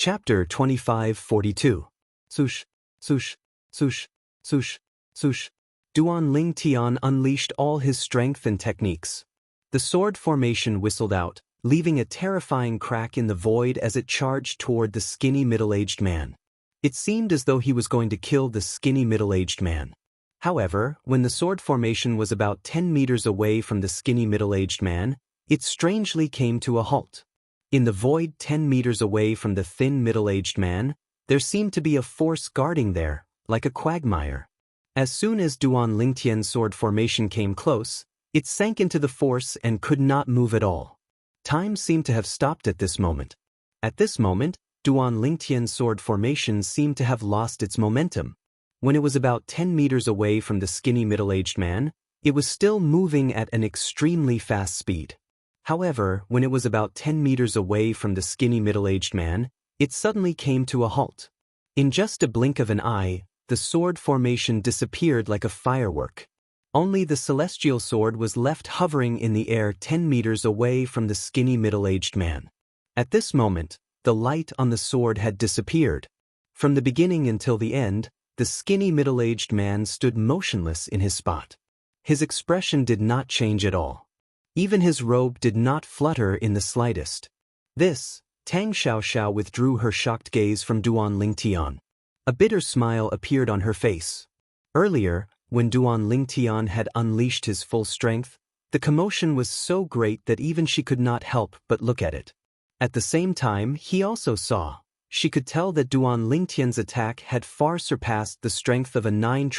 Chapter 2542. Sush, sush, sush, sush, sush. Duan Ling Tian unleashed all his strength and techniques. The sword formation whistled out, leaving a terrifying crack in the void as it charged toward the skinny middle-aged man. It seemed as though he was going to kill the skinny middle-aged man. However, when the sword formation was about 10 meters away from the skinny middle-aged man, it strangely came to a halt. In the void 10 meters away from the thin middle-aged man, there seemed to be a force guarding there, like a quagmire. As soon as Duan Lingtian's sword formation came close, it sank into the force and could not move at all. Time seemed to have stopped at this moment. At this moment, Duan Lingtian's sword formation seemed to have lost its momentum. When it was about 10 meters away from the skinny middle-aged man, it was still moving at an extremely fast speed. However, when it was about 10 meters away from the skinny middle-aged man, it suddenly came to a halt. In just a blink of an eye, the sword formation disappeared like a firework. Only the celestial sword was left hovering in the air 10 meters away from the skinny middle-aged man. At this moment, the light on the sword had disappeared. From the beginning until the end, the skinny middle-aged man stood motionless in his spot. His expression did not change at all. Even his robe did not flutter in the slightest. This, Tang Xiaoxiao withdrew her shocked gaze from Duan Lingtian. A bitter smile appeared on her face. Earlier, when Duan Lingtian had unleashed his full strength, the commotion was so great that even she could not help but look at it. At the same time, he also saw. She could tell that Duan Lingtian's attack had far surpassed the strength of a 9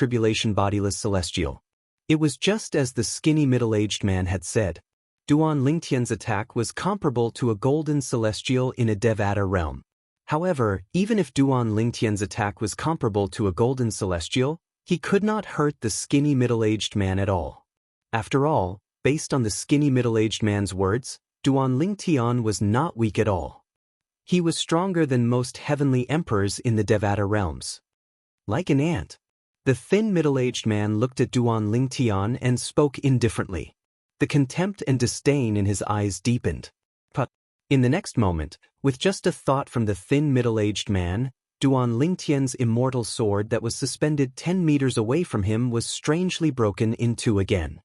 bodiless celestial. It was just as the skinny middle-aged man had said. Duan Lingtian's attack was comparable to a golden celestial in a Devata realm. However, even if Duan Lingtian's attack was comparable to a golden celestial, he could not hurt the skinny middle-aged man at all. After all, based on the skinny middle-aged man's words, Duan Lingtian was not weak at all. He was stronger than most heavenly emperors in the Devata realms. Like an ant. The thin middle-aged man looked at Duan Lingtian and spoke indifferently. The contempt and disdain in his eyes deepened. But, in the next moment, with just a thought from the thin middle-aged man, Duan Lingtian's immortal sword that was suspended 10 meters away from him was strangely broken in two again.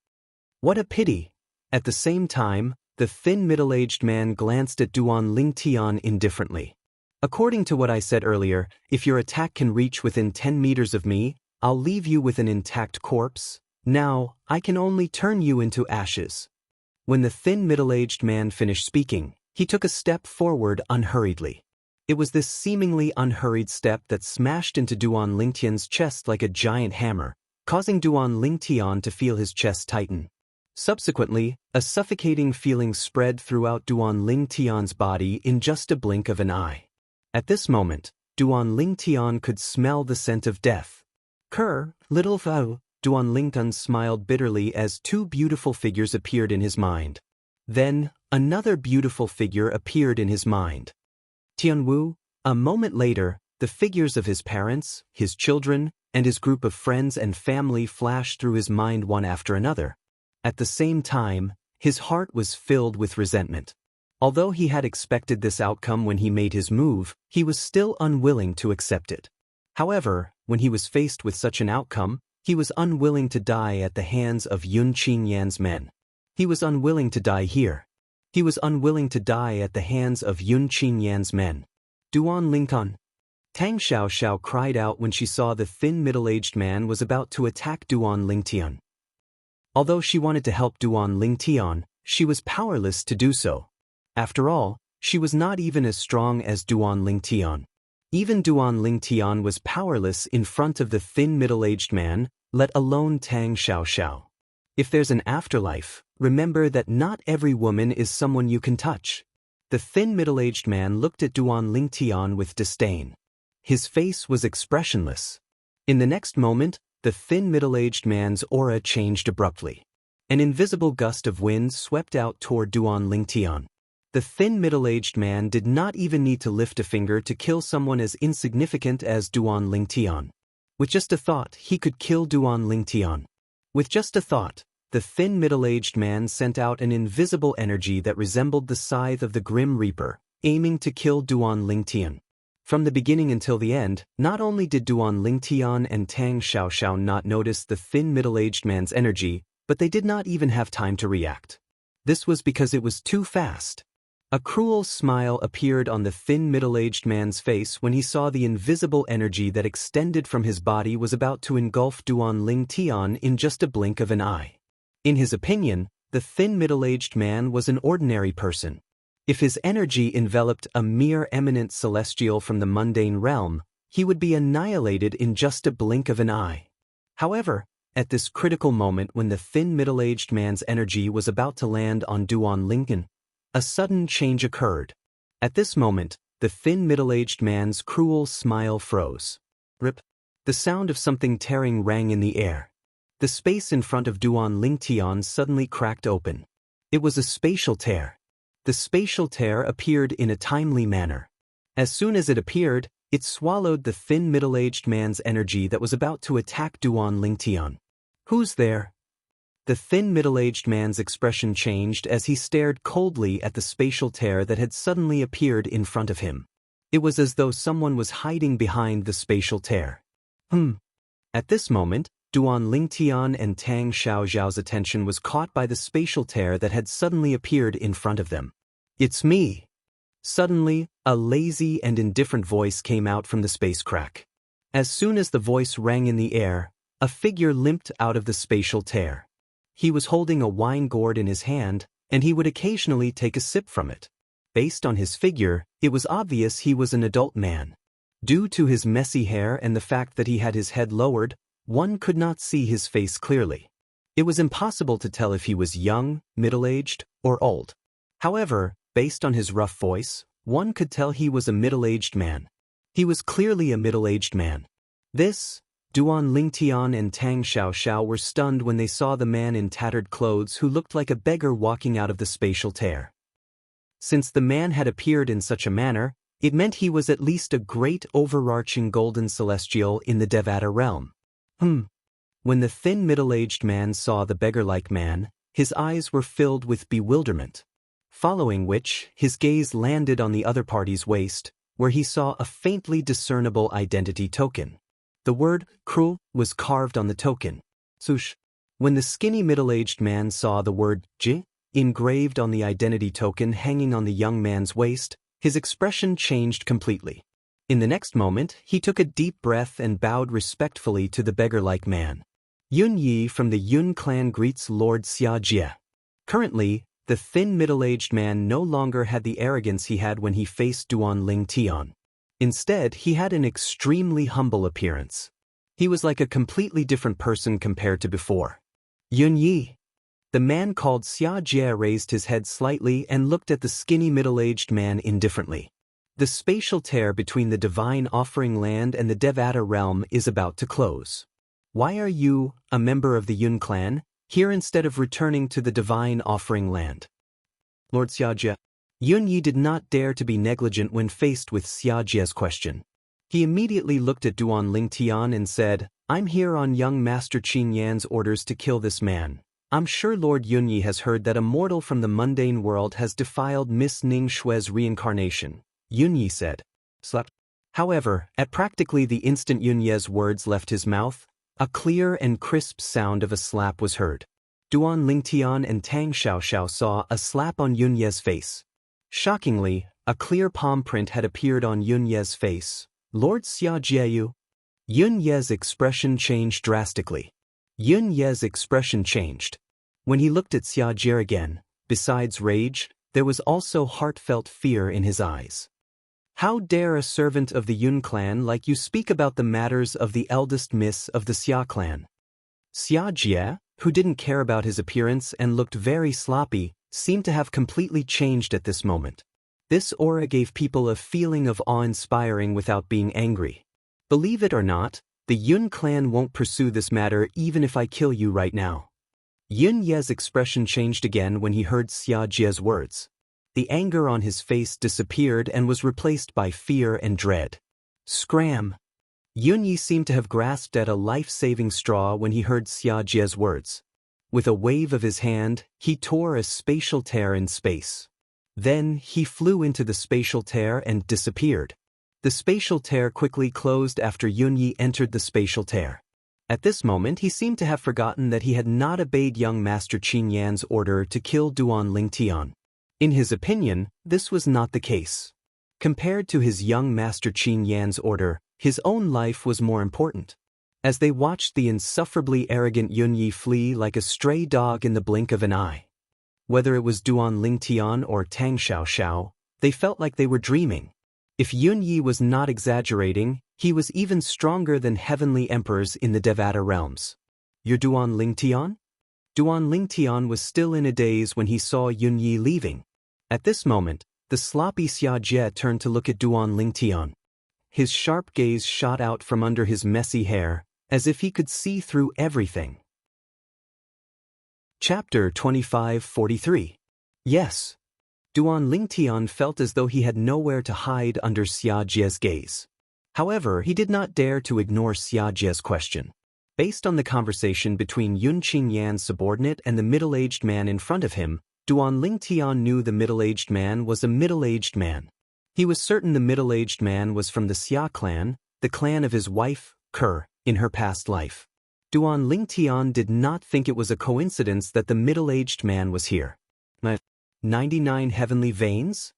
What a pity! At the same time, the thin middle-aged man glanced at Duan Lingtian indifferently. According to what I said earlier, if your attack can reach within 10 meters of me, I'll leave you with an intact corpse. Now, I can only turn you into ashes. When the thin middle-aged man finished speaking, he took a step forward unhurriedly. It was this seemingly unhurried step that smashed into Duan Lingtian's chest like a giant hammer, causing Duan Lingtian to feel his chest tighten. Subsequently, a suffocating feeling spread throughout Duan Lingtian's body in just a blink of an eye. At this moment, Duan Lingtian could smell the scent of death. Little foe, Duan Lingtian smiled bitterly as two beautiful figures appeared in his mind. Then, another beautiful figure appeared in his mind. Tianwu. A moment later, the figures of his parents, his children, and his group of friends and family flashed through his mind one after another. At the same time, his heart was filled with resentment. Although he had expected this outcome when he made his move, he was still unwilling to accept it. However, when he was faced with such an outcome, he was unwilling to die at the hands of Yun Qingyan's men. He was unwilling to die here. He was unwilling to die at the hands of Yun Qingyan's men. Duan Lingtian. Tang Xiaoxiao cried out when she saw the thin middle-aged man was about to attack Duan Lingtian. Although she wanted to help Duan Lingtian, she was powerless to do so. After all, she was not even as strong as Duan Lingtian. Even Duan Lingtian was powerless in front of the thin middle-aged man, let alone Tang Xiaoxiao. If there's an afterlife, remember that not every woman is someone you can touch. The thin middle-aged man looked at Duan Lingtian with disdain. His face was expressionless. In the next moment, the thin middle-aged man's aura changed abruptly. An invisible gust of wind swept out toward Duan Lingtian. The thin middle-aged man did not even need to lift a finger to kill someone as insignificant as Duan Lingtian. With just a thought, he could kill Duan Lingtian. With just a thought, the thin middle-aged man sent out an invisible energy that resembled the scythe of the Grim Reaper, aiming to kill Duan Lingtian. From the beginning until the end, not only did Duan Lingtian and Tang Xiaoxiao not notice the thin middle-aged man's energy, but they did not even have time to react. This was because it was too fast. A cruel smile appeared on the thin middle-aged man's face when he saw the invisible energy that extended from his body was about to engulf Duan Lingtian in just a blink of an eye. In his opinion, the thin middle-aged man was an ordinary person. If his energy enveloped a mere eminent celestial from the mundane realm, he would be annihilated in just a blink of an eye. However, at this critical moment when the thin middle-aged man's energy was about to land on Duan Lingtian, a sudden change occurred. At this moment, the thin middle-aged man's cruel smile froze. Rip! The sound of something tearing rang in the air. The space in front of Duan Lingtian suddenly cracked open. It was a spatial tear. The spatial tear appeared in a timely manner. As soon as it appeared, it swallowed the thin middle-aged man's energy that was about to attack Duan Lingtian. "Who's there?" The thin middle-aged man's expression changed as he stared coldly at the spatial tear that had suddenly appeared in front of him. It was as though someone was hiding behind the spatial tear. At this moment, Duan Lingtian and Tang Xiaoxiao's attention was caught by the spatial tear that had suddenly appeared in front of them. "It's me!" Suddenly, a lazy and indifferent voice came out from the space crack. As soon as the voice rang in the air, a figure limped out of the spatial tear. He was holding a wine gourd in his hand, and he would occasionally take a sip from it. Based on his figure, it was obvious he was an adult man. Due to his messy hair and the fact that he had his head lowered, one could not see his face clearly. It was impossible to tell if he was young, middle-aged, or old. However, based on his rough voice, one could tell he was a middle-aged man. He was clearly a middle-aged man. Duan Lingtian and Tang Xiaoxiao were stunned when they saw the man in tattered clothes who looked like a beggar walking out of the spatial tear. Since the man had appeared in such a manner, it meant he was at least a great overarching golden celestial in the Devata realm. When the thin middle-aged man saw the beggar-like man, his eyes were filled with bewilderment. Following which, his gaze landed on the other party's waist, where he saw a faintly discernible identity token. The word "cruel" was carved on the token. When the skinny middle-aged man saw the word "J" engraved on the identity token hanging on the young man's waist, his expression changed completely. In the next moment, he took a deep breath and bowed respectfully to the beggar-like man. Yun Yi from the Yun clan greets Lord Xia Jie. Currently, the thin middle-aged man no longer had the arrogance he had when he faced Duan Lingtian. Instead, he had an extremely humble appearance. He was like a completely different person compared to before. "Yun Yi." The man called Xia Jie raised his head slightly and looked at the skinny middle-aged man indifferently. The spatial tear between the divine offering land and the Devata realm is about to close. Why are you, a member of the Yun clan, here instead of returning to the divine offering land? Lord Xia Jie. Yun Yi did not dare to be negligent when faced with Xia Jie's question. He immediately looked at Duan Lingtian and said, "I'm here on young Master Qin Yan's orders to kill this man. I'm sure Lord Yun Yi has heard that a mortal from the mundane world has defiled Miss Ning Shue's reincarnation," Yun Yi said. Slap. However, at practically the instant Yun Yi's words left his mouth, a clear and crisp sound of a slap was heard. Duan Lingtian and Tang Xiaoxiao saw a slap on Yun Yi's face. Shockingly, a clear palm print had appeared on Yun Yi's face. "Lord Xia Jieyu." Yun Yi's expression changed drastically. Yun Yi's expression changed. When he looked at Xia Jie again, besides rage, there was also heartfelt fear in his eyes. "How dare a servant of the Yun clan like you speak about the matters of the eldest miss of the Xia clan?" Xia Jie, who didn't care about his appearance and looked very sloppy, seemed to have completely changed at this moment. This aura gave people a feeling of awe-inspiring without being angry. Believe it or not, the Yun clan won't pursue this matter even if I kill you right now. Yun Yi's expression changed again when he heard Xia Jie's words. The anger on his face disappeared and was replaced by fear and dread. Scram! Yun Yi seemed to have grasped at a life-saving straw when he heard Xia Jie's words. With a wave of his hand, he tore a spatial tear in space. Then, he flew into the spatial tear and disappeared. The spatial tear quickly closed after Yunyi entered the spatial tear. At this moment he seemed to have forgotten that he had not obeyed young Master Qin Yan's order to kill Duan Lingtian. In his opinion, this was not the case. Compared to his young Master Qin Yan's order, his own life was more important. As they watched the insufferably arrogant Yunyi flee like a stray dog in the blink of an eye. Whether it was Duan Lingtian or Tang Xiaoxiao, they felt like they were dreaming. If Yunyi was not exaggerating, he was even stronger than heavenly emperors in the Devata realms. You're Duan Lingtian? Duan Lingtian was still in a daze when he saw Yunyi leaving. At this moment, the sloppy Xia Jie turned to look at Duan Lingtian. His sharp gaze shot out from under his messy hair, as if he could see through everything. Chapter 25-43. Yes. Duan Lingtian felt as though he had nowhere to hide under Xia Jie's gaze. However, he did not dare to ignore Xia Jie's question. Based on the conversation between Yun Qingyan's subordinate and the middle-aged man in front of him, Duan Lingtian knew the middle-aged man was a middle-aged man. He was certain the middle-aged man was from the Xia clan, the clan of his wife, Ke, in her past life. Duan Lingtian did not think it was a coincidence that the middle-aged man was here. 99 heavenly veins?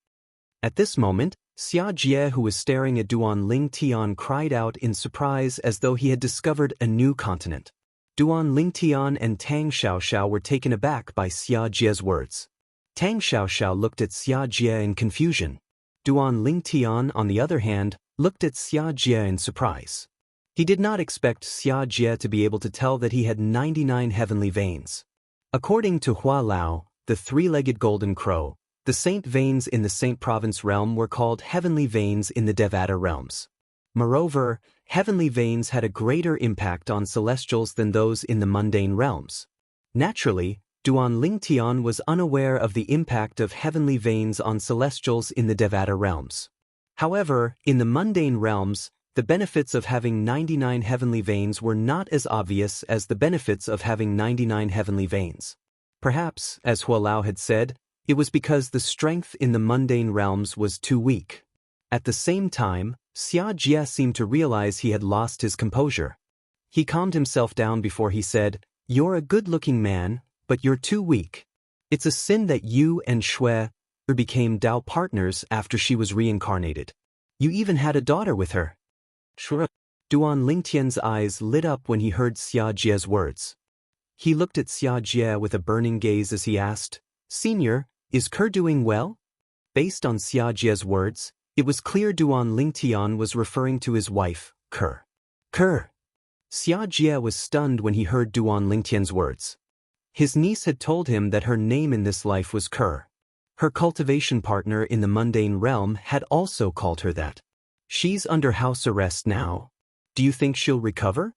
At this moment, Xia Jie, who was staring at Duan Lingtian, cried out in surprise as though he had discovered a new continent. Duan Lingtian and Tang Xiaoxiao were taken aback by Xia Jie's words. Tang Xiaoxiao looked at Xia Jie in confusion. Duan Lingtian, on the other hand, looked at Xia Jie in surprise. He did not expect Xia Jie to be able to tell that he had 99 heavenly veins. According to Hua Lao, the three-legged golden crow, the saint veins in the Saint Province realm were called heavenly veins in the Devata realms. Moreover, heavenly veins had a greater impact on celestials than those in the mundane realms. Naturally, Duan Lingtian was unaware of the impact of heavenly veins on celestials in the Devata realms. However, in the mundane realms, the benefits of having 99 heavenly veins were not as obvious as the benefits of having 99 heavenly veins. Perhaps, as Hua Lao had said, it was because the strength in the mundane realms was too weak. At the same time, Xia Jie seemed to realize he had lost his composure. He calmed himself down before he said, "You're a good-looking man, but you're too weak. It's a sin that you and Shui became Dao partners after she was reincarnated. You even had a daughter with her." Duan Lingtian's eyes lit up when he heard Xia Jie's words. He looked at Xia Jie with a burning gaze as he asked, "Senior, is Ke doing well?" Based on Xia Jie's words, it was clear Duan Lingtian was referring to his wife, Ke. Ke. Xia Jie was stunned when he heard Duan Lingtian's words. His niece had told him that her name in this life was Ke. Her cultivation partner in the mundane realm had also called her that. She's under house arrest now. Do you think she'll recover?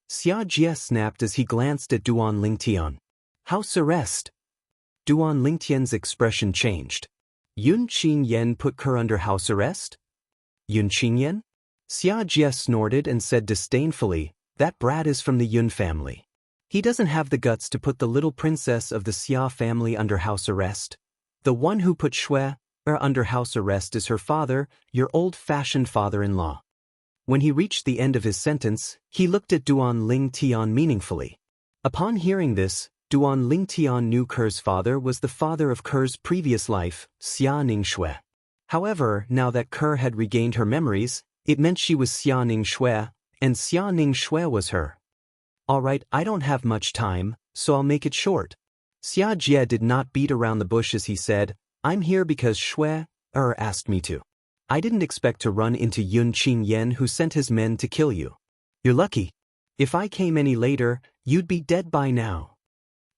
Xia Jie snapped as he glanced at Duan Lingtian. House arrest? Duan Lingtian's expression changed. Yun Qingyan put Ke under house arrest? Yun Qingyan? Xia Jie snorted and said disdainfully, "That brat is from the Yun family. He doesn't have the guts to put the little princess of the Xia family under house arrest. The one who put Shui under house arrest is her father, your old-fashioned father-in-law." When he reached the end of his sentence, he looked at Duan Lingtian meaningfully. Upon hearing this, Duan Lingtian knew Ke's father was the father of Ke's previous life, Xia Ningshui. However, now that Ke had regained her memories, it meant she was Xia Ningshui, and Xia Ningshui was her. "All right, I don't have much time, so I'll make it short." Xia Jie did not beat around the bush as he said, "I'm here because Shui asked me to. I didn't expect to run into Yun Qingyan, who sent his men to kill you. You're lucky. If I came any later, you'd be dead by now.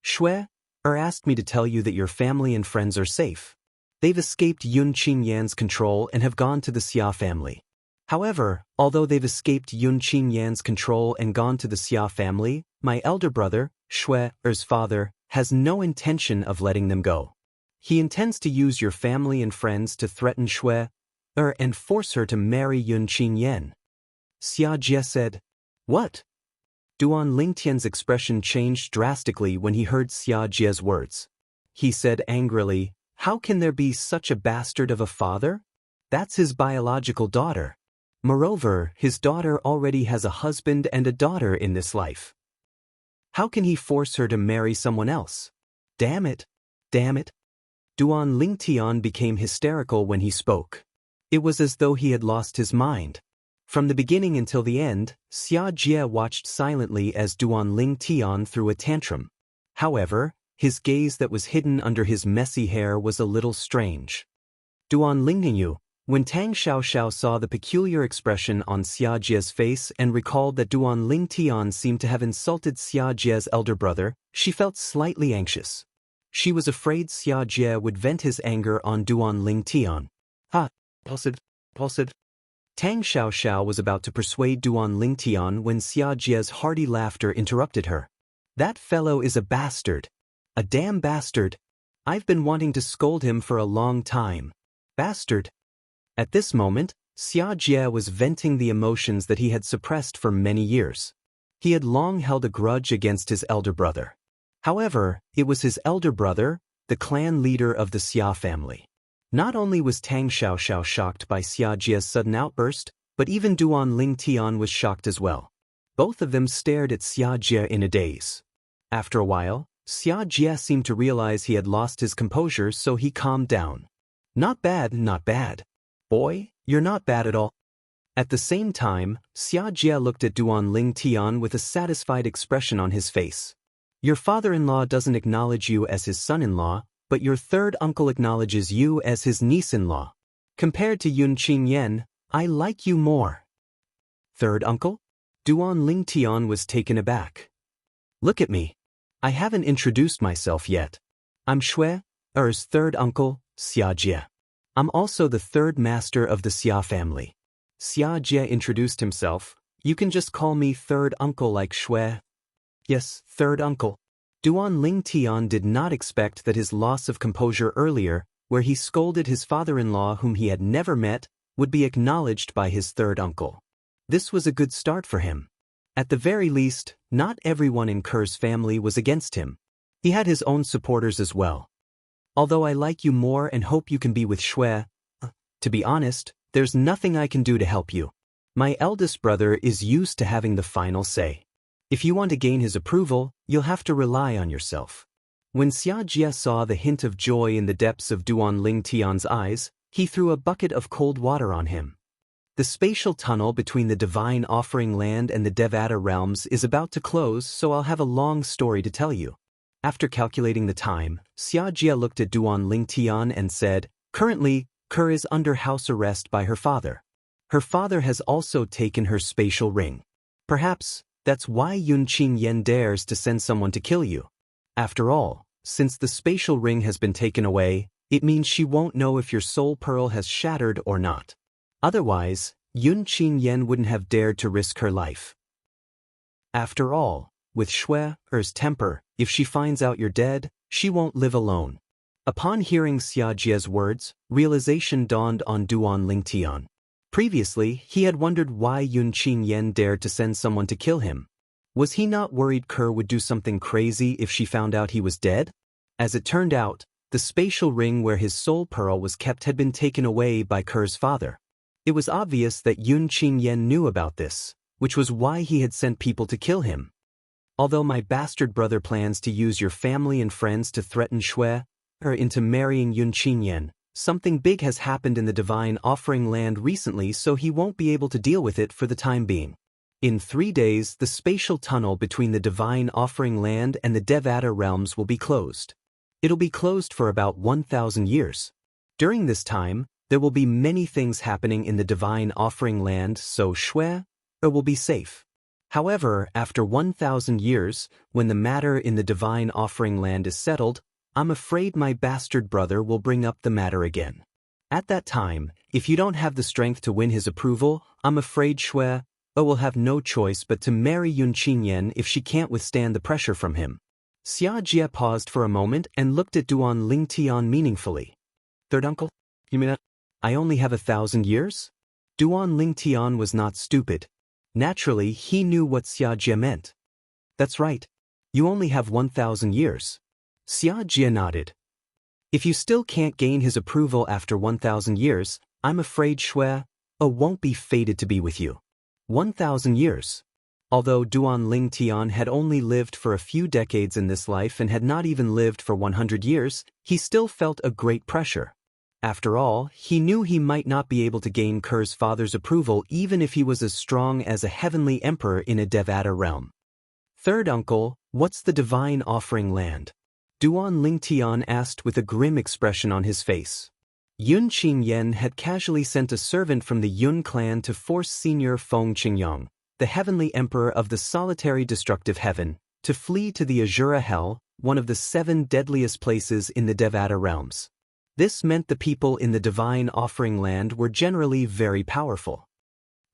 Shui asked me to tell you that your family and friends are safe. They've escaped Yun Qingyan's control and have gone to the Xia family. However, although they've escaped Yun Qingyan's control and gone to the Xia family, my elder brother, Shui's father, has no intention of letting them go. He intends to use your family and friends to threaten Shui and force her to marry Yun Qingyan." Xia Jie said, "What?" Duan Lingtian's expression changed drastically when he heard Xia Jie's words. He said angrily, "How can there be such a bastard of a father? That's his biological daughter." Moreover, his daughter already has a husband and a daughter in this life. How can he force her to marry someone else? Damn it! Damn it! Duan Lingtian became hysterical when he spoke. It was as though he had lost his mind. From the beginning until the end, Xia Jie watched silently as Duan Lingtian threw a tantrum. However, his gaze that was hidden under his messy hair was a little strange. Duan Lingyu, when Tang Xiaoxiao saw the peculiar expression on Xia Jie's face and recalled that Duan Lingtian seemed to have insulted Xia Jie's elder brother, she felt slightly anxious. She was afraid Xia Jie would vent his anger on Duan Lingtian. Impulsive. Tang Xiaoxiao was about to persuade Duan Lingtian when Xia Jie's hearty laughter interrupted her. That fellow is a bastard. A damn bastard. I've been wanting to scold him for a long time. Bastard. At this moment, Xia Jie was venting the emotions that he had suppressed for many years. He had long held a grudge against his elder brother. However, it was his elder brother, the clan leader of the Xia family. Not only was Tang Xiaoxiao shocked by Xia Jie's sudden outburst, but even Duan Lingtian was shocked as well. Both of them stared at Xia Jie in a daze. After a while, Xia Jie seemed to realize he had lost his composure, so he calmed down. Not bad, not bad. Boy, you're not bad at all. At the same time, Xia Jie looked at Duan Lingtian with a satisfied expression on his face. Your father-in-law doesn't acknowledge you as his son-in-law, but your third uncle acknowledges you as his niece-in-law. Compared to Yun Qingyan, I like you more. Third uncle? Duan Lingtian was taken aback. Look at me. I haven't introduced myself yet. I'm Shui's third uncle, Xia Jie. I'm also the third master of the Xia family. Xia Jie introduced himself. You can just call me third uncle like Shui. Yes, third uncle. Duan Lingtian did not expect that his loss of composure earlier, where he scolded his father-in-law whom he had never met, would be acknowledged by his third uncle. This was a good start for him. At the very least, not everyone in Ker's family was against him. He had his own supporters as well. Although I like you more and hope you can be with Shui, to be honest, there's nothing I can do to help you. My eldest brother is used to having the final say. If you want to gain his approval, you'll have to rely on yourself. When Xia Jie saw the hint of joy in the depths of Duan Lingtian's eyes, he threw a bucket of cold water on him. The spatial tunnel between the Divine Offering Land and the Devata realms is about to close, so I'll have a long story to tell you. After calculating the time, Xia Jie looked at Duan Lingtian and said, Currently, Ker is under house arrest by her father. Her father has also taken her spatial ring. Perhaps that's why Yun Qingyan dares to send someone to kill you. After all, since the spatial ring has been taken away, it means she won't know if your soul pearl has shattered or not. Otherwise, Yun Qingyan wouldn't have dared to risk her life. After all, with Shui's temper, if she finds out you're dead, she won't live alone. Upon hearing Xia Jie's words, realization dawned on Duan Lingtian. Previously, he had wondered why Yun Qingyan dared to send someone to kill him. Was he not worried Ker would do something crazy if she found out he was dead? As it turned out, the spatial ring where his soul pearl was kept had been taken away by Ker's father. It was obvious that Yun Qingyan knew about this, which was why he had sent people to kill him. Although my bastard brother plans to use your family and friends to threaten Shui into marrying Yun Qingyan, something big has happened in the Divine Offering Land recently, so he won't be able to deal with it for the time being. In 3 days, the spatial tunnel between the Divine Offering Land and the Devata realms will be closed. It'll be closed for about 1,000 years. During this time, there will be many things happening in the Divine Offering Land, so Shui will be safe. However, after 1,000 years, when the matter in the Divine Offering Land is settled, I'm afraid my bastard brother will bring up the matter again. At that time, if you don't have the strength to win his approval, I'm afraid Shui will have no choice but to marry Yun Qingyan if she can't withstand the pressure from him. Xia Jie paused for a moment and looked at Duan Lingtian meaningfully. Third uncle? You mean I only have 1,000 years? Duan Lingtian was not stupid. Naturally, he knew what Xia Jie meant. That's right. You only have 1,000 years. Xia Jie nodded. If you still can't gain his approval after 1,000 years, I'm afraid Shui won't be fated to be with you. 1,000 years. Although Duan Ling Tian had only lived for a few decades in this life and had not even lived for 100 years, he still felt a great pressure. After all, he knew he might not be able to gain Ker's father's approval even if he was as strong as a heavenly emperor in a Devata realm. Third uncle, what's the divine offering land? Duan Ling Tian asked with a grim expression on his face. Yun Qingyan had casually sent a servant from the Yun clan to force Senior Feng Qingyang, the heavenly emperor of the solitary destructive heaven, to flee to the Azura Hell, one of the 7 deadliest places in the Devata realms. This meant the people in the divine offering land were generally very powerful.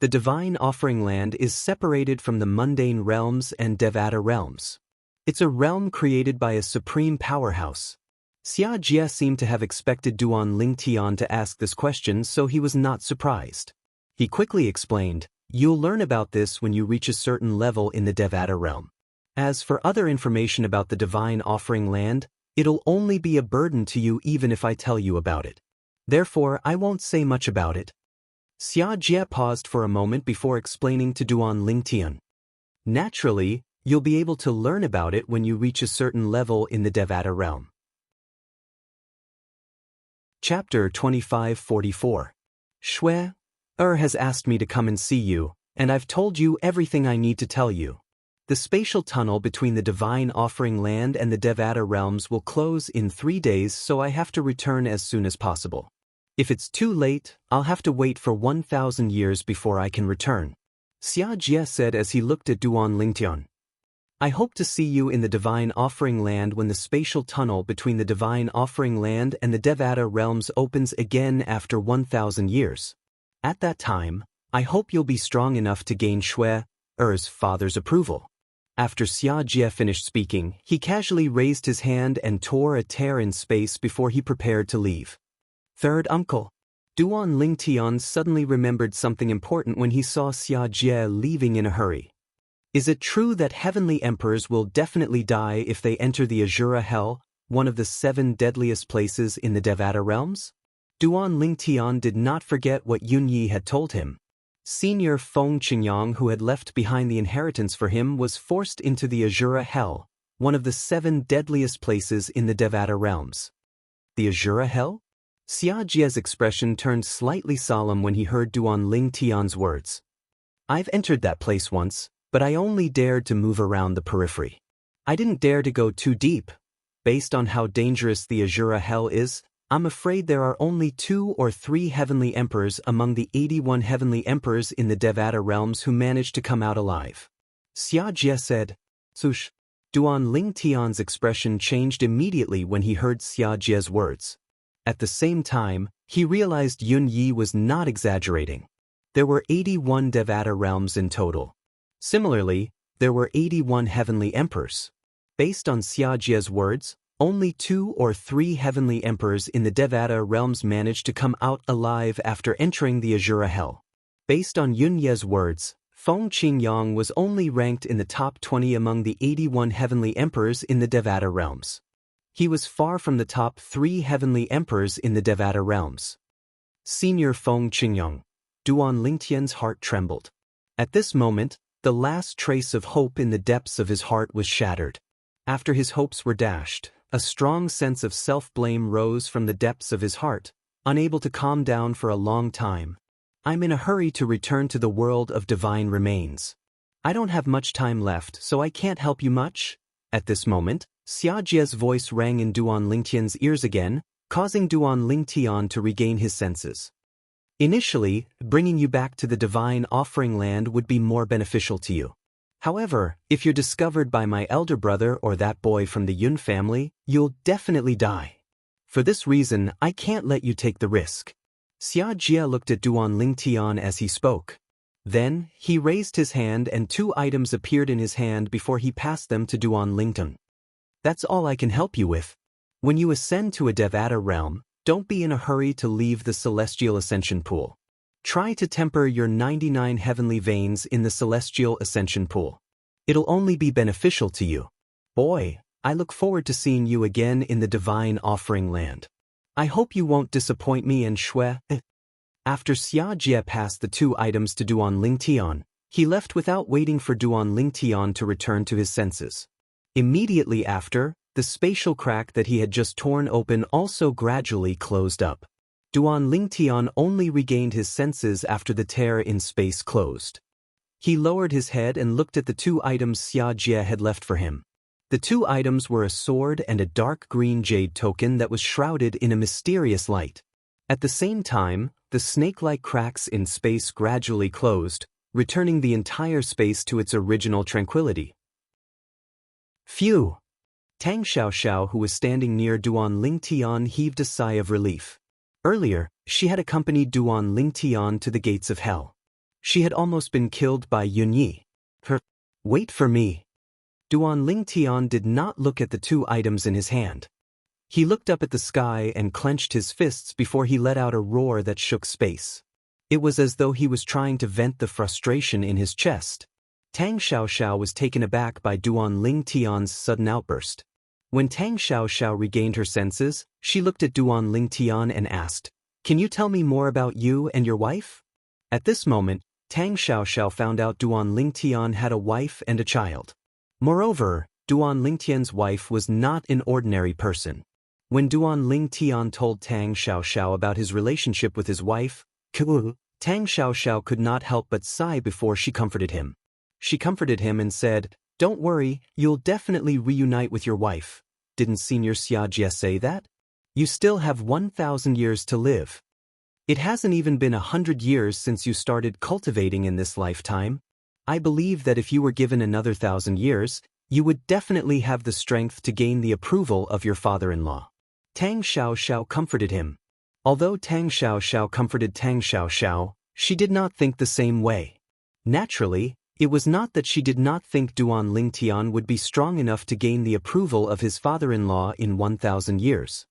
The divine offering land is separated from the mundane realms and Devata realms. It's a realm created by a supreme powerhouse. Xia Jie seemed to have expected Duan Ling Tian to ask this question, so he was not surprised. He quickly explained, "You'll learn about this when you reach a certain level in the Devata realm. As for other information about the divine offering land, it'll only be a burden to you even if I tell you about it. Therefore, I won't say much about it." Xia Jie paused for a moment before explaining to Duan Ling Tian. "Naturally, you'll be able to learn about it when you reach a certain level in the Devata realm." Chapter 2544. Shui, has asked me to come and see you, and I've told you everything I need to tell you. The spatial tunnel between the divine offering land and the Devata realms will close in 3 days, so I have to return as soon as possible. If it's too late, I'll have to wait for 1,000 years before I can return, Xia Jie said as he looked at Duan Lingtian. I hope to see you in the divine offering land when the spatial tunnel between the divine offering land and the Devata realms opens again after 1,000 years. At that time, I hope you'll be strong enough to gain Shui's father's approval. After Xia Jie finished speaking, he casually raised his hand and tore a tear in space before he prepared to leave. Third uncle. Duan Lingtian suddenly remembered something important when he saw Xia Jie leaving in a hurry. Is it true that heavenly emperors will definitely die if they enter the Azura Hell, one of the 7 deadliest places in the Devata realms? Duan Lingtian did not forget what Yun Yi had told him. Senior Feng Qingyang, who had left behind the inheritance for him, was forced into the Azura Hell, one of the 7 deadliest places in the Devata realms. The Azura Hell? Xia Jie's expression turned slightly solemn when he heard Duan Lingtian's words. I've entered that place once, but I only dared to move around the periphery. I didn't dare to go too deep. Based on how dangerous the Azura Hell is, I'm afraid there are only 2 or 3 heavenly emperors among the 81 heavenly emperors in the Devata realms who managed to come out alive. Xia Jie said. Sush. Duan Lingtian's expression changed immediately when he heard Xia Jie's words. At the same time, he realized Yun Yi was not exaggerating. There were 81 Devata realms in total. Similarly, there were 81 heavenly emperors. Based on Xia Jie's words, only 2 or 3 heavenly emperors in the Devata realms managed to come out alive after entering the Azura Hell. Based on Yun Ye's words, Feng Qingyang was only ranked in the top 20 among the 81 heavenly emperors in the Devata realms. He was far from the top 3 heavenly emperors in the Devata realms. Senior Feng Qingyang. Duan Lingtian's heart trembled. At this moment, the last trace of hope in the depths of his heart was shattered. After his hopes were dashed, a strong sense of self-blame rose from the depths of his heart, unable to calm down for a long time. I'm in a hurry to return to the world of divine remains. I don't have much time left, so I can't help you much. At this moment, Xia Jie's voice rang in Duan Lingtian's ears again, causing Duan Lingtian to regain his senses. Initially, bringing you back to the divine offering land would be more beneficial to you. However, if you're discovered by my elder brother or that boy from the Yun family, you'll definitely die. For this reason, I can't let you take the risk. Xia Jie looked at Duan Lingtian as he spoke. Then, he raised his hand and 2 items appeared in his hand before he passed them to Duan Lingtian. That's all I can help you with. When you ascend to a Devata realm, don't be in a hurry to leave the celestial ascension pool. Try to temper your 99 heavenly veins in the celestial ascension pool. It'll only be beneficial to you. Boy, I look forward to seeing you again in the divine offering land. I hope you won't disappoint me and Shui. After Xia Jie passed the 2 items to Duan Lingtian, he left without waiting for Duan Lingtian to return to his senses. Immediately after, the spatial crack that he had just torn open also gradually closed up. Duan Lingtian only regained his senses after the tear in space closed. He lowered his head and looked at the 2 items Xia Jie had left for him. The 2 items were a sword and a dark green jade token that was shrouded in a mysterious light. At the same time, the snake-like cracks in space gradually closed, returning the entire space to its original tranquility. Phew! Tang Xiaoxiao, who was standing near Duan Lingtian, heaved a sigh of relief. Earlier, she had accompanied Duan Lingtian to the gates of hell. She had almost been killed by Yunyi. Wait for me. Duan Lingtian did not look at the 2 items in his hand. He looked up at the sky and clenched his fists before he let out a roar that shook space. It was as though he was trying to vent the frustration in his chest. Tang Xiaoxiao was taken aback by Duan Lingtian's sudden outburst. When Tang Xiaoxiao regained her senses, she looked at Duan Lingtian and asked, "Can you tell me more about you and your wife?" At this moment, Tang Xiaoxiao found out Duan Lingtian had a wife and a child. Moreover, Duan Lingtian's wife was not an ordinary person. When Duan Lingtian told Tang Xiaoxiao about his relationship with his wife, Tang Xiaoxiao could not help but sigh before she comforted him. She comforted him and said, "Don't worry, you'll definitely reunite with your wife. Didn't Senior Xia Jie say that? You still have 1,000 years to live. It hasn't even been 100 years since you started cultivating in this lifetime. I believe that if you were given another 1,000 years, you would definitely have the strength to gain the approval of your father-in-law." Tang Xiaoxiao comforted him. Although Tang Xiaoxiao comforted Tang Xiaoxiao, she did not think the same way. Naturally, it was not that she did not think Duan Lingtian would be strong enough to gain the approval of his father-in-law in 1,000 years.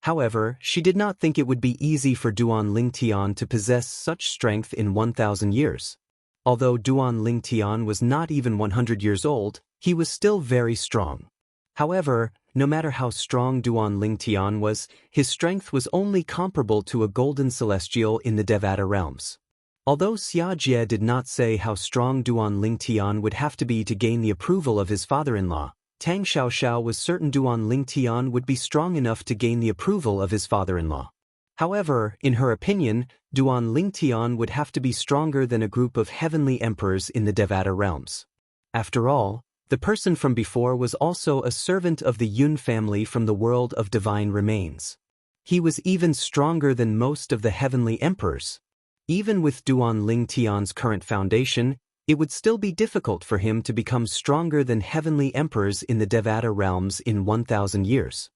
However, she did not think it would be easy for Duan Lingtian to possess such strength in 1,000 years. Although Duan Lingtian was not even 100 years old, he was still very strong. However, no matter how strong Duan Lingtian was, his strength was only comparable to a golden celestial in the Devata realms. Although Xia Jie did not say how strong Duan Lingtian would have to be to gain the approval of his father-in-law, Tang Xiaoxiao was certain Duan Lingtian would be strong enough to gain the approval of his father-in-law. However, in her opinion, Duan Lingtian would have to be stronger than a group of heavenly emperors in the Devata realms. After all, the person from before was also a servant of the Yun family from the world of divine remains. He was even stronger than most of the heavenly emperors. Even with Duan Lingtian's current foundation, it would still be difficult for him to become stronger than heavenly emperors in the Devata realms in 1,000 years.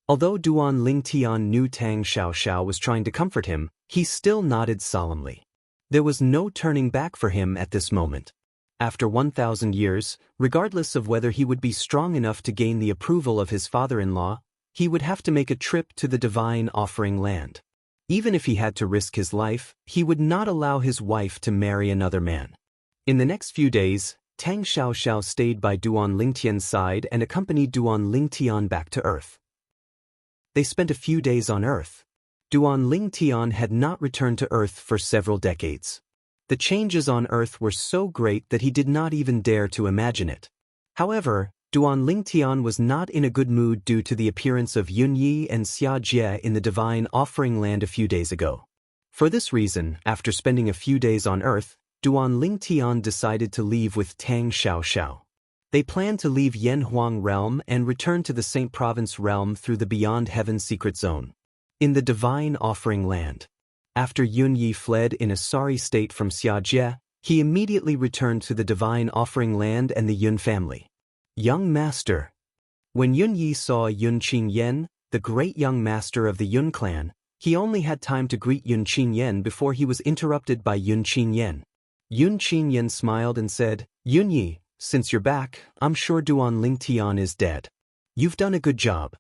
Although Duan Lingtian knew Tang Xiaoxiao was trying to comfort him, he still nodded solemnly. There was no turning back for him at this moment. After 1,000 years, regardless of whether he would be strong enough to gain the approval of his father-in-law, he would have to make a trip to the divine offering land. Even if he had to risk his life, he would not allow his wife to marry another man. In the next few days, Tang Xiaoxiao stayed by Duan Lingtian's side and accompanied Duan Lingtian back to Earth. They spent a few days on Earth. Duan Lingtian had not returned to Earth for several decades. The changes on Earth were so great that he did not even dare to imagine it. However, Duan Lingtian was not in a good mood due to the appearance of Yunyi and Xia Jie in the divine offering land a few days ago. For this reason, after spending a few days on Earth, Duan Lingtian decided to leave with Tang Xiaoxiao. They planned to leave Yanhuang realm and return to the Saint Province realm through the Beyond Heaven secret zone. In the divine offering land. After Yunyi fled in a sorry state from Xia Jie, he immediately returned to the divine offering land and the Yun family. Young Master. When Yunyi saw Yun Qingyan, the great young master of the Yun clan, he only had time to greet Yun Qingyan before he was interrupted by Yun Qingyan. Yun Qingyan smiled and said, "Yunyi, since you're back, I'm sure Duan Lingtian is dead. You've done a good job."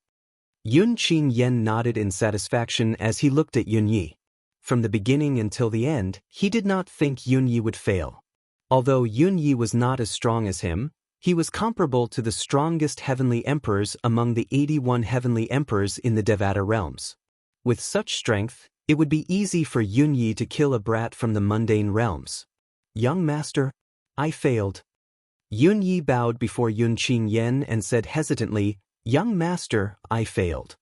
Yun Qingyan nodded in satisfaction as he looked at Yunyi. From the beginning until the end, he did not think Yunyi would fail. Although Yunyi was not as strong as him, he was comparable to the strongest heavenly emperors among the 81 heavenly emperors in the Devata realms. With such strength, It would be easy for Yunyi to kill a brat from the mundane realms. Young master, I failed. Yunyi bowed before Yun Qingyan and said hesitantly, Young master, I failed.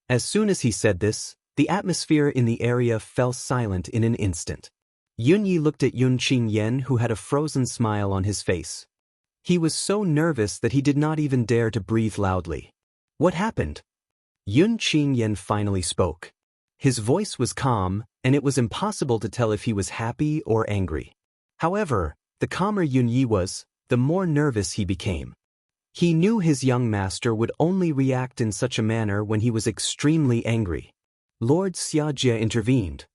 As soon as he said this, the atmosphere in the area fell silent in an instant. Yunyi looked at Yun Qingyan, who had a frozen smile on his face. He was so nervous that he did not even dare to breathe loudly. What happened? Yun Qingyan finally spoke. His voice was calm, and it was impossible to tell if he was happy or angry. However, the calmer Yunyi was, the more nervous he became. He knew his young master would only react in such a manner when he was extremely angry. Lord Xiajie intervened.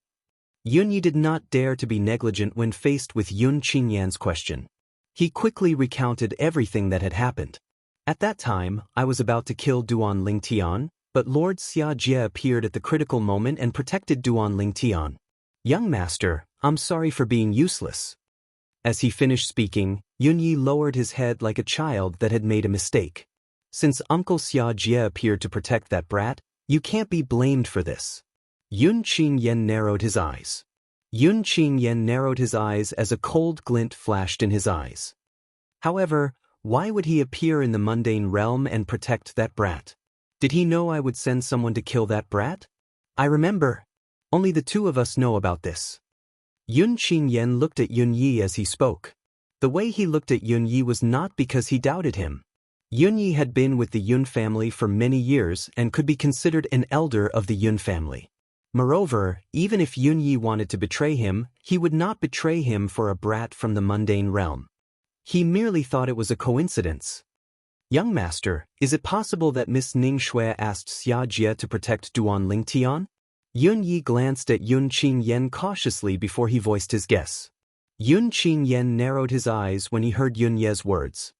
Yunyi did not dare to be negligent when faced with Yun Qingyan's question. He quickly recounted everything that had happened. At that time, I was about to kill Duan Lingtian, but Lord Xiajie appeared at the critical moment and protected Duan Lingtian. Young master, I'm sorry for being useless. As he finished speaking, Yunyi lowered his head like a child that had made a mistake. Since Uncle Xiajie appeared to protect that brat, you can't be blamed for this. Yun Qingyan narrowed his eyes. Yun Qingyan narrowed his eyes as a cold glint flashed in his eyes. However, why would he appear in the mundane realm and protect that brat? Did he know I would send someone to kill that brat? I remember. Only the two of us know about this. Yun Qingyan looked at Yunyi as he spoke. The way he looked at Yunyi was not because he doubted him. Yunyi had been with the Yun family for many years and could be considered an elder of the Yun family. Moreover, even if Yunyi wanted to betray him, he would not betray him for a brat from the mundane realm. He merely thought it was a coincidence. Young master, is it possible that Miss Ning Shui asked Xiajie to protect Duan Lingtian? Yunyi glanced at Yun Qingyan cautiously before he voiced his guess. Yun Qingyan narrowed his eyes when he heard Yunye's words.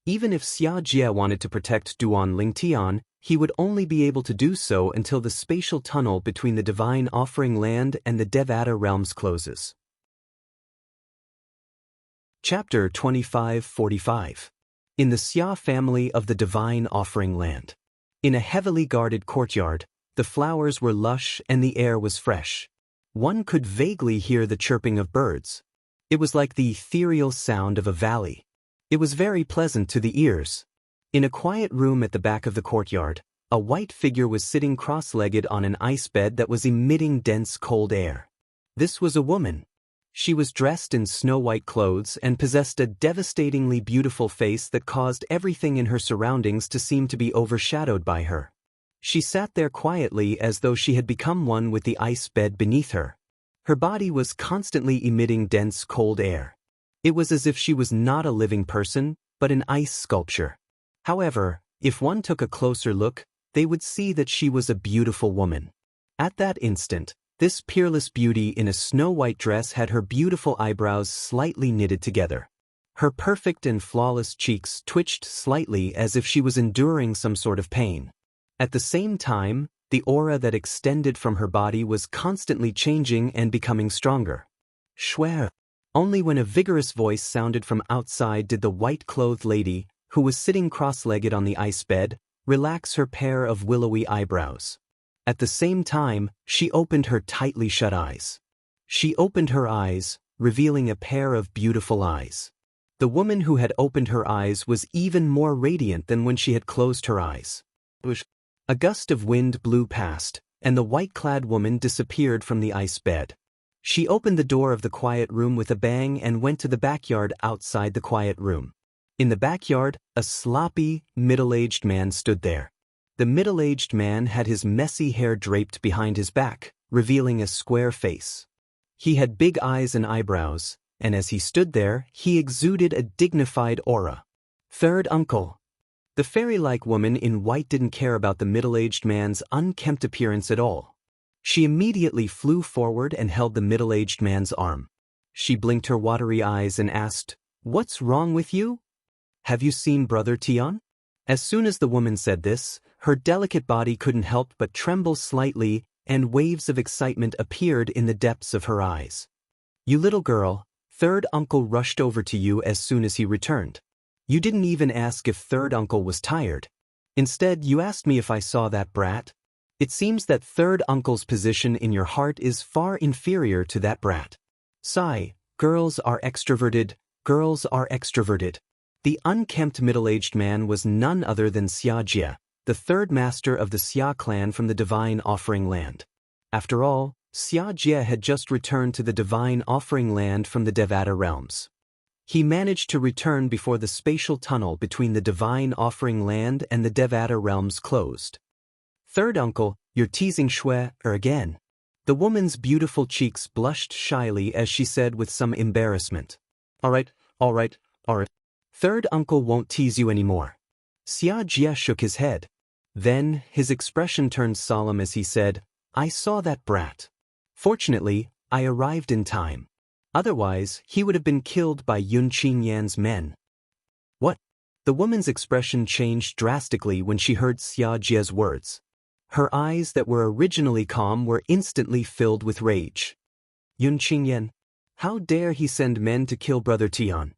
Even if Xiajie wanted to protect Duan Lingtian, he would only be able to do so until the spatial tunnel between the Divine Offering Land and the Devata realms closes. Chapter 2545. In the Xia family of the Divine Offering Land. In a heavily guarded courtyard, the flowers were lush and the air was fresh. One could vaguely hear the chirping of birds. It was like the ethereal sound of a valley. It was very pleasant to the ears. In a quiet room at the back of the courtyard, a white figure was sitting cross-legged on an ice bed that was emitting dense cold air. This was a woman. She was dressed in snow-white clothes and possessed a devastatingly beautiful face that caused everything in her surroundings to seem to be overshadowed by her. She sat there quietly as though she had become one with the ice bed beneath her. Her body was constantly emitting dense cold air. It was as if she was not a living person, but an ice sculpture. However, if one took a closer look, they would see that she was a beautiful woman. At that instant, this peerless beauty in a snow-white dress had her beautiful eyebrows slightly knitted together. Her perfect and flawless cheeks twitched slightly as if she was enduring some sort of pain. At the same time, the aura that extended from her body was constantly changing and becoming stronger. Shui. Only when a vigorous voice sounded from outside did the white-clothed lady, who was sitting cross-legged on the ice bed, relax her pair of willowy eyebrows. At the same time, she opened her tightly shut eyes. She opened her eyes, revealing a pair of beautiful eyes. The woman who had opened her eyes was even more radiant than when she had closed her eyes. A gust of wind blew past, and the white-clad woman disappeared from the ice bed. She opened the door of the quiet room with a bang and went to the backyard outside the quiet room. In the backyard, a sloppy, middle-aged man stood there. The middle-aged man had his messy hair draped behind his back, revealing a square face. He had big eyes and eyebrows, and as he stood there, he exuded a dignified aura. Third uncle. The fairy-like woman in white didn't care about the middle-aged man's unkempt appearance at all. She immediately flew forward and held the middle-aged man's arm. She blinked her watery eyes and asked, "What's wrong with you? Have you seen Brother Tian?" As soon as the woman said this, her delicate body couldn't help but tremble slightly, and waves of excitement appeared in the depths of her eyes. "You little girl," third uncle rushed over to you as soon as he returned. "You didn't even ask if third uncle was tired. Instead, you asked me if I saw that brat. It seems that third uncle's position in your heart is far inferior to that brat. Sigh, girls are extroverted, girls are extroverted. The unkempt middle-aged man was none other than Xia Jie, the third master of the Xia clan from the Divine Offering Land. After all, Xia Jie had just returned to the Divine Offering Land from the Devata realms. He managed to return before the spatial tunnel between the Divine Offering Land and the Devata realms closed. Third uncle, you're teasing Shui again. The woman's beautiful cheeks blushed shyly as she said with some embarrassment. All right. Third uncle won't tease you anymore. Xia Jie shook his head. Then, his expression turned solemn as he said, I saw that brat. Fortunately, I arrived in time. Otherwise, he would have been killed by Yun Qingyan's men. What? The woman's expression changed drastically when she heard Xia Jie's words. Her eyes that were originally calm were instantly filled with rage. Yun Qingyan? How dare he send men to kill Brother Tian?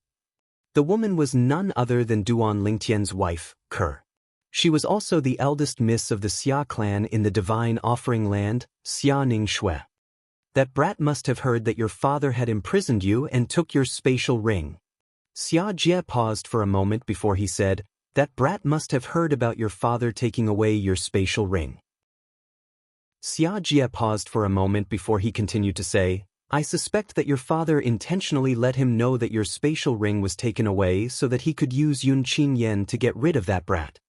The woman was none other than Duan Lingtian's wife, Ke. She was also the eldest miss of the Xia clan in the Divine Offering Land, Xia Ning Shui. That brat must have heard that your father had imprisoned you and took your spatial ring. Xia Jie paused for a moment before he said, that brat must have heard about your father taking away your spatial ring. Xia Jie paused for a moment before he continued to say, I suspect that your father intentionally let him know that your spatial ring was taken away so that he could use Yun Qingyan to get rid of that brat.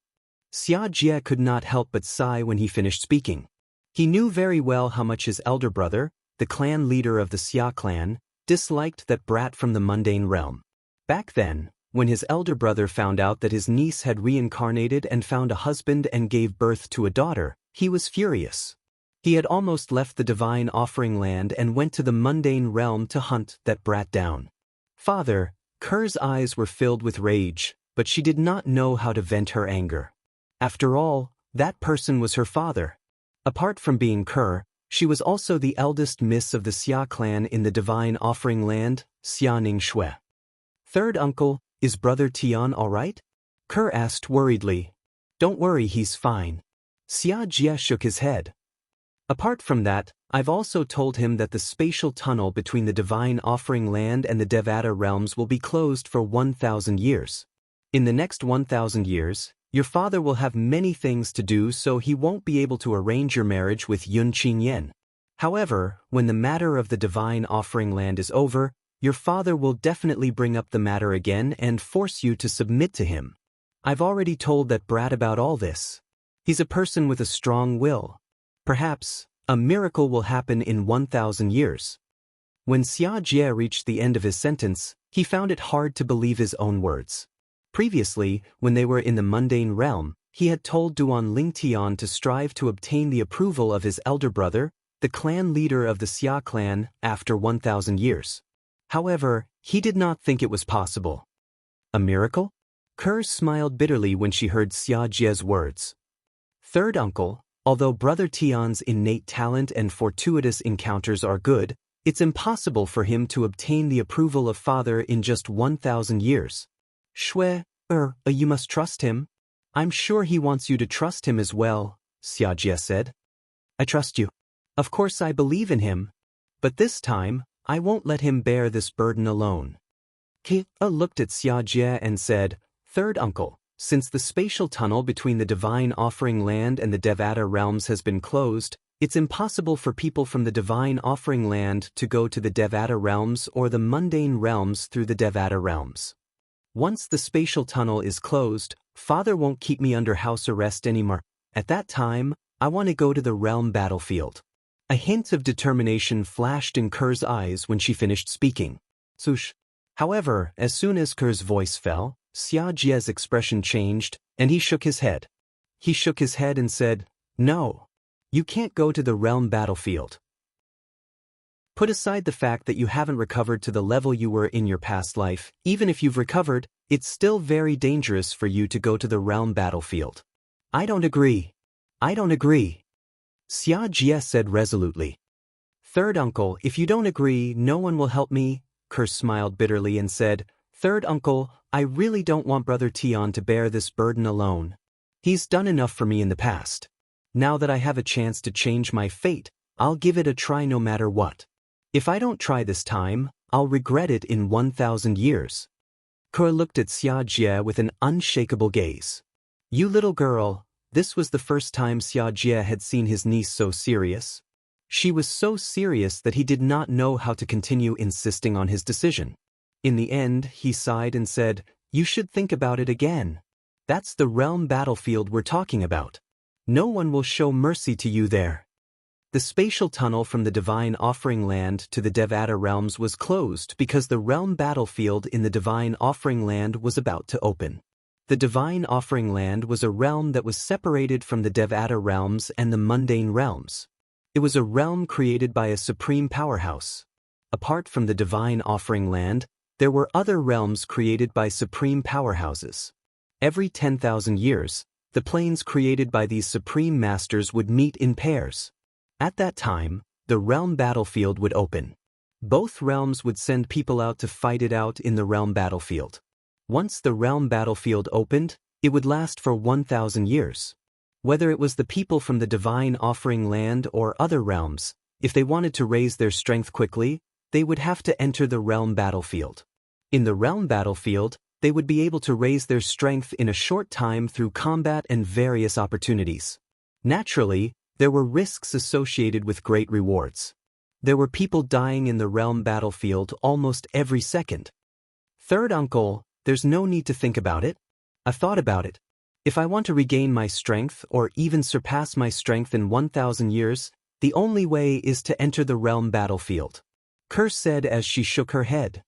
Xia Jie could not help but sigh when he finished speaking. He knew very well how much his elder brother, the clan leader of the Xia clan, disliked that brat from the mundane realm. Back then, when his elder brother found out that his niece had reincarnated and found a husband and gave birth to a daughter, he was furious. He had almost left the Divine Offering Land and went to the mundane realm to hunt that brat down. Father, Ke's eyes were filled with rage, but she did not know how to vent her anger. After all, that person was her father. Apart from being Ke, she was also the eldest miss of the Xia clan in the Divine Offering Land, Xia Ning Shui. Third uncle, is Brother Tian all right? Ke asked worriedly. Don't worry, he's fine. Xia Jie shook his head. Apart from that, I've also told him that the spatial tunnel between the Divine Offering Land and the Devata realms will be closed for 1,000 years. In the next 1,000 years, your father will have many things to do, so he won't be able to arrange your marriage with Yun Qingyan. However, when the matter of the Divine Offering Land is over, your father will definitely bring up the matter again and force you to submit to him. I've already told that brat about all this. He's a person with a strong will. Perhaps, a miracle will happen in 1,000 years. When Xia Jie reached the end of his sentence, he found it hard to believe his own words. Previously, when they were in the mundane realm, he had told Duan Lingtian to strive to obtain the approval of his elder brother, the clan leader of the Xia clan, after 1,000 years. However, he did not think it was possible. A miracle? Ke smiled bitterly when she heard Xia Jie's words. Third uncle, although Brother Tian's innate talent and fortuitous encounters are good, it's impossible for him to obtain the approval of father in just 1,000 years. Shui, you must trust him. I'm sure he wants you to trust him as well, Xia Jie said. I trust you. Of course I believe in him. But this time, I won't let him bear this burden alone. Ke looked at Xia Jie and said, Third uncle, since the spatial tunnel between the Divine Offering Land and the Devata realms has been closed, it's impossible for people from the Divine Offering Land to go to the Devata realms or the mundane realms through the Devata realms. Once the spatial tunnel is closed, father won't keep me under house arrest anymore. At that time, I want to go to the realm battlefield. A hint of determination flashed in Ke's eyes when she finished speaking. Sush. However, as soon as Ke's voice fell, Xia Jie's expression changed, and he shook his head. He shook his head and said, No. You can't go to the realm battlefield. Put aside the fact that you haven't recovered to the level you were in your past life. Even if you've recovered, it's still very dangerous for you to go to the realm battlefield. I don't agree. I don't agree. Xia Jie said resolutely. Third uncle, if you don't agree, no one will help me. Ke smiled bitterly and said, Third uncle, I really don't want Brother Tian to bear this burden alone. He's done enough for me in the past. Now that I have a chance to change my fate, I'll give it a try no matter what. If I don't try this time, I'll regret it in 1,000 years. Ke looked at Xia Jie with an unshakable gaze. You little girl, this was the first time Xia Jie had seen his niece so serious. She was so serious that he did not know how to continue insisting on his decision. In the end, he sighed and said, "You should think about it again. That's the realm battlefield we're talking about. No one will show mercy to you there." The spatial tunnel from the Divine Offering Land to the Devata realms was closed because the realm battlefield in the Divine Offering Land was about to open. The Divine Offering Land was a realm that was separated from the Devata realms and the mundane realms. It was a realm created by a supreme powerhouse. Apart from the Divine Offering Land, there were other realms created by supreme powerhouses. Every 10,000 years, the planes created by these supreme masters would meet in pairs. At that time, the realm battlefield would open. Both realms would send people out to fight it out in the realm battlefield. Once the realm battlefield opened, it would last for 1,000 years. Whether it was the people from the Divine Offering Land or other realms, if they wanted to raise their strength quickly, they would have to enter the realm battlefield. In the realm battlefield, they would be able to raise their strength in a short time through combat and various opportunities. Naturally, there were risks associated with great rewards. There were people dying in the realm battlefield almost every second. Third uncle, there's no need to think about it. I've thought about it. If I want to regain my strength or even surpass my strength in 1,000 years, the only way is to enter the realm battlefield. Ke said as she shook her head.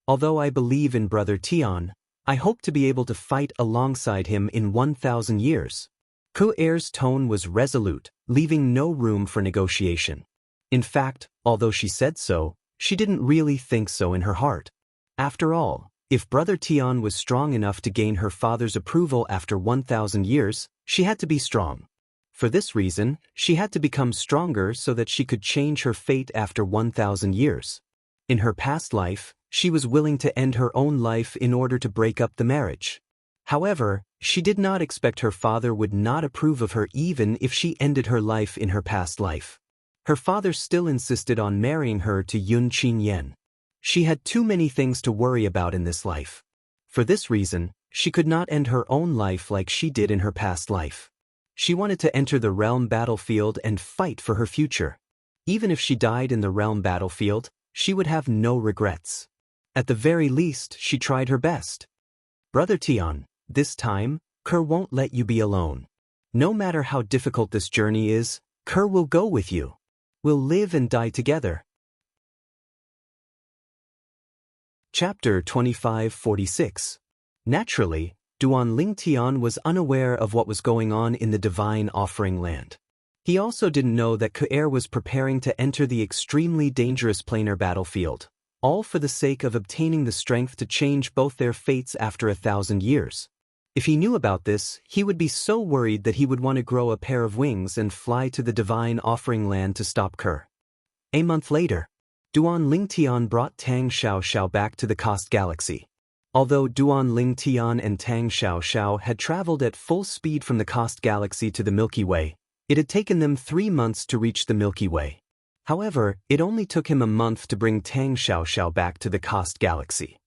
Although I believe in Brother Tian, I hope to be able to fight alongside him in 1,000 years. Ke's tone was resolute, leaving no room for negotiation. In fact, although she said so, she didn't really think so in her heart. After all, if Brother Tian was strong enough to gain her father's approval after 1,000 years, she had to be strong. For this reason, she had to become stronger so that she could change her fate after 1,000 years. In her past life, she was willing to end her own life in order to break up the marriage. However, she did not expect her father would not approve of her even if she ended her life in her past life. Her father still insisted on marrying her to Yun Qinyan. She had too many things to worry about in this life. For this reason, she could not end her own life like she did in her past life. She wanted to enter the realm battlefield and fight for her future. Even if she died in the realm battlefield, she would have no regrets. At the very least, she tried her best. Brother Tian, this time, Ke won't let you be alone. No matter how difficult this journey is, Ke will go with you. We'll live and die together. Chapter 2546. Naturally, Duan Lingtian was unaware of what was going on in the Divine Offering Land. He also didn't know that Ke was preparing to enter the extremely dangerous planar battlefield, all for the sake of obtaining the strength to change both their fates after 1,000 years. If he knew about this, he would be so worried that he would want to grow a pair of wings and fly to the Divine Offering Land to stop Ke. A month later, Duan Lingtian brought Tang Xiaoxiao back to the Cost Galaxy. Although Duan Lingtian and Tang Xiaoxiao had traveled at full speed from the Cost Galaxy to the Milky Way, it had taken them 3 months to reach the Milky Way. However, it only took him a month to bring Tang Xiaoxiao back to the Cost Galaxy.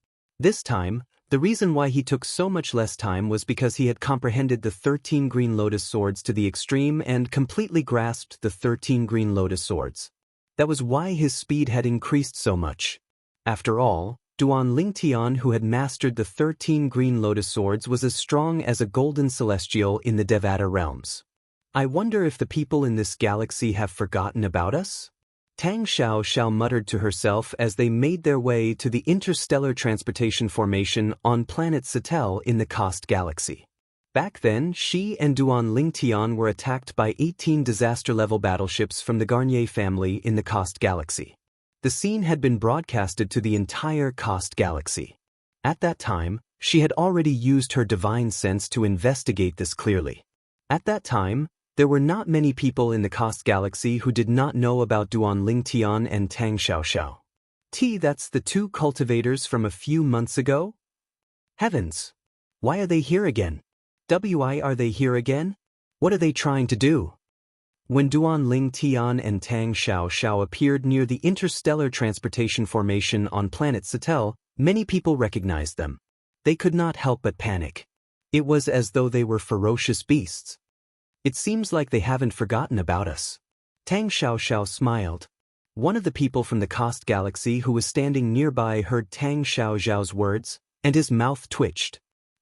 This time, the reason why he took so much less time was because he had comprehended the 13 Green Lotus Swords to the extreme and completely grasped the 13 Green Lotus Swords. That was why his speed had increased so much. After all, Duan Lingtian, who had mastered the 13 Green Lotus Swords, was as strong as a golden celestial in the Devata realms. I wonder if the people in this galaxy have forgotten about us? Tang Xiaoxiao muttered to herself as they made their way to the interstellar transportation formation on planet Satel in the Cost Galaxy. Back then, she and Duan Lingtian were attacked by 18 disaster-level battleships from the Garnier family in the Cost Galaxy. The scene had been broadcasted to the entire Cost Galaxy. At that time, she had already used her divine sense to investigate this clearly. At that time, there were not many people in the Cost Galaxy who did not know about Duan Lingtian and Tang Xiaoxiao. That's the 2 cultivators from a few months ago? Heavens! Why are they here again? Why are they here again? What are they trying to do? When Duan Ling Tian and Tang Xiao appeared near the interstellar transportation formation on planet Satel, many people recognized them. They could not help but panic. It was as though they were ferocious beasts. It seems like they haven't forgotten about us. Tang Xiao smiled. One of the people from the Cost Galaxy who was standing nearby heard Tang Xiao's words, and his mouth twitched.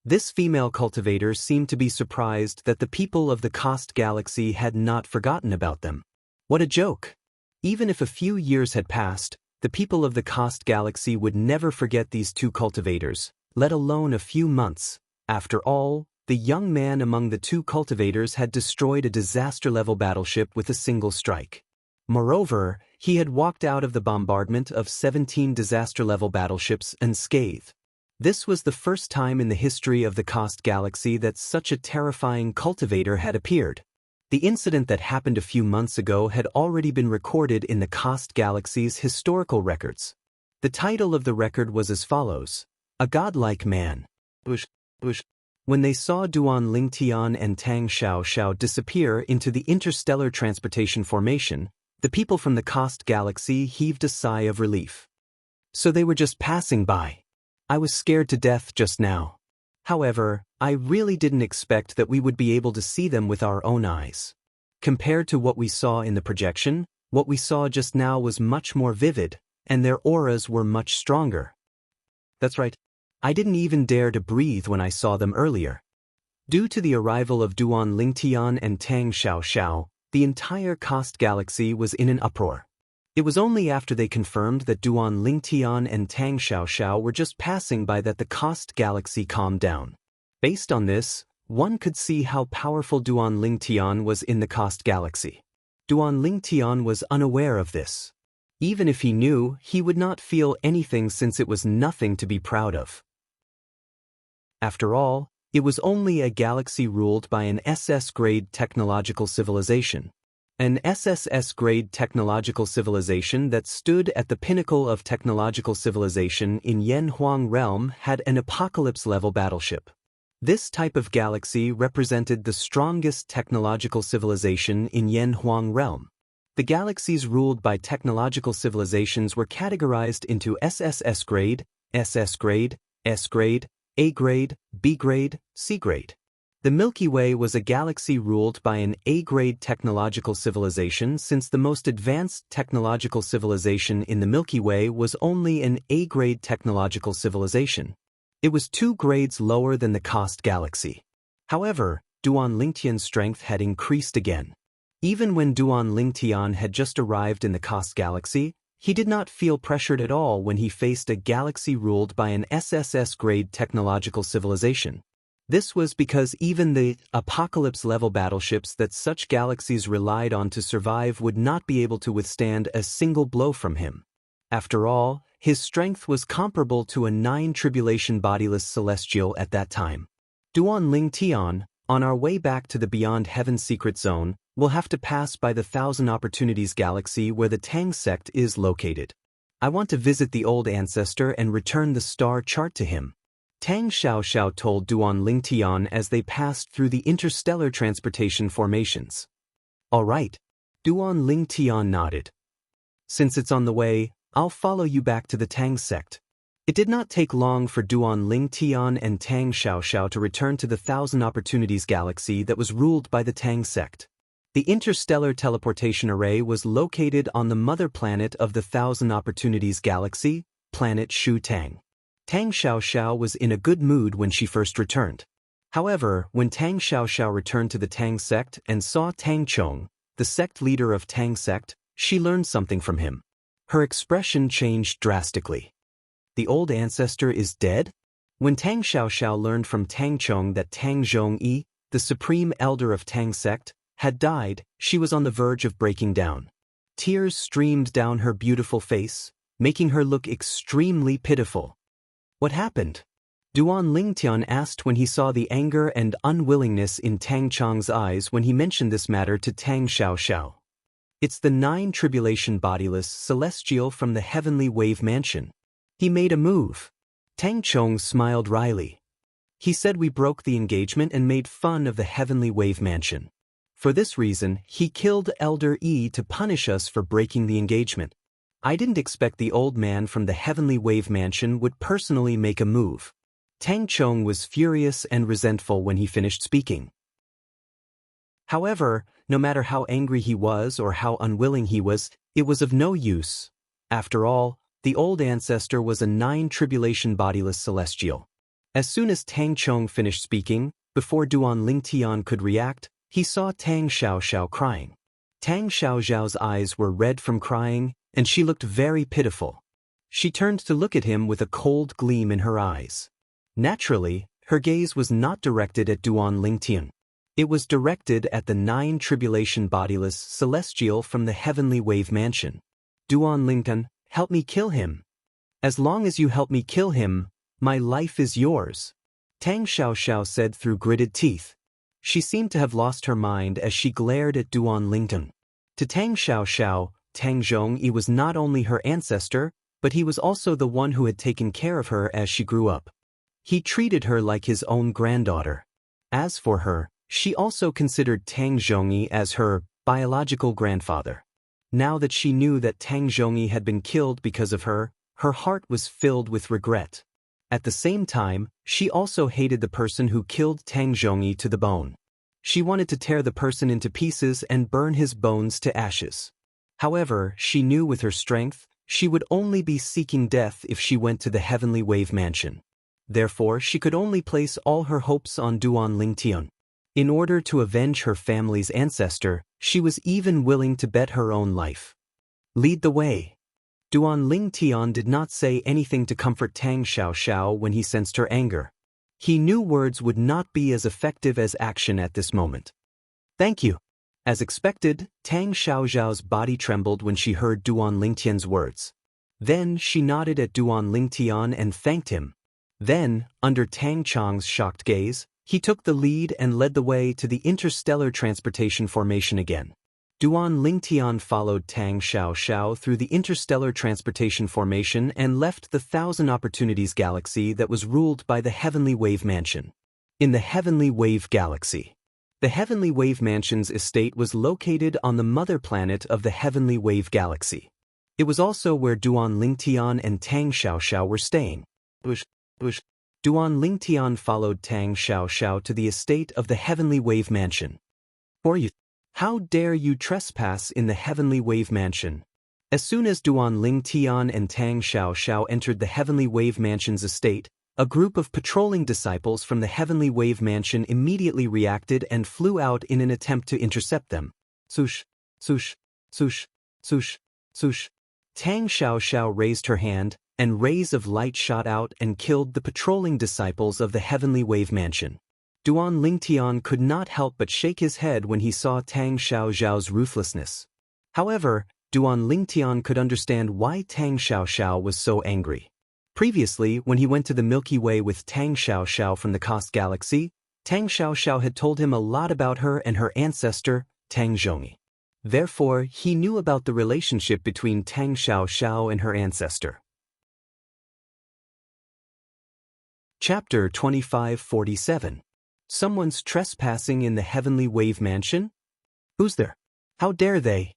This female cultivator seemed to be surprised that the people of the Cost Galaxy had not forgotten about them. What a joke! Even if a few years had passed, the people of the Cost Galaxy would never forget these two cultivators, let alone a few months. After all, the young man among the two cultivators had destroyed a disaster-level battleship with a single strike. Moreover, he had walked out of the bombardment of 17 disaster-level battleships unscathed. This was the first time in the history of the Cost Galaxy that such a terrifying cultivator had appeared. The incident that happened a few months ago had already been recorded in the Cost Galaxy's historical records. The title of the record was as follows: A Godlike Man. When they saw Duan Ling Tian and Tang Xiao disappear into the interstellar transportation formation, the people from the Cost Galaxy heaved a sigh of relief. So they were just passing by. I was scared to death just now. However, I really didn't expect that we would be able to see them with our own eyes. Compared to what we saw in the projection, what we saw just now was much more vivid, and their auras were much stronger. That's right. I didn't even dare to breathe when I saw them earlier. Due to the arrival of Duan Ling Tian and Tang Xiao, the entire Cost Galaxy was in an uproar. It was only after they confirmed that Duan Ling Tian and Tang Xiao were just passing by that the Cost Galaxy calmed down. Based on this, one could see how powerful Duan Ling Tian was in the Cost Galaxy. Duan Ling Tian was unaware of this. Even if he knew, he would not feel anything since it was nothing to be proud of. After all, it was only a galaxy ruled by an SS-grade technological civilization. An SSS-grade technological civilization that stood at the pinnacle of technological civilization in Yanhuang realm had an apocalypse-level battleship. This type of galaxy represented the strongest technological civilization in Yanhuang realm. The galaxies ruled by technological civilizations were categorized into SSS-grade, SS-grade, S-grade, A-grade, B-grade, C-grade. The Milky Way was a galaxy ruled by an A-grade technological civilization since the most advanced technological civilization in the Milky Way was only an A-grade technological civilization. It was 2 grades lower than the Cost Galaxy. However, Duan Ling Tian's strength had increased again. Even when Duan Ling Tian had just arrived in the Cost Galaxy, he did not feel pressured at all when he faced a galaxy ruled by an SSS-grade technological civilization. This was because even the apocalypse-level battleships that such galaxies relied on to survive would not be able to withstand a single blow from him. After all, his strength was comparable to a 9-tribulation bodiless celestial at that time. Duan Ling Tian, on our way back to the Beyond Heaven Secret Zone, will have to pass by the Thousand Opportunities Galaxy where the Tang sect is located. I want to visit the old ancestor and return the star chart to him. Tang Xiao told Duan Ling Tian as they passed through the interstellar transportation formations. All right. Duan Ling Tian nodded. Since it's on the way, I'll follow you back to the Tang sect. It did not take long for Duan Ling Tian and Tang Xiao to return to the Thousand Opportunities Galaxy that was ruled by the Tang sect. The interstellar teleportation array was located on the mother planet of the Thousand Opportunities Galaxy, planet Shu Tang. Tang Xiao was in a good mood when she first returned. However, when Tang Xiao returned to the Tang sect and saw Tang Chong, the sect leader of Tang sect, she learned something from him. Her expression changed drastically. The old ancestor is dead? When Tang Xiao learned from Tang Chong that Tang Zhongyi, the supreme elder of Tang sect, had died, she was on the verge of breaking down. Tears streamed down her beautiful face, making her look extremely pitiful. What happened? Duan Ling Tian asked when he saw the anger and unwillingness in Tang Chong's eyes when he mentioned this matter to Tang Xiao. It's the 9-tribulation bodiless celestial from the heavenly wave mansion. He made a move. Tang Chong smiled wryly. He said we broke the engagement and made fun of the heavenly wave mansion. For this reason, he killed Elder E to punish us for breaking the engagement. I didn't expect the old man from the Heavenly Wave Mansion would personally make a move. Tang Chong was furious and resentful when he finished speaking. However, no matter how angry he was or how unwilling he was, it was of no use. After all, the old ancestor was a 9 bodiless celestial. As soon as Tang Chong finished speaking, before Duan Lingtian could react, he saw Tang Xiaoxiao crying. Tang Xiaoxiao's eyes were red from crying, and she looked very pitiful. She turned to look at him with a cold gleam in her eyes. Naturally, her gaze was not directed at Duan Lingtian. It was directed at the 9 bodiless celestial from the Heavenly Wave Mansion. Duan Lingtian, help me kill him. As long as you help me kill him, my life is yours, Tang Xiaoxiao said through gritted teeth. She seemed to have lost her mind as she glared at Duan Lingtian. To Tang Xiaoxiao, Tang Zhongyi was not only her ancestor, but he was also the one who had taken care of her as she grew up. He treated her like his own granddaughter. As for her, she also considered Tang Zhongyi as her biological grandfather. Now that she knew that Tang Zhongyi had been killed because of her, her heart was filled with regret. At the same time, she also hated the person who killed Tang Zhongyi to the bone. She wanted to tear the person into pieces and burn his bones to ashes. However, she knew with her strength, she would only be seeking death if she went to the Heavenly Wave Mansion. Therefore, she could only place all her hopes on Duan Lingtian. In order to avenge her family's ancestor, she was even willing to bet her own life. Lead the way. Duan Lingtian did not say anything to comfort Tang Xiaoxiao when he sensed her anger. He knew words would not be as effective as action at this moment. Thank you. As expected, Tang Xiaoxiao's body trembled when she heard Duan Lingtian's words. Then she nodded at Duan Lingtian and thanked him. Then, under Tang Chong's shocked gaze, he took the lead and led the way to the interstellar transportation formation again. Duan Lingtian followed Tang Xiaoxiao through the interstellar transportation formation and left the Thousand Opportunities Galaxy that was ruled by the Heavenly Wave Mansion. In the Heavenly Wave Galaxy, the Heavenly Wave Mansion's estate was located on the mother planet of the Heavenly Wave Galaxy. It was also where Duan Lingtian and Tang Xiaoxiao were staying. Duan Lingtian followed Tang Xiaoxiao to the estate of the Heavenly Wave Mansion. For you. How dare you trespass in the Heavenly Wave Mansion? As soon as Duan Lingtian and Tang Xiaoxiao entered the Heavenly Wave Mansion's estate, a group of patrolling disciples from the Heavenly Wave Mansion immediately reacted and flew out in an attempt to intercept them. Swoosh, swoosh, swoosh, swoosh, swoosh. Tang Xiaoxiao raised her hand, and rays of light shot out and killed the patrolling disciples of the Heavenly Wave Mansion. Duan Lingtian could not help but shake his head when he saw Tang Xiaoxiao's ruthlessness. However, Duan Lingtian could understand why Tang Xiaoxiao was so angry. Previously, when he went to the Milky Way with Tang Xiaoxiao from the Cost Galaxy, Tang Xiaoxiao had told him a lot about her and her ancestor, Tang Zhongyi. Therefore, he knew about the relationship between Tang Xiaoxiao and her ancestor. Chapter 2547. Someone's trespassing in the Heavenly Wave Mansion? Who's there? How dare they?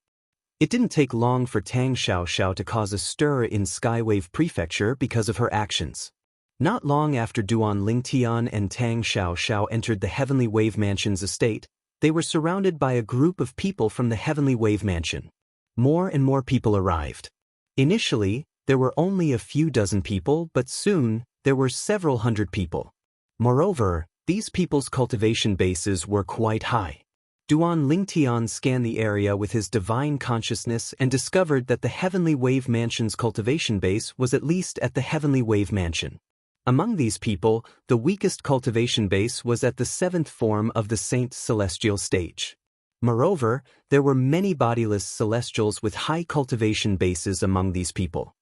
It didn't take long for Tang Xiaoxiao to cause a stir in Skywave Prefecture because of her actions. Not long after Duan Lingtian and Tang Xiaoxiao entered the Heavenly Wave Mansion's estate, they were surrounded by a group of people from the Heavenly Wave Mansion. More and more people arrived. Initially, there were only a few dozen people, but soon, there were several hundred people. Moreover, these people's cultivation bases were quite high. Duan Lingtian scanned the area with his divine consciousness and discovered that the Heavenly Wave Mansion's cultivation base was at least at the Heavenly Wave Mansion. Among these people, the weakest cultivation base was at the 7th form of the Saint Celestial stage. Moreover, there were many bodiless celestials with high cultivation bases among these people.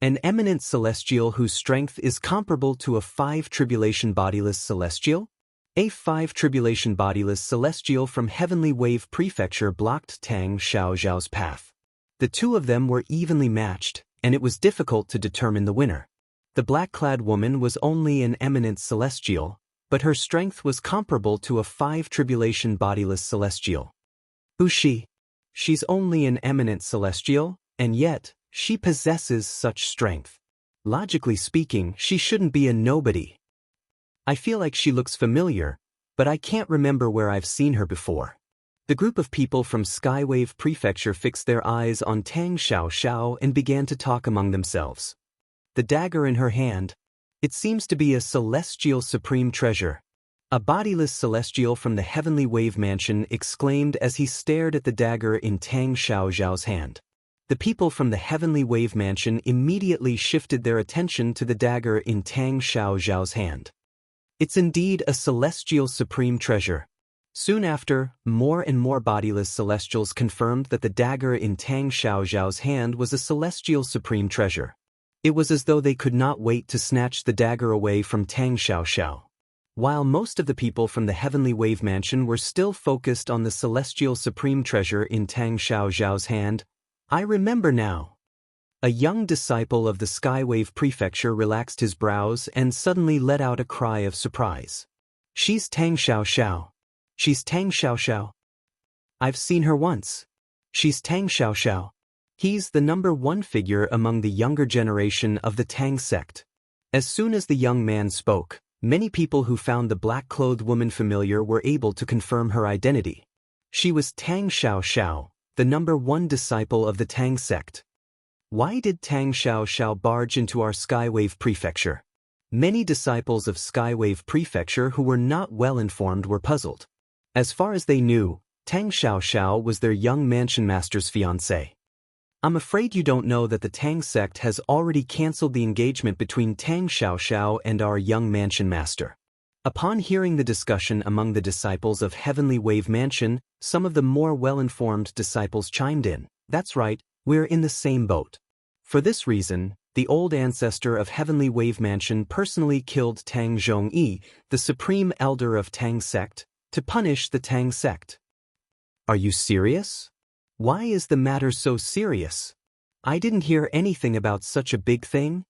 An eminent celestial whose strength is comparable to a 5 tribulation bodiless celestial? A 5 tribulation bodiless celestial from Heavenly Wave Prefecture blocked Tang Xiaoxiao's path. The two of them were evenly matched, and it was difficult to determine the winner. The black-clad woman was only an eminent celestial, but her strength was comparable to a 5 tribulation bodiless celestial. Who's she? She's only an eminent celestial, and yet, she possesses such strength. Logically speaking, she shouldn't be a nobody. I feel like she looks familiar, but I can't remember where I've seen her before. The group of people from Skywave Prefecture fixed their eyes on Tang Xiao and began to talk among themselves. The dagger in her hand, it seems to be a celestial supreme treasure. A bodiless celestial from the heavenly wave mansion exclaimed as he stared at the dagger in Tang Xiao's hand. The people from the heavenly wave mansion immediately shifted their attention to the dagger in Tang Xiao's hand. It's indeed a celestial supreme treasure. Soon after, more and more bodiless celestials confirmed that the dagger in Tang Xiao's hand was a celestial supreme treasure. It was as though they could not wait to snatch the dagger away from Tang Xiao. While most of the people from the heavenly wave mansion were still focused on the celestial supreme treasure in Tang Xiao's hand, I remember now. A young disciple of the Skywave Prefecture relaxed his brows and suddenly let out a cry of surprise. She's Tang Xiao. She's Tang Xiao. I've seen her once. She's Tang Xiao. He's the #1 figure among the younger generation of the Tang sect. As soon as the young man spoke, many people who found the black-clothed woman familiar were able to confirm her identity. She was Tang Xiao, the #1 disciple of the Tang sect. Why did Tang Xiao barge into our Skywave Prefecture? Many disciples of Skywave Prefecture who were not well informed were puzzled. As far as they knew, Tang Xiao was their young mansion master's fiancé. I'm afraid you don't know that the Tang sect has already cancelled the engagement between Tang Xiao and our young mansion master. Upon hearing the discussion among the disciples of Heavenly Wave Mansion, some of the more well-informed disciples chimed in. That's right, we're in the same boat. For this reason, the old ancestor of Heavenly Wave Mansion personally killed Tang Zhongyi, the supreme elder of Tang sect, to punish the Tang sect. Are you serious? Why is the matter so serious? I didn't hear anything about such a big thing.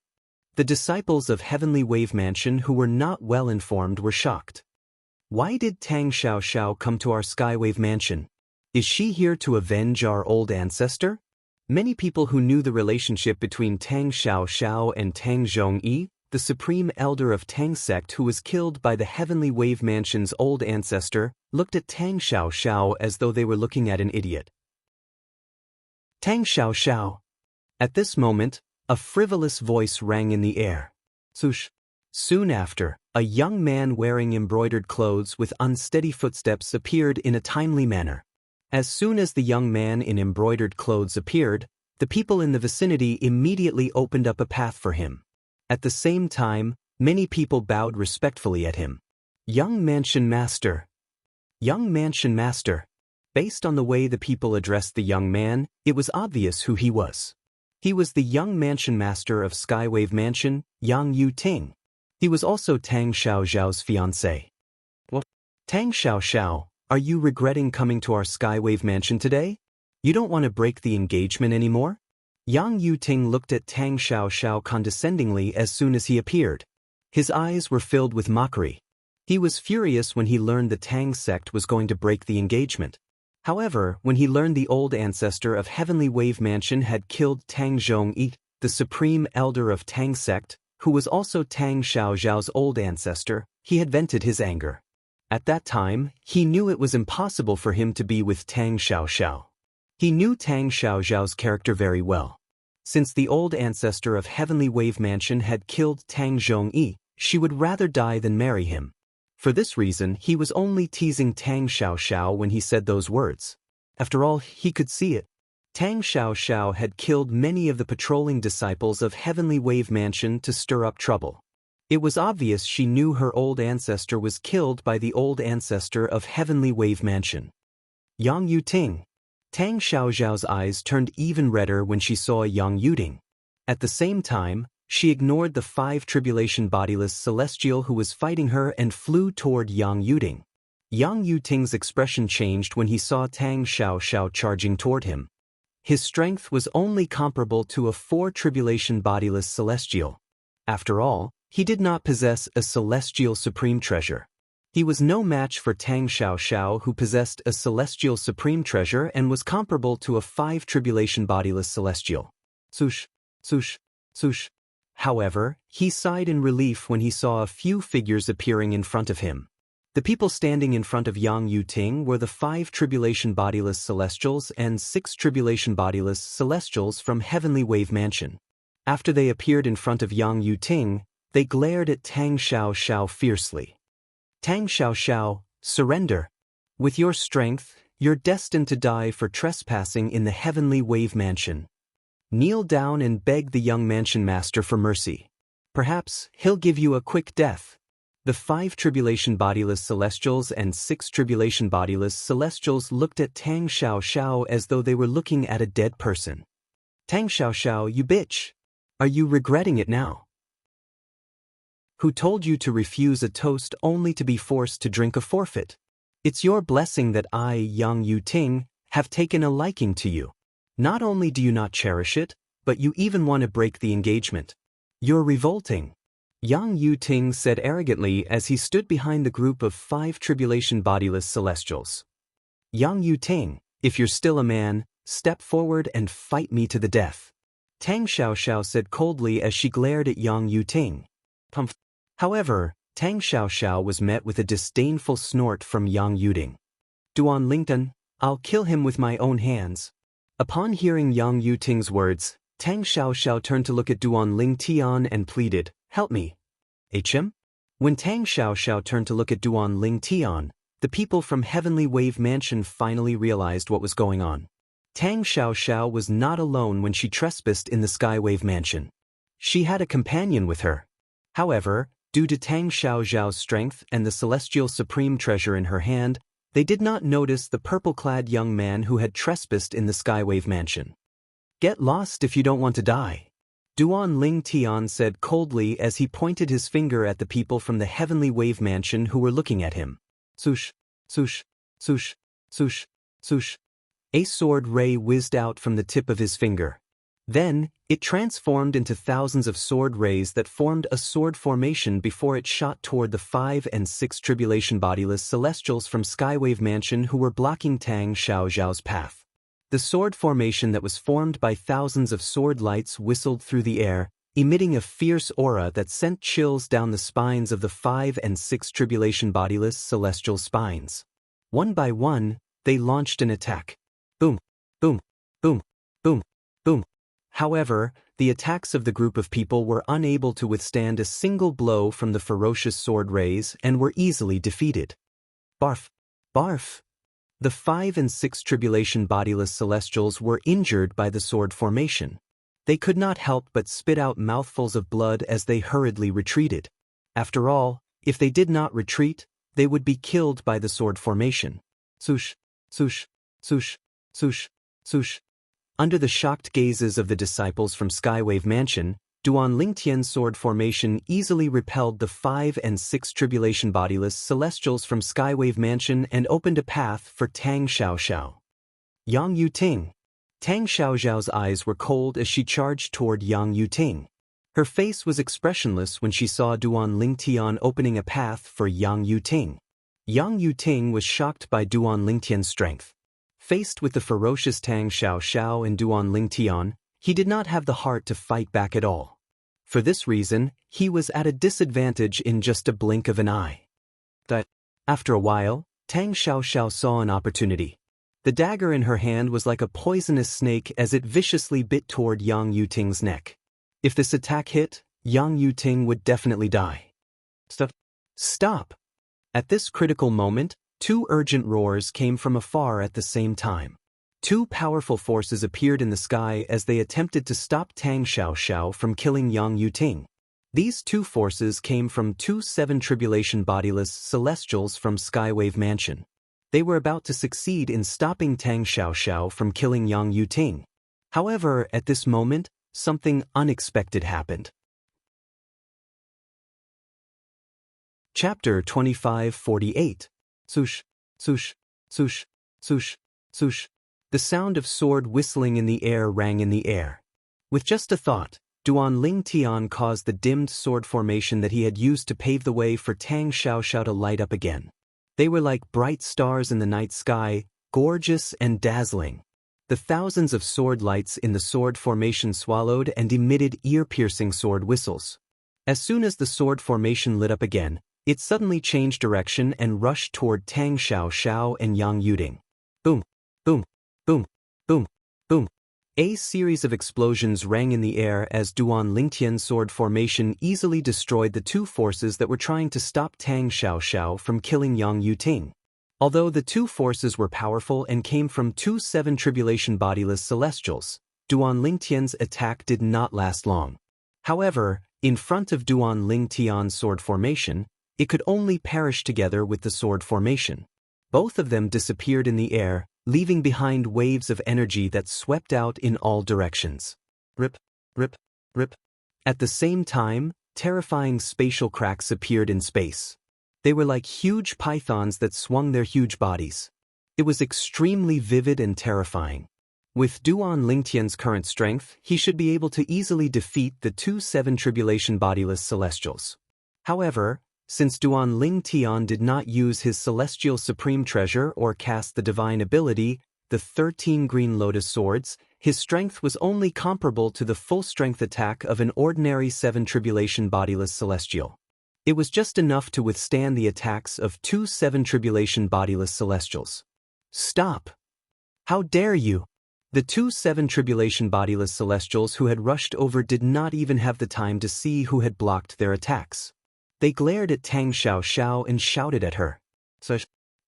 The disciples of Heavenly Wave Mansion who were not well informed were shocked. Why did Tang Xiao come to our Skywave Mansion? Is she here to avenge our old ancestor? Many people who knew the relationship between Tang Xiao and Tang Zhongyi, the supreme elder of Tang sect who was killed by the Heavenly Wave Mansion's old ancestor, looked at Tang Xiao as though they were looking at an idiot. Tang Xiao. At this moment, a frivolous voice rang in the air. Swoosh. Soon after, a young man wearing embroidered clothes with unsteady footsteps appeared in a timely manner. As soon as the young man in embroidered clothes appeared, the people in the vicinity immediately opened up a path for him. At the same time, many people bowed respectfully at him. Young Mansion Master. Young Mansion Master. Based on the way the people addressed the young man, it was obvious who he was. He was the young mansion master of Skywave Mansion, Yang Yuting. He was also Tang Xiao's fiancé. What? Tang Xiao, are you regretting coming to our Skywave Mansion today? You don't want to break the engagement anymore? Yang Yuting looked at Tang Xiao condescendingly as soon as he appeared. His eyes were filled with mockery. He was furious when he learned the Tang sect was going to break the engagement. However, when he learned the old ancestor of Heavenly Wave Mansion had killed Tang Zhongyi, the supreme elder of Tang sect, who was also Tang Xiao's old ancestor, he had vented his anger. At that time, he knew it was impossible for him to be with Tang Xiao. He knew Tang Xiao's character very well. Since the old ancestor of Heavenly Wave Mansion had killed Tang Zhongyi, she would rather die than marry him. For this reason, he was only teasing Tang Xiao when he said those words. After all, he could see it. Tang Xiao had killed many of the patrolling disciples of Heavenly Wave Mansion to stir up trouble. It was obvious she knew her old ancestor was killed by the old ancestor of Heavenly Wave Mansion. Yang Yuting. Tang Xiao's eyes turned even redder when she saw Yang Yuting. At the same time, she ignored the 5 tribulation bodiless celestial who was fighting her and flew toward Yang Yuting. Yang Yuting's expression changed when he saw Tang Xiao charging toward him. His strength was only comparable to a 4 tribulation bodiless celestial. After all, he did not possess a celestial supreme treasure. He was no match for Tang Xiaoxiao, who possessed a celestial supreme treasure and was comparable to a 5 tribulation bodiless celestial. Swoosh, swoosh, swoosh. However, he sighed in relief when he saw a few figures appearing in front of him. The people standing in front of Yang Yuting were the 5 tribulation bodiless celestials and 6 tribulation bodiless celestials from Heavenly Wave Mansion. After they appeared in front of Yang Yuting, they glared at Tang Xiaoxiao fiercely. Tang Xiaoxiao, surrender. With your strength, you're destined to die for trespassing in the Heavenly Wave Mansion. Kneel down and beg the young mansion master for mercy. Perhaps he'll give you a quick death. The 5 tribulation bodiless celestials and 6 tribulation bodiless celestials looked at Tang Xiaoxiao as though they were looking at a dead person. Tang Xiaoxiao, you bitch! Are you regretting it now? Who told you to refuse a toast only to be forced to drink a forfeit? It's your blessing that I, Yang Yuting, have taken a liking to you. Not only do you not cherish it, but you even want to break the engagement. You're revolting. Yang Yuting said arrogantly as he stood behind the group of 5 tribulation bodiless celestials. Yang Yuting, if you're still a man, step forward and fight me to the death. Tang Xiaoxiao said coldly as she glared at Yang Yuting. Pumph. However, Tang Xiaoxiao was met with a disdainful snort from Yang Yuting. Duan Lingtan, I'll kill him with my own hands. Upon hearing Yang Yuting's words, Tang Xiaoxiao turned to look at Duan Lingtian and pleaded, help me. HM? When Tang Xiaoxiao turned to look at Duan Lingtian, the people from Heavenly Wave Mansion finally realized what was going on. Tang Xiaoxiao was not alone when she trespassed in the Skywave Mansion. She had a companion with her. However, due to Tang Xiaoxiao's strength and the celestial supreme treasure in her hand, they did not notice the purple-clad young man who had trespassed in the Skywave Mansion. Get lost if you don't want to die. Duan Lingtian said coldly as he pointed his finger at the people from the Heavenly Wave Mansion who were looking at him. Swoosh, swoosh, swoosh, swoosh, swoosh. A sword ray whizzed out from the tip of his finger. Then, it transformed into thousands of sword rays that formed a sword formation before it shot toward the 5 and 6 tribulation bodiless celestials from Skywave Mansion who were blocking Tang Xiaoxiao's path. The sword formation that was formed by thousands of sword lights whistled through the air, emitting a fierce aura that sent chills down the spines of the 5 and 6 tribulation bodiless celestial spines. One by one, they launched an attack. Boom, boom, boom, boom, boom. However, the attacks of the group of people were unable to withstand a single blow from the ferocious sword rays and were easily defeated. Barf! Barf! The 5 and 6 tribulation bodiless celestials were injured by the sword formation. They could not help but spit out mouthfuls of blood as they hurriedly retreated. After all, if they did not retreat, they would be killed by the sword formation. Swoosh, swoosh, swoosh, swoosh, swoosh. Under the shocked gazes of the disciples from Skywave Mansion, Duan Lingtian's sword formation easily repelled the 5 and 6 tribulation bodiless celestials from Skywave Mansion and opened a path for Tang Xiaoxiao. Yang Yuting. Tang Xiaoxiao's eyes were cold as she charged toward Yang Yuting. Her face was expressionless when she saw Duan Lingtian opening a path for Yang Yuting. Yang Yuting was shocked by Duan Lingtian's strength. Faced with the ferocious Tang Xiaoxiao and Duan Lingtian, he did not have the heart to fight back at all. For this reason, he was at a disadvantage in just a blink of an eye. After a while, Tang Xiaoxiao saw an opportunity. The dagger in her hand was like a poisonous snake as it viciously bit toward Yang Yuting's neck. If this attack hit, Yang Yuting would definitely die. Stop! At this critical moment, 2 urgent roars came from afar at the same time. 2 powerful forces appeared in the sky as they attempted to stop Tang Xiaoxiao from killing Yang Yuting. These 2 forces came from 2 7 tribulation bodiless celestials from Skywave Mansion. They were about to succeed in stopping Tang Xiaoxiao from killing Yang Yuting. However, at this moment, something unexpected happened. Chapter 2548. Swoosh, swoosh, swoosh, swoosh, swoosh. The sound of sword whistling in the air rang in the air. With just a thought, Duan Ling Tian caused the dimmed sword formation that he had used to pave the way for Tang Xiaoxiao to light up again. They were like bright stars in the night sky, gorgeous and dazzling. The thousands of sword lights in the sword formation swallowed and emitted ear-piercing sword whistles. As soon as the sword formation lit up again, it suddenly changed direction and rushed toward Tang Xiaoxiao and Yang Yuding. Boom, boom, boom, boom, boom. A series of explosions rang in the air as Duan Lingtian's sword formation easily destroyed the two forces that were trying to stop Tang Xiaoxiao from killing Yang Yuting. Although the two forces were powerful and came from two seven tribulation bodiless celestials, Duan Lingtian's attack did not last long. However, in front of Duan Lingtian's sword formation, it could only perish together with the sword formation. Both of them disappeared in the air, leaving behind waves of energy that swept out in all directions. Rip, rip, rip. At the same time, terrifying spatial cracks appeared in space. They were like huge pythons that swung their huge bodies. It was extremely vivid and terrifying. With Duan Lingtian's current strength, he should be able to easily defeat the two seven tribulation bodiless celestials. However, since Duan Lingtian did not use his celestial supreme treasure or cast the divine ability, the 13 green lotus swords, his strength was only comparable to the full strength attack of an ordinary seven tribulation bodiless celestial. It was just enough to withstand the attacks of two seven tribulation bodiless celestials. Stop! How dare you! The two seven tribulation bodiless celestials who had rushed over did not even have the time to see who had blocked their attacks. They glared at Tang Xiaoxiao and shouted at her.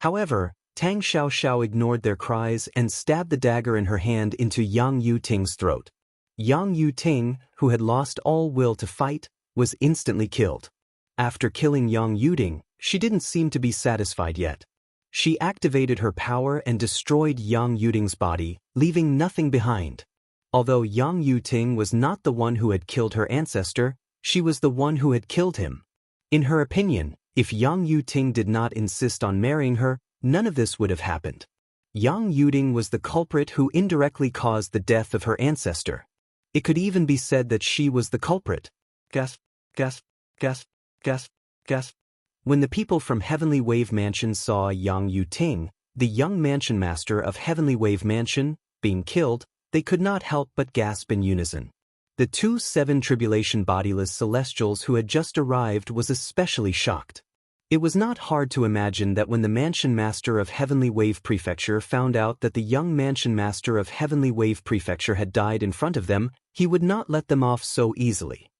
However, Tang Xiaoxiao ignored their cries and stabbed the dagger in her hand into Yang Yuting's throat. Yang Yuting, who had lost all will to fight, was instantly killed. After killing Yang Yuting, she didn't seem to be satisfied yet. She activated her power and destroyed Yang Yuting's body, leaving nothing behind. Although Yang Yuting was not the one who had killed her ancestor, she was the one who had killed him. In her opinion, if Yang Yuting did not insist on marrying her, none of this would have happened. Yang Yuting was the culprit who indirectly caused the death of her ancestor. It could even be said that she was the culprit. Gasp, gasp, gasp, gasp, gasp. When the people from Heavenly Wave Mansion saw Yang Yuting, the young mansion master of Heavenly Wave Mansion, being killed, they could not help but gasp in unison. The two seven tribulation bodiless celestials who had just arrived was especially shocked. It was not hard to imagine that when the mansion master of Heavenly Wave Prefecture found out that the young mansion master of Heavenly Wave Prefecture had died in front of them, he would not let them off so easily.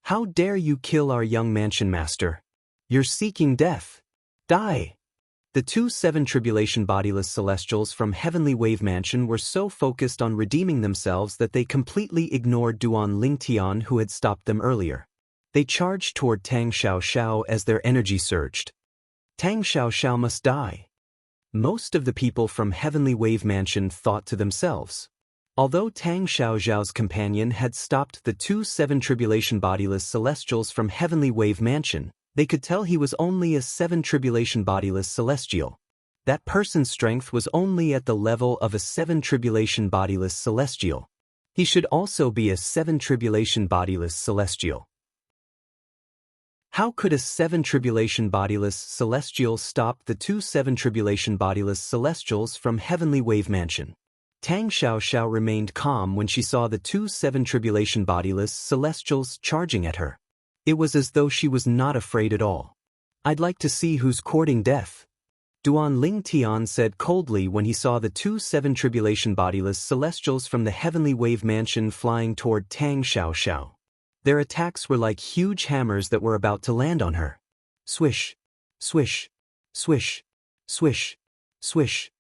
How dare you kill our young mansion master? You're seeking death. Die! The two seven tribulation bodiless celestials from Heavenly Wave Mansion were so focused on redeeming themselves that they completely ignored Duan Lingtian who had stopped them earlier. They charged toward Tang Xiaoxiao as their energy surged. Tang Xiaoxiao must die. Most of the people from Heavenly Wave Mansion thought to themselves. Although Tang Xiaoxiao's companion had stopped the two seven tribulation bodiless celestials from Heavenly Wave Mansion, they could tell he was only a seven tribulation bodiless celestial. That person's strength was only at the level of a seven tribulation bodiless celestial. He should also be a seven tribulation bodiless celestial. How could a seven tribulation bodiless celestial stop the two seven tribulation bodiless celestials from Heavenly Wave Mansion? Tang Xiaoxiao remained calm when she saw the two seven tribulation bodiless celestials charging at her. It was as though she was not afraid at all. I'd like to see who's courting death. Duan Lingtian said coldly when he saw the two seven tribulation bodiless celestials from the Heavenly Wave Mansion flying toward Tang Xiaoxiao. Their attacks were like huge hammers that were about to land on her. Swish, swish, swish, swish, swish.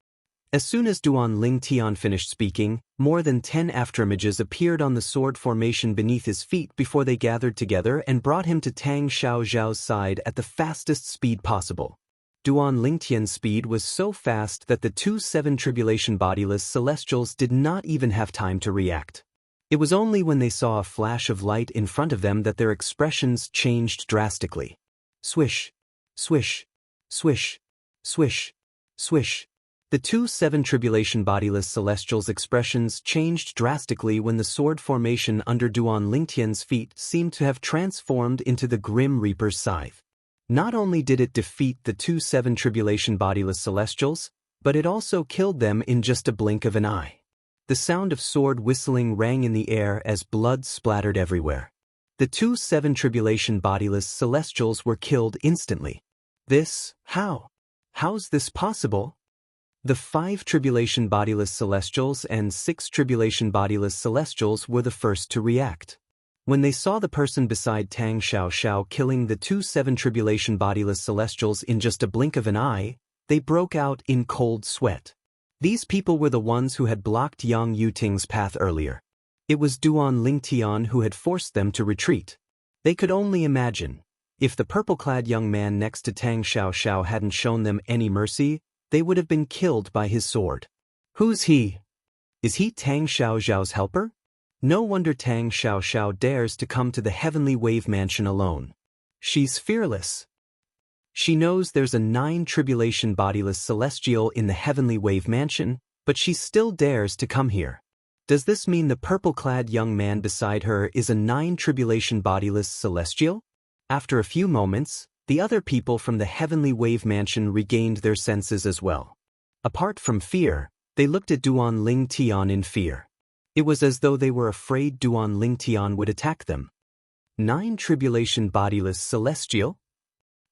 As soon as Duan Lingtian finished speaking, more than 10 afterimages appeared on the sword formation beneath his feet before they gathered together and brought him to Tang Xiaoxiao's side at the fastest speed possible. Duan Lingtian's speed was so fast that the two seven tribulation bodiless celestials did not even have time to react. It was only when they saw a flash of light in front of them that their expressions changed drastically. Swish, swish, swish, swish, swish. The two seven tribulation bodiless celestials' expressions changed drastically when the sword formation under Duan Lingtian's feet seemed to have transformed into the Grim Reaper's scythe. Not only did it defeat the two seven tribulation bodiless celestials, but it also killed them in just a blink of an eye. The sound of sword whistling rang in the air as blood splattered everywhere. The two seven tribulation bodiless celestials were killed instantly. How's this possible? The 5 tribulation bodiless celestials and 6 tribulation bodiless celestials were the first to react. When they saw the person beside Tang Xiao killing the 2 7 tribulation bodiless celestials in just a blink of an eye, they broke out in cold sweat. These people were the ones who had blocked Yang Yuting's path earlier. It was Duan Lingtian who had forced them to retreat. They could only imagine, if the purple-clad young man next to Tang Xiao hadn't shown them any mercy, they would have been killed by his sword. Who's he? Is he Tang Xiao's helper? No wonder Tang Xiao dares to come to the Heavenly Wave Mansion alone. She's fearless. She knows there's a 9 tribulation bodiless celestial in the Heavenly Wave Mansion, but she still dares to come here. Does this mean the purple-clad young man beside her is a 9 tribulation bodiless celestial? After a few moments, the other people from the Heavenly Wave Mansion regained their senses as well. Apart from fear, they looked at Duan Lingtian in fear. It was as though they were afraid Duan Lingtian would attack them. 9 tribulation bodiless celestial?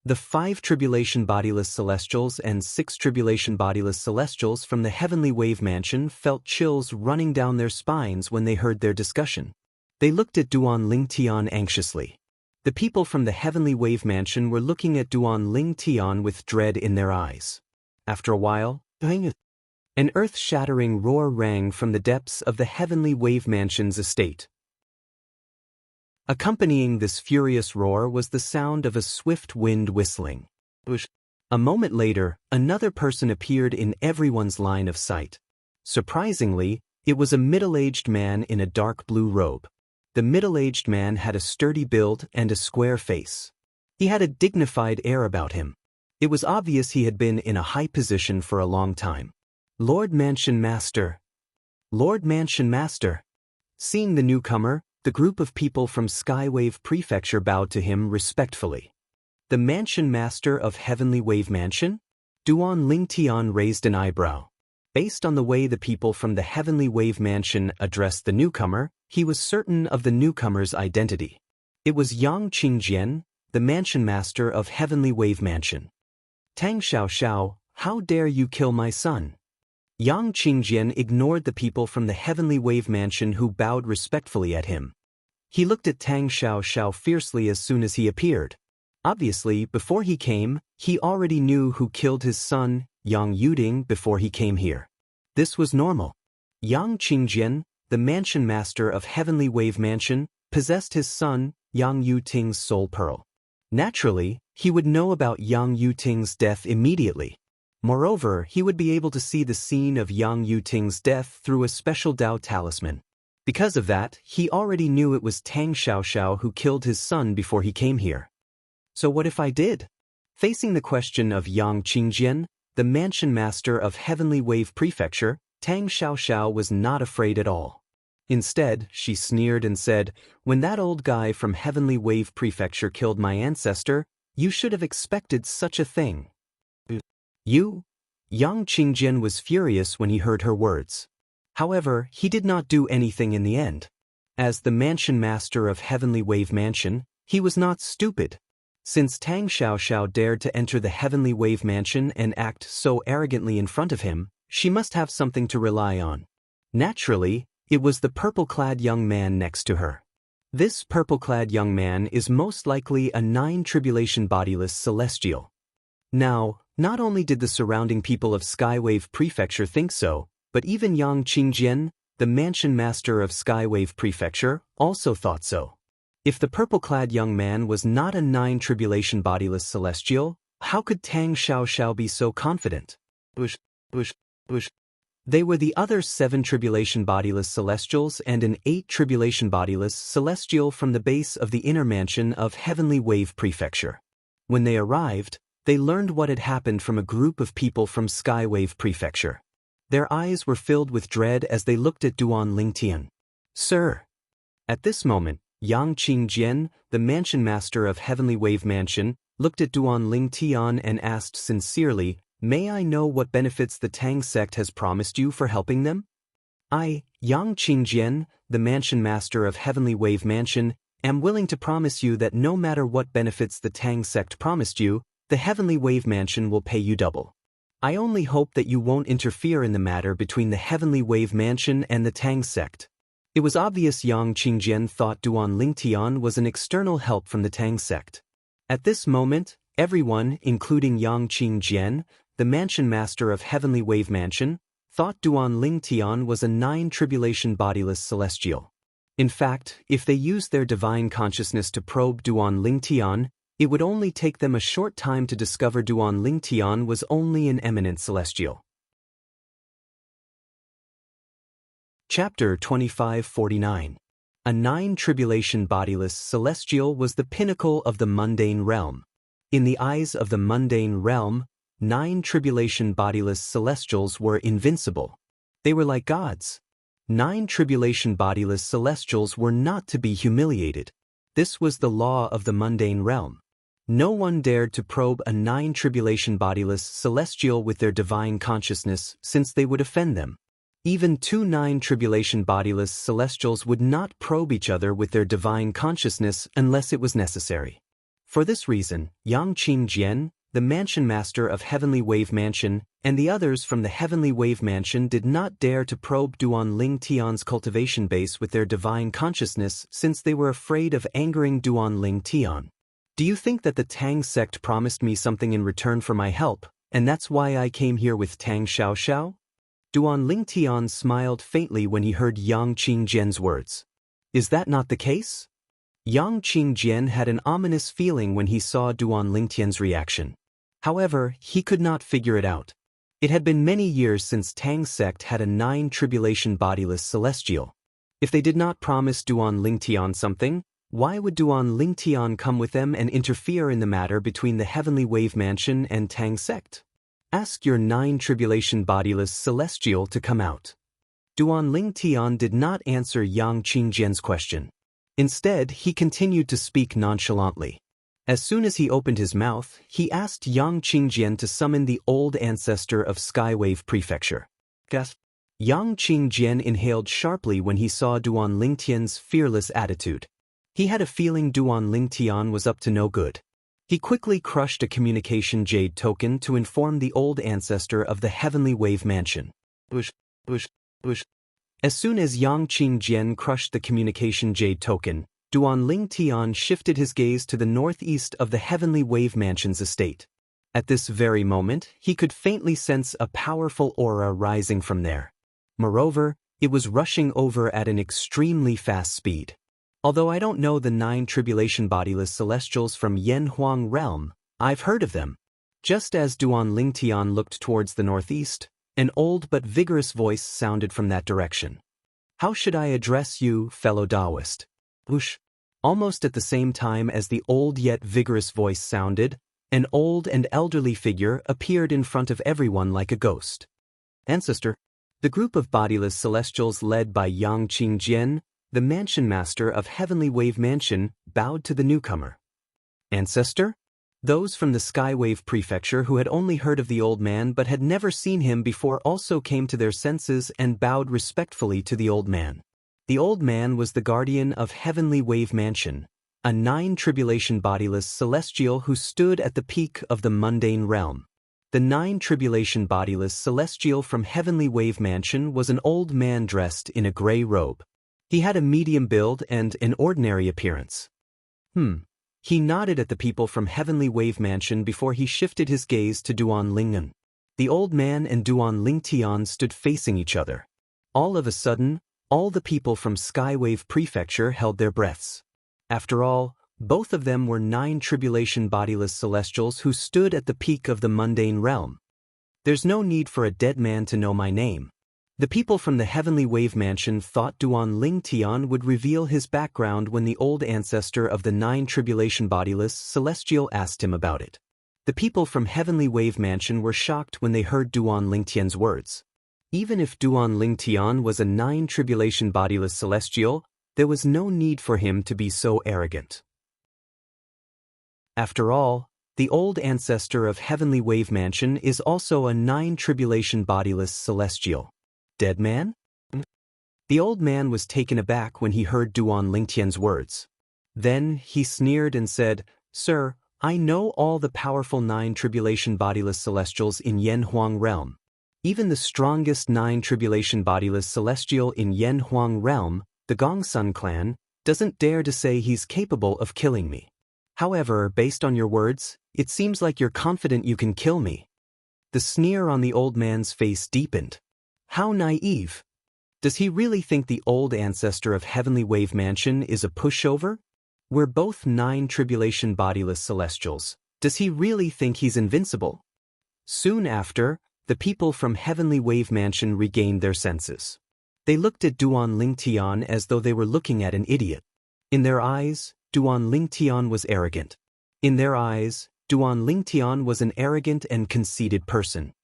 The 5 tribulation bodiless celestials and 6 tribulation bodiless celestials from the Heavenly Wave Mansion felt chills running down their spines when they heard their discussion. They looked at Duan Lingtian anxiously. The people from the Heavenly Wave Mansion were looking at Duan Lingtian with dread in their eyes. After a while, an earth-shattering roar rang from the depths of the Heavenly Wave Mansion's estate. Accompanying this furious roar was the sound of a swift wind whistling. A moment later, another person appeared in everyone's line of sight. Surprisingly, it was a middle-aged man in a dark blue robe. The middle-aged man had a sturdy build and a square face. He had a dignified air about him. It was obvious he had been in a high position for a long time. Lord Mansion Master. Lord Mansion Master. Seeing the newcomer, the group of people from Skywave Prefecture bowed to him respectfully. The Mansion Master of Heavenly Wave Mansion? Duan Lingtian raised an eyebrow. Based on the way the people from the Heavenly Wave Mansion addressed the newcomer, he was certain of the newcomer's identity. It was Yang Qingjian, the Mansion Master of Heavenly Wave Mansion. Tang Xiao, how dare you kill my son? Yang Qingjian ignored the people from the Heavenly Wave Mansion who bowed respectfully at him. He looked at Tang Xiao fiercely as soon as he appeared. Obviously, before he came, he already knew who killed his son, Yang Yuting, before he came here. This was normal. Yang Qingjian, the Mansion Master of Heavenly Wave Mansion, possessed his son, Yang Yuting's soul pearl. Naturally, he would know about Yang Yuting's death immediately. Moreover, he would be able to see the scene of Yang Yuting's death through a special Dao talisman. Because of that, he already knew it was Tang Xiao who killed his son before he came here. So what if I did? Facing the question of Yang Qingjian, the Mansion Master of Heavenly Wave Prefecture, Tang Xiao was not afraid at all. Instead, she sneered and said, "When that old guy from Heavenly Wave Prefecture killed my ancestor, you should have expected such a thing." You? Yang Qingjian was furious when he heard her words. However, he did not do anything in the end. As the Mansion Master of Heavenly Wave Mansion, he was not stupid. Since Tang Xiao dared to enter the Heavenly Wave Mansion and act so arrogantly in front of him, she must have something to rely on. Naturally, it was the purple-clad young man next to her. This purple-clad young man is most likely a 9 tribulation bodiless celestial. Now, not only did the surrounding people of Skywave Prefecture think so, but even Yang Qingjian, the Mansion Master of Skywave Prefecture, also thought so. If the purple-clad young man was not a 9 tribulation bodiless celestial, how could Tang Xiao be so confident? They were the other 7 tribulation bodiless celestials and an 8 tribulation bodiless celestial from the base of the inner mansion of Heavenly Wave Prefecture. When they arrived, They learned what had happened from a group of people from Skywave Prefecture. Their eyes were filled with dread as they looked at Duan Lingtian. Sir. At this moment, Yang Qingjian, the mansion master of Heavenly Wave Mansion, looked at Duan Lingtian and asked sincerely, "May I know what benefits the Tang sect has promised you for helping them?" I, Yang Qingjian, the mansion master of Heavenly Wave Mansion, am willing to promise you that no matter what benefits the Tang sect promised you, the Heavenly Wave Mansion will pay you double. I only hope that you won't interfere in the matter between the Heavenly Wave Mansion and the Tang sect. It was obvious Yang Qingjian thought Duan Lingtian was an external help from the Tang sect. At this moment, everyone, including Yang Qingjian, the mansion master of Heavenly Wave Mansion, thought Duan Lingtian was a 9-tribulation bodiless celestial. In fact, if they used their divine consciousness to probe Duan Lingtian, it would only take them a short time to discover Duan Lingtian was only an eminent celestial. Chapter 2549. A 9-tribulation bodiless celestial was the pinnacle of the mundane realm. In the eyes of the mundane realm, 9-tribulation bodiless celestials were invincible. They were like gods. 9-tribulation bodiless celestials were not to be humiliated. This was the law of the mundane realm. No one dared to probe a 9-tribulation bodiless celestial with their divine consciousness, since they would offend them. Even 2 9-tribulation bodiless celestials would not probe each other with their divine consciousness unless it was necessary. For this reason, Yang Qingjian, the mansion master of Heavenly Wave Mansion, and the others from the Heavenly Wave Mansion did not dare to probe Duan Lingtian's cultivation base with their divine consciousness since they were afraid of angering Duan Lingtian. Do you think that the Tang sect promised me something in return for my help, and that's why I came here with Tang Xiaoxiao? Duan Lingtian smiled faintly when he heard Yang Qingjian's words. Is that not the case? Yang Qingjian had an ominous feeling when he saw Duan Lingtian's reaction. However, he could not figure it out. It had been many years since Tang sect had a 9-tribulation bodiless celestial. If they did not promise Duan Lingtian something, why would Duan Lingtian come with them and interfere in the matter between the Heavenly Wave Mansion and Tang sect? Ask your 9-tribulation bodiless celestial to come out. Duan Lingtian did not answer Yang Qingjian's question. Instead, he continued to speak nonchalantly. As soon as he opened his mouth, he asked Yang Qingjian to summon the old ancestor of Skywave Prefecture. Yang Qingjian inhaled sharply when he saw Duan Lingtian's fearless attitude. He had a feeling Duan Lingtian was up to no good. He quickly crushed a communication jade token to inform the old ancestor of the Heavenly Wave Mansion. As soon as Yang Qingjian crushed the communication jade token, Duan Lingtian shifted his gaze to the northeast of the Heavenly Wave Mansion's estate. At this very moment, he could faintly sense a powerful aura rising from there. Moreover, it was rushing over at an extremely fast speed. Although I don't know the 9-tribulation bodiless celestials from Yen Huang realm, I've heard of them. Just as Duan Lingtian looked towards the northeast, an old but vigorous voice sounded from that direction. How should I address you, fellow Taoist? Whoosh! Almost at the same time as the old yet vigorous voice sounded, an old and elderly figure appeared in front of everyone like a ghost. Ancestor. The group of bodiless celestials led by Yang Qingjian, the mansion master of Heavenly Wave Mansion, bowed to the newcomer. Ancestor? Those from the Skywave Prefecture who had only heard of the old man but had never seen him before also came to their senses and bowed respectfully to the old man. The old man was the guardian of Heavenly Wave Mansion, a 9-tribulation bodiless celestial who stood at the peak of the mundane realm. The 9-tribulation bodiless celestial from Heavenly Wave Mansion was an old man dressed in a gray robe. He had a medium build and an ordinary appearance. He nodded at the people from Heavenly Wave Mansion before he shifted his gaze to Duan Lingtian. The old man and Duan Lingtian stood facing each other. All of a sudden, all the people from Skywave Prefecture held their breaths. After all, both of them were 9-tribulation bodiless celestials who stood at the peak of the mundane realm. There's no need for a dead man to know my name. The people from the Heavenly Wave Mansion thought Duan Lingtian would reveal his background when the old ancestor of the 9-tribulation bodiless celestial asked him about it. The people from Heavenly Wave Mansion were shocked when they heard Duan Lingtian's words. Even if Duan Lingtian was a 9 tribulation bodiless celestial, there was no need for him to be so arrogant. After all, the old ancestor of Heavenly Wave Mansion is also a 9 tribulation bodiless celestial. Dead man? The old man was taken aback when he heard Duan Lingtian's words. Then he sneered and said, "Sir, I know all the powerful 9 tribulation bodiless celestials in Yen Huang realm. Even the strongest 9 tribulation bodiless celestial in Yen Huang realm, the Gongsun clan, doesn't dare to say he's capable of killing me. However, based on your words, it seems like you're confident you can kill me." The sneer on the old man's face deepened. How naive! Does he really think the old ancestor of Heavenly Wave Mansion is a pushover? We're both 9 tribulation bodiless celestials. Does he really think he's invincible? Soon after, the people from Heavenly Wave Mansion regained their senses. They looked at Duan Lingtian as though they were looking at an idiot. In their eyes, Duan Lingtian was arrogant. In their eyes, Duan Lingtian was an arrogant and conceited person.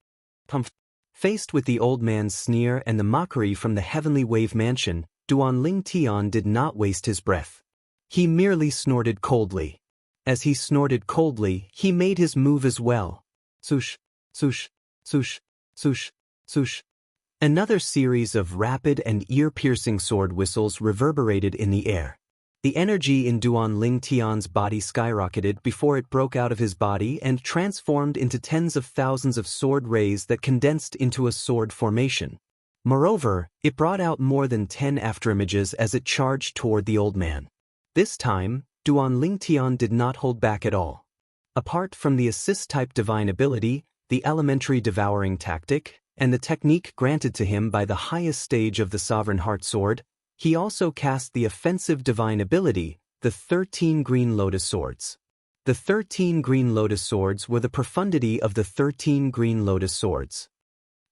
Faced with the old man's sneer and the mockery from the Heavenly Wave Mansion, Duan Lingtian did not waste his breath. He merely snorted coldly. As he snorted coldly, he made his move as well. Swoosh, swoosh, swoosh, swoosh, swoosh. Another series of rapid and ear-piercing sword whistles reverberated in the air. The energy in Duan Lingtian's body skyrocketed before it broke out of his body and transformed into tens of thousands of sword rays that condensed into a sword formation. Moreover, it brought out more than 10 afterimages as it charged toward the old man. This time, Duan Lingtian did not hold back at all. Apart from the assist-type divine ability, the elementary devouring tactic, and the technique granted to him by the highest stage of the Sovereign Heart Sword, he also cast the offensive divine ability, the 13 Green Lotus Swords. The 13 Green Lotus Swords were the profundity of the 13 Green Lotus Swords.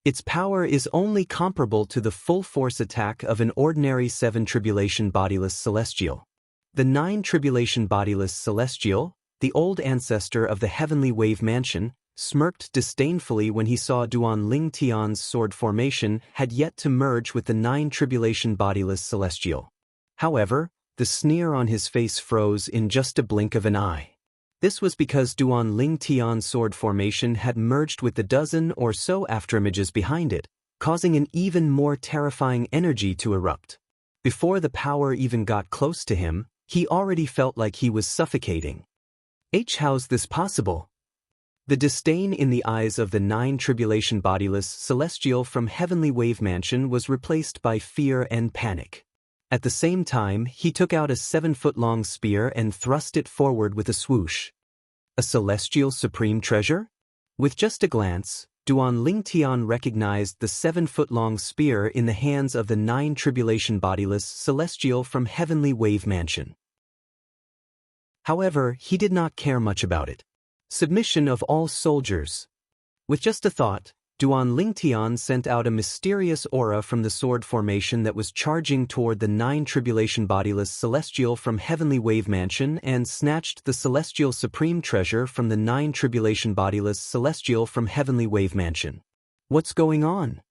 Its power is only comparable to the full-force attack of an ordinary 7 tribulation bodiless celestial. The 9 tribulation bodiless celestial, the old ancestor of the Heavenly Wave Mansion, smirked disdainfully when he saw Duan Lingtian's sword formation had yet to merge with the 9 tribulation bodiless celestial. However, the sneer on his face froze in just a blink of an eye. This was because Duan Lingtian's sword formation had merged with the dozen or so afterimages behind it, causing an even more terrifying energy to erupt. Before the power even got close to him, he already felt like he was suffocating. How's this possible? The disdain in the eyes of the 9 tribulation bodiless celestial from Heavenly Wave Mansion was replaced by fear and panic. At the same time, he took out a 7-foot-long spear and thrust it forward with a swoosh. A celestial supreme treasure? With just a glance, Duan Lingtian recognized the 7-foot-long spear in the hands of the 9 tribulation bodiless celestial from Heavenly Wave Mansion. However, he did not care much about it. Submission of all soldiers. With just a thought, Duan Lingtian sent out a mysterious aura from the sword formation that was charging toward the 9 tribulation bodiless celestial from Heavenly Wave Mansion and snatched the celestial supreme treasure from the 9 tribulation bodiless celestial from Heavenly Wave Mansion. What's going on?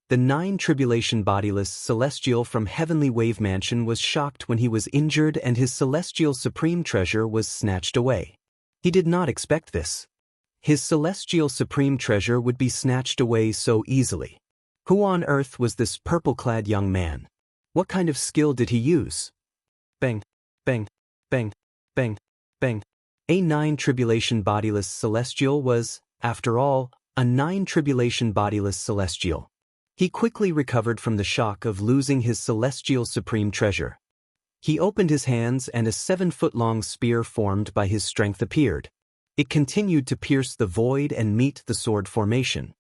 The 9 tribulation bodiless celestial from Heavenly Wave Mansion was shocked when he was injured and his celestial supreme treasure was snatched away. He did not expect this. His celestial supreme treasure would be snatched away so easily. Who on earth was this purple-clad young man? What kind of skill did he use? Bang, bang, bang, bang, bang. A 9 tribulation bodiless celestial was, after all, a 9 tribulation bodiless celestial. He quickly recovered from the shock of losing his celestial supreme treasure. He opened his hands and a 7-foot-long spear formed by his strength appeared. It continued to pierce the void and meet the sword formation.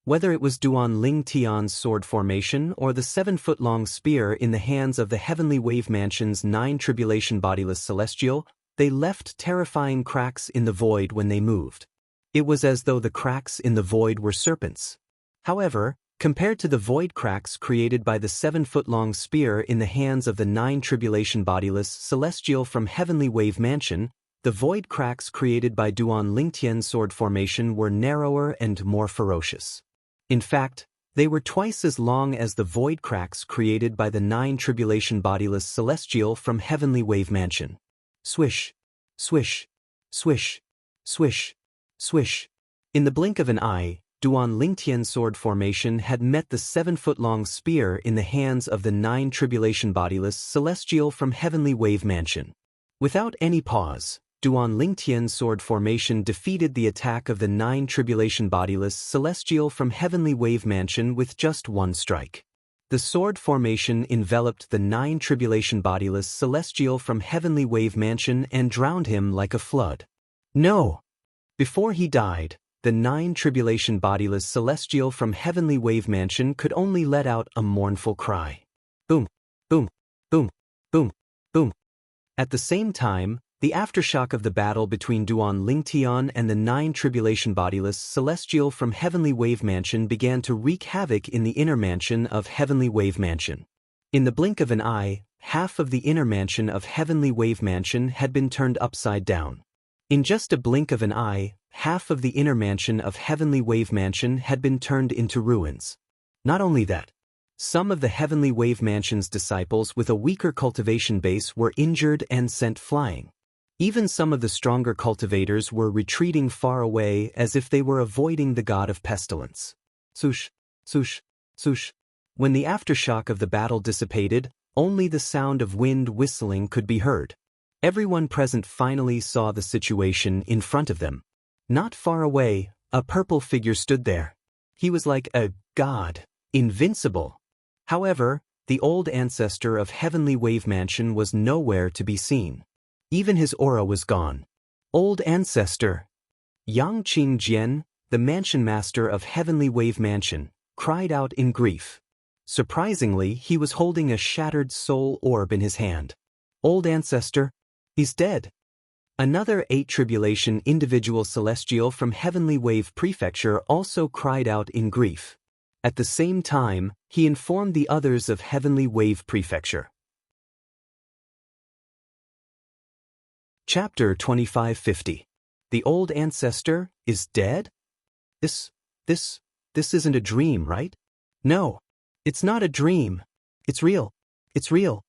Whether it was Duan Lingtian's sword formation or the 7-foot-long spear in the hands of the Heavenly Wave Mansion's 9 tribulation bodiless celestial, they left terrifying cracks in the void when they moved. It was as though the cracks in the void were serpents. However, compared to the void cracks created by the 7-foot-long spear in the hands of the 9 tribulation bodiless celestial from Heavenly Wave Mansion, The void cracks created by Duan Lingtian's sword formation were narrower and more ferocious. In fact, they were twice as long as the void cracks created by the 9 tribulation bodiless celestial from Heavenly Wave Mansion. Swish, swish, swish, swish, swish. In the blink of an eye, Duan Lingtian's sword formation had met the 7-foot-long spear in the hands of the 9 tribulation bodiless celestial from Heavenly Wave Mansion. Without any pause, Duan Lingtian's sword formation defeated the attack of the 9 tribulation bodiless celestial from Heavenly Wave Mansion with just one strike. The sword formation enveloped the 9 tribulation bodiless celestial from Heavenly Wave Mansion and drowned him like a flood. No! Before he died, the 9 tribulation bodiless celestial from Heavenly Wave Mansion could only let out a mournful cry. Boom, boom, boom, boom, boom. At the same time, the aftershock of the battle between Duan Lingtian and the 9 tribulation bodiless celestial from Heavenly Wave Mansion began to wreak havoc in the inner mansion of Heavenly Wave Mansion. In the blink of an eye, half of the inner mansion of Heavenly Wave Mansion had been turned upside down. In just a blink of an eye, half of the inner mansion of Heavenly Wave Mansion had been turned into ruins. Not only that, some of the Heavenly Wave Mansion's disciples with a weaker cultivation base were injured and sent flying. Even some of the stronger cultivators were retreating far away as if they were avoiding the god of pestilence. Swoosh, swoosh, swoosh. When the aftershock of the battle dissipated, only the sound of wind whistling could be heard. Everyone present finally saw the situation in front of them. Not far away, a purple figure stood there. He was like a god, invincible. However, the old ancestor of Heavenly Wave Mansion was nowhere to be seen. Even his aura was gone. Old ancestor! Yang Qingjian, the mansion master of Heavenly Wave Mansion, cried out in grief. Surprisingly, he was holding a shattered soul orb in his hand. Old ancestor, he's dead. Another 8 tribulation individual celestial from Heavenly Wave Prefecture also cried out in grief. At the same time, he informed the others of Heavenly Wave Prefecture. Chapter 2550. The old ancestor is dead? This isn't a dream, right? No, it's not a dream. It's real. It's real.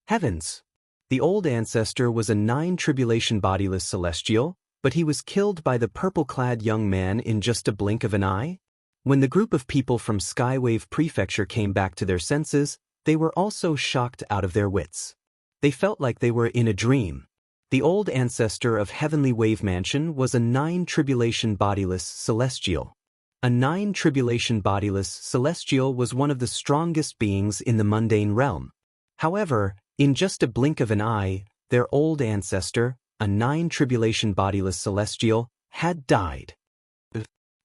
Heavens! The old ancestor was a 9 tribulation bodiless celestial, but he was killed by the purple-clad young man in just a blink of an eye? When the group of people from Skywave Prefecture came back to their senses, they were also shocked out of their wits. They felt like they were in a dream. The old ancestor of Heavenly Wave Mansion was a 9 tribulation bodiless celestial. A 9 tribulation bodiless celestial was one of the strongest beings in the mundane realm. However, in just a blink of an eye, their old ancestor, a 9 tribulation bodiless celestial, had died.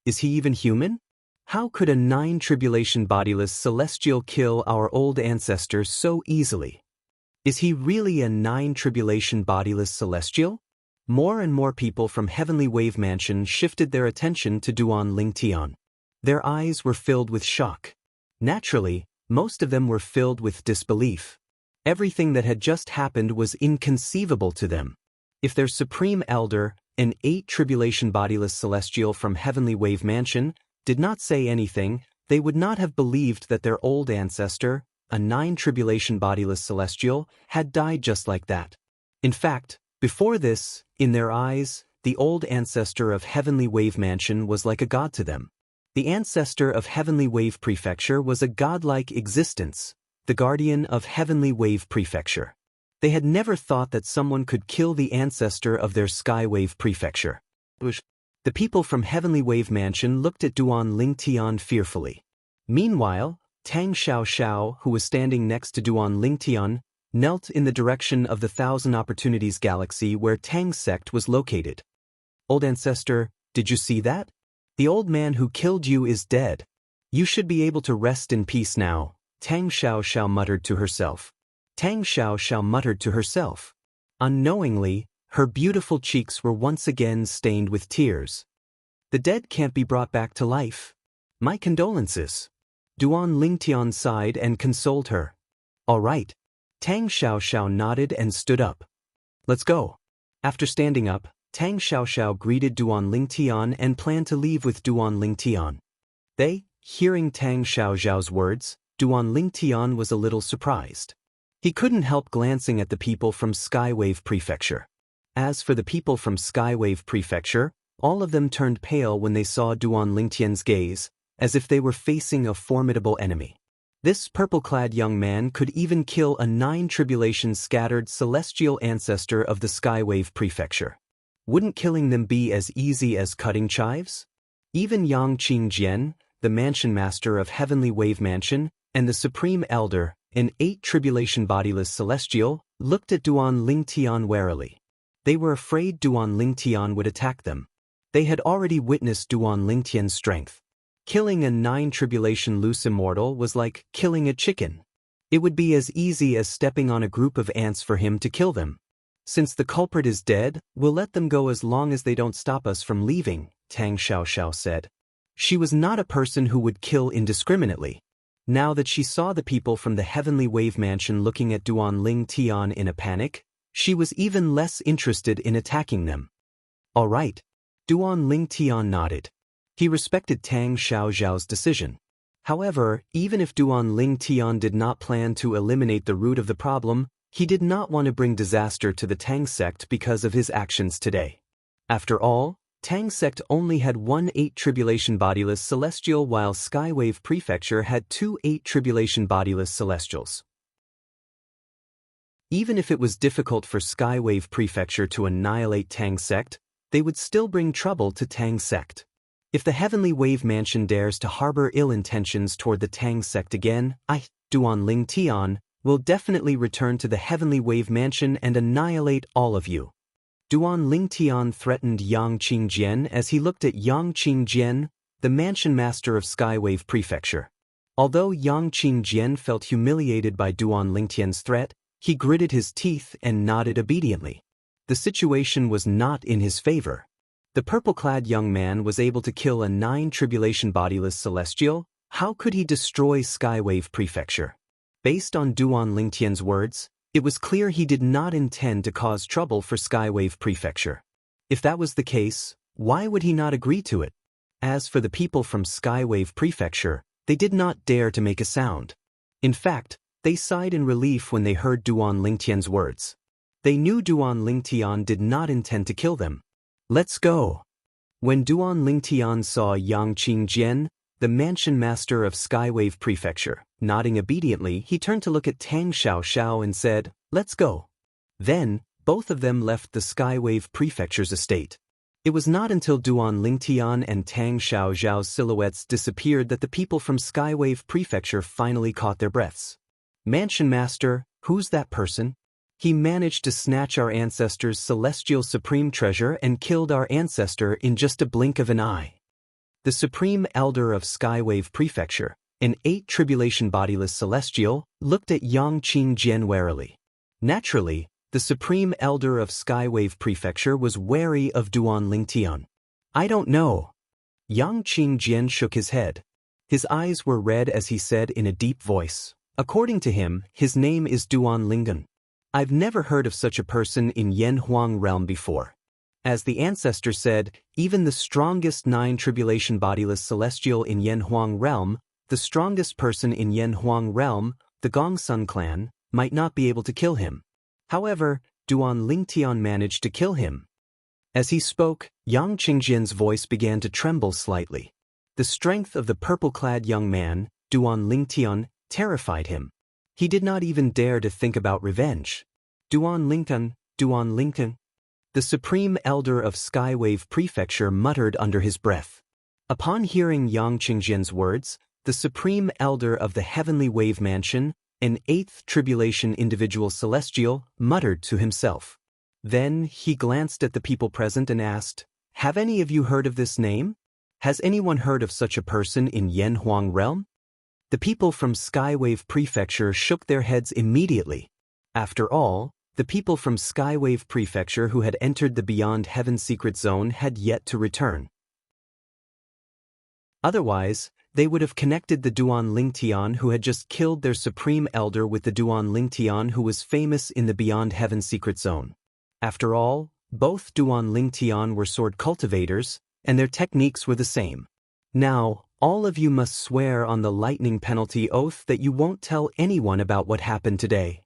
Is he even human? How could a 9 tribulation bodiless celestial kill our old ancestor so easily? Is he really a 9 tribulation bodiless celestial? More and more people from Heavenly Wave Mansion shifted their attention to Duan Lingtian. Their eyes were filled with shock. Naturally, most of them were filled with disbelief. Everything that had just happened was inconceivable to them. If their supreme elder, an 8 tribulation bodiless celestial from Heavenly Wave Mansion, did not say anything, they would not have believed that their old ancestor, a 9 tribulation bodiless celestial, had died just like that. In fact, before this, in their eyes, the old ancestor of Heavenly Wave Mansion was like a god to them. The ancestor of Heavenly Wave Prefecture was a godlike existence, the guardian of Heavenly Wave Prefecture. They had never thought that someone could kill the ancestor of their Skywave Prefecture. The people from Heavenly Wave Mansion looked at Duan Lingtian fearfully. Meanwhile, Tang Xiao, who was standing next to Duan Lingtian, knelt in the direction of the Thousand Opportunities Galaxy where Tang's sect was located. Old ancestor, did you see that? The old man who killed you is dead. You should be able to rest in peace now, Tang Xiao muttered to herself. Tang Xiao muttered to herself. Unknowingly, her beautiful cheeks were once again stained with tears. The dead can't be brought back to life. My condolences. Duan Lingtian sighed and consoled her. All right. Tang Xiao nodded and stood up. Let's go. After standing up, Tang Xiaoxiao greeted Duan Lingtian and planned to leave with Duan Lingtian. Hearing Tang Xiaoxiao's words, Duan Lingtian was a little surprised. He couldn't help glancing at the people from Skywave Prefecture. As for the people from Skywave Prefecture, all of them turned pale when they saw Duan Lingtian's gaze, as if they were facing a formidable enemy. This purple-clad young man could even kill a 9 tribulations scattered celestial ancestor of the Skywave Prefecture. Wouldn't killing them be as easy as cutting chives? Even Yang Qingjian, the mansion master of Heavenly Wave Mansion, and the Supreme Elder, an 8 tribulation bodiless celestial, looked at Duan Lingtian warily. They were afraid Duan Lingtian would attack them. They had already witnessed Duan Lingtian's strength. Killing a 9 tribulation loose immortal was like killing a chicken. It would be as easy as stepping on a group of ants for him to kill them. Since the culprit is dead, we'll let them go as long as they don't stop us from leaving, Tang Xiaoxiao said. She was not a person who would kill indiscriminately. Now that she saw the people from the Heavenly Wave Mansion looking at Duan Lingtian in a panic, she was even less interested in attacking them. All right. Duan Lingtian nodded. He respected Tang Xiaoxiao's decision. However, even if Duan Lingtian did not plan to eliminate the root of the problem, he did not want to bring disaster to the Tang sect because of his actions today. After all, Tang sect only had 1 8 tribulation bodiless celestial while Skywave Prefecture had 2 8 tribulation bodiless celestials. Even if it was difficult for Skywave Prefecture to annihilate Tang sect, they would still bring trouble to Tang sect. If the Heavenly Wave Mansion dares to harbor ill intentions toward the Tang sect again, Duan Lingtian, will definitely return to the Heavenly Wave Mansion and annihilate all of you. Duan Lingtian threatened Yang Qingjian as he looked at Yang Qingjian, the mansion master of Skywave Prefecture. Although Yang Qingjian felt humiliated by Duan Lingtian's threat, he gritted his teeth and nodded obediently. The situation was not in his favor. The purple-clad young man was able to kill a 9 tribulation bodiless celestial. How could he destroy Skywave Prefecture? Based on Duan Lingtian's words, it was clear he did not intend to cause trouble for Skywave Prefecture. If that was the case, why would he not agree to it? As for the people from Skywave Prefecture, they did not dare to make a sound. In fact, they sighed in relief when they heard Duan Lingtian's words. They knew Duan Lingtian did not intend to kill them. Let's go. When Duan Lingtian saw Yang Qingjian, the mansion master of Skywave Prefecture, nodding obediently, he turned to look at Tang Xiaoxiao and said, "Let's go." Then, both of them left the Skywave Prefecture's estate. It was not until Duan Lingtian and Tang Xiaoxiao's silhouettes disappeared that the people from Skywave Prefecture finally caught their breaths. Mansion Master, who's that person? He managed to snatch our ancestor's celestial supreme treasure and killed our ancestor in just a blink of an eye. The Supreme Elder of Skywave Prefecture, an 8 tribulation bodiless celestial, looked at Yang Qingjian warily. Naturally, the Supreme Elder of Skywave Prefecture was wary of Duan Lingtian. I don't know. Yang Qingjian shook his head. His eyes were red as he said in a deep voice. According to him, his name is Duan Linggan. I've never heard of such a person in Yanhuang realm before. As the ancestor said, even the strongest 9 tribulation bodiless celestial in Yanhuang realm, the strongest person in Yanhuang realm, the Gongsun clan, might not be able to kill him. However, Duan Lingtian managed to kill him. As he spoke, Yang Qingjian's voice began to tremble slightly. The strength of the purple-clad young man, Duan Lingtian, terrified him. He did not even dare to think about revenge. Duan Lingtian. The Supreme Elder of Skywave Prefecture muttered under his breath. Upon hearing Yang Qingjian's words, the Supreme Elder of the Heavenly Wave Mansion, an 8th tribulation individual celestial, muttered to himself. Then he glanced at the people present and asked, "Have any of you heard of this name? Has anyone heard of such a person in Yanhuang realm?" The people from Skywave Prefecture shook their heads immediately. After all, the people from Skywave Prefecture who had entered the Beyond Heaven secret zone had yet to return. Otherwise, they would have connected the Duan Lingtian who had just killed their Supreme Elder with the Duan Lingtian who was famous in the Beyond Heaven secret zone. After all, Both Duan Lingtian were sword cultivators, and their techniques were the same. Now, all of you must swear on the lightning penalty oath that you won't tell anyone about what happened today.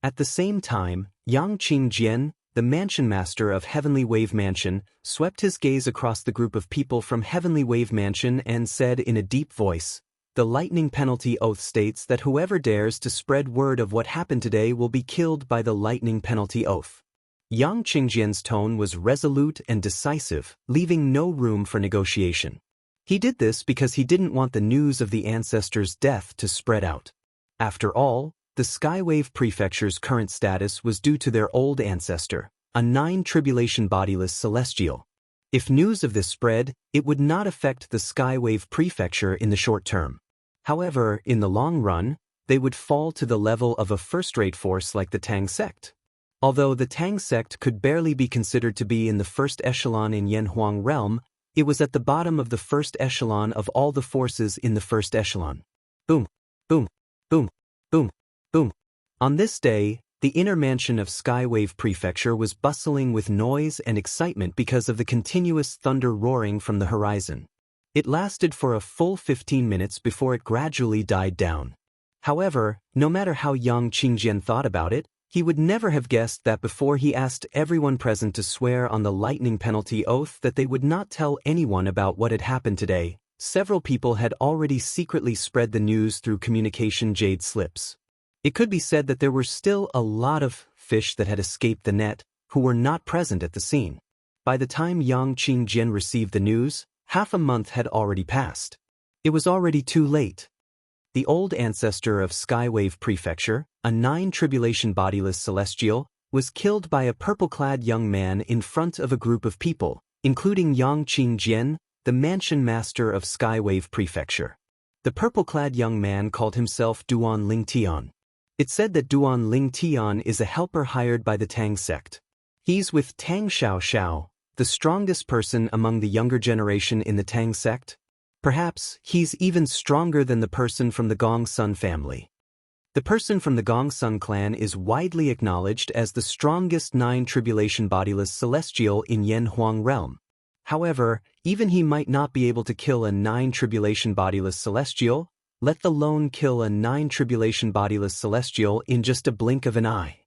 At the same time, Yang Qingjian, the mansion master of Heavenly Wave Mansion, swept his gaze across the group of people from Heavenly Wave Mansion and said in a deep voice, "The lightning penalty oath states that whoever dares to spread word of what happened today will be killed by the lightning penalty oath." Yang Qingjian's tone was resolute and decisive, leaving no room for negotiation. He did this because he didn't want the news of the ancestors' death to spread out. After all, the Skywave Prefecture's current status was due to their old ancestor, a 9-tribulation bodiless celestial. If news of this spread, it would not affect the Skywave Prefecture in the short term. However, in the long run, they would fall to the level of a first-rate force like the Tang sect. Although the Tang sect could barely be considered to be in the first echelon in Yanhuang realm, it was at the bottom of the first echelon of all the forces in the first echelon. Boom, boom, boom, boom, boom. On this day, the inner mansion of Skywave Prefecture was bustling with noise and excitement because of the continuous thunder roaring from the horizon. It lasted for a full 15 minutes before it gradually died down. However, no matter how Yang Qingjian thought about it, he would never have guessed that before he asked everyone present to swear on the lightning penalty oath that they would not tell anyone about what had happened today, several people had already secretly spread the news through communication jade slips. It could be said that there were still a lot of fish that had escaped the net, who were not present at the scene. By the time Yang Qingjian received the news, half a month had already passed. It was already too late. The old ancestor of Skywave Prefecture, a 9-tribulation bodiless celestial, was killed by a purple-clad young man in front of a group of people, including Yang Qingjian, the mansion master of Skywave Prefecture. The purple-clad young man called himself Duan Lingtian. It said that Duan Lingtian is a helper hired by the Tang sect. He's with Tang Xiao, the strongest person among the younger generation in the Tang sect. Perhaps he's even stronger than the person from the Gong Sun family. The person from the Gong Sun clan is widely acknowledged as the strongest 9-tribulation bodiless celestial in Yanhuang realm. However, even he might not be able to kill a 9-tribulation bodiless celestial, let alone kill a 9-tribulation bodiless celestial in just a blink of an eye.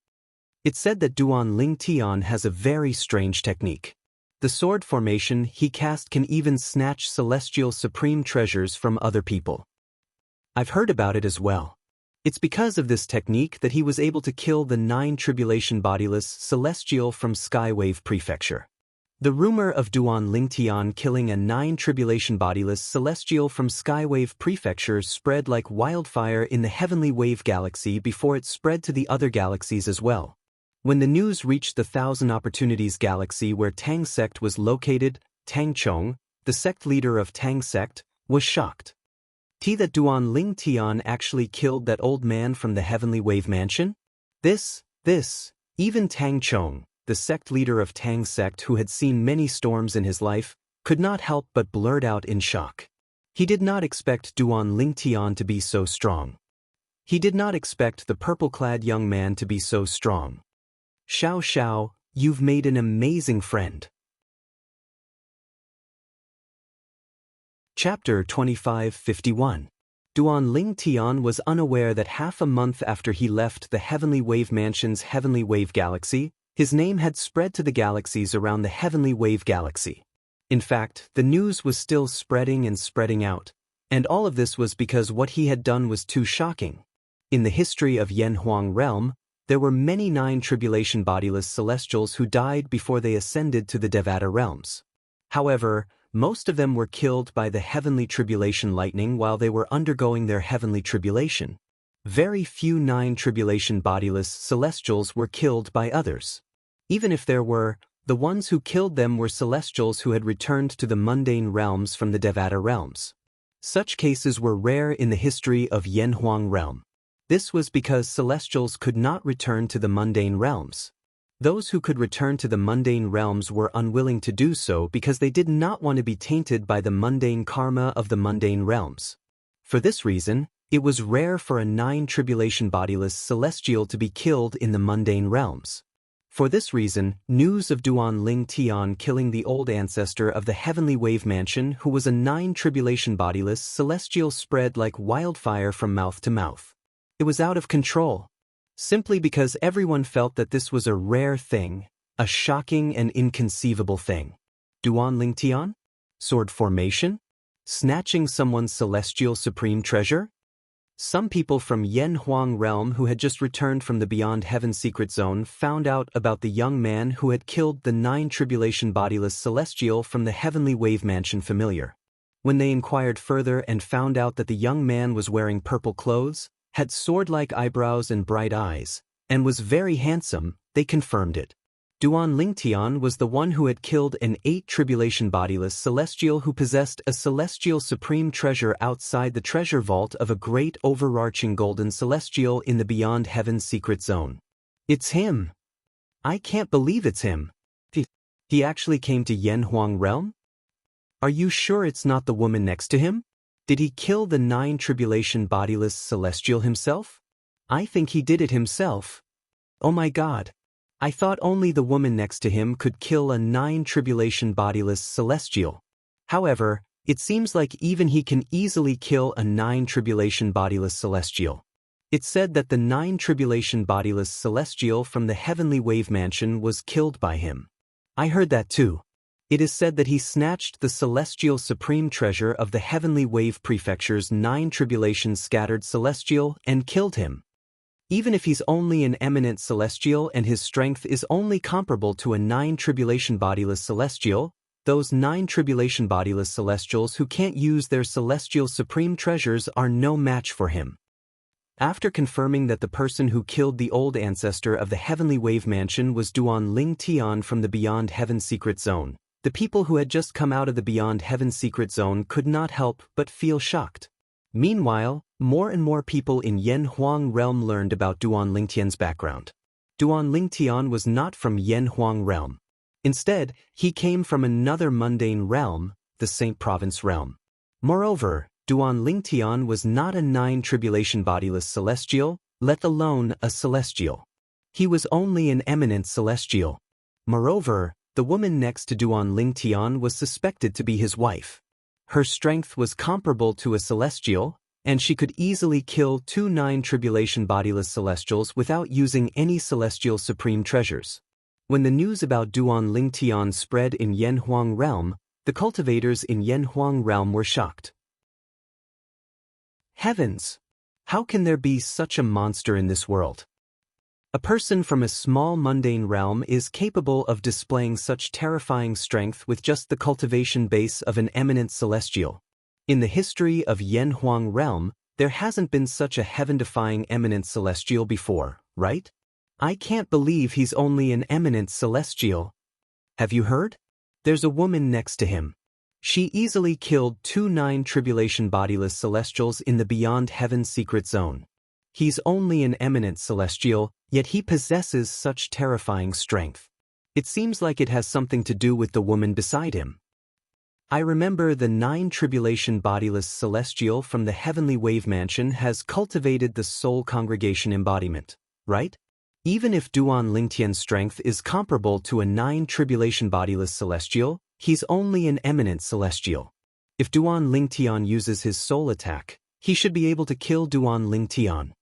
It's said that Duan Lingtian has a very strange technique. The sword formation he cast can even snatch celestial supreme treasures from other people. I've heard about it as well. It's because of this technique that he was able to kill the 9-tribulation bodiless celestial from Skywave Prefecture. The rumor of Duan Lingtian killing a 9-tribulation bodiless celestial from Skywave Prefecture spread like wildfire in the Heavenly Wave Galaxy before it spread to the other galaxies as well. When the news reached the Thousand Opportunities Galaxy where Tang sect was located, Tang Chong, the sect leader of Tang sect, was shocked. That Duan Lingtian actually killed that old man from the Heavenly Wave Mansion? Even Tang Chong, the sect leader of Tang sect who had seen many storms in his life, could not help but blurt out in shock. He did not expect Duan Lingtian to be so strong. He did not expect the purple-clad young man to be so strong. Xiao, you've made an amazing friend. Chapter 2551. Duan Lingtian was unaware that half a month after he left the Heavenly Wave Mansion's Heavenly Wave Galaxy, his name had spread to the galaxies around the Heavenly Wave Galaxy. In fact, the news was still spreading and spreading out, and all of this was because what he had done was too shocking. In the history of Yanhuang realm, there were many 9-tribulation bodiless celestials who died before they ascended to the Devata realms. However, most of them were killed by the heavenly tribulation lightning while they were undergoing their heavenly tribulation. Very few 9-tribulation bodiless celestials were killed by others. Even if there were, the ones who killed them were celestials who had returned to the mundane realms from the Devata realms. Such cases were rare in the history of Yanhuang realm. This was because celestials could not return to the mundane realms. Those who could return to the mundane realms were unwilling to do so because they did not want to be tainted by the mundane karma of the mundane realms. For this reason, it was rare for a 9-tribulation bodiless celestial to be killed in the mundane realms. For this reason, news of Duan Ling Tian killing the old ancestor of the heavenly wave mansion who was a nine-tribulation bodiless celestial spread like wildfire from mouth to mouth. It was out of control. Simply because everyone felt that this was a rare thing, a shocking and inconceivable thing. Duan Ling Tian? Sword formation? Snatching someone's celestial supreme treasure? Some people from Yen Huang realm who had just returned from the Beyond Heaven secret zone found out about the young man who had killed the nine-tribulation bodiless celestial from the heavenly wave mansion familiar. When they inquired further and found out that the young man was wearing purple clothes, had sword-like eyebrows and bright eyes, and was very handsome, they confirmed it. Duan Ling Tian was the one who had killed an eight-tribulation bodiless celestial who possessed a celestial supreme treasure outside the treasure vault of a great overarching golden celestial in the Beyond Heaven secret zone. It's him. I can't believe it's him. He actually came to Yen Huang realm? Are you sure it's not the woman next to him? Did he kill the nine-tribulation bodiless celestial himself? I think he did it himself. Oh my God. I thought only the woman next to him could kill a nine-tribulation bodiless celestial. However, it seems like even he can easily kill a nine-tribulation bodiless celestial. It said that the nine-tribulation bodiless celestial from the heavenly wave mansion was killed by him. I heard that too. It is said that he snatched the celestial supreme treasure of the heavenly wave prefecture's nine-tribulation scattered celestial and killed him. Even if he's only an eminent celestial and his strength is only comparable to a nine-tribulation bodiless celestial, those nine-tribulation bodiless celestials who can't use their celestial supreme treasures are no match for him. After confirming that the person who killed the old ancestor of the heavenly wave mansion was Duan Ling Tian from the Beyond Heaven secret zone, the people who had just come out of the Beyond Heaven secret zone could not help but feel shocked. Meanwhile, more and more people in Yen Huang realm learned about Duan Ling Tian's background. Duan Ling Tian was not from Yen Huang realm. Instead, he came from another mundane realm, the Saint Province realm. Moreover, Duan Ling Tian was not a nine-tribulation bodiless celestial, let alone a celestial. He was only an eminent celestial. Moreover, the woman next to Duan Ling Tian was suspected to be his wife. Her strength was comparable to a celestial, and she could easily kill two nine-tribulation bodiless celestials without using any celestial supreme treasures. When the news about Duan Ling Tian spread in Yen Huang realm, the cultivators in Yen Huang realm were shocked. Heavens! How can there be such a monster in this world? A person from a small mundane realm is capable of displaying such terrifying strength with just the cultivation base of an eminent celestial. In the history of Yen Huang realm, there hasn't been such a heaven-defying eminent celestial before, right? I can't believe he's only an eminent celestial. Have you heard? There's a woman next to him. She easily killed two nine-tribulation bodiless celestials in the Beyond Heaven secret zone. He's only an eminent celestial, yet he possesses such terrifying strength. It seems like it has something to do with the woman beside him. I remember the nine-tribulation bodiless celestial from the heavenly wave mansion has cultivated the soul congregation embodiment, right? Even if Duan Ling Tian's strength is comparable to a nine-tribulation bodiless celestial, he's only an eminent celestial. If Duan Ling Tian uses his soul attack, he should be able to kill Duan Ling Tian.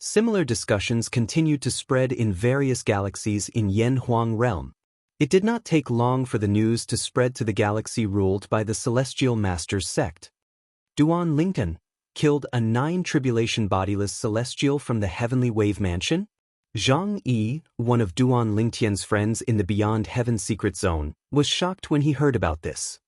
Similar discussions continued to spread in various galaxies in Yen Huang realm. It did not take long for the news to spread to the galaxy ruled by the Celestial Masters sect. Duan Ling Tian killed a nine-tribulation bodiless celestial from the heavenly wave mansion? Zhang Yi, one of Duan Ling Tian's friends in the Beyond Heaven secret zone, was shocked when he heard about this.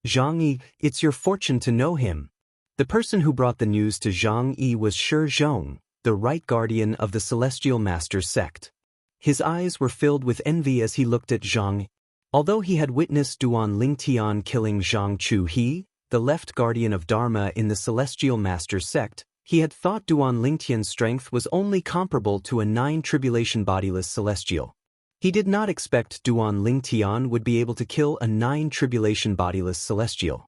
Zhang Yi, it's your fortune to know him. The person who brought the news to Zhang Yi was Shi Zhong, the right guardian of the Celestial Masters sect. His eyes were filled with envy as he looked at Zhang. Although he had witnessed Duan Ling Tian killing Zhang Chu He, the left guardian of Dharma in the Celestial Masters sect, he had thought Duan Ling Tian's strength was only comparable to a nine-tribulation bodiless celestial. He did not expect Duan Ling Tian would be able to kill a nine-tribulation bodiless celestial.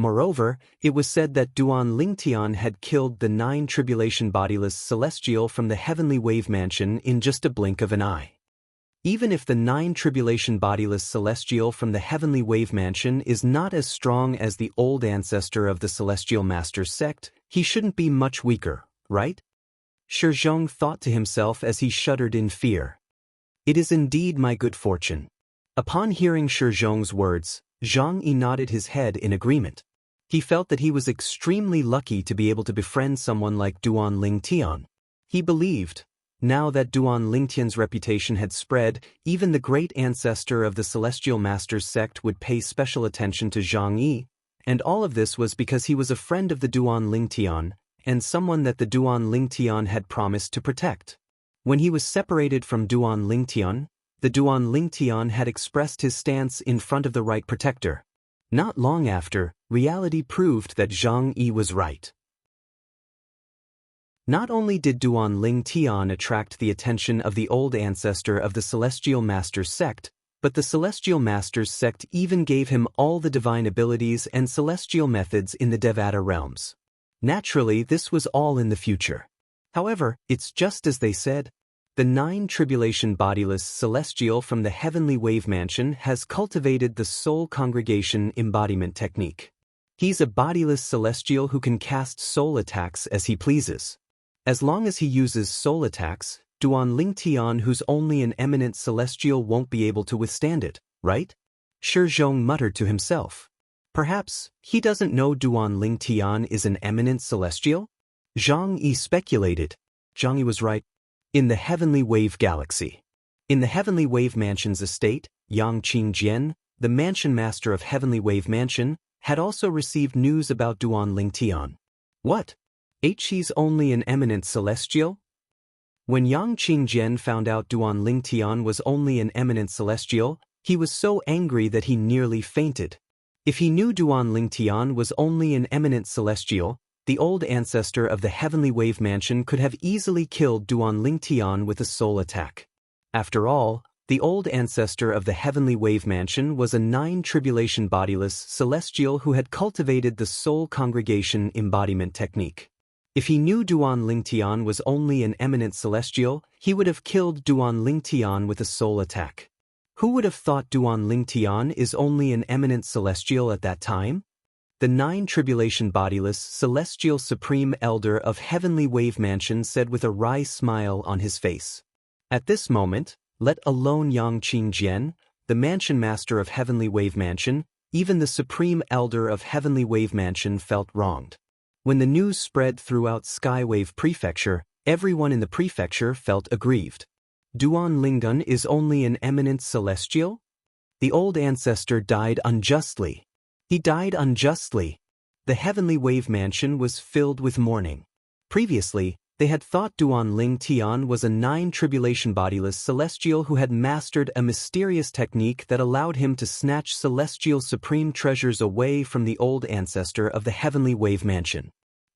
Moreover, it was said that Duan Ling Tian had killed the nine-tribulation bodiless celestial from the heavenly wave mansion in just a blink of an eye. Even if the 9 tribulation bodiless celestial from the heavenly wave mansion is not as strong as the old ancestor of the celestial master's sect, he shouldn't be much weaker, right? Shi Zhong thought to himself as he shuddered in fear. It is indeed my good fortune. Upon hearing Shi Zhong's words, Zhang Yi nodded his head in agreement. He felt that he was extremely lucky to be able to befriend someone like Duan Lingtian. He believed, now that Duan Lingtian's reputation had spread, even the great ancestor of the Celestial Master's sect would pay special attention to Zhang Yi, and all of this was because he was a friend of the Duan Lingtian, and someone that the Duan Lingtian had promised to protect. When he was separated from Duan Lingtian, the Duan Lingtian had expressed his stance in front of the right protector. Not long after, reality proved that Zhang Yi was right. Not only did Duan Lingtian attract the attention of the old ancestor of the Celestial Master's sect, but the Celestial Master's sect even gave him all the divine abilities and celestial methods in the Devata realms. Naturally, this was all in the future. However, it's just as they said. The 9 tribulation bodiless celestial from the heavenly wave mansion has cultivated the soul congregation embodiment technique. He's a bodiless celestial who can cast soul attacks as he pleases. As long as he uses soul attacks, Duan Lingtian, who's only an eminent celestial, won't be able to withstand it, right? Shi Zhong muttered to himself. Perhaps he doesn't know Duan Lingtian is an eminent celestial? Zhang Yi speculated. Zhang Yi was right. In the Heavenly Wave Galaxy. In the Heavenly Wave Mansion's estate, Yang Qingjian, the mansion master of Heavenly Wave Mansion, had also received news about Duan Lingtian. What? He's only an eminent celestial? When Yang Qingjian found out Duan Lingtian was only an eminent celestial, he was so angry that he nearly fainted. If he knew Duan Lingtian was only an eminent celestial, the old ancestor of the Heavenly Wave Mansion could have easily killed Duan Lingtian with a soul attack. After all, the old ancestor of the Heavenly Wave Mansion was a 9 tribulation bodiless celestial who had cultivated the soul congregation embodiment technique. If he knew Duan Lingtian was only an eminent celestial, he would have killed Duan Lingtian with a soul attack. Who would have thought Duan Lingtian is only an eminent celestial at that time? The 9 tribulation bodiless celestial supreme elder of Heavenly Wave Mansion said with a wry smile on his face. At this moment, let alone Yang Qingjian, the mansion master of Heavenly Wave Mansion, even the supreme elder of Heavenly Wave Mansion felt wronged. When the news spread throughout Skywave Prefecture, everyone in the prefecture felt aggrieved. Duan Lingtian is only an eminent celestial? The old ancestor died unjustly. He died unjustly. The Heavenly Wave Mansion was filled with mourning. Previously, they had thought Duan Lingtian was a 9 tribulation bodiless celestial who had mastered a mysterious technique that allowed him to snatch celestial supreme treasures away from the old ancestor of the Heavenly Wave Mansion.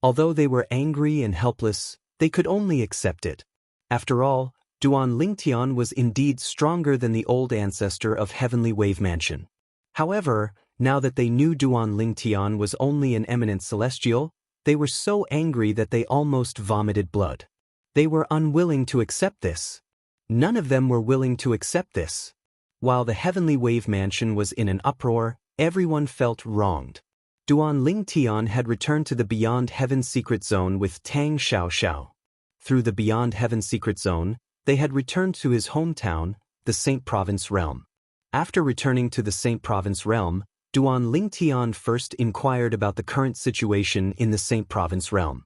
Although they were angry and helpless, they could only accept it. After all, Duan Lingtian was indeed stronger than the old ancestor of Heavenly Wave Mansion. However, now that they knew Duan Lingtian was only an eminent celestial, they were so angry that they almost vomited blood. They were unwilling to accept this. None of them were willing to accept this. While the Heavenly Wave Mansion was in an uproar, everyone felt wronged. Duan Lingtian had returned to the Beyond Heaven Secret Zone with Tang Xiaoxiao. Through the Beyond Heaven Secret Zone, they had returned to his hometown, the Saint Province Realm. After returning to the Saint Province Realm, Duan Lingtian first inquired about the current situation in the Saint Province Realm.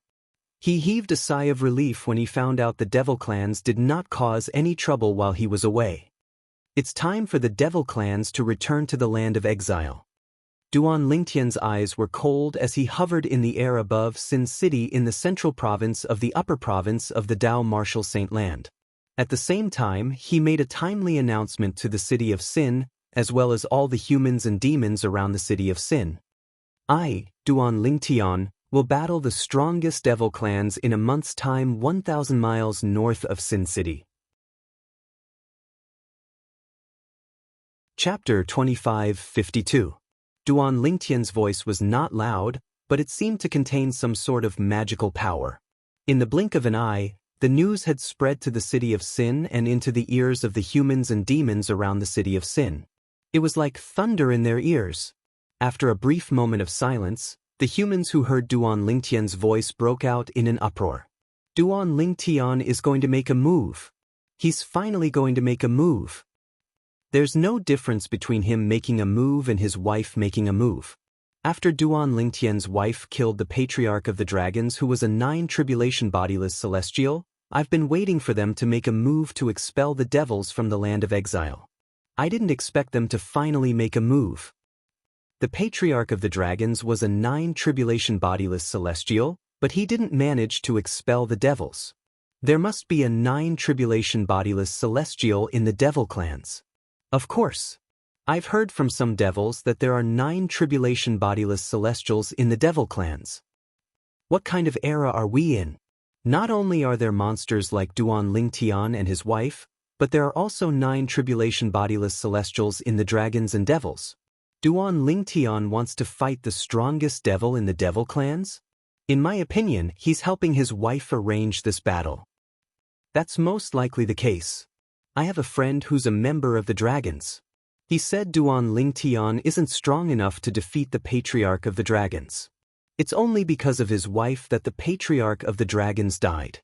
He heaved a sigh of relief when he found out the Devil Clans did not cause any trouble while he was away. It's time for the Devil Clans to return to the land of exile. Duan Lingtian's eyes were cold as he hovered in the air above Sin City in the central province of the upper province of the Dao Martial Saint Land. At the same time, he made a timely announcement to the city of Sin, as well as all the humans and demons around the city of Sin. I, Duan Lingtian, will battle the strongest devil clans in a month's time 1,000 miles north of Sin City. Chapter 2552. Duan Lingtian's voice was not loud, but it seemed to contain some sort of magical power. In the blink of an eye, The news had spread to the city of Sin and into the ears of the humans and demons around the city of Sin. It was like thunder in their ears. After a brief moment of silence, the humans who heard Duan Lingtian's voice broke out in an uproar. Duan Lingtian is going to make a move. He's finally going to make a move. There's no difference between him making a move and his wife making a move. After Duan Lingtian's wife killed the patriarch of the dragons, who was a 9-tribulation bodiless celestial, I've been waiting for them to make a move to expel the devils from the land of exile. I didn't expect them to finally make a move. The patriarch of the dragons was a 9-tribulation bodiless celestial, but he didn't manage to expel the devils. There must be a 9-tribulation bodiless celestial in the devil clans. Of course. I've heard from some devils that there are 9-tribulation bodiless celestials in the devil clans. What kind of era are we in? Not only are there monsters like Duan Lingtian and his wife, but there are also 9-tribulation bodiless celestials in the dragons and devils. Duan Lingtian wants to fight the strongest devil in the devil clans? In my opinion, he's helping his wife arrange this battle. That's most likely the case. I have a friend who's a member of the dragons. He said Duan Lingtian isn't strong enough to defeat the patriarch of the dragons. It's only because of his wife that the patriarch of the dragons died.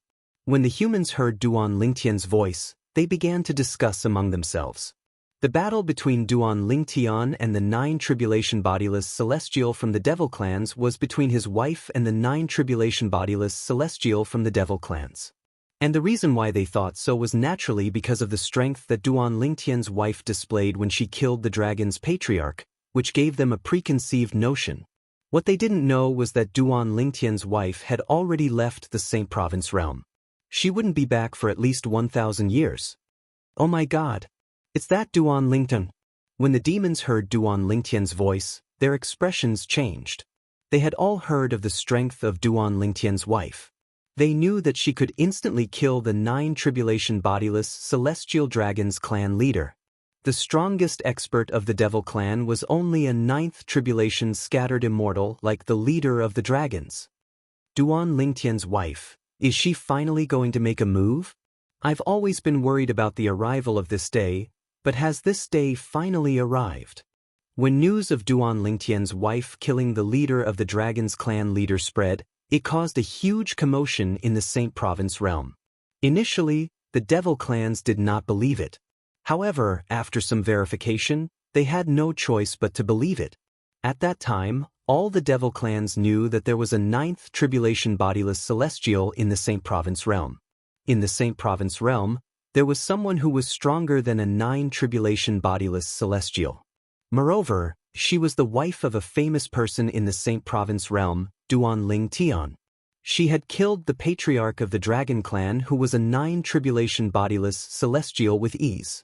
When the humans heard Duan Lingtian's voice, they began to discuss among themselves. The battle between Duan Lingtian and the 9-tribulation bodiless celestial from the devil clans was between his wife and the 9-tribulation bodiless celestial from the devil clans. And the reason why they thought so was naturally because of the strength that Duan Lingtian's wife displayed when she killed the dragon's patriarch, which gave them a preconceived notion. What they didn't know was that Duan Lingtian's wife had already left the Saint Province realm. She wouldn't be back for at least 1,000 years. Oh my God! It's that Duan Lingtian. When the demons heard Duan Lingtian's voice, their expressions changed. They had all heard of the strength of Duan Lingtian's wife. They knew that she could instantly kill the 9-tribulation bodiless celestial dragons clan leader. The strongest expert of the devil clan was only a 9th tribulation scattered immortal like the leader of the dragons. Duan Lingtian's wife, is she finally going to make a move? I've always been worried about the arrival of this day, but has this day finally arrived? When news of Duan Lingtian's wife killing the leader of the Dragon's clan leader spread, it caused a huge commotion in the Saint Province realm. Initially, the devil clans did not believe it. However, after some verification, they had no choice but to believe it. At that time, all the devil clans knew that there was a 9th tribulation bodiless celestial in the Saint Province realm. In the Saint Province realm, there was someone who was stronger than a 9-tribulation bodiless celestial. Moreover, she was the wife of a famous person in the Saint Province realm, Duan Lingtian. She had killed the patriarch of the dragon clan, who was a 9-tribulation bodiless celestial, with ease.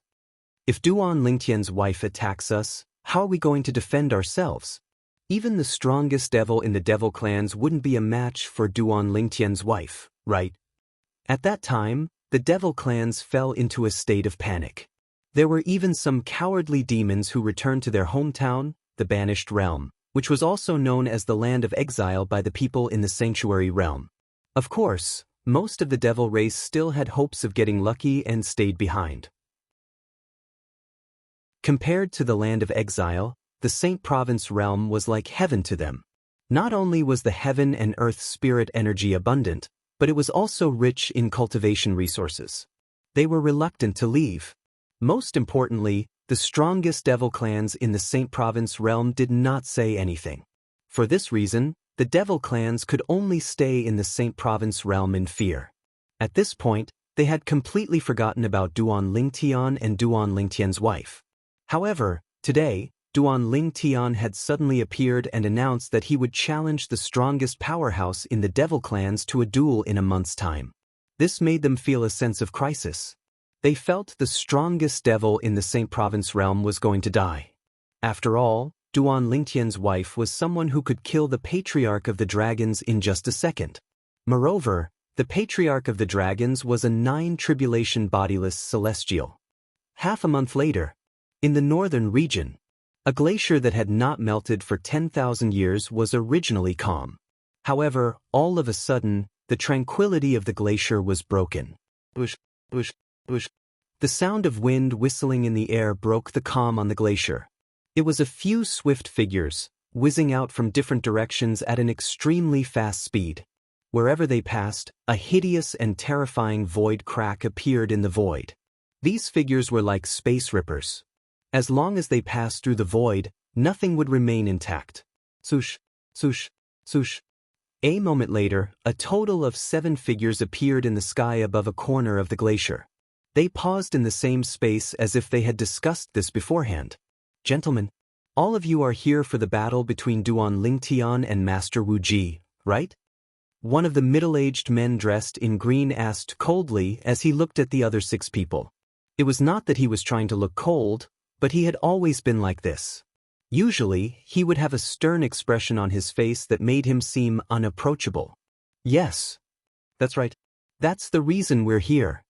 If Duan Lingtian's wife attacks us, how are we going to defend ourselves? Even the strongest devil in the devil clans wouldn't be a match for Duan Lingtian's wife, right? At that time, the devil clans fell into a state of panic. There were even some cowardly demons who returned to their hometown, the Banished Realm, which was also known as the Land of Exile by the people in the Sanctuary Realm. Of course, most of the devil race still had hopes of getting lucky and stayed behind. Compared to the Land of Exile, the Saint Province Realm was like heaven to them. Not only was the heaven and earth spirit energy abundant, but it was also rich in cultivation resources. They were reluctant to leave. Most importantly, the strongest devil clans in the Saint Province realm did not say anything. For this reason, the devil clans could only stay in the Saint Province realm in fear. At this point, they had completely forgotten about Duan Lingtian and Duan Lingtian's wife. However, today, Duan Lingtian had suddenly appeared and announced that he would challenge the strongest powerhouse in the devil clans to a duel in a month's time. This made them feel a sense of crisis. They felt the strongest devil in the Saint Province realm was going to die. After all, Duan Lingtian's wife was someone who could kill the patriarch of the dragons in just a second. Moreover, the patriarch of the dragons was a 9-tribulation bodiless celestial. Half a month later, in the northern region, a glacier that had not melted for 10,000 years was originally calm. However, all of a sudden, the tranquility of the glacier was broken. Whoosh, whoosh, whoosh. The sound of wind whistling in the air broke the calm on the glacier. It was a few swift figures, whizzing out from different directions at an extremely fast speed. Wherever they passed, a hideous and terrifying void crack appeared in the void. These figures were like space rippers. As long as they passed through the void, nothing would remain intact. Swoosh, swoosh, swoosh. A moment later, a total of 7 figures appeared in the sky above a corner of the glacier. They paused in the same space as if they had discussed this beforehand. Gentlemen, all of you are here for the battle between Duan Lingtian and Master Wu Ji, right? One of the middle-aged men dressed in green asked coldly as he looked at the other 6 people. It was not that he was trying to look cold, but he had always been like this. Usually, he would have a stern expression on his face that made him seem unapproachable. Yes. That's right. That's the reason we're here.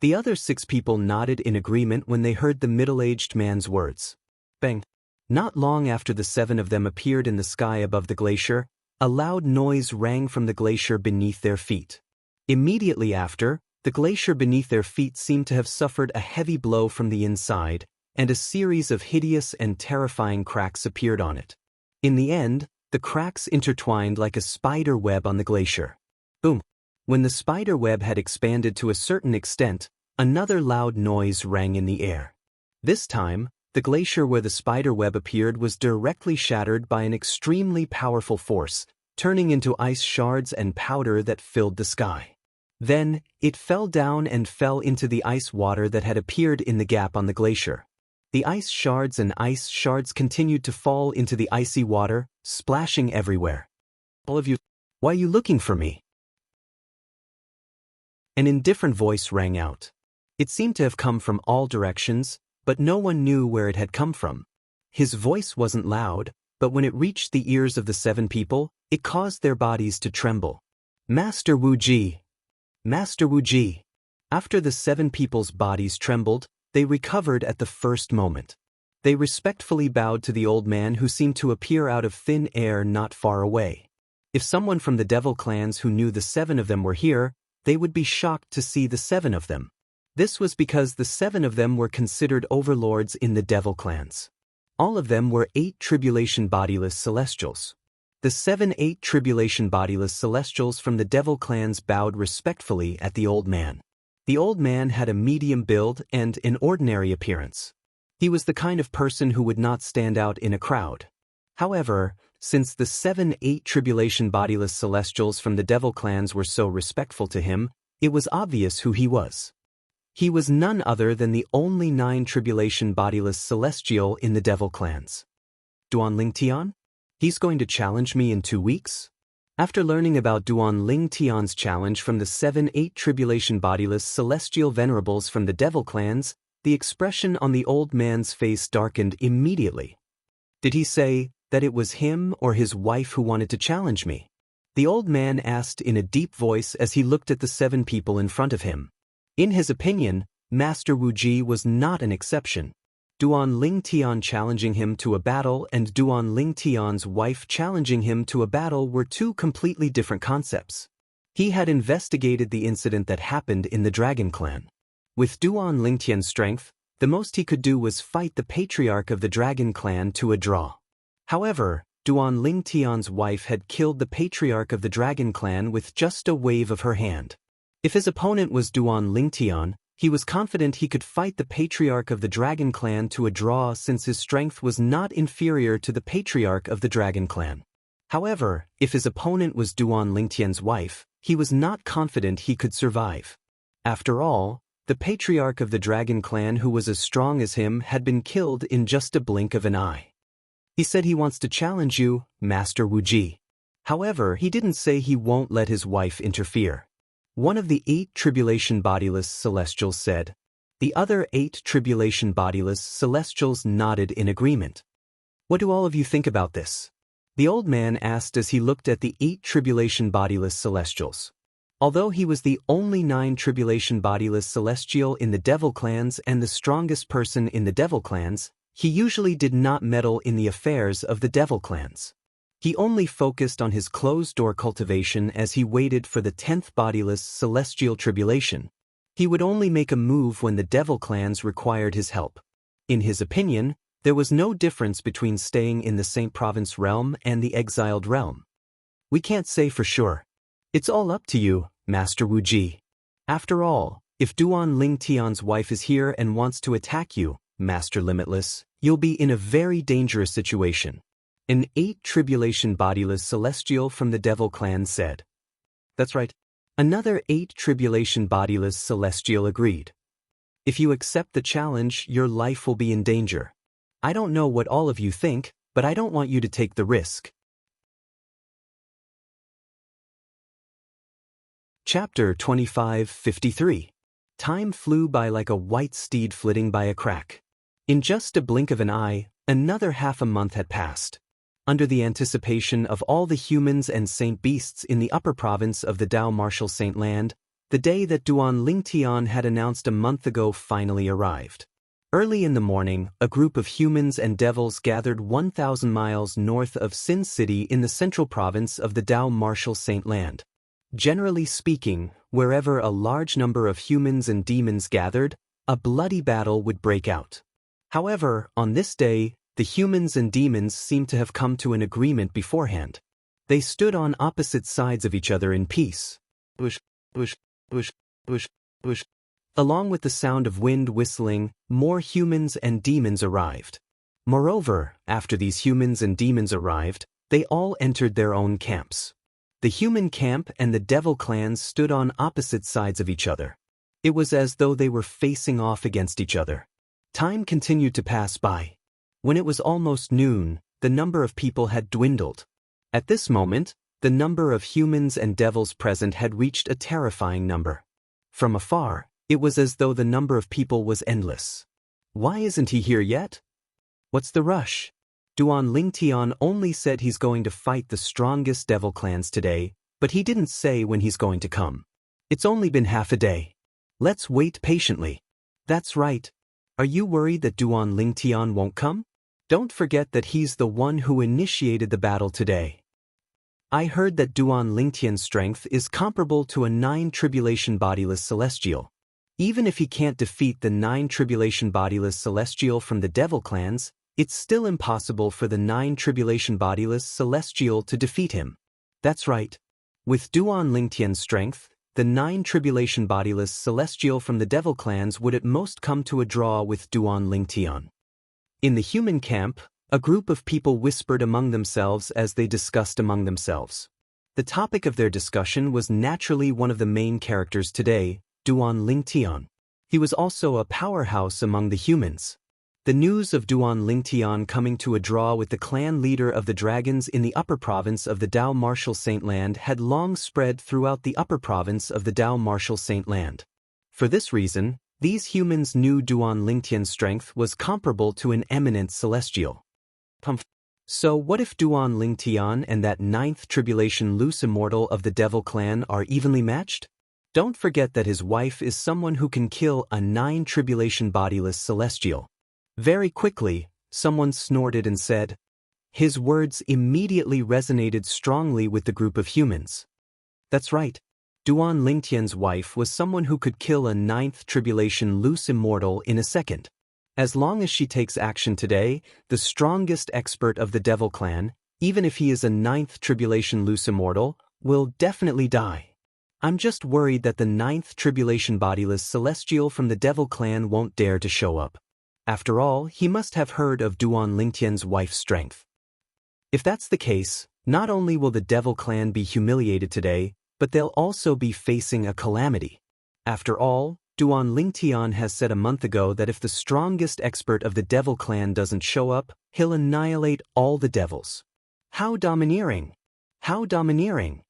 The other 6 people nodded in agreement when they heard the middle-aged man's words. Bang. Not long after the 7 of them appeared in the sky above the glacier, a loud noise rang from the glacier beneath their feet. Immediately after, the glacier beneath their feet seemed to have suffered a heavy blow from the inside, and a series of hideous and terrifying cracks appeared on it. In the end, the cracks intertwined like a spider web on the glacier. Boom! When the spider web had expanded to a certain extent, another loud noise rang in the air. This time, the glacier where the spider web appeared was directly shattered by an extremely powerful force, turning into ice shards and powder that filled the sky. Then, it fell down and fell into the ice water that had appeared in the gap on the glacier. The ice shards continued to fall into the icy water, splashing everywhere. All of you, why are you looking for me? An indifferent voice rang out. It seemed to have come from all directions, but no one knew where it had come from. His voice wasn't loud, but when it reached the ears of the 7 people, it caused their bodies to tremble. Master Wu Ji! Master Wu Ji! After the 7 people's bodies trembled, they recovered at the first moment. They respectfully bowed to the old man who seemed to appear out of thin air not far away. If someone from the devil clans who knew the 7 of them were here, they would be shocked to see the 7 of them. This was because the 7 of them were considered overlords in the devil clans. All of them were 8 tribulation bodiless celestials. The 8 tribulation bodiless celestials from the devil clans bowed respectfully at the old man. The old man had a medium build and an ordinary appearance. He was the kind of person who would not stand out in a crowd. However, since the 8 tribulation bodiless celestials from the devil clans were so respectful to him, it was obvious who he was. He was none other than the only 9 tribulation bodiless celestial in the devil clans. Duan Lingtian? He's going to challenge me in 2 weeks? After learning about Duan Lingtian's challenge from the 8 tribulation bodiless celestial venerables from the devil clans, the expression on the old man's face darkened immediately. Did he say that it was him or his wife who wanted to challenge me? The old man asked in a deep voice as he looked at the 7 people in front of him. In his opinion, Master Wu Ji was not an exception. Duan Lingtian challenging him to a battle and Duan Lingtian's wife challenging him to a battle were 2 completely different concepts. He had investigated the incident that happened in the Dragon Clan. With Duan Lingtian's strength, the most he could do was fight the patriarch of the Dragon Clan to a draw. However, Duan Lingtian's wife had killed the patriarch of the Dragon Clan with just a wave of her hand. If his opponent was Duan Lingtian, he was confident he could fight the patriarch of the Dragon Clan to a draw since his strength was not inferior to the patriarch of the Dragon Clan. However, if his opponent was Duan Lingtian's wife, he was not confident he could survive. After all, the patriarch of the Dragon Clan who was as strong as him had been killed in just a blink of an eye. He said he wants to challenge you, Master Wu Ji. However, he didn't say he won't let his wife interfere. One of the 8 tribulation bodiless celestials said. The other 8 tribulation bodiless celestials nodded in agreement. What do all of you think about this? The old man asked as he looked at the 8 tribulation bodiless celestials. Although he was the only 9 tribulation bodiless celestial in the devil clans and the strongest person in the devil clans, he usually did not meddle in the affairs of the devil clans. He only focused on his closed-door cultivation as he waited for the 10th bodiless celestial tribulation. He would only make a move when the devil clans required his help. In his opinion, there was no difference between staying in the Saint Province realm and the exiled realm. We can't say for sure. It's all up to you, Master Wu Ji. After all, if Duan Ling Tian's wife is here and wants to attack you, Master Limitless, you'll be in a very dangerous situation. An 8 tribulation bodiless celestial from the devil clan said. That's right. Another 8 tribulation bodiless celestial agreed. If you accept the challenge, your life will be in danger. I don't know what all of you think, but I don't want you to take the risk. Chapter 25:53. Time flew by like a white steed flitting by a crack. In just a blink of an eye, another half a month had passed. Under the anticipation of all the humans and saint beasts in the upper province of the Dao Martial Saint Land, the day that Duan Ling Tian had announced a month ago finally arrived. Early in the morning, a group of humans and devils gathered 1,000 miles north of Sin City in the central province of the Dao Martial Saint Land. Generally speaking, wherever a large number of humans and demons gathered, a bloody battle would break out. However, on this day, the humans and demons seemed to have come to an agreement beforehand. They stood on opposite sides of each other in peace. Whoosh, whoosh, whoosh, whoosh, whoosh. Along with the sound of wind whistling, more humans and demons arrived. Moreover, after these humans and demons arrived, they all entered their own camps. The human camp and the devil clans stood on opposite sides of each other. It was as though they were facing off against each other. Time continued to pass by. When it was almost noon, the number of people had dwindled. At this moment, the number of humans and devils present had reached a terrifying number. From afar, it was as though the number of people was endless. Why isn't he here yet? What's the rush? Duan Ling Tian only said he's going to fight the strongest devil clans today, but he didn't say when he's going to come. It's only been half a day. Let's wait patiently. That's right. Are you worried that Duan Ling Tian won't come? Don't forget that he's the one who initiated the battle today. I heard that Duan Ling Tian's strength is comparable to a 9 tribulation bodiless celestial. Even if he can't defeat the 9 tribulation bodiless celestial from the devil clans, it's still impossible for the 9 tribulation bodiless celestial to defeat him. That's right. With Duan Ling Tian's strength, the 9 tribulation bodiless celestial from the devil clans would at most come to a draw with Duan Ling Tian. In the human camp, a group of people whispered among themselves as they discussed among themselves. The topic of their discussion was naturally one of the main characters today, Duan Ling Tian. He was also a powerhouse among the humans. The news of Duan Ling Tian coming to a draw with the clan leader of the dragons in the upper province of the Dao Martial Saint Land had long spread throughout the upper province of the Dao Martial Saint Land. For this reason, these humans knew Duan Ling Tian's strength was comparable to an eminent celestial. So what if Duan Ling Tian and that 9th tribulation loose immortal of the devil clan are evenly matched? Don't forget that his wife is someone who can kill a 9 tribulation bodiless celestial. Very quickly, someone snorted and said. His words immediately resonated strongly with the group of humans. That's right. Duan Ling Tian's wife was someone who could kill a 9th tribulation loose immortal in a second. As long as she takes action today, the strongest expert of the devil clan, even if he is a 9th tribulation loose immortal, will definitely die. I'm just worried that the 9th tribulation bodiless celestial from the devil clan won't dare to show up. After all, he must have heard of Duan Ling Tian's wife's strength. If that's the case, not only will the devil clan be humiliated today, but they'll also be facing a calamity. After all, Duan Ling Tian has said a month ago that if the strongest expert of the devil clan doesn't show up, he'll annihilate all the devils. How domineering! How domineering!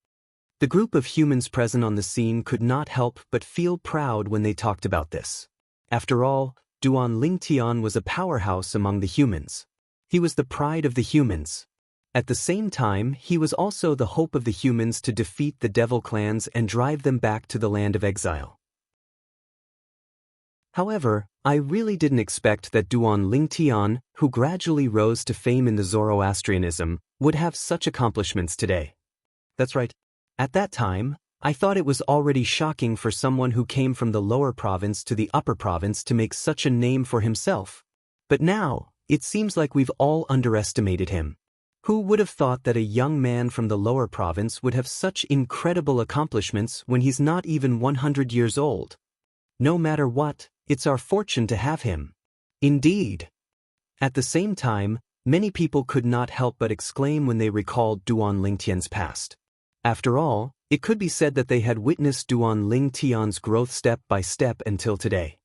The group of humans present on the scene could not help but feel proud when they talked about this. After all, Duan Ling Tian was a powerhouse among the humans. He was the pride of the humans. At the same time, he was also the hope of the humans to defeat the devil clans and drive them back to the land of exile. However, I really didn't expect that Duan Lingtian, who gradually rose to fame in the Zoroastrianism, would have such accomplishments today. That's right. At that time, I thought it was already shocking for someone who came from the lower province to the upper province to make such a name for himself. But now, it seems like we've all underestimated him. Who would have thought that a young man from the lower province would have such incredible accomplishments when he's not even 100 years old? No matter what, it's our fortune to have him. Indeed. At the same time, many people could not help but exclaim when they recalled Duan Lingtian's past. After all, it could be said that they had witnessed Duan Lingtian's growth step by step until today.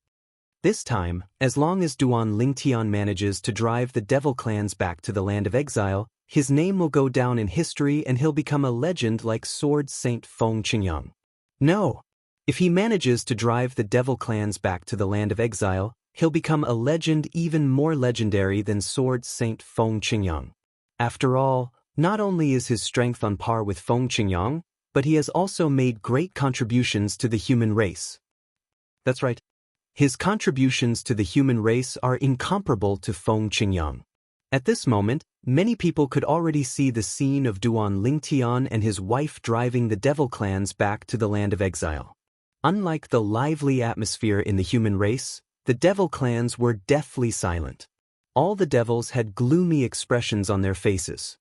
This time, as long as Duan Lingtian manages to drive the devil clans back to the land of exile, his name will go down in history and he'll become a legend like Sword Saint Feng Qingyang. No. If he manages to drive the devil clans back to the land of exile, he'll become a legend even more legendary than Sword Saint Feng Qingyang. After all, not only is his strength on par with Feng Qingyang, but he has also made great contributions to the human race. That's right. His contributions to the human race are incomparable to Feng Qingyang. At this moment, many people could already see the scene of Duan Lingtian and his wife driving the devil clans back to the land of exile. Unlike the lively atmosphere in the human race, the devil clans were deathly silent. All the devils had gloomy expressions on their faces.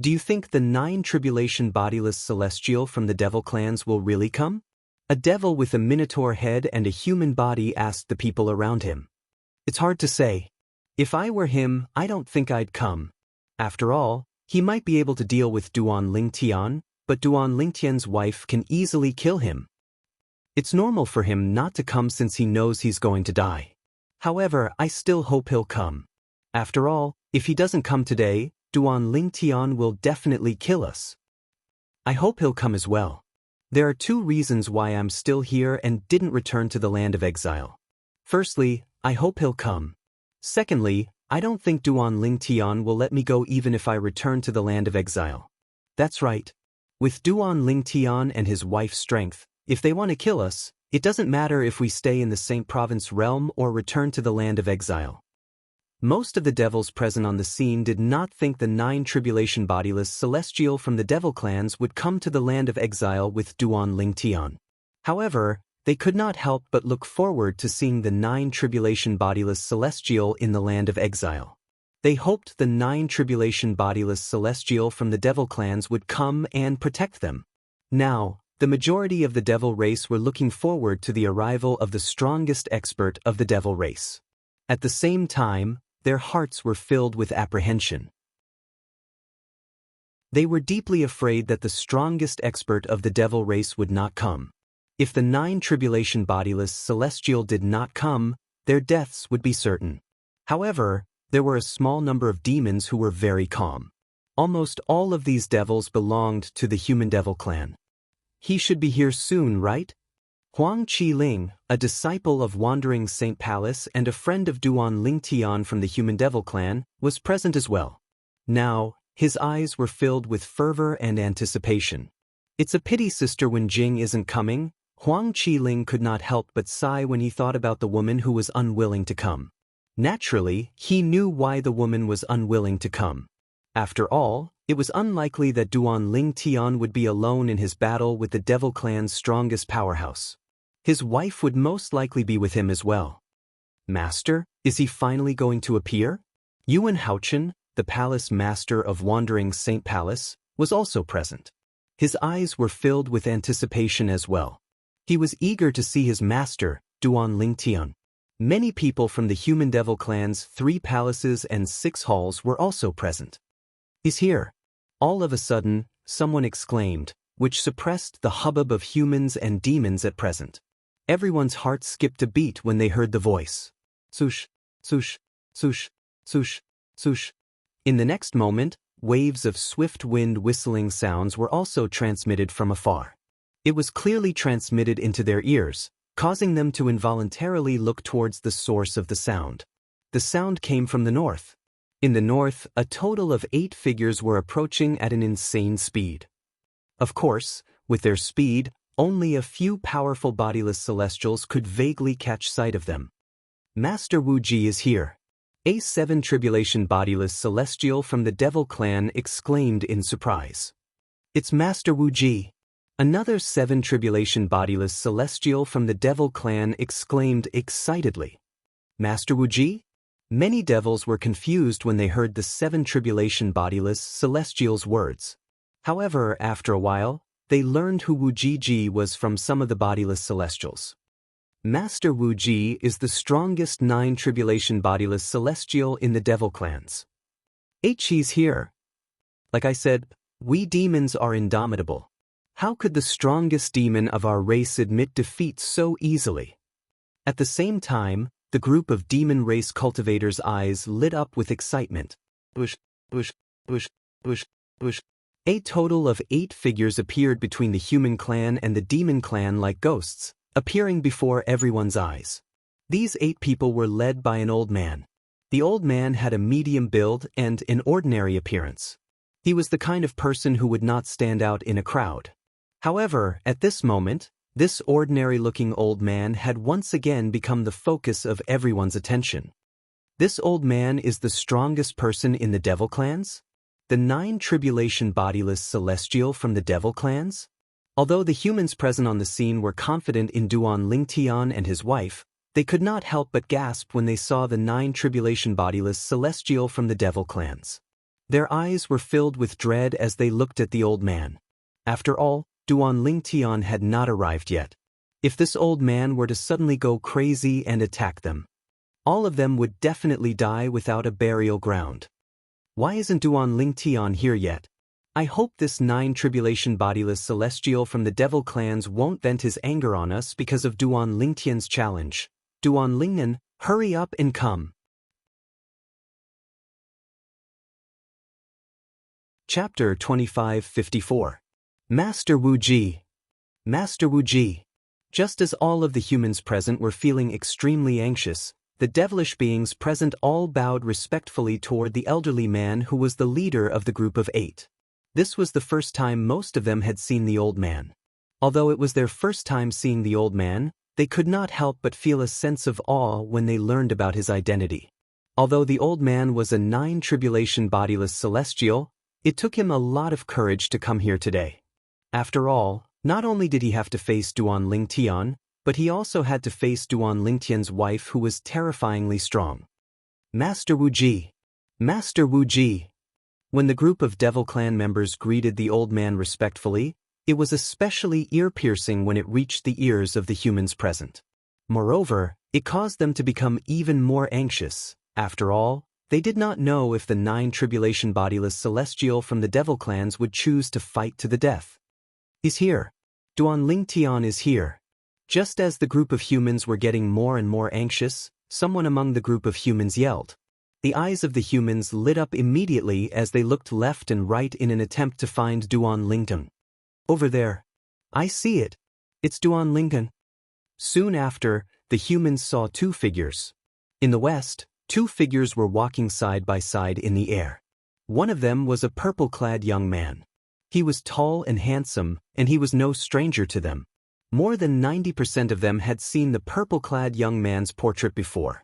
Do you think the 9 tribulation bodiless celestial from the devil clans will really come? A devil with a minotaur head and a human body asked the people around him. It's hard to say. If I were him, I don't think I'd come. After all, he might be able to deal with Duan Lingtian, but Duan Lingtian's wife can easily kill him. It's normal for him not to come since he knows he's going to die. However, I still hope he'll come. After all, if he doesn't come today, Duan Lingtian will definitely kill us. I hope he'll come as well. There are 2 reasons why I'm still here and didn't return to the land of exile. Firstly, I hope he'll come. Secondly, I don't think Duan Lingtian will let me go even if I return to the land of exile. That's right. With Duan Lingtian and his wife's strength, if they want to kill us, it doesn't matter if we stay in the Saint Province realm or return to the land of exile. Most of the devils present on the scene did not think the 9 tribulation bodiless celestial from the devil clans would come to the land of exile with Duan Lingtian. However, they could not help but look forward to seeing the 9 tribulation bodiless celestial in the land of exile. They hoped the 9 tribulation bodiless celestial from the devil clans would come and protect them. Now, the majority of the devil race were looking forward to the arrival of the strongest expert of the devil race. At the same time, their hearts were filled with apprehension. They were deeply afraid that the strongest expert of the devil race would not come. If the 9 tribulation bodiless celestial did not come, their deaths would be certain. However, there were a small number of demons who were very calm. Almost all of these devils belonged to the human devil clan. He should be here soon, right? Huang Qiling, a disciple of Wandering Saint Palace and a friend of Duan Lingtian from the human devil clan, was present as well. Now, his eyes were filled with fervor and anticipation. It's a pity Sister Wen Jing isn't coming. Huang Qiling could not help but sigh when he thought about the woman who was unwilling to come. Naturally, he knew why the woman was unwilling to come. After all, it was unlikely that Duan Lingtian would be alone in his battle with the devil clan's strongest powerhouse. His wife would most likely be with him as well. Master, is he finally going to appear? Yuan Haochen, the palace master of Wandering Saint Palace, was also present. His eyes were filled with anticipation as well. He was eager to see his master, Duan Lingtian. Many people from the human devil clan's 3 palaces and 6 halls were also present. He's here. All of a sudden, someone exclaimed, which suppressed the hubbub of humans and demons at present. Everyone's heart skipped a beat when they heard the voice. Swoosh, swoosh, swoosh, swoosh, swoosh. In the next moment, waves of swift wind whistling sounds were also transmitted from afar. It was clearly transmitted into their ears, causing them to involuntarily look towards the source of the sound. The sound came from the north. In the north, a total of 8 figures were approaching at an insane speed. Of course, with their speed, Only a few powerful bodiless celestials could vaguely catch sight of them. Master Wu Ji is here. A 7 Tribulation bodiless celestial from the Devil Clan exclaimed in surprise. It's Master Wu Ji. Another 7 Tribulation bodiless celestial from the Devil Clan exclaimed excitedly. Master Wu Ji? Many devils were confused when they heard the 7 Tribulation bodiless celestials' words. However, after a while, they learned who Wu Ji was from some of the bodiless celestials. Master Wu Ji is the strongest 9 Tribulation bodiless celestial in the Devil Clans. He's here. Like I said, we demons are indomitable. How could the strongest demon of our race admit defeat so easily? At the same time, the group of demon race cultivators' eyes lit up with excitement. Bush, bush, bush, bush, bush. A total of 8 figures appeared between the human clan and the demon clan like ghosts, appearing before everyone's eyes. These 8 people were led by an old man. The old man had a medium build and an ordinary appearance. He was the kind of person who would not stand out in a crowd. However, at this moment, this ordinary-looking old man had once again become the focus of everyone's attention. This old man is the strongest person in the Devil Clans? The 9 Tribulation bodiless celestial from the Devil Clans? Although the humans present on the scene were confident in Duan Lingtian and his wife, they could not help but gasp when they saw the 9 Tribulation bodiless celestial from the Devil Clans. Their eyes were filled with dread as they looked at the old man. After all, Duan Lingtian had not arrived yet. If this old man were to suddenly go crazy and attack them, all of them would definitely die without a burial ground. Why isn't Duan Lingtian here yet? I hope this 9 Tribulation bodiless celestial from the Devil Clans won't vent his anger on us because of Duan Lingtian's challenge. Duan Lingnan, hurry up and come. Chapter 2554. Master Wu Ji. Master Wu Ji. Just as all of the humans present were feeling extremely anxious, the devilish beings present all bowed respectfully toward the elderly man who was the leader of the group of 8. This was the first time most of them had seen the old man. Although it was their first time seeing the old man, they could not help but feel a sense of awe when they learned about his identity. Although the old man was a 9 Tribulation bodiless celestial, it took him a lot of courage to come here today. After all, not only did he have to face Duan Lingtian, but he also had to face Duan Lingtian's wife who was terrifyingly strong. Master Wu Ji. Master Wu Ji. When the group of Devil Clan members greeted the old man respectfully, it was especially ear-piercing when it reached the ears of the humans present. Moreover, it caused them to become even more anxious. After all, they did not know if the 9 Tribulation bodiless celestial from the Devil Clans would choose to fight to the death. He's here. Duan Lingtian is here. Just as the group of humans were getting more and more anxious, someone among the group of humans yelled. The eyes of the humans lit up immediately as they looked left and right in an attempt to find Duan Lingtian. Over there. I see it. It's Duan Lingtian. Soon after, the humans saw 2 figures. In the west, 2 figures were walking side by side in the air. One of them was a purple-clad young man. He was tall and handsome, and he was no stranger to them. More than 90% of them had seen the purple-clad young man's portrait before.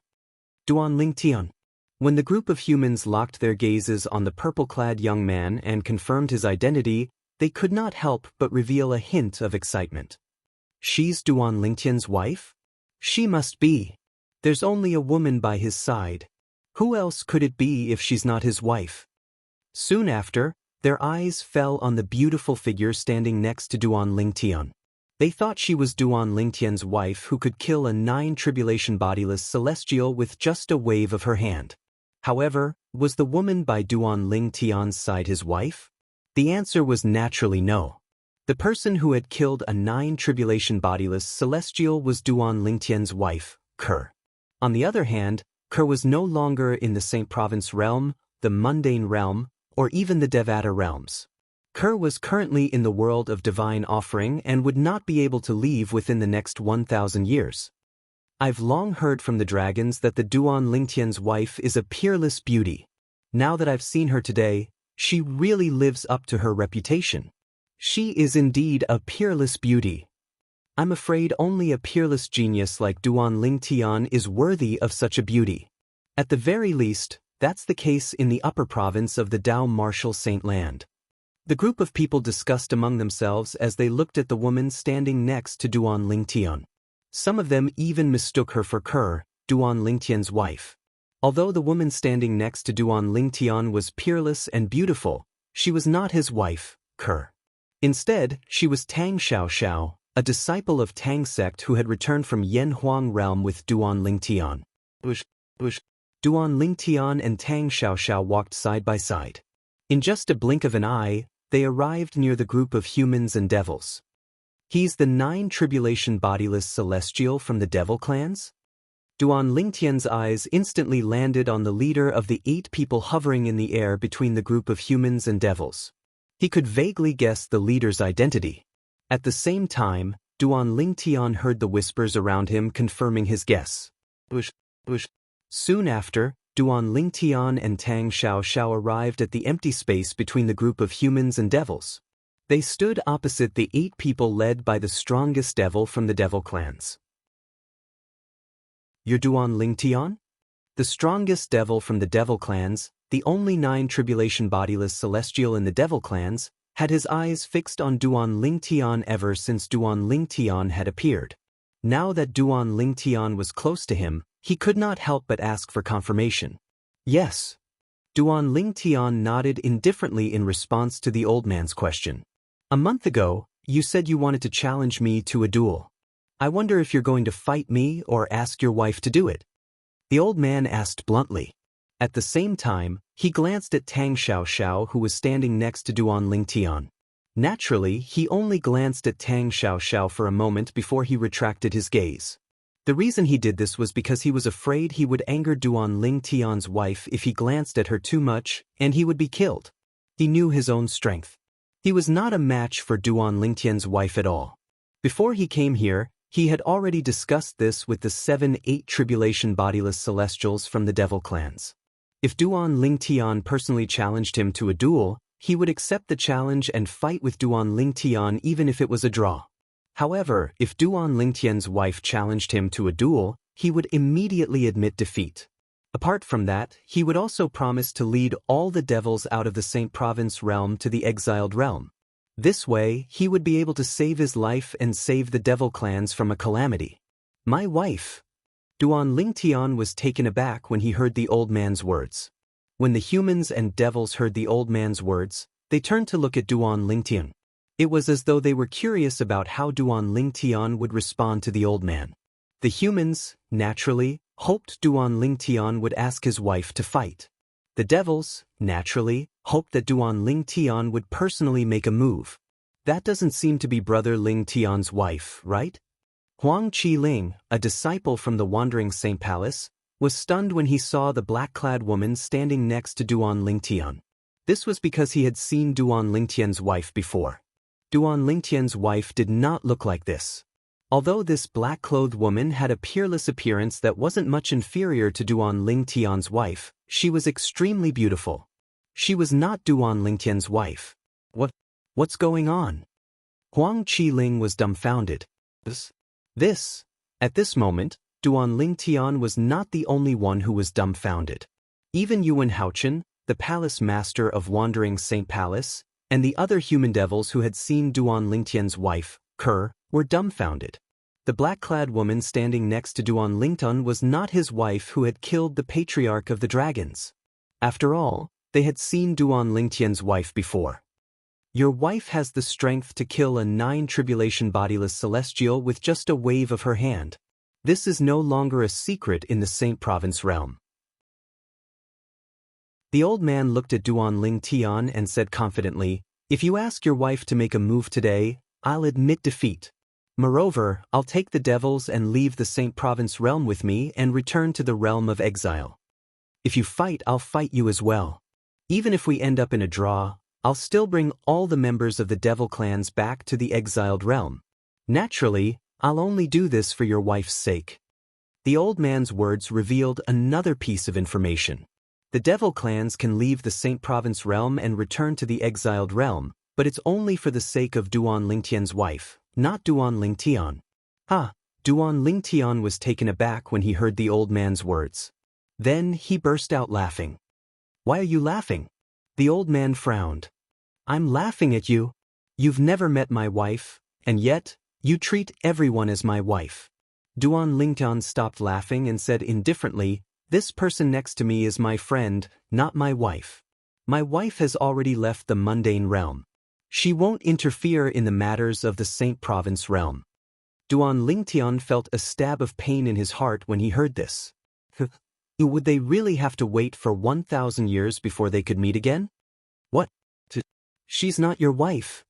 Duan Lingtian. When the group of humans locked their gazes on the purple-clad young man and confirmed his identity, they could not help but reveal a hint of excitement. She's Duan Lingtian's wife? She must be. There's only a woman by his side. Who else could it be if she's not his wife? Soon after, their eyes fell on the beautiful figure standing next to Duan Lingtian. They thought she was Duan Lingtian's wife who could kill a 9 Tribulation bodiless celestial with just a wave of her hand. However, was the woman by Duan Lingtian's side his wife? The answer was naturally no. The person who had killed a 9 Tribulation bodiless celestial was Duan Lingtian's wife, Kerr. On the other hand, Kerr was no longer in the Saint Province realm, the mundane realm, or even the Devata realms. Kerr was currently in the world of divine offering and would not be able to leave within the next 1,000 years. I've long heard from the dragons that the Duan Lingtian's wife is a peerless beauty. Now that I've seen her today, she really lives up to her reputation. She is indeed a peerless beauty. I'm afraid only a peerless genius like Duan Lingtian is worthy of such a beauty. At the very least, that's the case in the upper province of the Dao Martial Saint Land. The group of people discussed among themselves as they looked at the woman standing next to Duan Lingtian. Some of them even mistook her for Ker, Duan Lingtian's wife. Although the woman standing next to Duan Lingtian was peerless and beautiful, she was not his wife, Ker. Instead, she was Tang Xiaoxiao, a disciple of Tang sect who had returned from Yanhuang realm with Duan Lingtian. Duan Lingtian and Tang Xiaoxiao walked side by side. In just a blink of an eye, they arrived near the group of humans and devils. He's the 9 tribulation bodiless celestial from the devil clans? Duan Lingtian's eyes instantly landed on the leader of the 8 people hovering in the air between the group of humans and devils. He could vaguely guess the leader's identity. At the same time, Duan Lingtian heard the whispers around him confirming his guess. Soon after, Duan Lingtian and Tang Xiaoxiao arrived at the empty space between the group of humans and devils. They stood opposite the 8 people led by the strongest devil from the devil clans. You're Duan Lingtian? The strongest devil from the devil clans, the only 9 tribulation bodiless celestial in the devil clans, had his eyes fixed on Duan Lingtian ever since Duan Lingtian had appeared. Now that Duan Lingtian was close to him, he could not help but ask for confirmation. Yes. Duan Lingtian nodded indifferently in response to the old man's question. A month ago, you said you wanted to challenge me to a duel. I wonder if you're going to fight me or ask your wife to do it. The old man asked bluntly. At the same time, he glanced at Tang Xiaoxiao who was standing next to Duan Lingtian. Naturally, he only glanced at Tang Xiaoxiao for a moment before he retracted his gaze. The reason he did this was because he was afraid he would anger Duan Lingtian's wife if he glanced at her too much, and he would be killed. He knew his own strength. He was not a match for Duan Lingtian's wife at all. Before he came here, he had already discussed this with the 7-8 tribulation bodiless celestials from the devil clans. If Duan Lingtian personally challenged him to a duel, he would accept the challenge and fight with Duan Lingtian even if it was a draw. However, if Duan Lingtian's wife challenged him to a duel, he would immediately admit defeat. Apart from that, he would also promise to lead all the devils out of the Saint Province realm to the exiled realm. This way, he would be able to save his life and save the devil clans from a calamity. My wife. Duan Lingtian was taken aback when he heard the old man's words. When the humans and devils heard the old man's words, they turned to look at Duan Lingtian. It was as though they were curious about how Duan Lingtian would respond to the old man. The humans, naturally, hoped Duan Lingtian would ask his wife to fight. The devils, naturally, hoped that Duan Lingtian would personally make a move. That doesn't seem to be Brother Lingtian's wife, right? Huang Qiling, a disciple from the Wandering Saint Palace, was stunned when he saw the black-clad woman standing next to Duan Lingtian. This was because he had seen Duan Lingtian's wife before. Duan Lingtian's wife did not look like this. Although this black-clothed woman had a peerless appearance that wasn't much inferior to Duan Lingtian's wife, she was extremely beautiful. She was not Duan Lingtian's wife. What's going on? Huang Qiling was dumbfounded. At this moment, Duan Lingtian was not the only one who was dumbfounded. Even Yuan Haochen, the palace master of Wandering Saint Palace, and the other human devils who had seen Duan Lingtian's wife, Ker, were dumbfounded. The black-clad woman standing next to Duan Lingtian was not his wife who had killed the patriarch of the dragons. After all, they had seen Duan Lingtian's wife before. Your wife has the strength to kill a 9 tribulation bodiless celestial with just a wave of her hand. This is no longer a secret in the Saint Province realm. The old man looked at Duan Lingtian and said confidently, "If you ask your wife to make a move today, I'll admit defeat. Moreover, I'll take the devils and leave the Saint Province realm with me and return to the realm of exile. If you fight, I'll fight you as well. Even if we end up in a draw, I'll still bring all the members of the devil clans back to the exiled realm. Naturally, I'll only do this for your wife's sake." The old man's words revealed another piece of information. The devil clans can leave the Saint Province realm and return to the exiled realm, but it's only for the sake of Duan Lingtian's wife, not Duan Lingtian. Ah, Duan Lingtian was taken aback when he heard the old man's words. Then he burst out laughing. Why are you laughing? The old man frowned. I'm laughing at you. You've never met my wife, and yet, you treat everyone as my wife. Duan Lingtian stopped laughing and said indifferently, this person next to me is my friend, not my wife. My wife has already left the mundane realm. She won't interfere in the matters of the Saint Province realm. Duan Lingtian felt a stab of pain in his heart when he heard this. Would they really have to wait for 1,000 years before they could meet again? What? She's not your wife.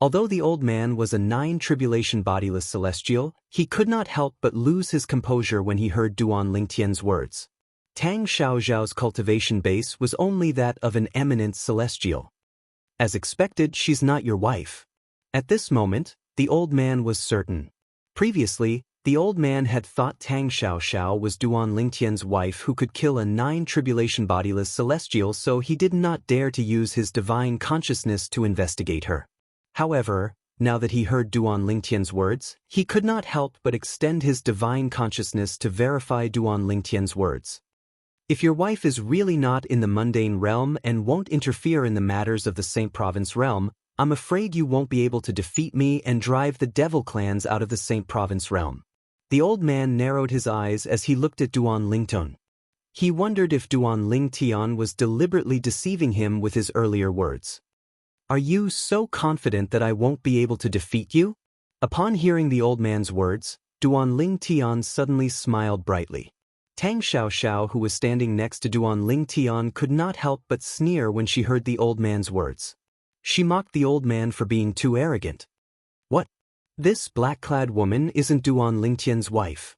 Although the old man was a 9-tribulation bodiless celestial, he could not help but lose his composure when he heard Duan Lingtian's words. Tang Xiaozhao's cultivation base was only that of an eminent celestial. As expected, she's not your wife. At this moment, the old man was certain. Previously, the old man had thought Tang Xiaoxiao was Duan Lingtian's wife who could kill a 9-tribulation bodiless celestial, so he did not dare to use his divine consciousness to investigate her. However, now that he heard Duan Lingtian's words, he could not help but extend his divine consciousness to verify Duan Lingtian's words. If your wife is really not in the mundane realm and won't interfere in the matters of the Saint Province realm, I'm afraid you won't be able to defeat me and drive the devil clans out of the Saint Province realm. The old man narrowed his eyes as he looked at Duan Lingtian. He wondered if Duan Lingtian was deliberately deceiving him with his earlier words. Are you so confident that I won't be able to defeat you? Upon hearing the old man's words, Duan Lingtian suddenly smiled brightly. Tang Xiaoxiao, who was standing next to Duan Lingtian, could not help but sneer when she heard the old man's words. She mocked the old man for being too arrogant. What? This black-clad woman isn't Duan Lingtian's wife.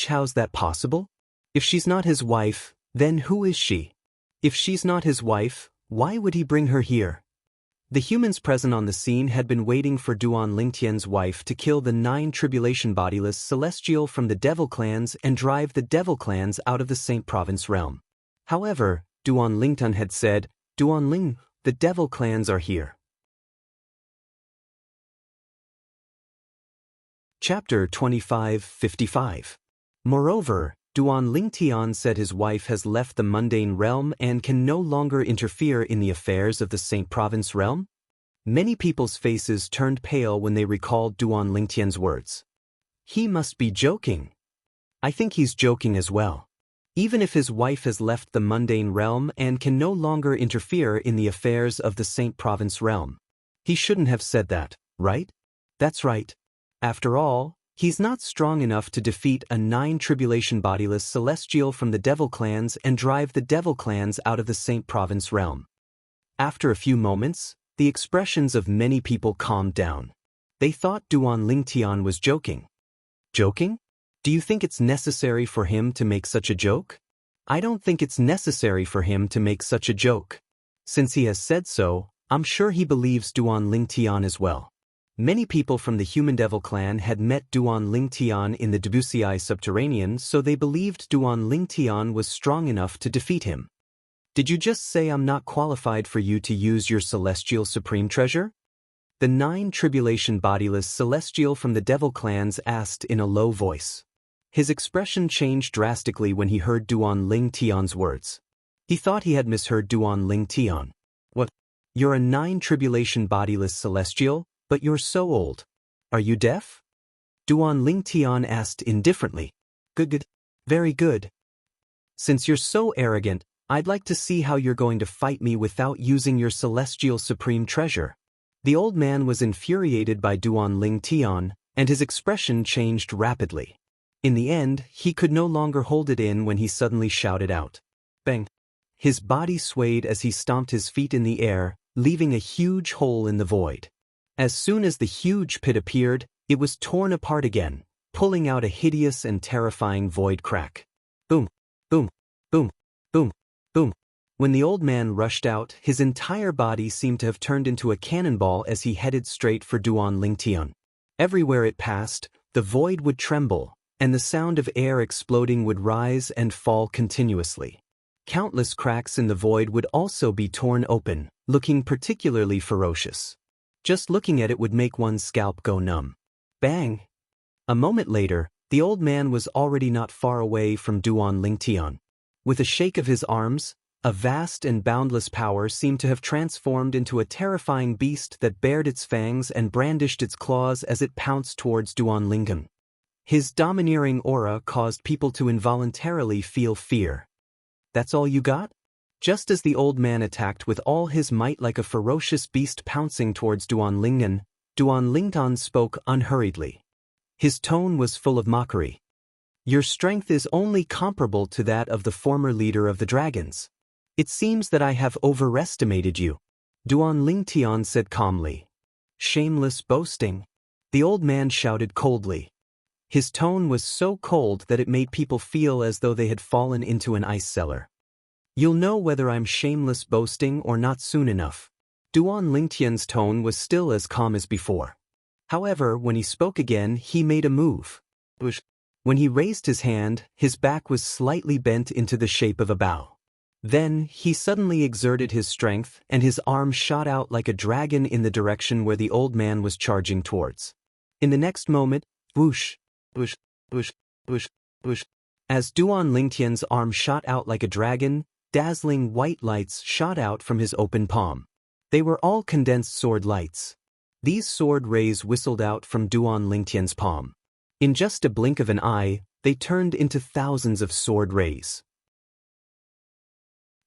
How's that possible? If she's not his wife, then who is she? If she's not his wife, why would he bring her here? The humans present on the scene had been waiting for Duan Lingtian's wife to kill the 9-tribulation bodiless celestial from the devil clans and drive the devil clans out of the Saint Province realm. However, Duan Lingtian had said, Duan Ling, the devil clans are here. Chapter 25:55. Moreover, Duan Lingtian said his wife has left the mundane realm and can no longer interfere in the affairs of the Saint Province realm. Many people's faces turned pale when they recalled Duan Lingtian's words. He must be joking. I think he's joking as well. Even if his wife has left the mundane realm and can no longer interfere in the affairs of the Saint Province realm. He shouldn't have said that, right? That's right. After all, he's not strong enough to defeat a 9-tribulation bodiless celestial from the devil clans and drive the devil clans out of the Saint Province realm. After a few moments, the expressions of many people calmed down. They thought Duan Lingtian was joking. Joking? Do you think it's necessary for him to make such a joke? I don't think it's necessary for him to make such a joke. Since he has said so, I'm sure he believes Duan Lingtian as well. Many people from the Human Devil clan had met Duan Lingtian in the Debussy subterranean, so they believed Duan Lingtian was strong enough to defeat him. Did you just say I'm not qualified for you to use your celestial supreme treasure? The 9-tribulation bodiless celestial from the devil clans asked in a low voice. His expression changed drastically when he heard Duan Lingtian's words. He thought he had misheard Duan Lingtian. What? You're a 9-tribulation bodiless celestial, but you're so old. Are you deaf? Duan Lingtian asked indifferently. Good. Very good. Since you're so arrogant, I'd like to see how you're going to fight me without using your celestial supreme treasure. The old man was infuriated by Duan Lingtian, and his expression changed rapidly. In the end, he could no longer hold it in when he suddenly shouted out. Bang! His body swayed as he stomped his feet in the air, leaving a huge hole in the void. As soon as the huge pit appeared, it was torn apart again, pulling out a hideous and terrifying void crack. Boom! Boom! Boom! Boom! Boom! When the old man rushed out, his entire body seemed to have turned into a cannonball as he headed straight for Duan Lingtian. Everywhere it passed, the void would tremble, and the sound of air exploding would rise and fall continuously. Countless cracks in the void would also be torn open, looking particularly ferocious. Just looking at it would make one's scalp go numb. Bang! A moment later, the old man was already not far away from Duan Lingtian. With a shake of his arms, a vast and boundless power seemed to have transformed into a terrifying beast that bared its fangs and brandished its claws as it pounced towards Duan Lingtian. His domineering aura caused people to involuntarily feel fear. "That's all you got?" Just as the old man attacked with all his might like a ferocious beast pouncing towards Duan Lingtian spoke unhurriedly. His tone was full of mockery. "Your strength is only comparable to that of the former leader of the dragons. It seems that I have overestimated you," Duan Lingtian said calmly. "Shameless boasting," the old man shouted coldly. His tone was so cold that it made people feel as though they had fallen into an ice cellar. "You'll know whether I'm shameless boasting or not soon enough." Duan Lingtian's tone was still as calm as before. However, when he spoke again, he made a move. When he raised his hand, his back was slightly bent into the shape of a bow. Then, he suddenly exerted his strength, and his arm shot out like a dragon in the direction where the old man was charging towards. In the next moment, whoosh, whoosh, whoosh, whoosh, whoosh. As Duan Lingtian's arm shot out like a dragon, dazzling white lights shot out from his open palm. They were all condensed sword lights. These sword rays whistled out from Duan Lingtian's palm. In just a blink of an eye, they turned into thousands of sword rays.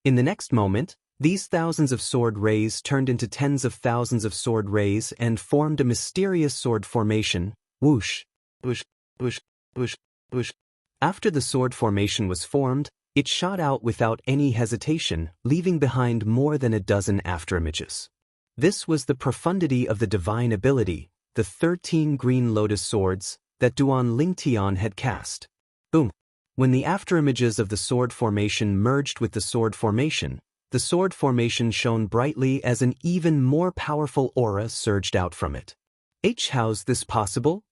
In the next moment, these thousands of sword rays turned into tens of thousands of sword rays and formed a mysterious sword formation, whoosh, whoosh, whoosh, whoosh, whoosh. After the sword formation was formed, it shot out without any hesitation, leaving behind more than a dozen afterimages. This was the profundity of the divine ability, the 13 green lotus swords, that Duan Lingtian had cast. Boom! When the afterimages of the sword formation merged with the sword formation shone brightly as an even more powerful aura surged out from it. How's this possible?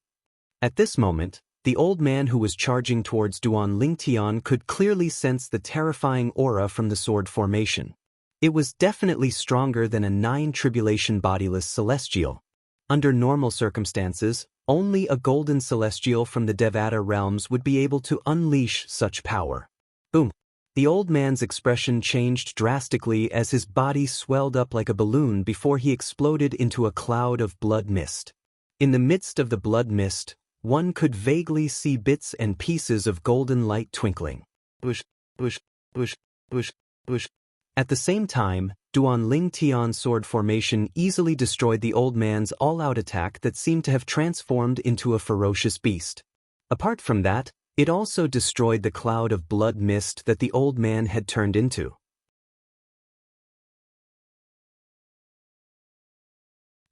At this moment, the old man who was charging towards Duan Lingtian could clearly sense the terrifying aura from the sword formation. It was definitely stronger than a 9-tribulation bodiless celestial. Under normal circumstances, only a golden celestial from the Devata realms would be able to unleash such power. Boom! The old man's expression changed drastically as his body swelled up like a balloon before he exploded into a cloud of blood mist. In the midst of the blood mist, one could vaguely see bits and pieces of golden light twinkling. Whoosh, whoosh, whoosh, whoosh, whoosh. At the same time, Duan Lingtian's sword formation easily destroyed the old man's all-out attack that seemed to have transformed into a ferocious beast. Apart from that, it also destroyed the cloud of blood mist that the old man had turned into.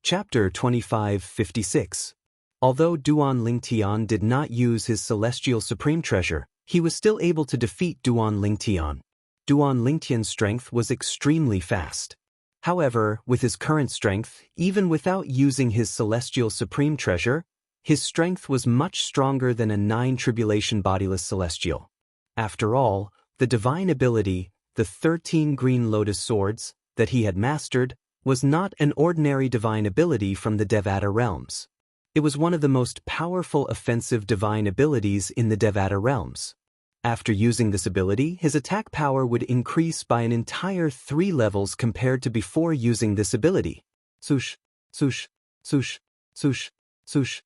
Chapter 2556. Although Duan Lingtian did not use his celestial supreme treasure, he was still able to defeat Duan Lingtian. Duan Lingtian's strength was extremely fast. However, with his current strength, even without using his celestial supreme treasure, his strength was much stronger than a 9-tribulation bodiless celestial. After all, the divine ability, the 13 green lotus swords, that he had mastered, was not an ordinary divine ability from the Devata realms. It was one of the most powerful offensive divine abilities in the Devata realms. After using this ability, his attack power would increase by an entire 3 levels compared to before using this ability. Swoosh, swoosh, swoosh, swoosh, swoosh.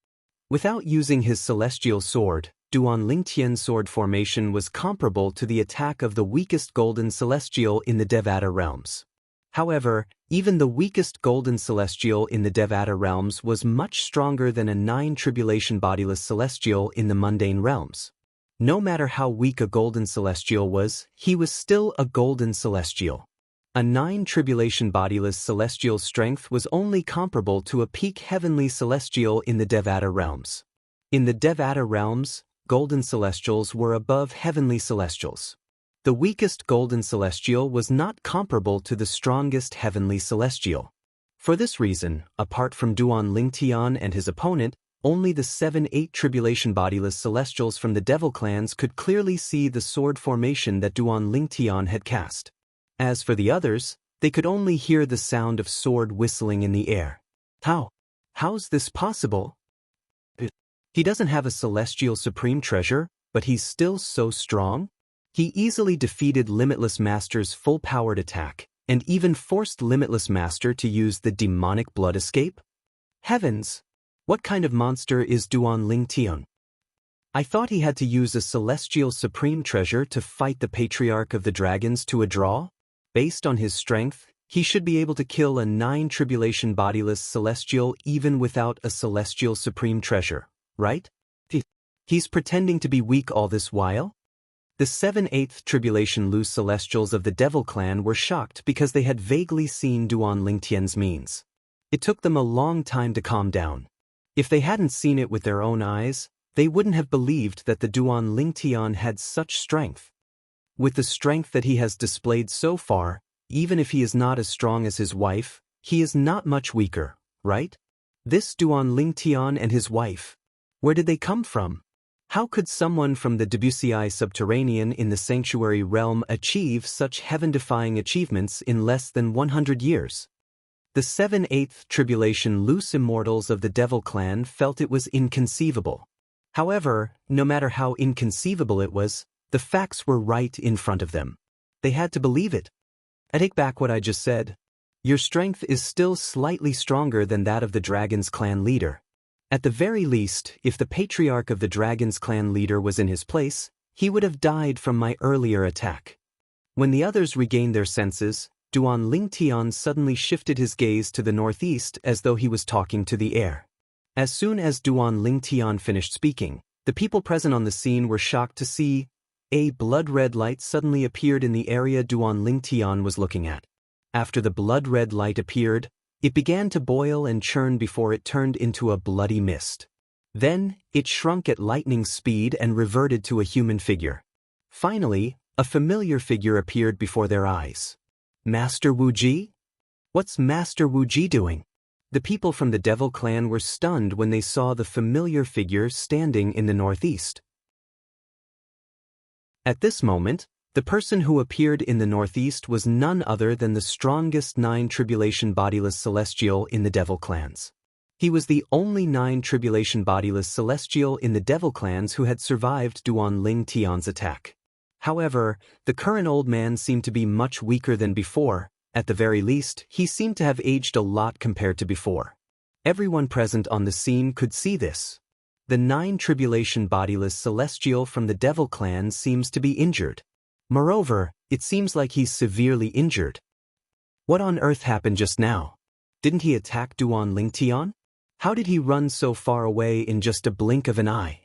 Without using his celestial sword, Duan Lingtian's sword formation was comparable to the attack of the weakest golden celestial in the Devata realms. However, even the weakest golden celestial in the Devata realms was much stronger than a 9-tribulation bodiless celestial in the mundane realms. No matter how weak a golden celestial was, he was still a golden celestial. A 9-tribulation bodiless celestial's strength was only comparable to a peak heavenly celestial in the Devata realms. In the Devata realms, golden celestials were above heavenly celestials. The weakest golden celestial was not comparable to the strongest heavenly celestial. For this reason, apart from Duan Lingtian and his opponent, only the 7-8 tribulation bodiless celestials from the devil clans could clearly see the sword formation that Duan Lingtian had cast. As for the others, they could only hear the sound of sword whistling in the air. How's this possible? He doesn't have a celestial supreme treasure, but he's still so strong. He easily defeated Limitless Master's full-powered attack, and even forced Limitless Master to use the demonic blood escape? Heavens! What kind of monster is Duan Ling Tian? I thought he had to use a celestial supreme treasure to fight the Patriarch of the Dragons to a draw? Based on his strength, he should be able to kill a 9 tribulation bodiless celestial even without a celestial supreme treasure, right? He's pretending to be weak all this while? The 7/8 tribulation loose celestials of the Devil Clan were shocked because they had vaguely seen Duan Ling Tian's means. It took them a long time to calm down. If they hadn't seen it with their own eyes, they wouldn't have believed that the Duan Ling Tian had such strength. With the strength that he has displayed so far, even if he is not as strong as his wife, he is not much weaker, right? This Duan Ling Tian and his wife, where did they come from? How could someone from the Debussy subterranean in the sanctuary realm achieve such heaven-defying achievements in less than 100 years? The 7/8 tribulation loose immortals of the Devil Clan felt it was inconceivable. However, no matter how inconceivable it was, the facts were right in front of them. They had to believe it. I take back what I just said. Your strength is still slightly stronger than that of the Dragon's Clan leader. At the very least, if the Patriarch of the Dragon's Clan leader was in his place, he would have died from my earlier attack. When the others regained their senses, Duan Ling Tian suddenly shifted his gaze to the northeast as though he was talking to the air. As soon as Duan Ling Tian finished speaking, the people present on the scene were shocked to see a blood-red light suddenly appeared in the area Duan Ling Tian was looking at. After the blood-red light appeared, it began to boil and churn before it turned into a bloody mist. Then, it shrunk at lightning speed and reverted to a human figure. Finally, a familiar figure appeared before their eyes. Master Wu Ji? What's Master Wu Ji doing? The people from the Devil Clan were stunned when they saw the familiar figure standing in the northeast. At this moment, the person who appeared in the northeast was none other than the strongest 9 tribulation bodiless celestial in the Devil Clans. He was the only 9 tribulation bodiless celestial in the Devil Clans who had survived Duan Ling Tian's attack. However, the current old man seemed to be much weaker than before. At the very least, he seemed to have aged a lot compared to before. Everyone present on the scene could see this. The 9 tribulation bodiless celestial from the Devil Clan seems to be injured. Moreover, it seems like he's severely injured. What on earth happened just now? Didn't he attack Duan Ling Tian? How did he run so far away in just a blink of an eye?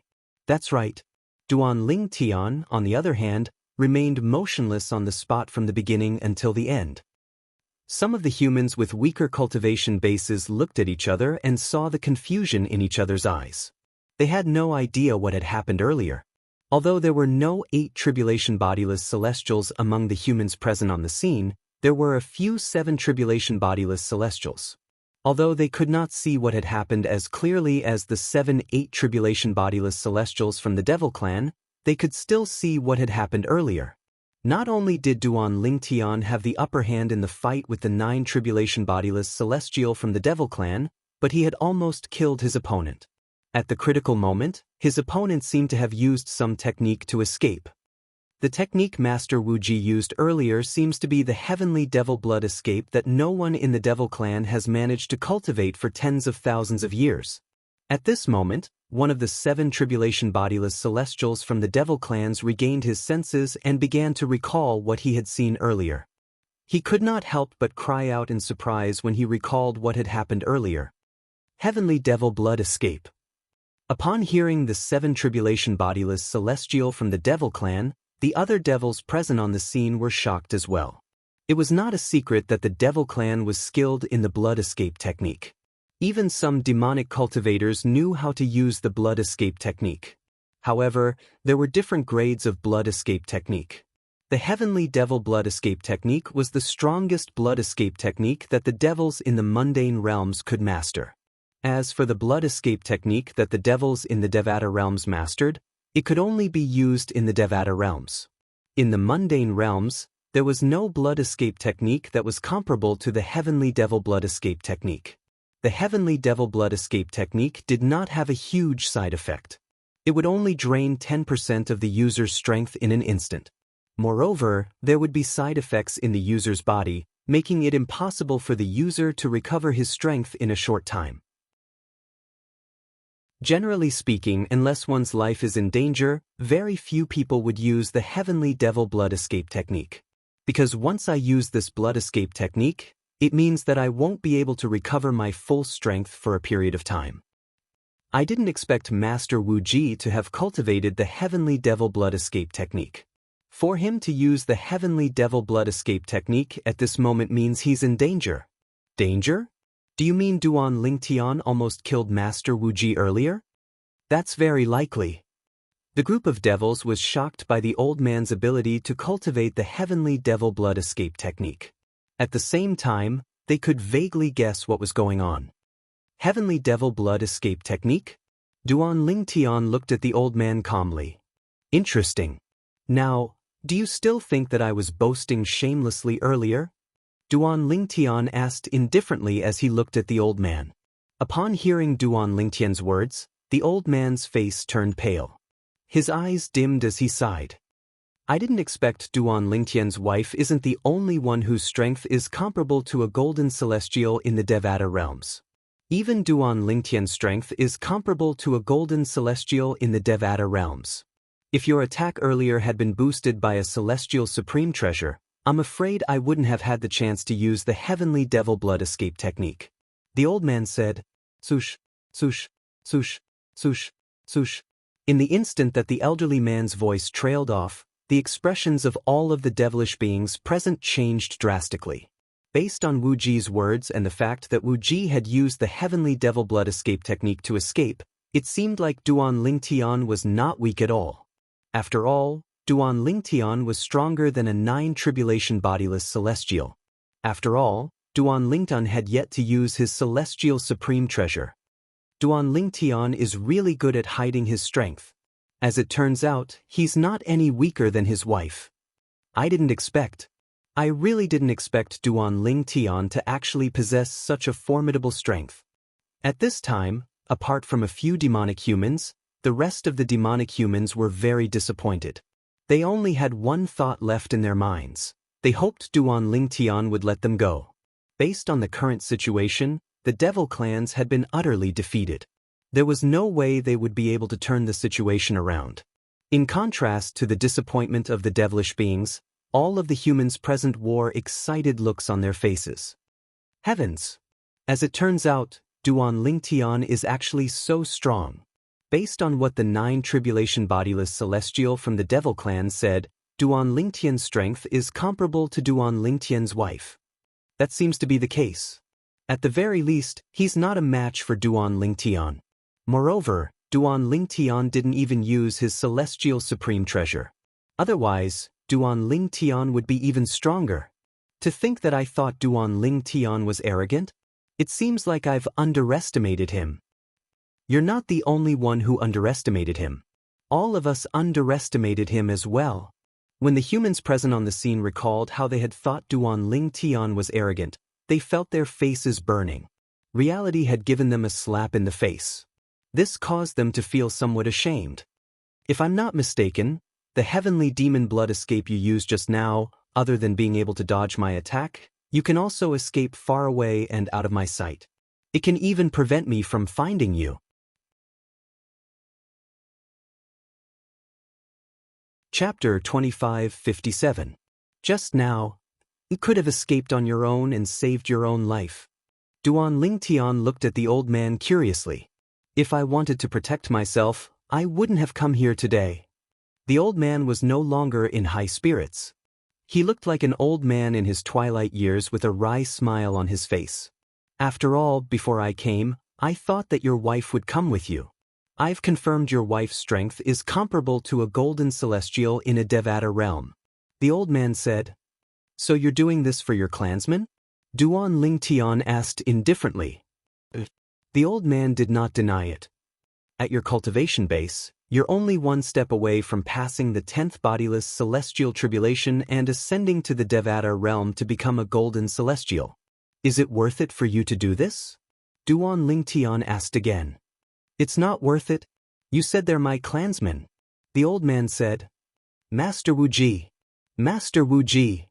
That's right. Duan Ling Tian, on the other hand, remained motionless on the spot from the beginning until the end. Some of the humans with weaker cultivation bases looked at each other and saw the confusion in each other's eyes. They had no idea what had happened earlier. Although there were no 8 tribulation bodiless celestials among the humans present on the scene, there were a few 7 tribulation bodiless celestials. Although they could not see what had happened as clearly as the 7/8 tribulation bodiless celestials from the Devil Clan, they could still see what had happened earlier. Not only did Duan Ling Tian have the upper hand in the fight with the 9 tribulation bodiless celestial from the Devil Clan, but he had almost killed his opponent. At the critical moment, his opponent seemed to have used some technique to escape. The technique Master Wu Ji used earlier seems to be the heavenly devil blood escape that no one in the Devil Clan has managed to cultivate for tens of thousands of years. At this moment, one of the 7 tribulation bodiless celestials from the Devil Clans regained his senses and began to recall what he had seen earlier. He could not help but cry out in surprise when he recalled what had happened earlier. Heavenly devil blood escape. Upon hearing the 7 tribulation bodiless celestial from the Devil Clan, the other devils present on the scene were shocked as well. It was not a secret that the Devil Clan was skilled in the blood escape technique. Even some demonic cultivators knew how to use the blood escape technique. However, there were different grades of blood escape technique. The heavenly devil blood escape technique was the strongest blood escape technique that the devils in the mundane realms could master. As for the blood escape technique that the devils in the Devata realms mastered, it could only be used in the Devata realms. In the mundane realms, there was no blood escape technique that was comparable to the heavenly devil blood escape technique. The heavenly devil blood escape technique did not have a huge side effect. It would only drain 10% of the user's strength in an instant. Moreover, there would be side effects in the user's body, making it impossible for the user to recover his strength in a short time. Generally speaking, unless one's life is in danger, very few people would use the heavenly devil blood escape technique. Because once I use this blood escape technique, it means that I won't be able to recover my full strength for a period of time. I didn't expect Master Wu Ji to have cultivated the heavenly devil blood escape technique. For him to use the heavenly devil blood escape technique at this moment means he's in danger. Danger? Do you mean Duan Lingtian almost killed Master Wu Ji earlier? That's very likely. The group of devils was shocked by the old man's ability to cultivate the heavenly devil blood escape technique. At the same time, they could vaguely guess what was going on. Heavenly devil blood escape technique? Duan Lingtian looked at the old man calmly. Interesting. Now, do you still think that I was boasting shamelessly earlier? Duan Lingtian asked indifferently as he looked at the old man. Upon hearing Duan Lingtian's words, the old man's face turned pale. His eyes dimmed as he sighed. I didn't expect Duan Lingtian's wife isn't the only one whose strength is comparable to a golden celestial in the Devata realms. Even Duan Lingtian's strength is comparable to a golden celestial in the Devata realms. If your attack earlier had been boosted by a celestial supreme treasure, I'm afraid I wouldn't have had the chance to use the heavenly devil blood escape technique. The old man said, "Sush, sush, sush, sush, sush." In the instant that the elderly man's voice trailed off, the expressions of all of the devilish beings present changed drastically. Based on Wu Ji's words and the fact that Wu Ji had used the heavenly devil blood escape technique to escape, it seemed like Duan Lingtian was not weak at all. After all, Duan Lingtian was stronger than a 9 bodiless celestial. After all, Duan Lingtian had yet to use his celestial supreme treasure. Duan Lingtian is really good at hiding his strength. As it turns out, he's not any weaker than his wife. I really didn't expect Duan Lingtian to actually possess such a formidable strength. At this time, apart from a few demonic humans, the rest of the demonic humans were very disappointed. They only had one thought left in their minds. They hoped Duan Lingtian would let them go. Based on the current situation, the devil clans had been utterly defeated. There was no way they would be able to turn the situation around. In contrast to the disappointment of the devilish beings, all of the humans present wore excited looks on their faces. Heavens! As it turns out, Duan Lingtian is actually so strong. Based on what the 9 bodiless celestial from the devil clan said, Duan Lingtian's strength is comparable to Duan Lingtian's wife. That seems to be the case. At the very least, he's not a match for Duan Lingtian. Moreover, Duan Lingtian didn't even use his celestial supreme treasure. Otherwise, Duan Lingtian would be even stronger. To think that I thought Duan Lingtian was arrogant? It seems like I've underestimated him. You're not the only one who underestimated him. All of us underestimated him as well. When the humans present on the scene recalled how they had thought Duan Lingtian was arrogant, they felt their faces burning. Reality had given them a slap in the face. This caused them to feel somewhat ashamed. If I'm not mistaken, the heavenly demon blood escape you used just now, other than being able to dodge my attack, you can also escape far away and out of my sight. It can even prevent me from finding you. Chapter 2557. Just now, you could have escaped on your own and saved your own life. Duan Lingtian looked at the old man curiously. If I wanted to protect myself, I wouldn't have come here today. The old man was no longer in high spirits. He looked like an old man in his twilight years with a wry smile on his face. After all, before I came, I thought that your wife would come with you. I've confirmed your wife's strength is comparable to a golden celestial in a Devata realm. The old man said, "So you're doing this for your clansmen?" Duan Lingtian asked indifferently. The old man did not deny it. At your cultivation base, you're only one step away from passing the 10th bodiless celestial tribulation and ascending to the Devata realm to become a golden celestial. Is it worth it for you to do this? Duan Lingtian asked again. It's not worth it? You said they're my clansmen. The old man said. Master Wu Ji. Master Wu Ji.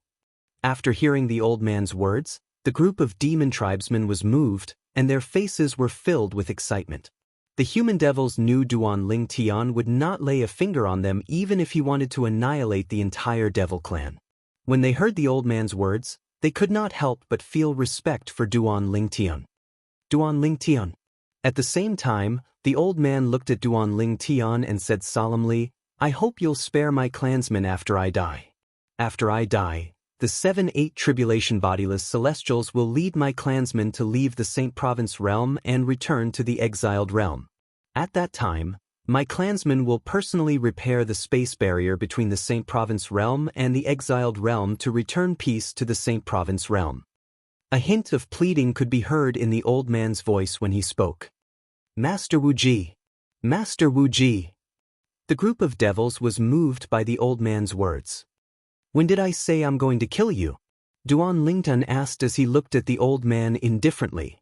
After hearing the old man's words, the group of demon tribesmen was moved, and their faces were filled with excitement. The human devils knew Duan Lingtian would not lay a finger on them even if he wanted to annihilate the entire devil clan. When they heard the old man's words, they could not help but feel respect for Duan Lingtian. Duan Lingtian. At the same time, the old man looked at Duan Lingtian and said solemnly, I hope you'll spare my clansmen after I die. After I die, the 7-8 tribulation bodiless celestials will lead my clansmen to leave the Saint Province realm and return to the exiled realm. At that time, my clansmen will personally repair the space barrier between the Saint Province realm and the exiled realm to return peace to the Saint Province realm. A hint of pleading could be heard in the old man's voice when he spoke. Master Wu Ji. Master Wu Ji. The group of devils was moved by the old man's words. When did I say I'm going to kill you? Duan Lingtian asked as he looked at the old man indifferently.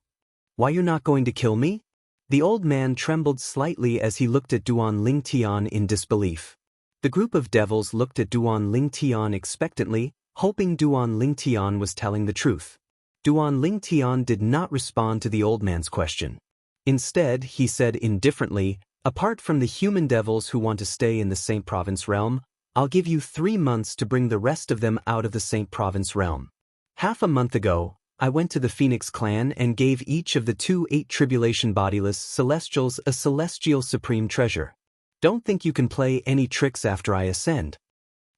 Why you're not going to kill me? The old man trembled slightly as he looked at Duan Lingtian in disbelief. The group of devils looked at Duan Lingtian expectantly, hoping Duan Lingtian was telling the truth. Duan Lingtian did not respond to the old man's question. Instead, he said indifferently, apart from the human devils who want to stay in the Saint Province realm, I'll give you 3 months to bring the rest of them out of the Saint Province realm. Half a month ago, I went to the Phoenix clan and gave each of the 2-8 tribulation bodiless celestials a celestial supreme treasure. Don't think you can play any tricks after I ascend.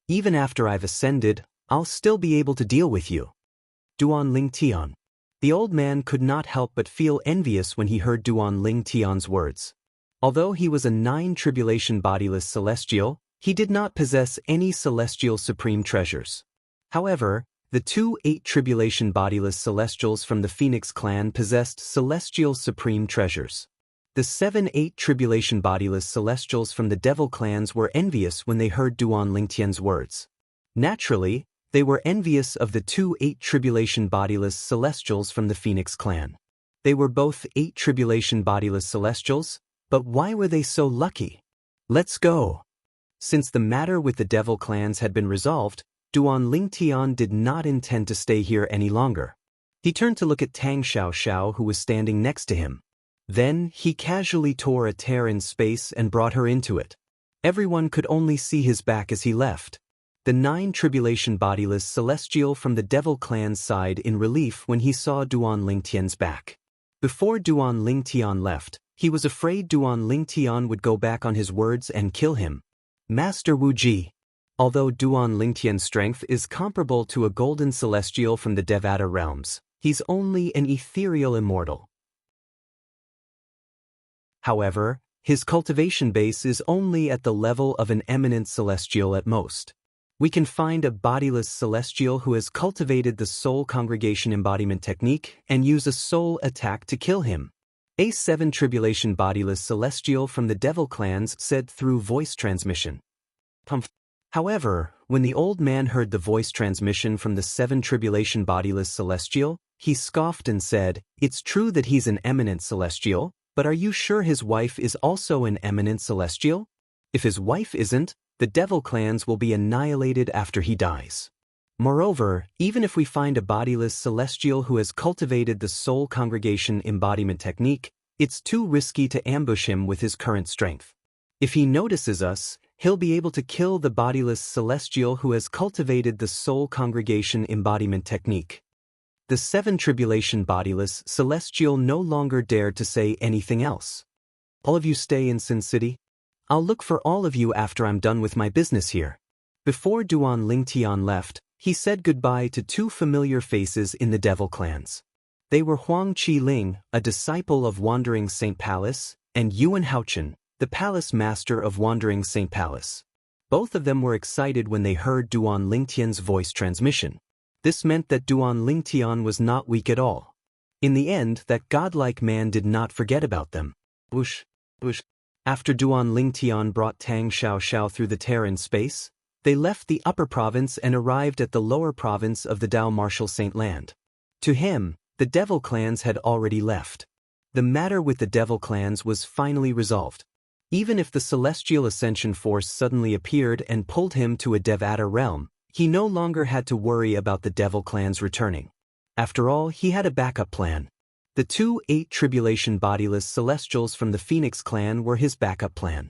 Even after I've ascended, I'll still be able to deal with you. Duan Lingtian. The old man could not help but feel envious when he heard Duan Lingtian's words. Although he was a 9 tribulation bodiless celestial, he did not possess any celestial supreme treasures. However, the 2-8 tribulation bodiless celestials from the Phoenix clan possessed celestial supreme treasures. The 7-8 tribulation bodiless celestials from the devil clans were envious when they heard Duan Lingtian's words. Naturally, they were envious of the 2-8 tribulation bodiless celestials from the Phoenix clan. They were both 8 tribulation bodiless celestials, but why were they so lucky? Let's go. Since the matter with the devil clans had been resolved, Duan Lingtian did not intend to stay here any longer. He turned to look at Tang Xiao, who was standing next to him. Then, he casually tore a tear in space and brought her into it. Everyone could only see his back as he left. The 9 tribulation bodiless celestial from the devil clan's side in relief when he saw Duan Lingtian's back. Before Duan Lingtian left, he was afraid Duan Lingtian would go back on his words and kill him. Master Wu Ji. Although Duan Lingtian's strength is comparable to a golden celestial from the Devata realms, he's only an ethereal immortal. However, his cultivation base is only at the level of an eminent celestial at most. We can find a bodiless celestial who has cultivated the soul congregation embodiment technique and use a soul attack to kill him. A 7 tribulation bodiless celestial from the devil clans said through voice transmission. However, when the old man heard the voice transmission from the 7 tribulation bodiless celestial, he scoffed and said, It's true that he's an eminent celestial, but are you sure his wife is also an eminent celestial? If his wife isn't, the devil clans will be annihilated after he dies. Moreover, even if we find a bodiless celestial who has cultivated the soul congregation embodiment technique, it's too risky to ambush him with his current strength. If he notices us, he'll be able to kill the bodiless celestial who has cultivated the soul congregation embodiment technique. The 7 tribulation bodiless celestial no longer dared to say anything else. All of you stay in Sin City. I'll look for all of you after I'm done with my business here. Before Duan Lingtian left, he said goodbye to 2 familiar faces in the devil clans. They were Huang Qi-ling, a disciple of Wandering Saint Palace, and Yuan Haochen, the palace master of Wandering Saint Palace. Both of them were excited when they heard Duan Lingtian's voice transmission. This meant that Duan Lingtian was not weak at all. In the end, that godlike man did not forget about them. Whoosh, whoosh. After Duan Lingtian brought Tang Xiao through the tear in space, they left the upper province and arrived at the lower province of the Dao Martial Saint Land. To him, the devil clans had already left. The matter with the devil clans was finally resolved. Even if the celestial ascension force suddenly appeared and pulled him to a Devata realm, he no longer had to worry about the devil clans returning. After all, he had a backup plan. The 8 tribulation bodiless celestials from the Phoenix clan were his backup plan.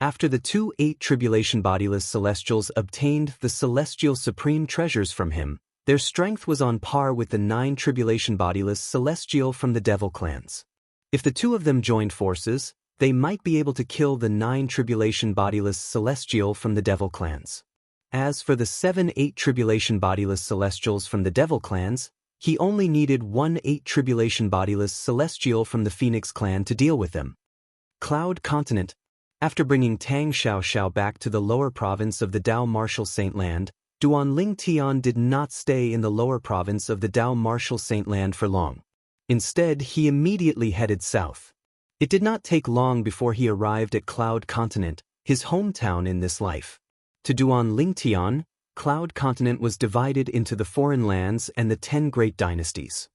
After the 8 tribulation bodiless celestials obtained the celestial supreme treasures from him, their strength was on par with the 9 tribulation bodiless celestial from the devil clans. If the 2 of them joined forces, they might be able to kill the 9 tribulation bodiless celestial from the devil clans. As for the 8 tribulation bodiless celestials from the devil clans, he only needed 8 tribulation bodiless celestial from the Phoenix clan to deal with them. Cloud Continent. After bringing Tang Xiaoxiao back to the lower province of the Dao Martial Saint Land, Duan Ling Tian did not stay in the lower province of the Dao Martial Saint Land for long. Instead, he immediately headed south. It did not take long before he arrived at Cloud Continent, his hometown in this life. To Duan Ling Tian, Cloud Continent was divided into the foreign lands and the 10 great dynasties.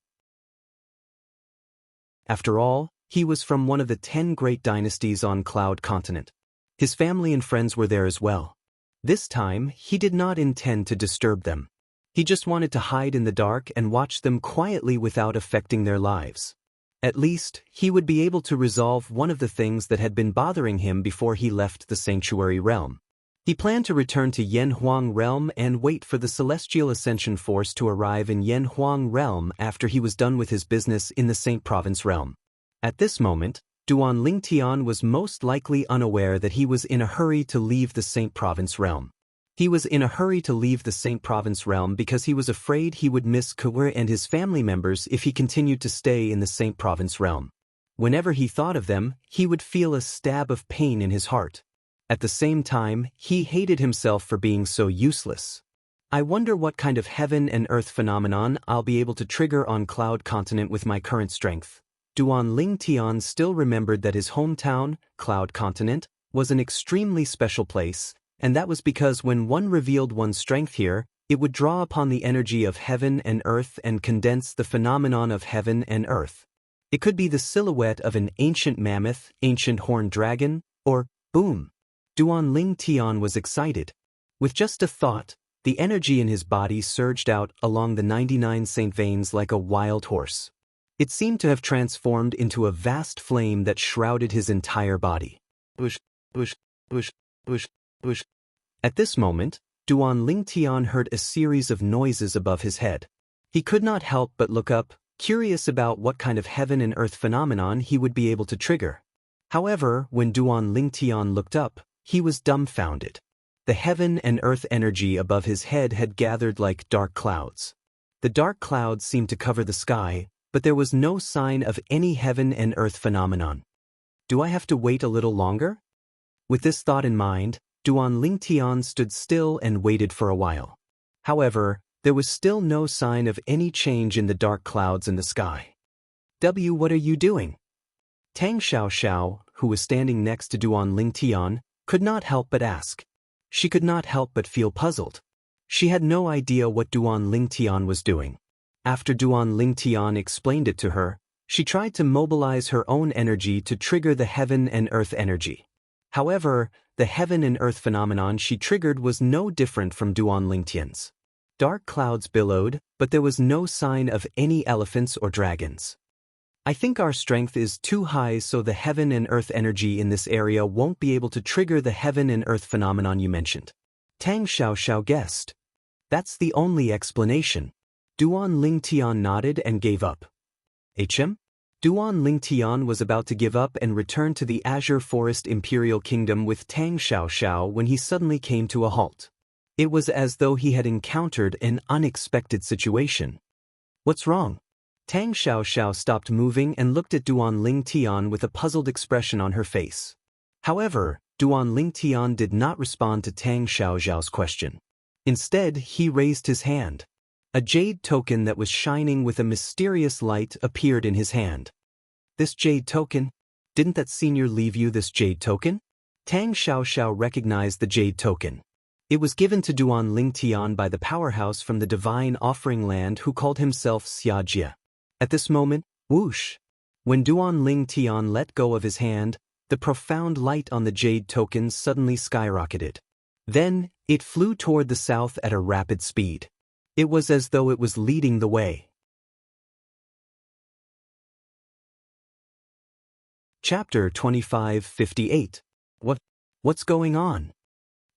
After all, he was from one of the 10 great dynasties on Cloud Continent. His family and friends were there as well. This time, he did not intend to disturb them. He just wanted to hide in the dark and watch them quietly without affecting their lives. At least, he would be able to resolve one of the things that had been bothering him before he left the Sanctuary Realm. He planned to return to Yanhuang Realm and wait for the Celestial Ascension Force to arrive in Yanhuang Realm after he was done with his business in the Saint Province Realm. At this moment, Duan Ling Tian was most likely unaware that he was in a hurry to leave the Saint Province Realm. He was in a hurry to leave the Saint Province Realm because he was afraid he would miss Kuwei and his family members if he continued to stay in the Saint Province Realm. Whenever he thought of them, he would feel a stab of pain in his heart. At the same time, he hated himself for being so useless. I wonder what kind of heaven and earth phenomenon I'll be able to trigger on Cloud Continent with my current strength. Duan Ling Tian still remembered that his hometown, Cloud Continent, was an extremely special place, and that was because when one revealed one's strength here, it would draw upon the energy of heaven and earth and condense the phenomenon of heaven and earth. It could be the silhouette of an ancient mammoth, ancient horned dragon, or, boom. Duan Ling Tian was excited. With just a thought, the energy in his body surged out along the 99 saint veins like a wild horse. It seemed to have transformed into a vast flame that shrouded his entire body. Bush, bush, bush, bush, bush. At this moment, Duan Ling Tian heard a series of noises above his head. He could not help but look up, curious about what kind of heaven and earth phenomenon he would be able to trigger. However, when Duan Ling Tian looked up, he was dumbfounded. The heaven and earth energy above his head had gathered like dark clouds. The dark clouds seemed to cover the sky, but there was no sign of any heaven and earth phenomenon. Do I have to wait a little longer? With this thought in mind, Duan Ling Tian stood still and waited for a while. However, there was still no sign of any change in the dark clouds in the sky. What are you doing? Tang Xiaoxiao, who was standing next to Duan Ling Tian, could not help but ask. She could not help but feel puzzled. She had no idea what Duan Ling Tian was doing. After Duan Ling Tian explained it to her, she tried to mobilize her own energy to trigger the heaven and earth energy. However, the heaven and earth phenomenon she triggered was no different from Duan Ling Tian's. Dark clouds billowed, but there was no sign of any elephants or dragons. I think our strength is too high, so the heaven and earth energy in this area won't be able to trigger the heaven and earth phenomenon you mentioned. Tang Xiaoxiao guessed. That's the only explanation. Duan Ling Tian nodded and gave up. Duan Ling Tian was about to give up and return to the Azure Forest Imperial Kingdom with Tang Xiaoxiao when he suddenly came to a halt. It was as though he had encountered an unexpected situation. What's wrong? Tang Xiaoxiao stopped moving and looked at Duan Ling Tian with a puzzled expression on her face. However, Duan Ling Tian did not respond to Tang Xiaoxiao's question. Instead, he raised his hand. A jade token that was shining with a mysterious light appeared in his hand. This jade token? Didn't that senior leave you this jade token? Tang Xiaoxiao recognized the jade token. It was given to Duan Ling Tian by the powerhouse from the Divine Offering Land who called himself Xiajie. At this moment, whoosh! When Duan Ling Tian let go of his hand, the profound light on the jade token suddenly skyrocketed. Then, it flew toward the south at a rapid speed. It was as though it was leading the way. Chapter 2558. What's going on?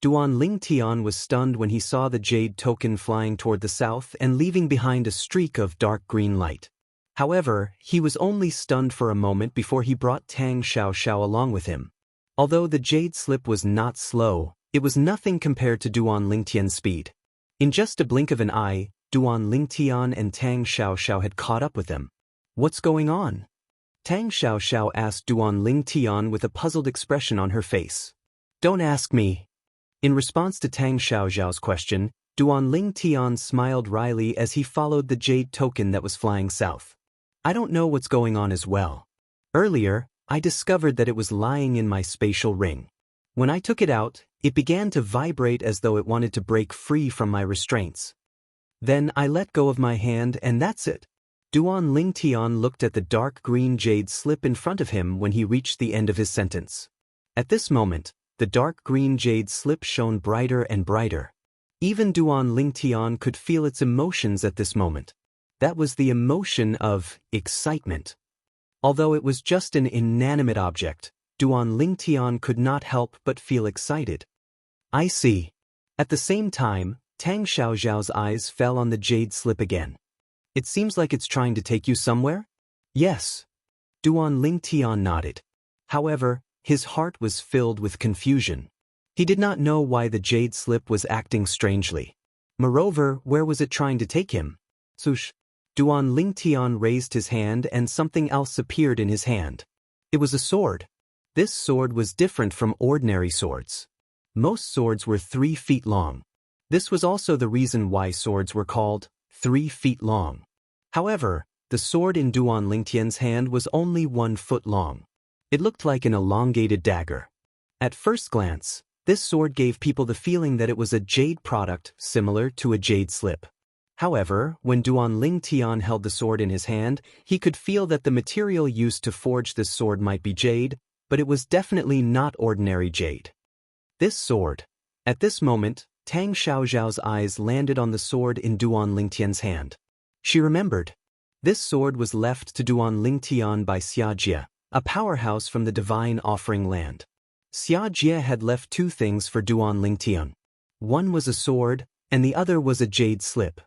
Duan Ling Tian was stunned when he saw the jade token flying toward the south and leaving behind a streak of dark green light. However, he was only stunned for a moment before he brought Tang Xiaoxiao along with him. Although the jade slip was not slow, it was nothing compared to Duan Ling Tian's speed. In just a blink of an eye, Duan Ling Tian and Tang Xiaoxiao had caught up with them. What's going on? Tang Xiaoxiao asked Duan Ling Tian with a puzzled expression on her face. Don't ask me. In response to Tang Xiaoxiao's question, Duan Ling Tian smiled wryly as he followed the jade token that was flying south. I don't know what's going on as well. Earlier, I discovered that it was lying in my spatial ring. When I took it out, it began to vibrate as though it wanted to break free from my restraints. Then I let go of my hand and that's it. Duan Ling Tian looked at the dark green jade slip in front of him when he reached the end of his sentence. At this moment, the dark green jade slip shone brighter and brighter. Even Duan Ling Tian could feel its emotions at this moment. That was the emotion of excitement. Although it was just an inanimate object, Duan Ling Tian could not help but feel excited. I see. At the same time, Tang Xiaoxiao's eyes fell on the jade slip again. It seems like it's trying to take you somewhere? Yes. Duan Ling Tian nodded. However, his heart was filled with confusion. He did not know why the jade slip was acting strangely. Moreover, where was it trying to take him? Swoosh. Duan Ling Tian raised his hand and something else appeared in his hand. It was a sword. This sword was different from ordinary swords. Most swords were 3 feet long. This was also the reason why swords were called 3 feet long. However, the sword in Duan Ling Tian's hand was only 1 foot long. It looked like an elongated dagger. At first glance, this sword gave people the feeling that it was a jade product similar to a jade slip. However, when Duan Ling Tian held the sword in his hand, he could feel that the material used to forge this sword might be jade, but it was definitely not ordinary jade. This sword. At this moment, Tang Xiaoxiao's eyes landed on the sword in Duan Ling Tian's hand. She remembered. This sword was left to Duan Ling Tian by Xia Jie, a powerhouse from the Divine Offering Land. Xia Jie had left 2 things for Duan Ling Tian. One was a sword, and the other was a jade slip.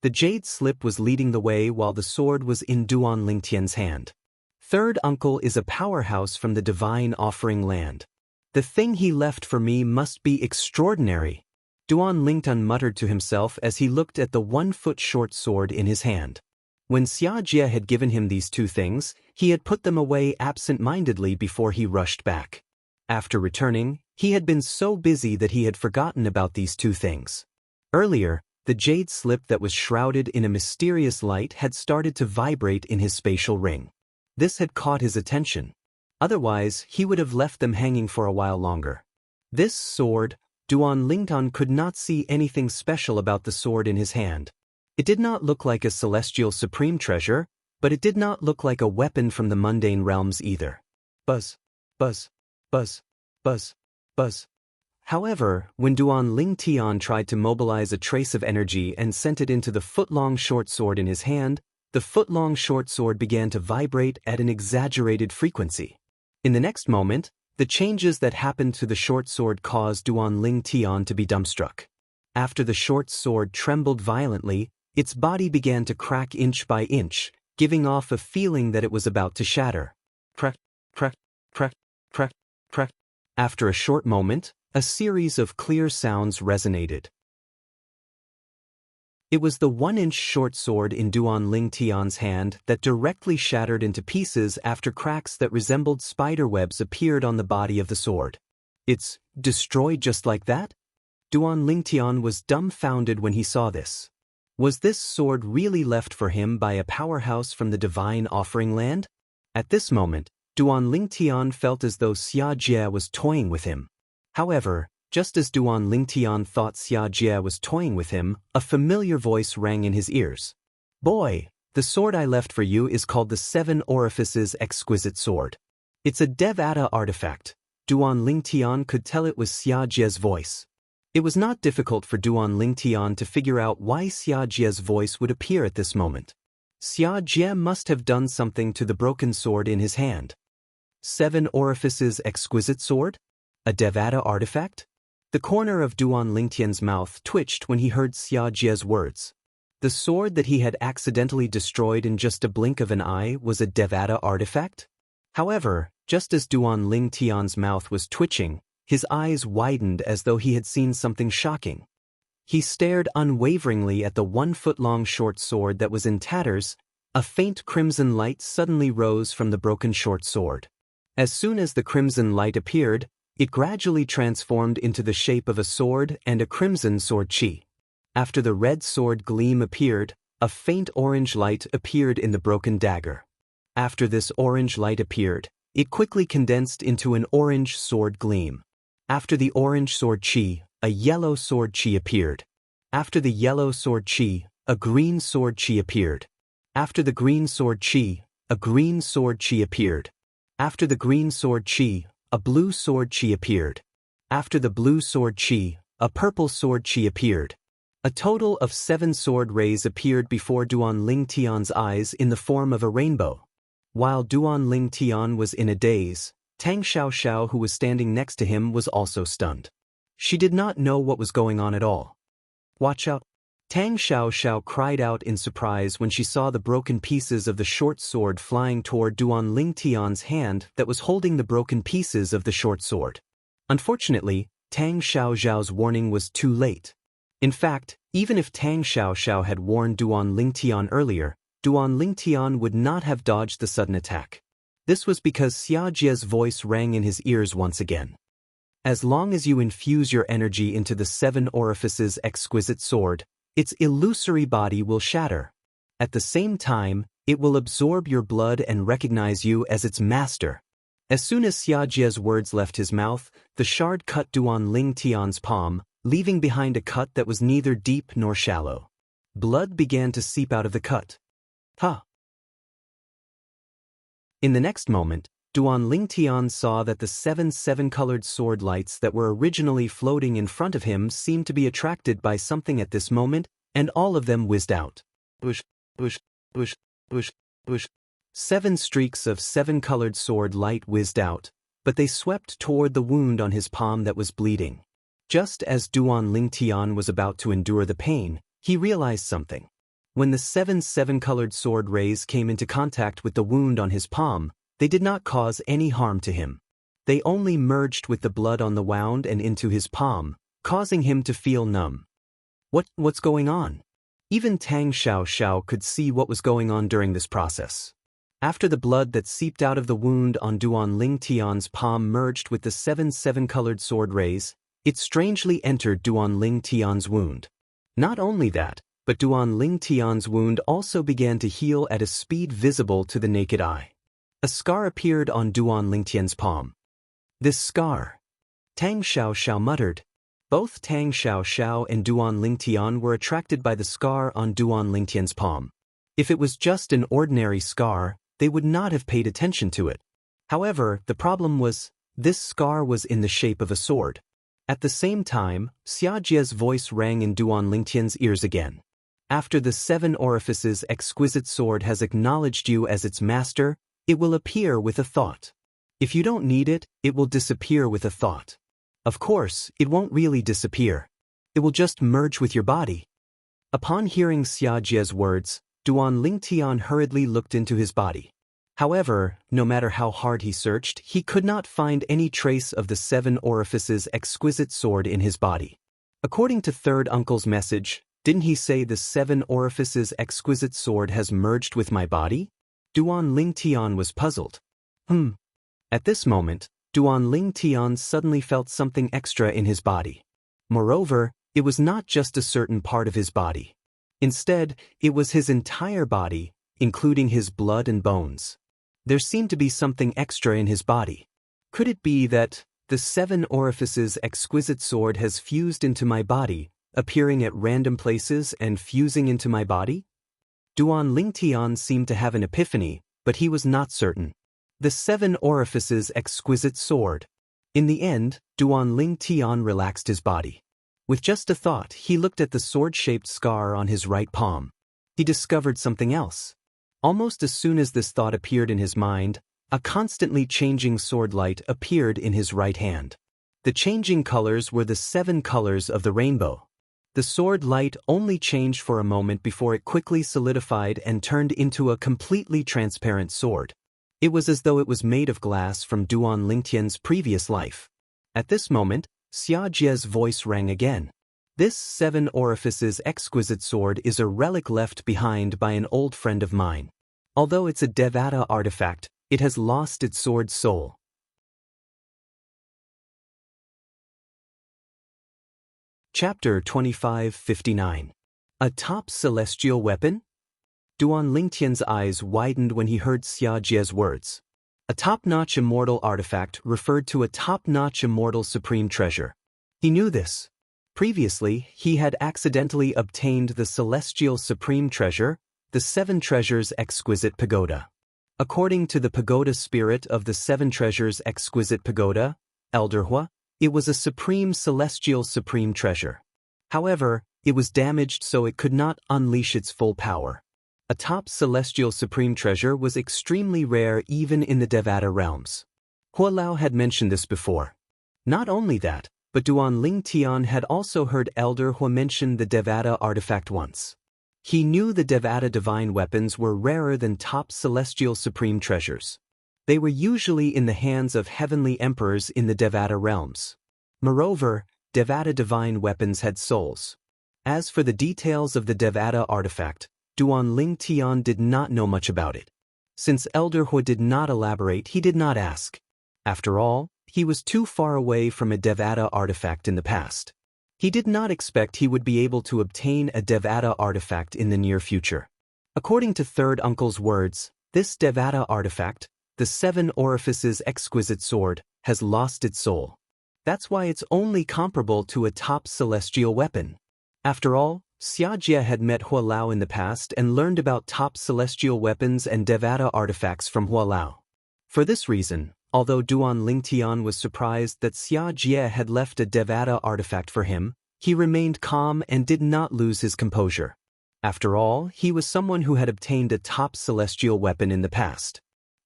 The jade slip was leading the way while the sword was in Duan Ling Tian's hand. Third uncle is a powerhouse from the Divine Offering Land. The thing he left for me must be extraordinary. Duan Ling Tian muttered to himself as he looked at the 1-foot short sword in his hand. When Xia Jie had given him these 2 things, he had put them away absent-mindedly before he rushed back. After returning, he had been so busy that he had forgotten about these 2 things. Earlier, the jade slip that was shrouded in a mysterious light had started to vibrate in his spatial ring. This had caught his attention. Otherwise, he would have left them hanging for a while longer. This sword, Duan Ling Tian could not see anything special about the sword in his hand. It did not look like a celestial supreme treasure, but it did not look like a weapon from the mundane realms either. Buzz, buzz, buzz, buzz, buzz. However, when Duan Ling Tian tried to mobilize a trace of energy and sent it into the foot-long short sword in his hand, the foot-long short sword began to vibrate at an exaggerated frequency. In the next moment, the changes that happened to the short sword caused Duan Ling Tian to be dumbstruck. After the short sword trembled violently, its body began to crack inch by inch, giving off a feeling that it was about to shatter. Crack, crack, crack, crack, crack. After a short moment, a series of clear sounds resonated. It was the 1-inch short sword in Duan Ling Tian's hand that directly shattered into pieces after cracks that resembled spider webs appeared on the body of the sword. It's destroyed just like that? Duan Ling Tian was dumbfounded when he saw this. Was this sword really left for him by a powerhouse from the Divine Offering Land? At this moment, Duan Ling Tian felt as though Xia Jie was toying with him. However, just as Duan Ling Tian thought Xia Jie was toying with him, a familiar voice rang in his ears. Boy, The sword I left for you is called the Seven Orifices Exquisite Sword. It's a Devata artifact. Duan Lingtian could tell it was Xia Jie's voice. It was not difficult for Duan Lingtian to figure out why Xia Jie's voice would appear at this moment. Xia Jie must have done something to the broken sword in his hand. Seven Orifices Exquisite Sword? A Devata artifact? The corner of Duan Lingtian's mouth twitched when he heard Xia Jie's words. The sword that he had accidentally destroyed in just a blink of an eye was a Devata artifact? However, just as Duan Lingtian's mouth was twitching, his eyes widened as though he had seen something shocking. He stared unwaveringly at the 1-foot-long short sword that was in tatters. A faint crimson light suddenly rose from the broken short sword. As soon as the crimson light appeared, it gradually transformed into the shape of a sword and a crimson sword chi. After the red sword gleam appeared, a faint orange light appeared in the broken dagger. After this orange light appeared, it quickly condensed into an orange sword gleam. After the orange sword chi, a yellow sword chi appeared. After the yellow sword chi, a green sword chi appeared. After the green sword chi, a green sword chi appeared. After the green sword chi, a blue sword chi appeared. After the blue sword chi, a purple sword chi appeared. A total of 7 sword rays appeared before Duan Lingtian's eyes in the form of a rainbow. While Duan Lingtian was in a daze, Tang Xiaoxiao, who was standing next to him, was also stunned. She did not know what was going on at all. "Watch out!" Tang Xiaoxiao cried out in surprise when she saw the broken pieces of the short sword flying toward Duan Lingtian's hand that was holding the broken pieces of the short sword. Unfortunately, Tang Xiaoxiao's warning was too late. In fact, even if Tang Xiaoxiao had warned Duan Lingtian earlier, Duan Lingtian would not have dodged the sudden attack. This was because Xia Jie's voice rang in his ears once again. As long as you infuse your energy into the 7 Orifices Exquisite Sword, its illusory body will shatter. At the same time, it will absorb your blood and recognize you as its master. As soon as Xia Jie's words left his mouth, the shard cut Duan Lingtian's palm, leaving behind a cut that was neither deep nor shallow. Blood began to seep out of the cut. Ha! In the next moment, Duan Lingtian saw that the 7 seven-colored sword lights that were originally floating in front of him seemed to be attracted by something at this moment, and all of them whizzed out. Bush, bush, bush, bush, bush. 7 streaks of 7-colored sword light whizzed out, but they swept toward the wound on his palm that was bleeding. Just as Duan Lingtian was about to endure the pain, he realized something. When the 7 seven-colored sword rays came into contact with the wound on his palm, they did not cause any harm to him. They only merged with the blood on the wound and into his palm, causing him to feel numb. What's going on? Even Tang Xiaoxiao could see what was going on during this process. After the blood that seeped out of the wound on Duan Lingtian's palm merged with the 7 seven-colored sword rays, it strangely entered Duan Lingtian's wound. Not only that, but Duan Lingtian's wound also began to heal at a speed visible to the naked eye. A scar appeared on Duan Lingtian's palm. This scar. Tang Xiaoxiao muttered. Both Tang Xiaoxiao and Duan Lingtian were attracted by the scar on Duan Lingtian's palm. If it was just an ordinary scar, they would not have paid attention to it. However, the problem was, this scar was in the shape of a sword. At the same time, Xia Jie's voice rang in Duan Lingtian's ears again. After the 7 Orifices Exquisite Sword has acknowledged you as its master, it will appear with a thought. If you don't need it, it will disappear with a thought. Of course, it won't really disappear. It will just merge with your body. Upon hearing Xia Jie's words, Duan Lingtian hurriedly looked into his body. However, no matter how hard he searched, he could not find any trace of the 7 Orifices Exquisite Sword in his body. According to Third Uncle's message, didn't he say the 7 Orifices Exquisite Sword has merged with my body? Duan Lingtian was puzzled. At this moment, Duan Lingtian suddenly felt something extra in his body. Moreover, it was not just a certain part of his body. Instead, it was his entire body, including his blood and bones. There seemed to be something extra in his body. Could it be that the 7 Orifices Exquisite Sword has fused into my body, appearing at random places and fusing into my body? Duan Lingtian seemed to have an epiphany, but he was not certain. The 7 Orifices Exquisite Sword. In the end, Duan Lingtian relaxed his body. With just a thought, he looked at the sword-shaped scar on his right palm. He discovered something else. Almost as soon as this thought appeared in his mind, a constantly changing sword light appeared in his right hand. The changing colors were the 7 colors of the rainbow. The sword light only changed for a moment before it quickly solidified and turned into a completely transparent sword. It was as though it was made of glass from Duan Lingtian's previous life. At this moment, Xia Jie's voice rang again. This 7 Orifices Exquisite Sword is a relic left behind by an old friend of mine. Although it's a Devata artifact, it has lost its sword soul. Chapter 2559. A top celestial weapon? Duan Lingtian's eyes widened when he heard Xia Jie's words. A top-notch immortal artifact referred to a top-notch immortal supreme treasure. He knew this. Previously, he had accidentally obtained the celestial supreme treasure, the 7 Treasures Exquisite Pagoda. According to the pagoda spirit of the 7 Treasures Exquisite Pagoda, Elder Hua, it was a supreme celestial supreme treasure. However, it was damaged so it could not unleash its full power. A top celestial supreme treasure was extremely rare even in the Devata realms. Hua Lao had mentioned this before. Not only that, but Duan Lingtian had also heard Elder Hua mention the Devata artifact once. He knew the Devata divine weapons were rarer than top celestial supreme treasures. They were usually in the hands of heavenly emperors in the Devata realms. Moreover, Devata divine weapons had souls. As for the details of the Devata artifact, Duan Lingtian did not know much about it. Since Elder Hua did not elaborate, he did not ask. After all, he was too far away from a Devata artifact in the past. He did not expect he would be able to obtain a Devata artifact in the near future. According to Third Uncle's words, this Devata artifact, the 7 Orifices Exquisite Sword, has lost its soul. That's why it's only comparable to a top celestial weapon. After all, Xia Jie had met Hua Lao in the past and learned about top celestial weapons and Devata artifacts from Hua Lao. For this reason, although Duan Lingtian was surprised that Xia Jie had left a Devata artifact for him, he remained calm and did not lose his composure. After all, he was someone who had obtained a top celestial weapon in the past.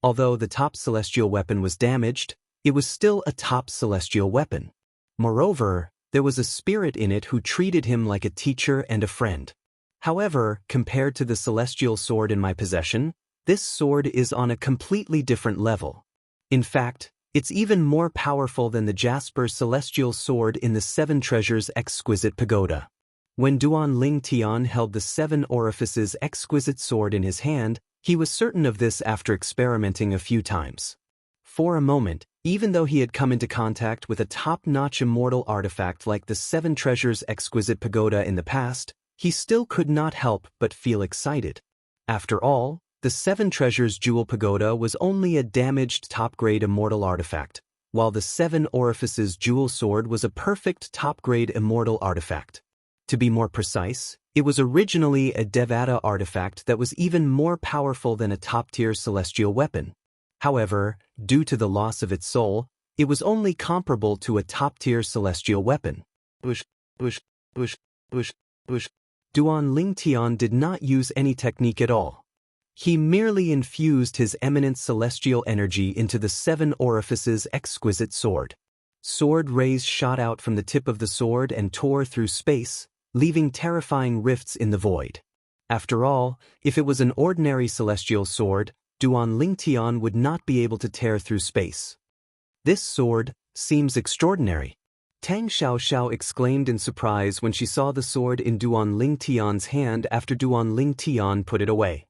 Although the top celestial weapon was damaged, it was still a top celestial weapon. Moreover, there was a spirit in it who treated him like a teacher and a friend. However, compared to the celestial sword in my possession, this sword is on a completely different level. In fact, it's even more powerful than the Jasper celestial sword in the 7 Treasures Exquisite Pagoda. When Duan Lingtian held the 7 Orifices Exquisite Sword in his hand, he was certain of this after experimenting a few times. For a moment, even though he had come into contact with a top-notch immortal artifact like the 7 Treasures Exquisite Pagoda in the past, he still could not help but feel excited. After all, the 7 Treasures Jewel Pagoda was only a damaged top-grade immortal artifact, while the 7 Orifices Jewel Sword was a perfect top-grade immortal artifact. To be more precise, it was originally a Devata artifact that was even more powerful than a top-tier celestial weapon. However, due to the loss of its soul, it was only comparable to a top-tier celestial weapon. Duan Lingtian did not use any technique at all. He merely infused his eminent celestial energy into the 7 Orifices Exquisite Sword. Sword rays shot out from the tip of the sword and tore through space, leaving terrifying rifts in the void. After all, if it was an ordinary celestial sword, Duan Lingtian would not be able to tear through space. This sword seems extraordinary. Tang Xiaoxiao exclaimed in surprise when she saw the sword in Duan Lingtian's hand after Duan Lingtian put it away.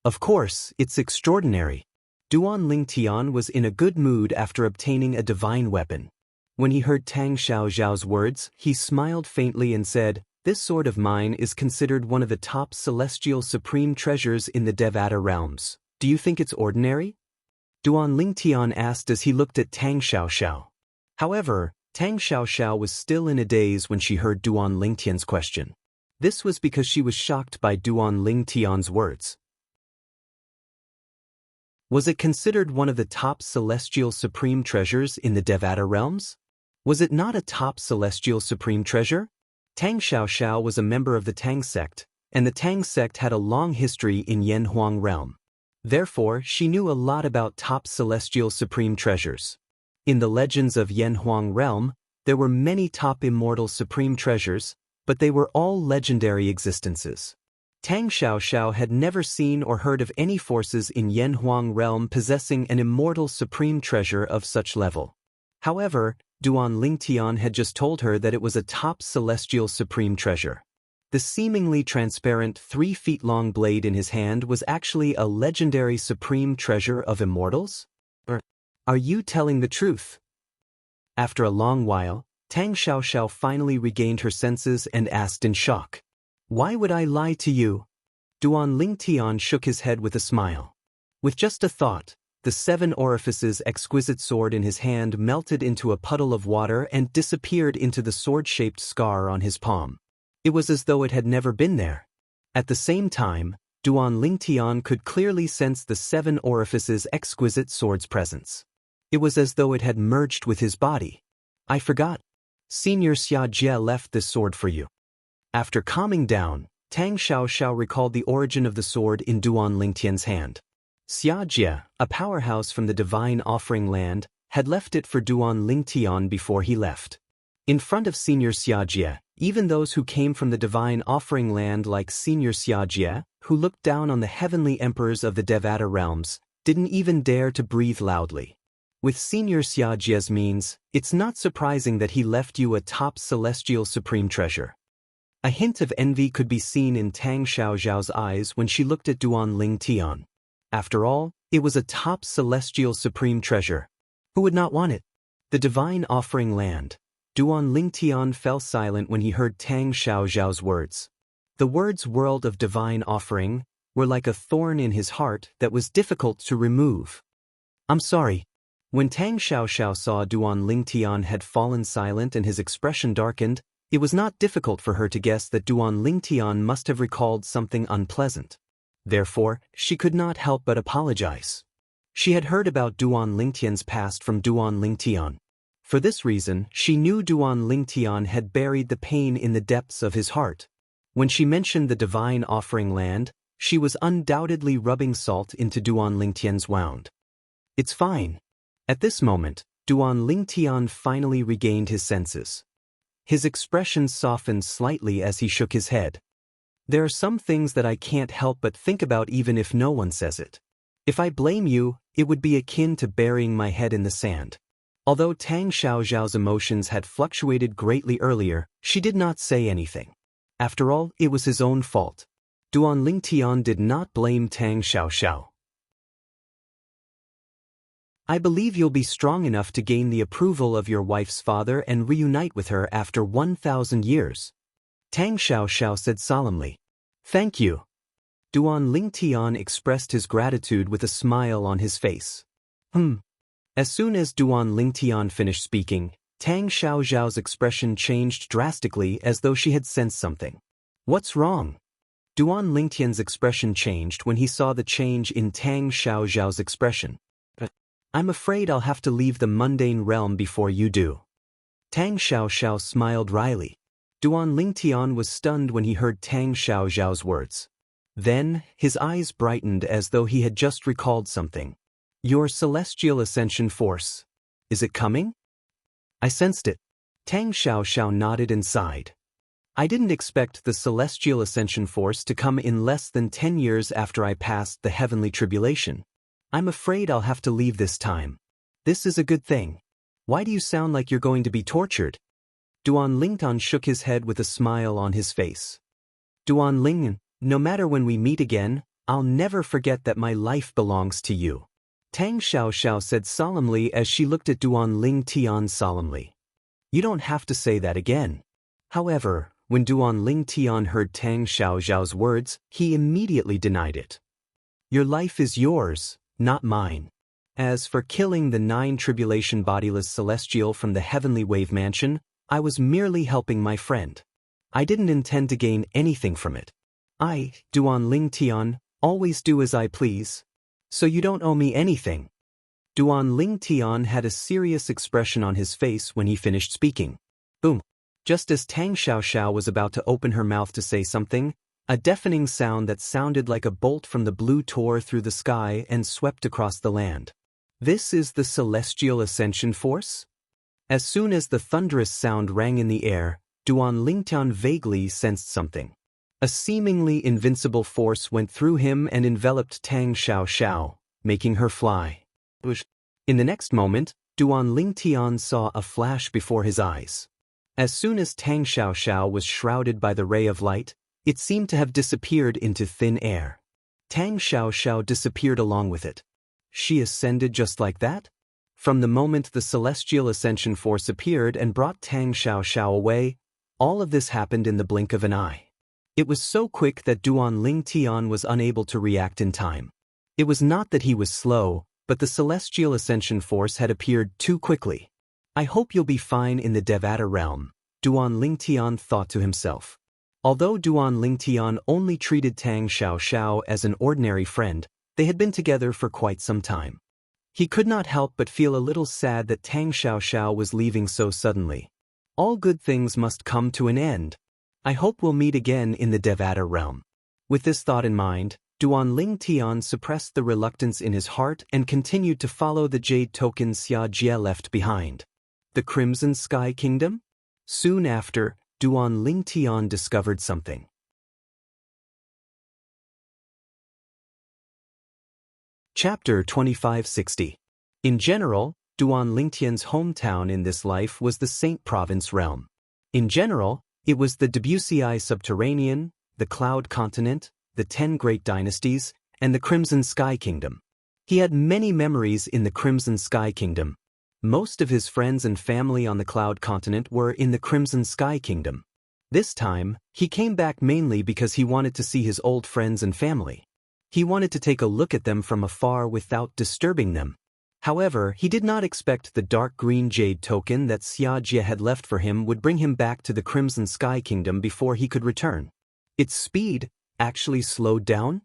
Of course, it's extraordinary. Duan Lingtian was in a good mood after obtaining a divine weapon. When he heard Tang Xiaoxiao's words, he smiled faintly and said, "This sword of mine is considered one of the top celestial supreme treasures in the Devata realms. Do you think it's ordinary?" Duan Lingtian asked as he looked at Tang Xiaoxiao. However, Tang Xiaoxiao was still in a daze when she heard Duan Lingtian's question. This was because she was shocked by Duan Ling Tian's words. Was it considered one of the top celestial supreme treasures in the Devata realms? Was it not a top celestial supreme treasure? Tang Xiaoxiao was a member of the Tang sect, and the Tang sect had a long history in Yanhuang realm. Therefore, she knew a lot about top celestial supreme treasures. In the legends of Yanhuang realm, there were many top immortal supreme treasures, but they were all legendary existences. Tang Xiaoxiao had never seen or heard of any forces in Yanhuang realm possessing an immortal supreme treasure of such level. However, Duan Lingtian had just told her that it was a top celestial supreme treasure. The seemingly transparent 3-feet-long blade in his hand was actually a legendary supreme treasure of immortals? Are you telling the truth? After a long while, Tang Xiaoxiao finally regained her senses and asked in shock. Why would I lie to you? Duan Lingtian shook his head with a smile. With just a thought, the 7 orifices exquisite sword in his hand melted into a puddle of water and disappeared into the sword-shaped scar on his palm. It was as though it had never been there. At the same time, Duan Lingtian could clearly sense the 7 orifices exquisite sword's presence. It was as though it had merged with his body. I forgot. Senior Xia Jie left this sword for you. After calming down, Tang Xiaoxiao recalled the origin of the sword in Duan Lingtian's hand. Xia Jie, a powerhouse from the Divine Offering Land, had left it for Duan Lingtian before he left. In front of Senior Xia Jie, even those who came from the Divine Offering Land like Senior Xia Jie, who looked down on the heavenly emperors of the Devata realms, didn't even dare to breathe loudly. With Senior Xia Jie's means, it's not surprising that he left you a top celestial supreme treasure. A hint of envy could be seen in Tang Xiaoxiao's eyes when she looked at Duan Lingtian. After all, it was a top celestial supreme treasure. Who would not want it? The Divine Offering Land. Duan Lingtian fell silent when he heard Tang Xiaoxiao's words. The words "world of divine offering" were like a thorn in his heart that was difficult to remove. I'm sorry. When Tang Xiaoxiao saw Duan Lingtian had fallen silent and his expression darkened, it was not difficult for her to guess that Duan Lingtian must have recalled something unpleasant. Therefore, she could not help but apologize. She had heard about Duan Lingtian's past from Duan Lingtian. For this reason, she knew Duan Lingtian had buried the pain in the depths of his heart. When she mentioned the Divine Offering Land, she was undoubtedly rubbing salt into Duan Lingtian's wound. It's fine. At this moment, Duan Lingtian finally regained his senses. His expression softened slightly as he shook his head. There are some things that I can't help but think about even if no one says it. If I blame you, it would be akin to burying my head in the sand. Although Tang Xiaoxiao's emotions had fluctuated greatly earlier, she did not say anything. After all, it was his own fault. Duan Lingtian did not blame Tang Xiaoxiao. I believe you'll be strong enough to gain the approval of your wife's father and reunite with her after 1,000 years. Tang Xiaoxiao said solemnly. Thank you. Duan Lingtian expressed his gratitude with a smile on his face. As soon as Duan Lingtian finished speaking, Tang Xiaoxiao's expression changed drastically as though she had sensed something. What's wrong? Duan Lingtian's expression changed when he saw the change in Tang Xiaoxiao's expression. I'm afraid I'll have to leave the mundane realm before you do. Tang Xiaoxiao smiled wryly. Duan Lingtian was stunned when he heard Tang Xiaoxiao's words. Then, his eyes brightened as though he had just recalled something. Your celestial ascension force. Is it coming? I sensed it. Tang Xiaoxiao nodded and sighed. I didn't expect the celestial ascension force to come in less than 10 years after I passed the heavenly tribulation. I'm afraid I'll have to leave this time. This is a good thing. Why do you sound like you're going to be tortured? Duan Lingtian shook his head with a smile on his face. Duan Lingtian, no matter when we meet again, I'll never forget that my life belongs to you. Tang Xiaoxiao said solemnly as she looked at Duan Lingtian solemnly. You don't have to say that again. However, when Duan Lingtian heard Tang Xiaoxiao's words, he immediately denied it. Your life is yours, not mine. As for killing the 9 tribulation bodiless celestial from the heavenly wave mansion, I was merely helping my friend. I didn't intend to gain anything from it. I, Duan Ling Tian, always do as I please. So you don't owe me anything. Duan Ling Tian had a serious expression on his face when he finished speaking. Boom. Just as Tang Xiaoxiao was about to open her mouth to say something, a deafening sound that sounded like a bolt from the blue tore through the sky and swept across the land. This is the celestial ascension force? As soon as the thunderous sound rang in the air, Duan Lingtian vaguely sensed something. A seemingly invincible force went through him and enveloped Tang Xiaoxiao, making her fly. In the next moment, Duan Lingtian saw a flash before his eyes. As soon as Tang Xiaoxiao was shrouded by the ray of light, it seemed to have disappeared into thin air. Tang Xiaoxiao disappeared along with it. She ascended just like that? From the moment the celestial ascension force appeared and brought Tang Xiaoxiao away, all of this happened in the blink of an eye. It was so quick that Duan Lingtian was unable to react in time. It was not that he was slow, but the celestial ascension force had appeared too quickly. I hope you'll be fine in the Devata realm, Duan Lingtian thought to himself. Although Duan Lingtian only treated Tang Xiaoxiao as an ordinary friend, they had been together for quite some time. He could not help but feel a little sad that Tang Xiaoxiao was leaving so suddenly. All good things must come to an end. I hope we'll meet again in the Devata realm. With this thought in mind, Duan Lingtian suppressed the reluctance in his heart and continued to follow the jade token Xia Jie left behind. The Crimson Sky Kingdom? Soon after, Duan Lingtian discovered something. Chapter 2560. In general, Duan Lingtian's hometown in this life was the Saint Province realm. In general, it was the Debussyi Subterranean, the Cloud Continent, the 10 Great Dynasties, and the Crimson Sky Kingdom. He had many memories in the Crimson Sky Kingdom. Most of his friends and family on the Cloud Continent were in the Crimson Sky Kingdom. This time, he came back mainly because he wanted to see his old friends and family. He wanted to take a look at them from afar without disturbing them. However, he did not expect the dark green jade token that Xia Jie had left for him would bring him back to the Crimson Sky Kingdom before he could return. Its speed actually slowed down?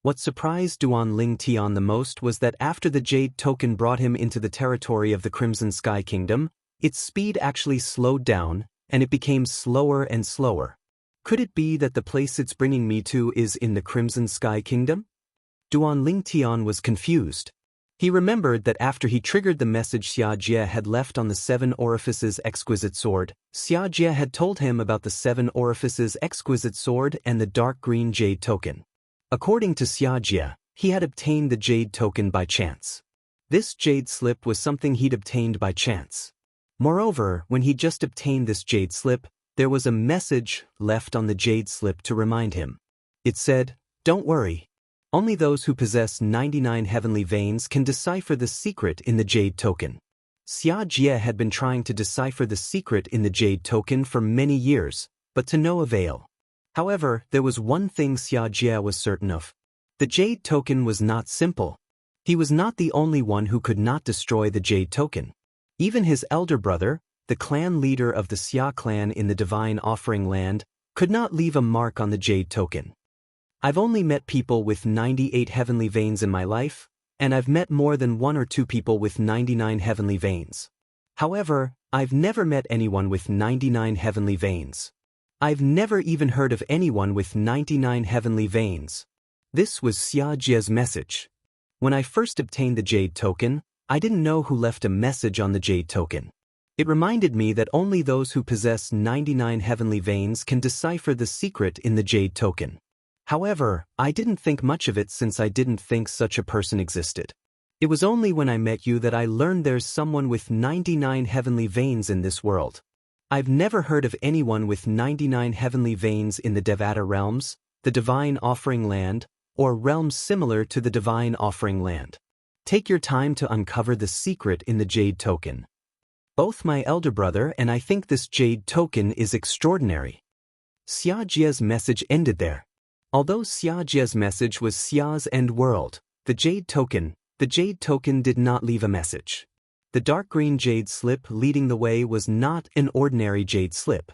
What surprised Duan Lingtian the most was that after the jade token brought him into the territory of the Crimson Sky Kingdom, its speed actually slowed down, and it became slower and slower. Could it be that the place it's bringing me to is in the Crimson Sky Kingdom? Duan Lingtian was confused. He remembered that after he triggered the message Xia Jie had left on the 7 Orifices Exquisite Sword, Xia Jie had told him about the 7 Orifices Exquisite Sword and the dark green jade token. According to Xia Jie, he had obtained the jade token by chance. This jade slip was something he'd obtained by chance. Moreover, when he just obtained this jade slip, there was a message left on the jade slip to remind him. It said, "Don't worry. Only those who possess 99 heavenly veins can decipher the secret in the jade token." Xia Jie had been trying to decipher the secret in the jade token for many years, but to no avail. However, there was one thing Xia Jie was certain of. The jade token was not simple. He was not the only one who could not destroy the jade token. Even his elder brother, the clan leader of the Xia clan in the Divine Offering Land, could not leave a mark on the jade token. I've only met people with 98 heavenly veins in my life, and I've met more than 1 or 2 people with 99 heavenly veins. However, I've never met anyone with 99 heavenly veins. I've never even heard of anyone with 99 heavenly veins. This was Xia Jie's message. When I first obtained the jade token, I didn't know who left a message on the jade token. It reminded me that only those who possess 99 heavenly veins can decipher the secret in the jade token. However, I didn't think much of it since I didn't think such a person existed. It was only when I met you that I learned there's someone with 99 heavenly veins in this world. I've never heard of anyone with 99 heavenly veins in the Devata realms, the Divine Offering Land, or realms similar to the Divine Offering Land. Take your time to uncover the secret in the jade token. Both my elder brother and I think this jade token is extraordinary. Xia Jie's message ended there. Although Xia Jie's message was Xia's end world, the jade token did not leave a message. The dark green jade slip leading the way was not an ordinary jade slip.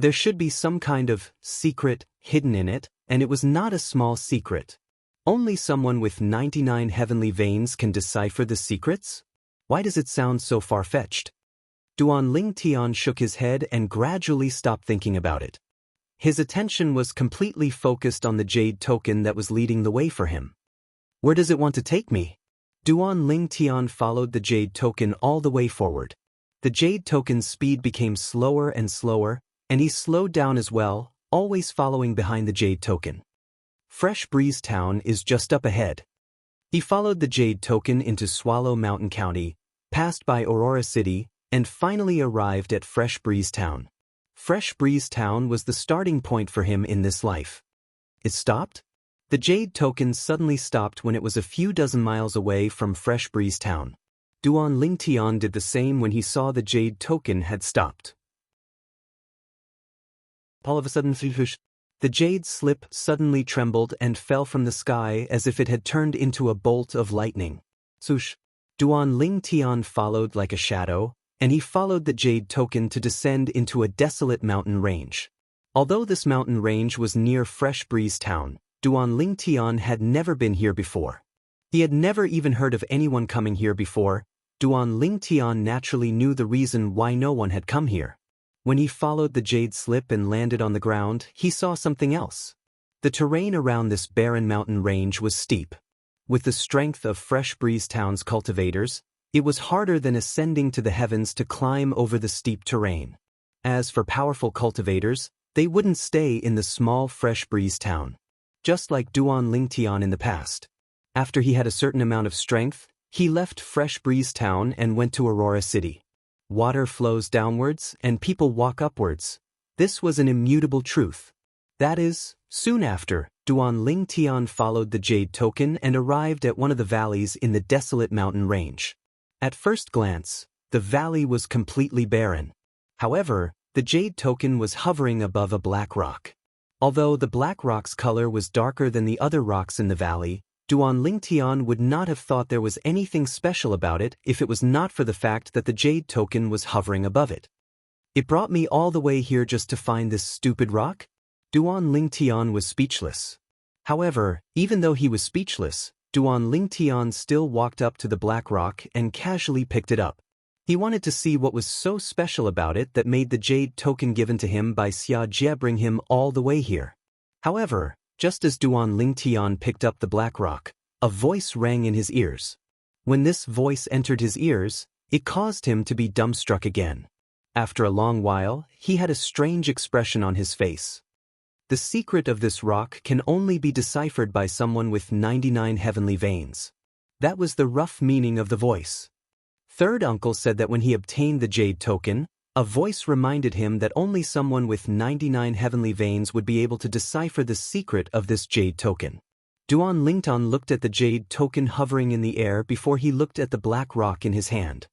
There should be some kind of secret hidden in it, and it was not a small secret. Only someone with 99 heavenly veins can decipher the secrets? Why does it sound so far-fetched? Duan Ling Tian shook his head and gradually stopped thinking about it. His attention was completely focused on the jade token that was leading the way for him. Where does it want to take me? Duan Ling Tian followed the jade token all the way forward. The jade token's speed became slower and slower, and he slowed down as well, always following behind the jade token. Fresh Breeze Town is just up ahead. He followed the jade token into Swallow Mountain County, passed by Aurora City, and finally arrived at Fresh Breeze Town. Fresh Breeze Town was the starting point for him in this life. It stopped? The jade token suddenly stopped when it was a few dozen miles away from Fresh Breeze Town. Duan Ling Tian did the same when he saw the jade token had stopped. All of a sudden, the jade slip suddenly trembled and fell from the sky as if it had turned into a bolt of lightning. Swoosh! Duan Ling Tian followed like a shadow, and he followed the jade token to descend into a desolate mountain range. Although this mountain range was near Fresh Breeze Town, Duan Ling Tian had never been here before. He had never even heard of anyone coming here before. Duan Ling Tian naturally knew the reason why no one had come here. When he followed the jade slip and landed on the ground, he saw something else. The terrain around this barren mountain range was steep. With the strength of Fresh Breeze Town's cultivators, it was harder than ascending to the heavens to climb over the steep terrain. As for powerful cultivators, they wouldn't stay in the small Fresh Breeze Town. Just like Duan Ling Tian in the past. After he had a certain amount of strength, he left Fresh Breeze Town and went to Aurora City. Water flows downwards and people walk upwards. This was an immutable truth. That is, soon after, Duan Ling Tian followed the jade token and arrived at one of the valleys in the desolate mountain range. At first glance, the valley was completely barren. However, the jade token was hovering above a black rock. Although the black rock's color was darker than the other rocks in the valley, Duan Ling Tian would not have thought there was anything special about it if it was not for the fact that the jade token was hovering above it. It brought me all the way here just to find this stupid rock? Duan Ling Tian was speechless. However, even though he was speechless, Duan Ling Tian still walked up to the black rock and casually picked it up. He wanted to see what was so special about it that made the jade token given to him by Xia Jie bring him all the way here. However, just as Duan Ling Tian picked up the black rock, a voice rang in his ears. When this voice entered his ears, it caused him to be dumbstruck again. After a long while, he had a strange expression on his face. The secret of this rock can only be deciphered by someone with 99 heavenly veins. That was the rough meaning of the voice. Third uncle said that when he obtained the jade token, a voice reminded him that only someone with 99 heavenly veins would be able to decipher the secret of this jade token. Duan Lingtan looked at the jade token hovering in the air before he looked at the black rock in his hand.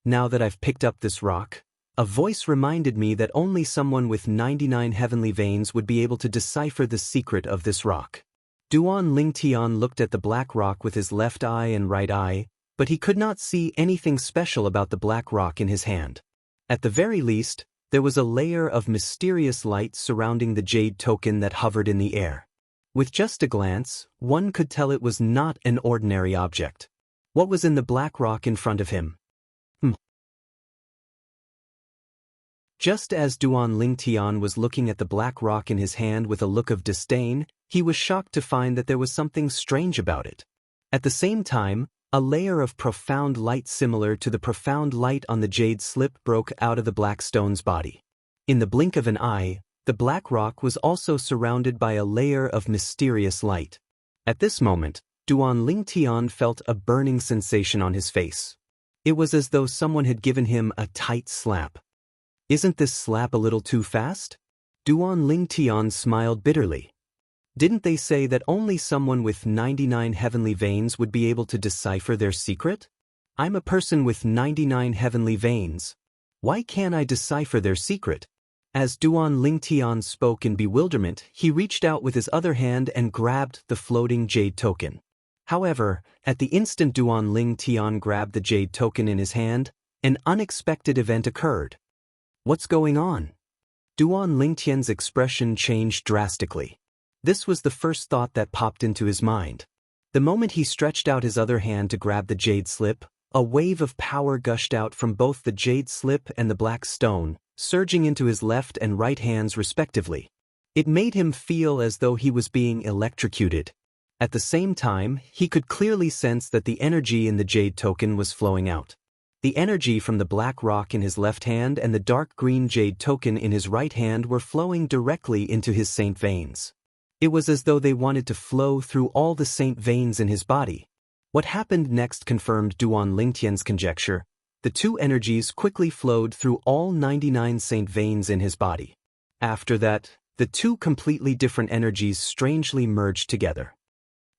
Now that I've picked up this rock, a voice reminded me that only someone with 99 heavenly veins would be able to decipher the secret of this rock. Duan Lingtian looked at the black rock with his left eye and right eye, but he could not see anything special about the black rock in his hand. At the very least, there was a layer of mysterious light surrounding the jade token that hovered in the air. With just a glance, one could tell it was not an ordinary object. What was in the black rock in front of him? Just as Duan Lingtian was looking at the black rock in his hand with a look of disdain, he was shocked to find that there was something strange about it. At the same time, a layer of profound light similar to the profound light on the jade slip broke out of the black stone's body. In the blink of an eye, the black rock was also surrounded by a layer of mysterious light. At this moment, Duan Lingtian felt a burning sensation on his face. It was as though someone had given him a tight slap. Isn't this slap a little too fast? Duan Lingtian smiled bitterly. Didn't they say that only someone with 99 heavenly veins would be able to decipher their secret? I'm a person with 99 heavenly veins. Why can't I decipher their secret? As Duan Lingtian spoke in bewilderment, he reached out with his other hand and grabbed the floating jade token. However, at the instant Duan Lingtian grabbed the jade token in his hand, an unexpected event occurred. What's going on? Duan Lingtian's expression changed drastically. This was the first thought that popped into his mind. The moment he stretched out his other hand to grab the jade slip, a wave of power gushed out from both the jade slip and the black stone, surging into his left and right hands respectively. It made him feel as though he was being electrocuted. At the same time, he could clearly sense that the energy in the jade token was flowing out. The energy from the black rock in his left hand and the dark green jade token in his right hand were flowing directly into his saint veins. It was as though they wanted to flow through all the saint veins in his body. What happened next confirmed Duan Lingtian's conjecture. The two energies quickly flowed through all 99 saint veins in his body. After that, the two completely different energies strangely merged together.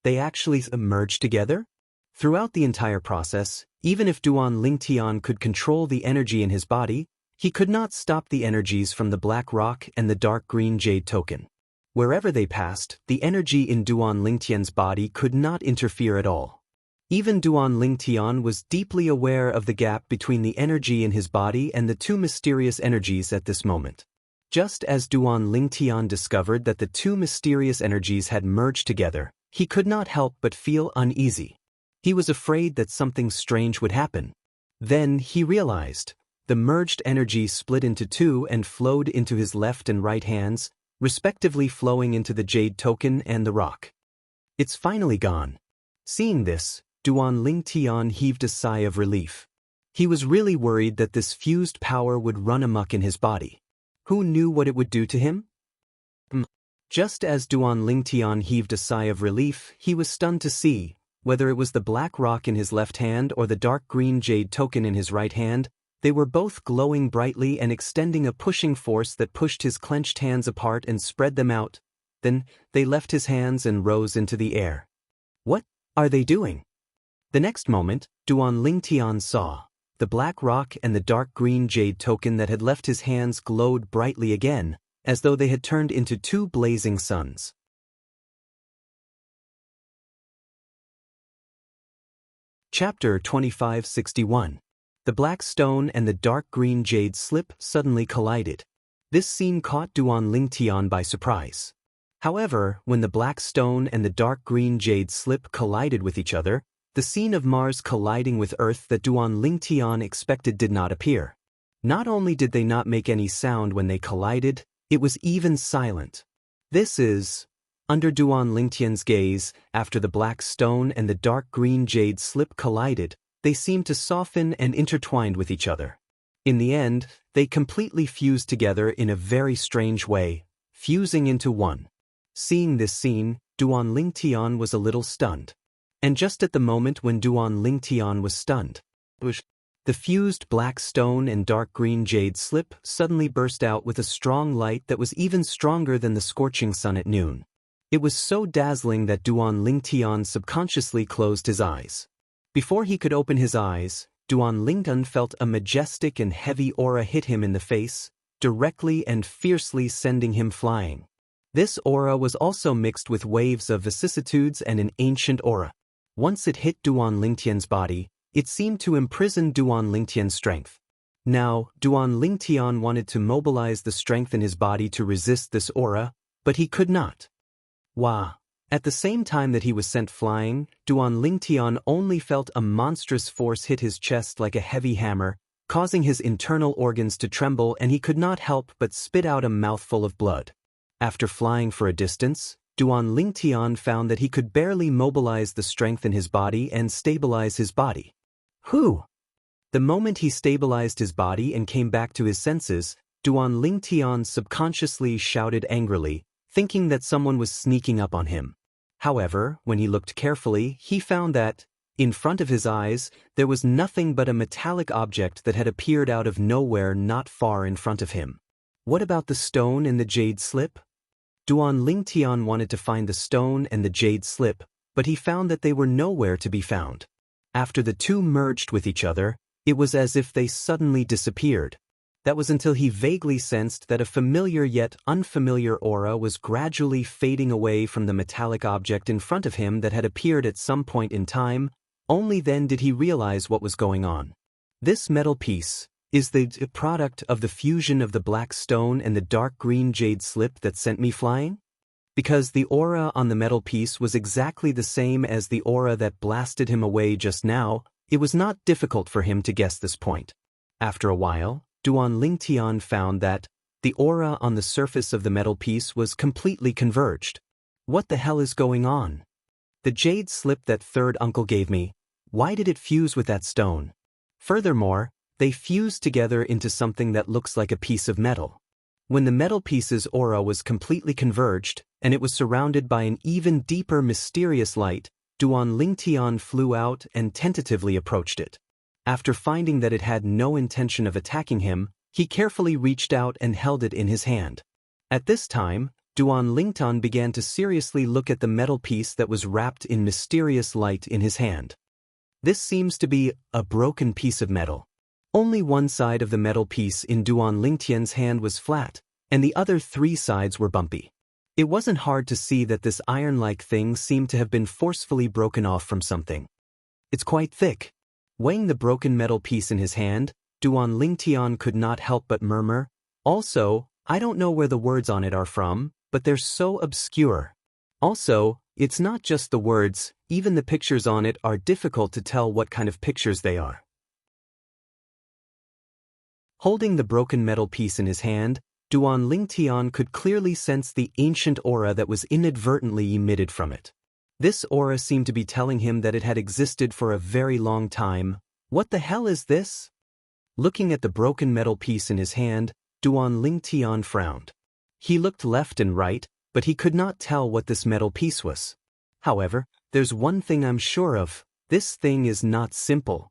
They actually merged together? Throughout the entire process, even if Duan Lingtian could control the energy in his body, he could not stop the energies from the black rock and the dark green jade token. Wherever they passed, the energy in Duan Lingtian's body could not interfere at all. Even Duan Lingtian was deeply aware of the gap between the energy in his body and the two mysterious energies at this moment. Just as Duan Lingtian discovered that the two mysterious energies had merged together, he could not help but feel uneasy. He was afraid that something strange would happen. Then he realized. The merged energy split into two and flowed into his left and right hands, respectively flowing into the jade token and the rock. It's finally gone. Seeing this, Duan Lingtian heaved a sigh of relief. He was really worried that this fused power would run amok in his body. Who knew what it would do to him? Just as Duan Lingtian heaved a sigh of relief, he was stunned to see, whether it was the black rock in his left hand or the dark green jade token in his right hand, they were both glowing brightly and extending a pushing force that pushed his clenched hands apart and spread them out. Then, they left his hands and rose into the air. What are they doing? The next moment, Duan Lingtian saw. The black rock and the dark green jade token that had left his hands glowed brightly again, as though they had turned into two blazing suns. Chapter 2561. The black stone and the dark green jade slip suddenly collided. This scene caught Duan Lingtian by surprise. However, when the black stone and the dark green jade slip collided with each other, the scene of Mars colliding with Earth that Duan Lingtian expected did not appear. Not only did they not make any sound when they collided, it was even silent. This is... Under Duan Lingtian's gaze, after the black stone and the dark green jade slip collided, they seemed to soften and intertwined with each other. In the end, they completely fused together in a very strange way, fusing into one. Seeing this scene, Duan Lingtian was a little stunned. And just at the moment when Duan Lingtian was stunned, the fused black stone and dark green jade slip suddenly burst out with a strong light that was even stronger than the scorching sun at noon. It was so dazzling that Duan Lingtian subconsciously closed his eyes. Before he could open his eyes, Duan Lingtian felt a majestic and heavy aura hit him in the face, directly and fiercely sending him flying. This aura was also mixed with waves of vicissitudes and an ancient aura. Once it hit Duan Lingtian's body, it seemed to imprison Duan Lingtian's strength. Now, Duan Lingtian wanted to mobilize the strength in his body to resist this aura, but he could not. Wah! At the same time that he was sent flying, Duan Lingtian only felt a monstrous force hit his chest like a heavy hammer, causing his internal organs to tremble, and he could not help but spit out a mouthful of blood. After flying for a distance, Duan Lingtian found that he could barely mobilize the strength in his body and stabilize his body. Whew! The moment he stabilized his body and came back to his senses, Duan Lingtian subconsciously shouted angrily, thinking that someone was sneaking up on him. However, when he looked carefully, he found that, in front of his eyes, there was nothing but a metallic object that had appeared out of nowhere not far in front of him. What about the stone and the jade slip? Duan Lingtian wanted to find the stone and the jade slip, but he found that they were nowhere to be found. After the two merged with each other, it was as if they suddenly disappeared. That was until he vaguely sensed that a familiar yet unfamiliar aura was gradually fading away from the metallic object in front of him that had appeared at some point in time. Only then did he realize what was going on. This metal piece, is the product of the fusion of the black stone and the dark green jade slip that sent me flying? Because the aura on the metal piece was exactly the same as the aura that blasted him away just now, it was not difficult for him to guess this point. After a while, Duan Lingtian found that the aura on the surface of the metal piece was completely converged. What the hell is going on? The jade slip that third uncle gave me, why did it fuse with that stone? Furthermore, they fused together into something that looks like a piece of metal. When the metal piece's aura was completely converged, and it was surrounded by an even deeper mysterious light, Duan Lingtian flew out and tentatively approached it. After finding that it had no intention of attacking him, he carefully reached out and held it in his hand. At this time, Duan Lingtian began to seriously look at the metal piece that was wrapped in mysterious light in his hand. This seems to be a broken piece of metal. Only one side of the metal piece in Duan Lingtian's hand was flat, and the other 3 sides were bumpy. It wasn't hard to see that this iron-like thing seemed to have been forcefully broken off from something. It's quite thick. Weighing the broken metal piece in his hand, Duan Lingtian could not help but murmur, "Also, I don't know where the words on it are from, but they're so obscure. Also, it's not just the words, even the pictures on it are difficult to tell what kind of pictures they are." Holding the broken metal piece in his hand, Duan Lingtian could clearly sense the ancient aura that was inadvertently emitted from it. This aura seemed to be telling him that it had existed for a very long time. What the hell is this? Looking at the broken metal piece in his hand, Duan Lingtian frowned. He looked left and right, but he could not tell what this metal piece was. However, there's one thing I'm sure of, this thing is not simple.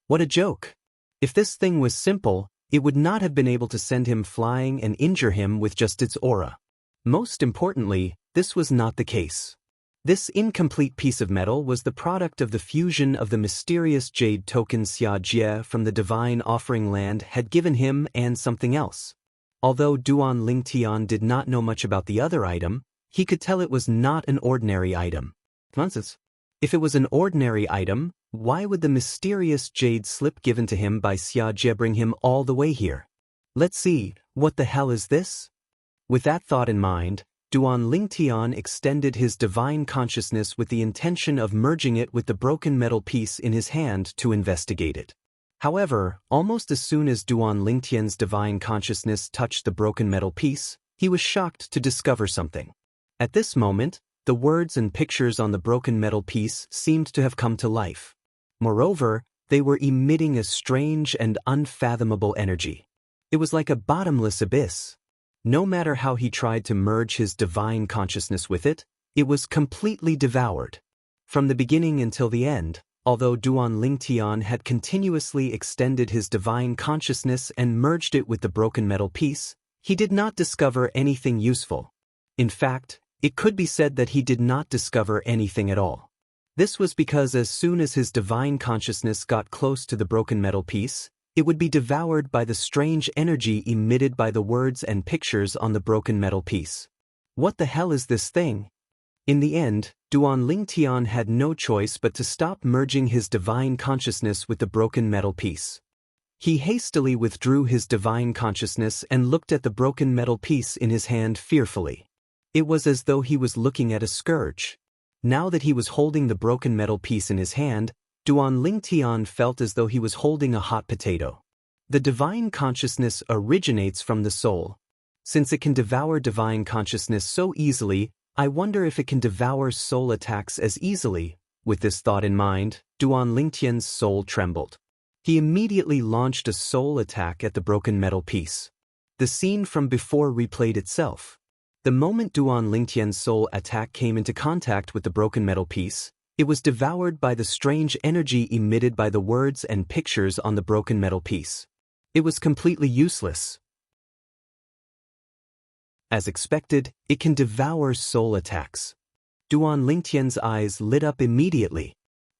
What a joke. If this thing was simple, it would not have been able to send him flying and injure him with just its aura. Most importantly, this was not the case. This incomplete piece of metal was the product of the fusion of the mysterious jade token Xia Jie from the divine offering land had given him and something else. Although Duan Lingtian did not know much about the other item, he could tell it was not an ordinary item. Nonsense. If it was an ordinary item, why would the mysterious jade slip given to him by Xia Jie bring him all the way here? Let's see, what the hell is this? With that thought in mind, Duan Lingtian extended his divine consciousness with the intention of merging it with the broken metal piece in his hand to investigate it. However, almost as soon as Duan Lingtian's divine consciousness touched the broken metal piece, he was shocked to discover something. At this moment, the words and pictures on the broken metal piece seemed to have come to life. Moreover, they were emitting a strange and unfathomable energy. It was like a bottomless abyss. No matter how he tried to merge his divine consciousness with it, it was completely devoured. From the beginning until the end, although Duan Lingtian had continuously extended his divine consciousness and merged it with the broken metal piece, he did not discover anything useful. In fact, it could be said that he did not discover anything at all. This was because as soon as his divine consciousness got close to the broken metal piece, it would be devoured by the strange energy emitted by the words and pictures on the broken metal piece. What the hell is this thing? In the end, Duan Lingtian had no choice but to stop merging his divine consciousness with the broken metal piece. He hastily withdrew his divine consciousness and looked at the broken metal piece in his hand fearfully. It was as though he was looking at a scourge. Now that he was holding the broken metal piece in his hand, Duan Lingtian felt as though he was holding a hot potato. The divine consciousness originates from the soul. Since it can devour divine consciousness so easily, I wonder if it can devour soul attacks as easily. With this thought in mind, Duan Lingtian's soul trembled. He immediately launched a soul attack at the broken metal piece. The scene from before replayed itself. The moment Duan Lingtian's soul attack came into contact with the broken metal piece, it was devoured by the strange energy emitted by the words and pictures on the broken metal piece. It was completely useless. As expected, it can devour soul attacks. Duan Lingtian's eyes lit up immediately.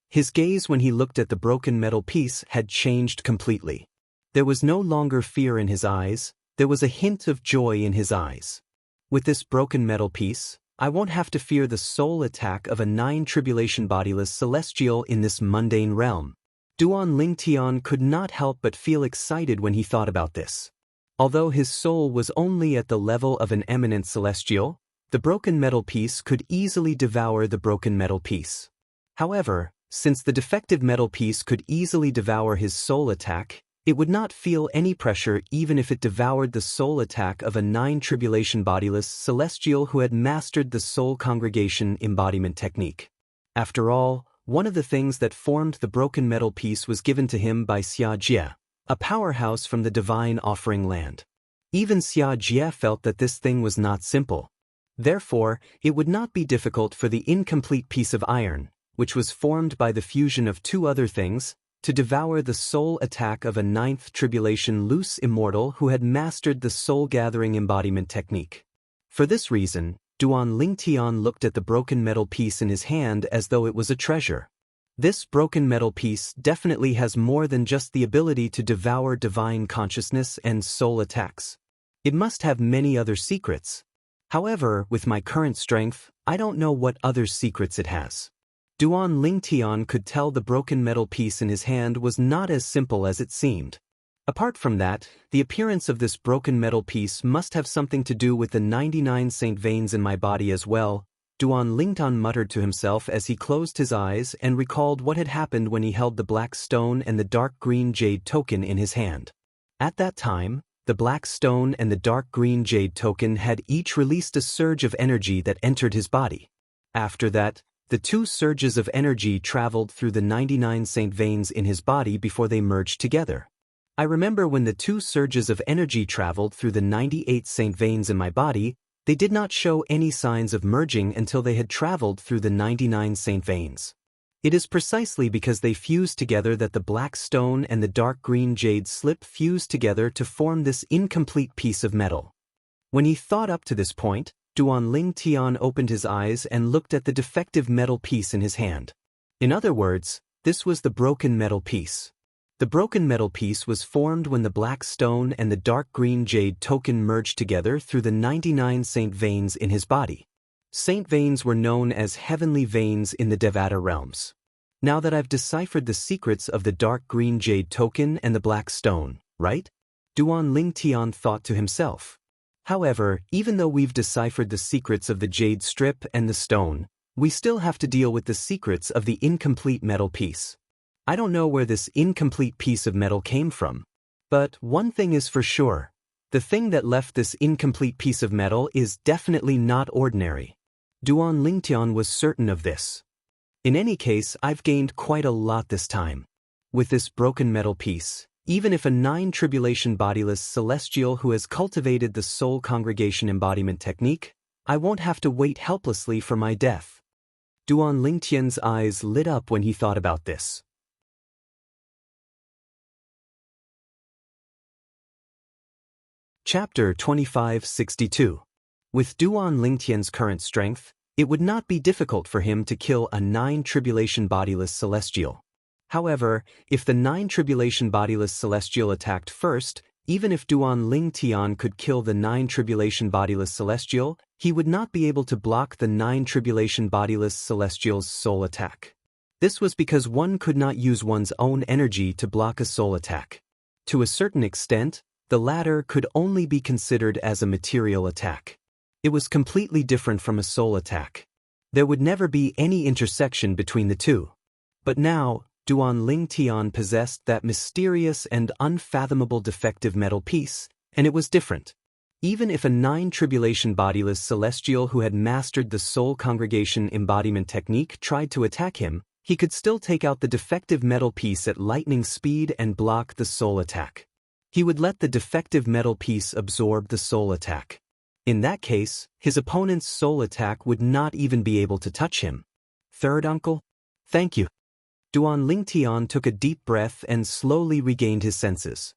His gaze when he looked at the broken metal piece had changed completely. There was no longer fear in his eyes, there was a hint of joy in his eyes. With this broken metal piece, I won't have to fear the soul attack of a 9 tribulation bodiless celestial in this mundane realm. Duan Lingtian could not help but feel excited when he thought about this. Although his soul was only at the level of an eminent celestial, the broken metal piece could easily devour the broken metal piece. However, since the defective metal piece could easily devour his soul attack, it would not feel any pressure even if it devoured the soul attack of a 9 bodiless celestial who had mastered the soul congregation embodiment technique. After all, one of the things that formed the broken metal piece was given to him by Xia Jie, a powerhouse from the divine offering land. Even Xia Jie felt that this thing was not simple. Therefore, it would not be difficult for the incomplete piece of iron, which was formed by the fusion of 2 other things, to devour the soul attack of a 9th tribulation loose immortal who had mastered the soul-gathering embodiment technique. For this reason, Duan Lingtian looked at the broken metal piece in his hand as though it was a treasure. This broken metal piece definitely has more than just the ability to devour divine consciousness and soul attacks. It must have many other secrets. However, with my current strength, I don't know what other secrets it has. Duan Lingtian could tell the broken metal piece in his hand was not as simple as it seemed. Apart from that, the appearance of this broken metal piece must have something to do with the 99 saint veins in my body as well, Duan Lingtian muttered to himself as he closed his eyes and recalled what had happened when he held the black stone and the dark green jade token in his hand. At that time, the black stone and the dark green jade token had each released a surge of energy that entered his body. After that, the 2 surges of energy traveled through the 99 saint veins in his body before they merged together. I remember when the 2 surges of energy traveled through the 98 saint veins in my body, they did not show any signs of merging until they had traveled through the 99 saint veins. It is precisely because they fused together that the black stone and the dark green jade slip fused together to form this incomplete piece of metal. When he thought up to this point, Duan Lingtian opened his eyes and looked at the defective metal piece in his hand. In other words, this was the broken metal piece. The broken metal piece was formed when the black stone and the dark green jade token merged together through the 99 saint veins in his body. Saint veins were known as heavenly veins in the Devata realms. Now that I've deciphered the secrets of the dark green jade token and the black stone, right? Duan Lingtian thought to himself. However, even though we've deciphered the secrets of the jade strip and the stone, we still have to deal with the secrets of the incomplete metal piece. I don't know where this incomplete piece of metal came from. But one thing is for sure. The thing that left this incomplete piece of metal is definitely not ordinary. Duan Lingtian was certain of this. In any case, I've gained quite a lot this time. With this broken metal piece, even if a 9 bodiless celestial who has cultivated the soul congregation embodiment technique, I won't have to wait helplessly for my death. Duan Lingtian's eyes lit up when he thought about this. Chapter 2562. With Duan Lingtian's current strength, it would not be difficult for him to kill a 9 bodiless celestial. However, if the 9 bodiless celestial attacked first, even if Duan Lingtian could kill the 9 bodiless celestial, he would not be able to block the 9 bodiless celestial's soul attack. This was because one could not use one's own energy to block a soul attack. To a certain extent, the latter could only be considered as a material attack. It was completely different from a soul attack. There would never be any intersection between the two. But now, Duan Lingtian possessed that mysterious and unfathomable defective metal piece, and it was different. Even if a 9 bodiless celestial who had mastered the soul congregation embodiment technique tried to attack him, he could still take out the defective metal piece at lightning speed and block the soul attack. He would let the defective metal piece absorb the soul attack. In that case, his opponent's soul attack would not even be able to touch him. Third uncle? Thank you. Duan Lingtian took a deep breath and slowly regained his senses.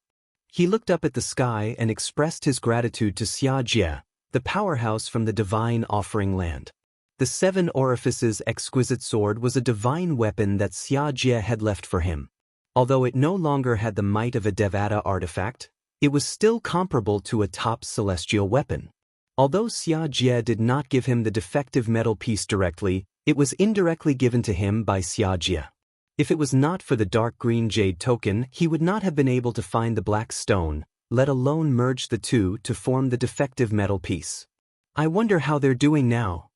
He looked up at the sky and expressed his gratitude to Xia Jie, the powerhouse from the divine offering land. The 7 orifices exquisite sword was a divine weapon that Xia Jie had left for him. Although it no longer had the might of a Devata artifact, it was still comparable to a top celestial weapon. Although Xia Jie did not give him the defective metal piece directly, it was indirectly given to him by Xia Jie. If it was not for the dark green jade token, he would not have been able to find the black stone, let alone merge the two to form the defective metal piece. I wonder how they're doing now,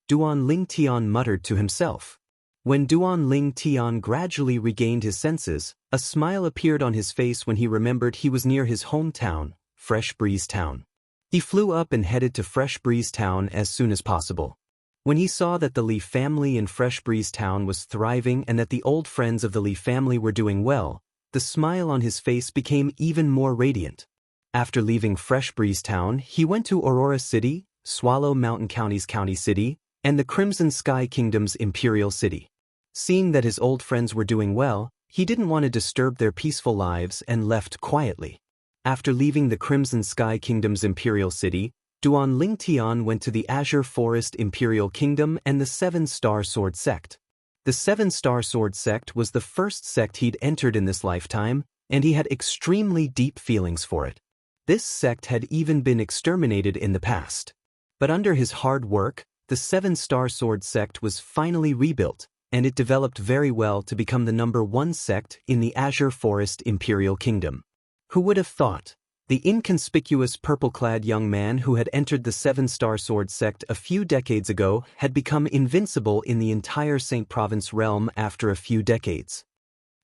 Duan Ling Tian muttered to himself. When Duan Ling Tian gradually regained his senses, a smile appeared on his face when he remembered he was near his hometown, Fresh Breeze Town. He flew up and headed to Fresh Breeze Town as soon as possible. When he saw that the Li family in Fresh Breeze Town was thriving and that the old friends of the Li family were doing well, the smile on his face became even more radiant. After leaving Fresh Breeze Town, he went to Aurora City, Swallow Mountain County's County City, and the Crimson Sky Kingdom's Imperial City. Seeing that his old friends were doing well, he didn't want to disturb their peaceful lives and left quietly. After leaving the Crimson Sky Kingdom's Imperial City, Duan Ling Tian went to the Azure Forest Imperial Kingdom and the Seven-Star Sword Sect. The Seven-Star Sword Sect was the first sect he'd entered in this lifetime, and he had extremely deep feelings for it. This sect had even been exterminated in the past. But under his hard work, the Seven-Star Sword Sect was finally rebuilt, and it developed very well to become the #1 sect in the Azure Forest Imperial Kingdom. Who would have thought? The inconspicuous purple-clad young man who had entered the Seven-Star Sword Sect a few decades ago had become invincible in the entire Saint Province realm after a few decades.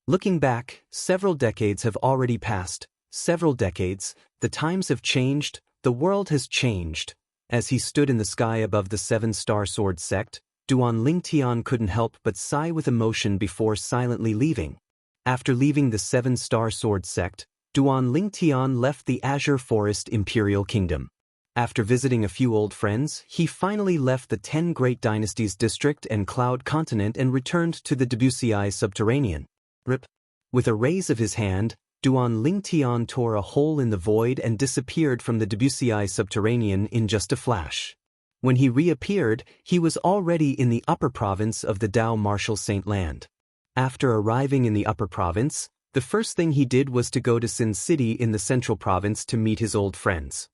Looking back, several decades have already passed. Several decades, the times have changed, the world has changed. As he stood in the sky above the Seven-Star Sword Sect, Duan Ling Tian couldn't help but sigh with emotion before silently leaving. After leaving the Seven-Star Sword Sect, Duan Ling Tian left the Azure Forest Imperial Kingdom. After visiting a few old friends, he finally left the 10 Great Dynasties district and Cloud Continent and returned to the Debussy Subterranean. Rip. With a raise of his hand, Duan Ling Tian tore a hole in the void and disappeared from the Debussy Subterranean in just a flash. When he reappeared, he was already in the upper province of the Dao Martial Saint Land. After arriving in the upper province, the first thing he did was to go to Sin City in the central province to meet his old friends.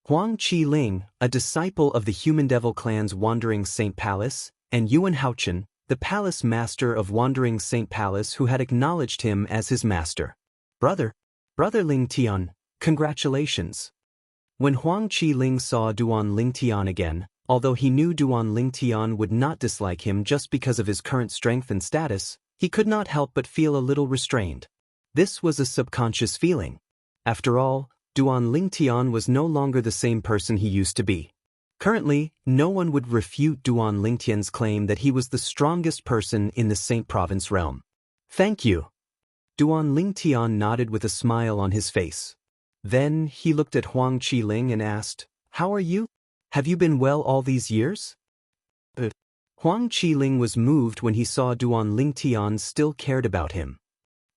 Huang Qi-ling, a disciple of the Human Devil clan's Wandering Saint Palace, and Yuan Haochen, the palace master of Wandering Saint Palace who had acknowledged him as his master. Brother Ling Tian, congratulations. When Huang Qi-ling saw Duan Ling Tian again, although he knew Duan Ling Tian would not dislike him just because of his current strength and status, he could not help but feel a little restrained. This was a subconscious feeling. After all, Duan Ling Tian was no longer the same person he used to be. Currently, no one would refute Duan Ling Tian's claim that he was the strongest person in the Saint Province realm. Thank you. Duan Ling Tian nodded with a smile on his face. Then he looked at Huang Qi-ling and asked, "How are you? Have you been well all these years?" Huang Qi-ling was moved when he saw Duan Ling Tian still cared about him.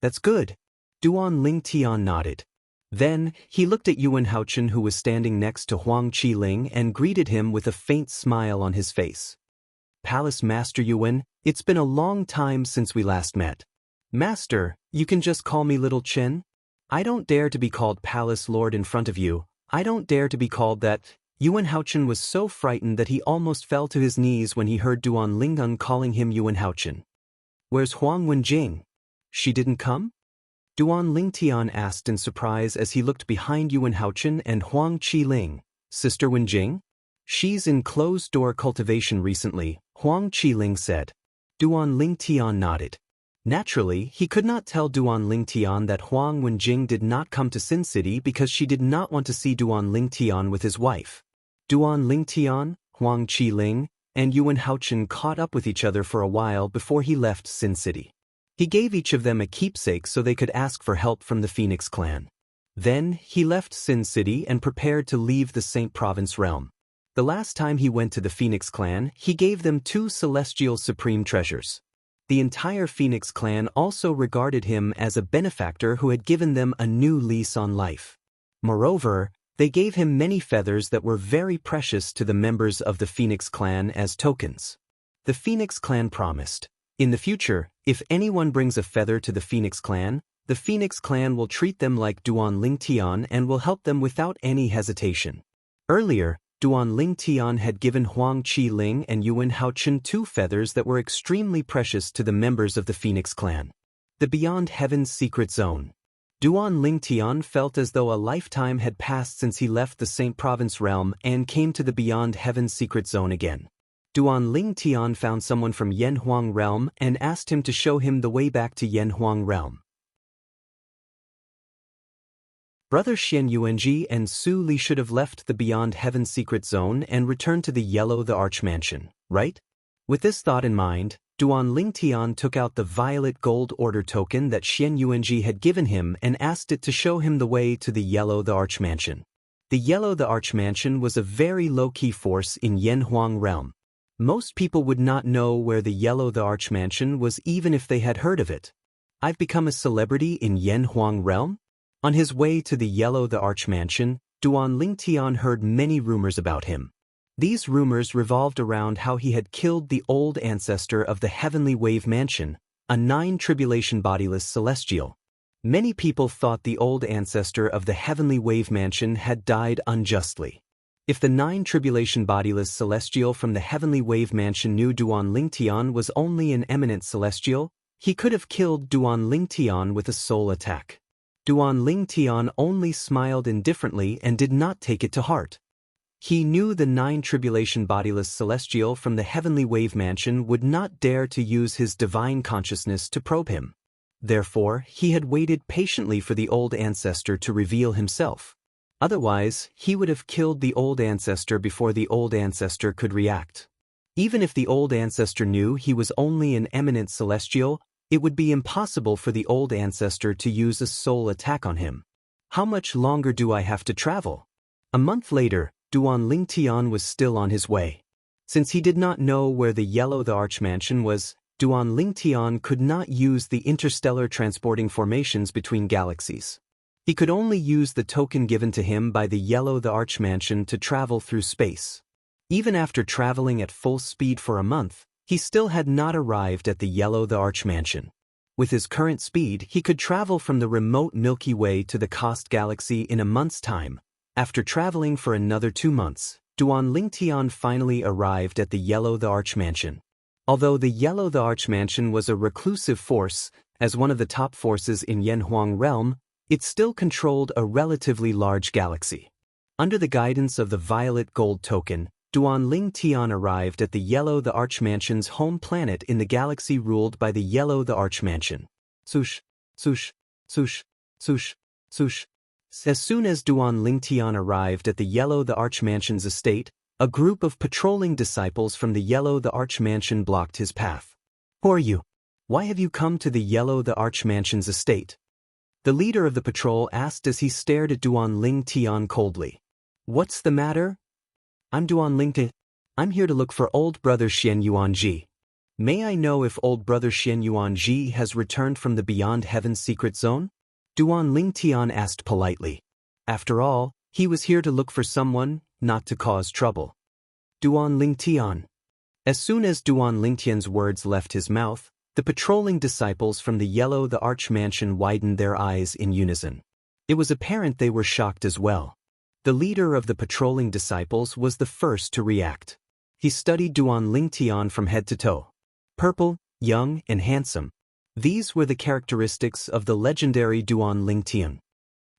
That's good. Duan Ling Tian nodded. Then, he looked at Yuan Haochen who was standing next to Huang Qi-ling and greeted him with a faint smile on his face. Palace Master Yuan, it's been a long time since we last met. Master, you can just call me Little Chen. I don't dare to be called Palace Lord in front of you. I don't dare to be called that. Yuan Haochen was so frightened that he almost fell to his knees when he heard Duan Lingun calling him Yuan Haochen. Where's Huang Wenjing? She didn't come? Duan Ling Tian asked in surprise as he looked behind Yuan Haochen and Huang Qi-ling. Sister Wenjing? She's in closed-door cultivation recently, Huang Qi-ling said. Duan Ling Tian nodded. Naturally, he could not tell Duan Ling Tian that Huang Wenjing did not come to Sin City because she did not want to see Duan Ling Tian with his wife. Duan Ling Tian, Huang Qi-ling, and Yuan Haochen caught up with each other for a while before he left Sin City. He gave each of them a keepsake so they could ask for help from the Phoenix clan. Then, he left Sin City and prepared to leave the Saint Province realm. The last time he went to the Phoenix clan, he gave them 2 celestial supreme treasures. The entire Phoenix clan also regarded him as a benefactor who had given them a new lease on life. Moreover, they gave him many feathers that were very precious to the members of the Phoenix clan as tokens. The Phoenix clan promised, in the future, if anyone brings a feather to the Phoenix clan will treat them like Duan Ling Tian and will help them without any hesitation. Earlier, Duan Ling Tian had given Huang Qi Ling and Yuan Haochen 2 feathers that were extremely precious to the members of the Phoenix clan. The Beyond Heaven's Secret Zone. Duan Ling Tian felt as though a lifetime had passed since he left the Saint Province realm and came to the Beyond Heaven's Secret Zone again. Duan Ling Tian found someone from Yanhuang realm and asked him to show him the way back to Yanhuang realm. Brother Xian Yuanji and Su Li should have left the Beyond Heaven's Secret Zone and returned to the Yellow the Arch Mansion, right? With this thought in mind, Duan Ling Tian took out the violet gold order token that Xian Yuanji had given him and asked it to show him the way to the Yellow the Arch Mansion. The Yellow the Arch Mansion was a very low-key force in Yanhuang realm. Most people would not know where the Yellow the Arch Mansion was even if they had heard of it. I've become a celebrity in Yanhuang realm? On his way to the Yellow the Arch Mansion, Duan Ling Tian heard many rumors about him. These rumors revolved around how he had killed the old ancestor of the Heavenly Wave Mansion, a 9-tribulation bodiless celestial. Many people thought the old ancestor of the Heavenly Wave Mansion had died unjustly. If the 9-tribulation bodiless celestial from the Heavenly Wave Mansion knew Duan Ling Tian was only an eminent celestial, he could have killed Duan Ling Tian with a soul attack. Duan Ling Tian only smiled indifferently and did not take it to heart. He knew the 9-tribulation bodiless celestial from the Heavenly Wave Mansion would not dare to use his divine consciousness to probe him. Therefore, he had waited patiently for the old ancestor to reveal himself. Otherwise, he would have killed the old ancestor before the old ancestor could react. Even if the old ancestor knew he was only an eminent celestial, it would be impossible for the old ancestor to use a soul attack on him. How much longer do I have to travel? A month later, Duan Ling Tian was still on his way. Since he did not know where the Yellow the Arch Mansion was, Duan Ling Tian could not use the interstellar transporting formations between galaxies. He could only use the token given to him by the Yellow the Arch Mansion to travel through space. Even after traveling at full speed for a month, he still had not arrived at the Yellow the Arch Mansion. With his current speed, he could travel from the remote Milky Way to the Kost Galaxy in a month's time. After traveling for another 2 months, Duan Ling Tian finally arrived at the Yellow the Arch Mansion. Although the Yellow the Arch Mansion was a reclusive force, as one of the top forces in Yanhuang realm, it still controlled a relatively large galaxy. Under the guidance of the violet gold token, Duan Ling Tian arrived at the Yellow the Arch Mansion's home planet in the galaxy ruled by the Yellow the Arch Mansion. Swoosh, swoosh, swoosh, swoosh, swoosh. As soon as Duan Ling Tian arrived at the Yellow the Arch Mansion's estate, a group of patrolling disciples from the Yellow the Arch Mansion blocked his path. Who are you? Why have you come to the Yellow the Arch Mansion's estate? The leader of the patrol asked as he stared at Duan Ling Tian coldly. What's the matter? I'm Duan Ling Tian. I'm here to look for old brother Xian Yuanji. May I know if old brother Xian Yuanji has returned from the Beyond Heaven's Secret Zone? Duan Ling Tian asked politely. After all, he was here to look for someone, not to cause trouble. Duan Ling Tian. As soon as Duan Ling Tian's words left his mouth, the patrolling disciples from the Yellow the Arch Mansion widened their eyes in unison. It was apparent they were shocked as well. The leader of the patrolling disciples was the first to react. He studied Duan Ling Tian from head to toe. Purple, young, and handsome. These were the characteristics of the legendary Duan Ling Tian.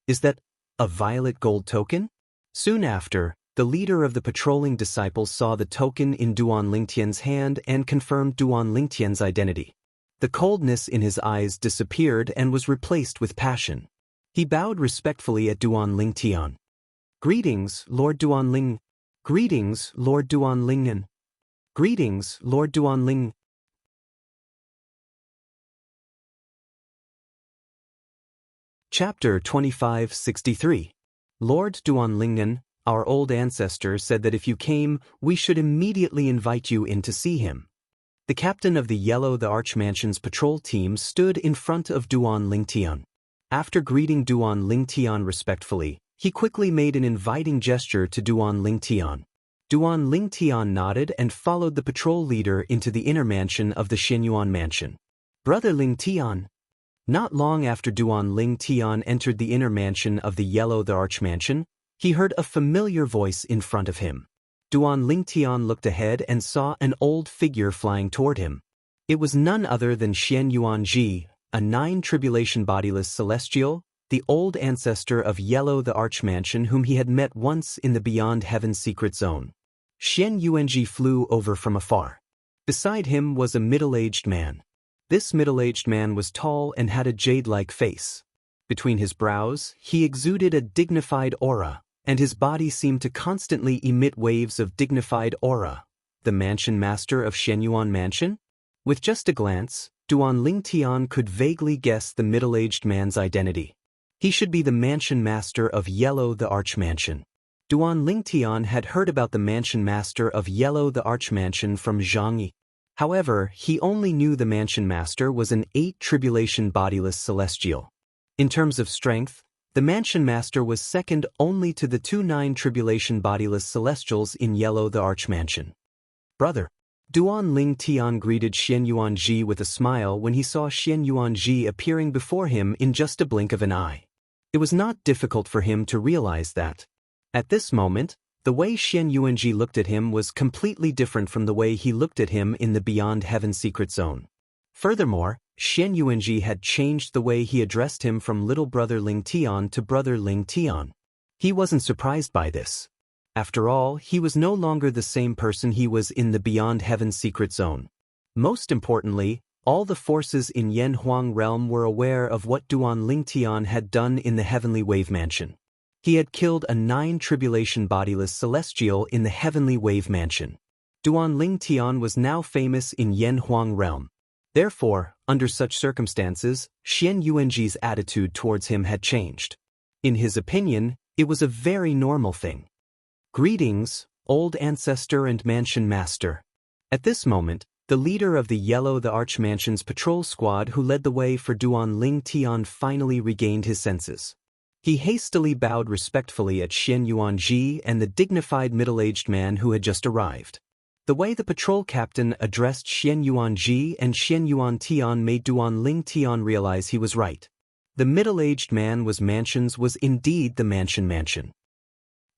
Is that a violet gold token? Soon after, the leader of the patrolling disciples saw the token in Duan Ling Tian's hand and confirmed Duan Ling Tian's identity. The coldness in his eyes disappeared and was replaced with passion. He bowed respectfully at Duan Ling Tian. Greetings, Lord Duan Ling. Greetings, Lord Duan Lingen. Greetings, Lord Duan Ling. Chapter 2563. Lord Duan Lingen, our old ancestor, said that if you came, we should immediately invite you in to see him. The captain of the Yellow the Arch Mansion's patrol team stood in front of Duan Ling Tian. After greeting Duan Ling Tian respectfully, he quickly made an inviting gesture to Duan Ling Tian. Duan Ling Tian nodded and followed the patrol leader into the inner mansion of the Xinyuan mansion. Brother Ling Tian. Not long after Duan Ling Tian entered the inner mansion of the Yellow the Arch Mansion, he heard a familiar voice in front of him. Duan Lingtian looked ahead and saw an old figure flying toward him. It was none other than Xian Yuanji, a nine-tribulation bodiless celestial, the old ancestor of Yellow the Archmansion whom he had met once in the Beyond Heaven's secret zone. Xian Yuanji flew over from afar. Beside him was a middle-aged man. This middle-aged man was tall and had a jade-like face. Between his brows, he exuded a dignified aura, and his body seemed to constantly emit waves of dignified aura. The mansion master of Shenyuan Mansion? With just a glance, Duan Lingtian could vaguely guess the middle-aged man's identity. He should be the mansion master of Yellow the Archmansion. Duan Lingtian had heard about the mansion master of Yellow the Archmansion from Zhang Yi. However, he only knew the mansion master was an 8-tribulation bodiless celestial. In terms of strength, the mansion master was second only to the 2 9-tribulation bodiless celestials in Yellow the Archmansion. Brother. Duan Lingtian greeted Xian Yuanji with a smile when he saw Xian Yuanji appearing before him in just a blink of an eye. It was not difficult for him to realize that. At this moment, the way Xian Yuanji looked at him was completely different from the way he looked at him in the Beyond Heaven secret zone. Furthermore, Xian Yuanji had changed the way he addressed him from little brother Lingtian to brother Lingtian. He wasn't surprised by this. After all, he was no longer the same person he was in the Beyond Heaven secret zone. Most importantly, all the forces in Yanhuang realm were aware of what Duan Lingtian had done in the Heavenly Wave Mansion. He had killed a 9-tribulation bodiless celestial in the Heavenly Wave Mansion. Duan Lingtian was now famous in Yanhuang realm. Therefore, under such circumstances, Xian Yuanji's attitude towards him had changed. In his opinion, it was a very normal thing. Greetings, old ancestor and mansion master. At this moment, the leader of the Yellow the Archmansion's patrol squad who led the way for Duan Lingtian finally regained his senses. He hastily bowed respectfully at Xian Yuanji and the dignified middle-aged man who had just arrived. The way the patrol captain addressed Xian Yuanji and Xian Yuantian made Duan Lingtian realize he was right. The middle-aged man was indeed the mansion.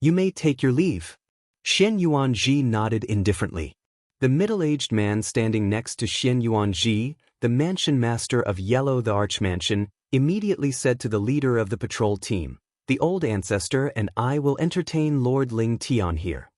You may take your leave. Xian Yuanji nodded indifferently. The middle-aged man standing next to Xian Yuanji, the mansion master of Yellow the Archmansion, immediately said to the leader of the patrol team, "The old ancestor and I will entertain Lord Lingtian here."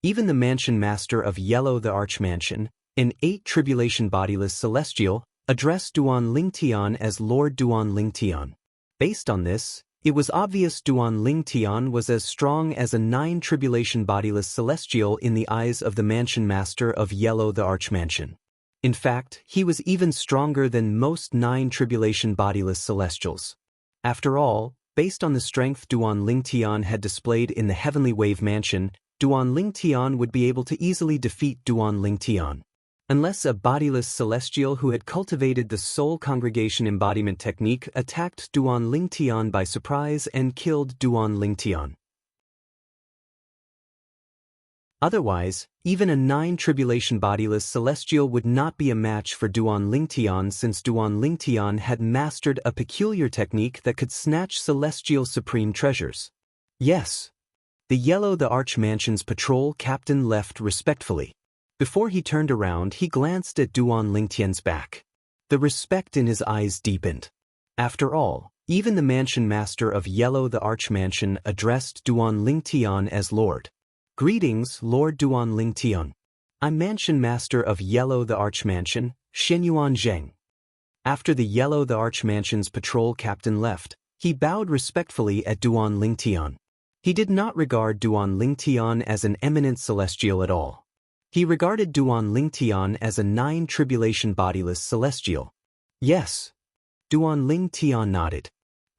Even the mansion master of Yellow the Archmansion, an 8-tribulation bodiless celestial, addressed Duan Lingtian as Lord Duan Lingtian. Based on this, it was obvious Duan Lingtian was as strong as a 9-tribulation bodiless celestial in the eyes of the mansion master of Yellow the Archmansion. In fact, he was even stronger than most 9-tribulation bodiless celestials. After all, based on the strength Duan Lingtian had displayed in the Heavenly Wave Mansion, Duan Lingtian would be able to easily defeat Duan Lingtian. Unless a bodiless celestial who had cultivated the Soul Congregation embodiment technique attacked Duan Lingtian by surprise and killed Duan Lingtian. Otherwise, even a 9-tribulation bodiless celestial would not be a match for Duan Lingtian since Duan Lingtian had mastered a peculiar technique that could snatch celestial supreme treasures. Yes. The Yellow the Archmansion's patrol captain left respectfully. Before he turned around, he glanced at Duan Lingtian's back. The respect in his eyes deepened. After all, even the mansion master of Yellow the Archmansion addressed Duan Lingtian as Lord. Greetings, Lord Duan Lingtian. I'm mansion master of Yellow the Archmansion, Shenyuan Zheng. After the Yellow the Archmansion's patrol captain left, he bowed respectfully at Duan Lingtian. He did not regard Duan Lingtian as an eminent celestial at all. He regarded Duan Lingtian as a 9-tribulation bodiless celestial. Yes. Duan Lingtian nodded.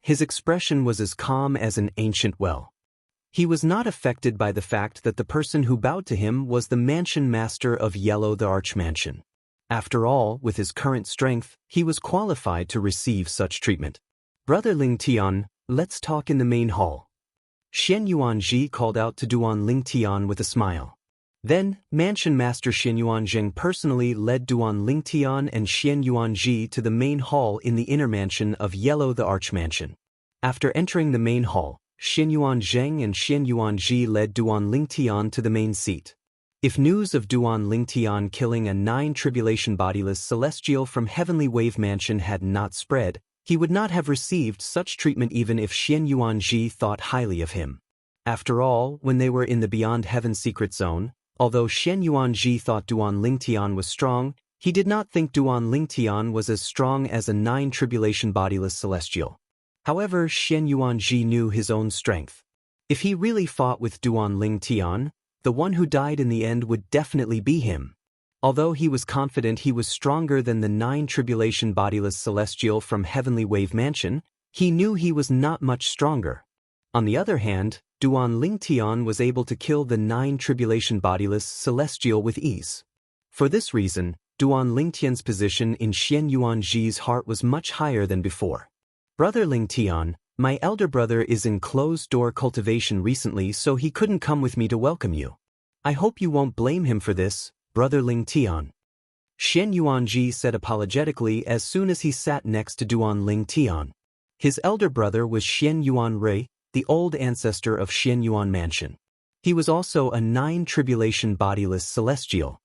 His expression was as calm as an ancient well. He was not affected by the fact that the person who bowed to him was the mansion master of Yellow the Archmansion. After all, with his current strength, he was qualified to receive such treatment. Brother Lingtian, let's talk in the main hall. Xian Yuanji called out to Duan Lingtian with a smile. Then, Mansion Master Xian Yuanzheng personally led Duan Lingtian and Xian Yuanji to the main hall in the inner mansion of Yellow the Archmansion. After entering the main hall, Xianyuan Zheng and Xianyuan Ji led Duan Lingtian to the main seat. If news of Duan Lingtian killing a 9 tribulation bodiless celestial from Heavenly Wave Mansion had not spread, he would not have received such treatment even if Xianyuan Ji thought highly of him. After all, when they were in the Beyond Heaven secret zone, although Xianyuan Ji thought Duan Lingtian was strong, he did not think Duan Lingtian was as strong as a 9 tribulation bodiless celestial. However, Xianyuan Ji knew his own strength. If he really fought with Duan Lingtian, the one who died in the end would definitely be him. Although he was confident he was stronger than the 9 tribulation bodiless celestial from Heavenly Wave Mansion, he knew he was not much stronger. On the other hand, Duan Lingtian was able to kill the 9 tribulation bodiless celestial with ease. For this reason, Duan Lingtian's position in Xianyuan Ji's heart was much higher than before. Brother Lingtian, my elder brother is in closed-door cultivation recently, so he couldn't come with me to welcome you. I hope you won't blame him for this, Brother Lingtian. Xianyuan Ji said apologetically as soon as he sat next to Duan Lingtian. His elder brother was Xianyuan Rui, the old ancestor of Xianyuan Mansion. He was also a 9 tribulation bodiless celestial.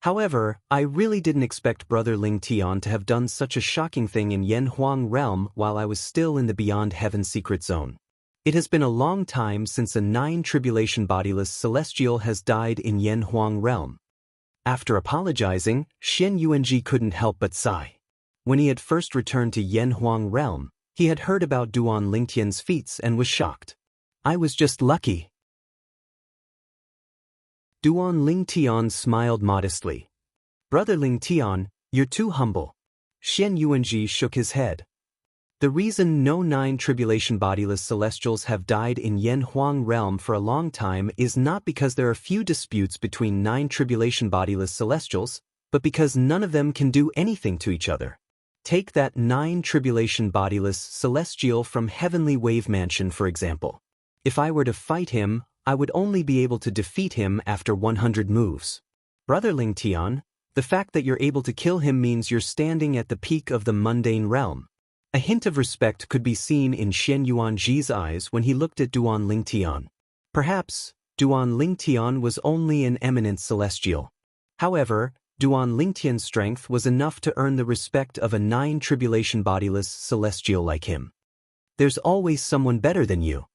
However, I really didn't expect Brother Lingtian to have done such a shocking thing in Yanhuang realm while I was still in the Beyond Heaven secret zone. It has been a long time since a 9 tribulation bodiless celestial has died in Yanhuang realm. After apologizing, Xianyuan Ji couldn't help but sigh. When he had first returned to Yanhuang realm, he had heard about Duan Lingtian's feats and was shocked. I was just lucky. Duan Lingtian smiled modestly. Brother Lingtian, you're too humble. Xianyuan Ji shook his head. The reason no 9 tribulation bodiless celestials have died in Yanhuang realm for a long time is not because there are few disputes between 9 tribulation bodiless celestials, but because none of them can do anything to each other. Take that 9 tribulation bodiless celestial from Heavenly Wave Mansion for example. If I were to fight him, I would only be able to defeat him after 100 moves. Brother Lingtian, the fact that you're able to kill him means you're standing at the peak of the mundane realm. A hint of respect could be seen in Xianyuan Ji's eyes when he looked at Duan Lingtian. Perhaps, Duan Lingtian was only an eminent celestial. However, Duan Lingtian's strength was enough to earn the respect of a 9 tribulation bodiless celestial like him. There's always someone better than you.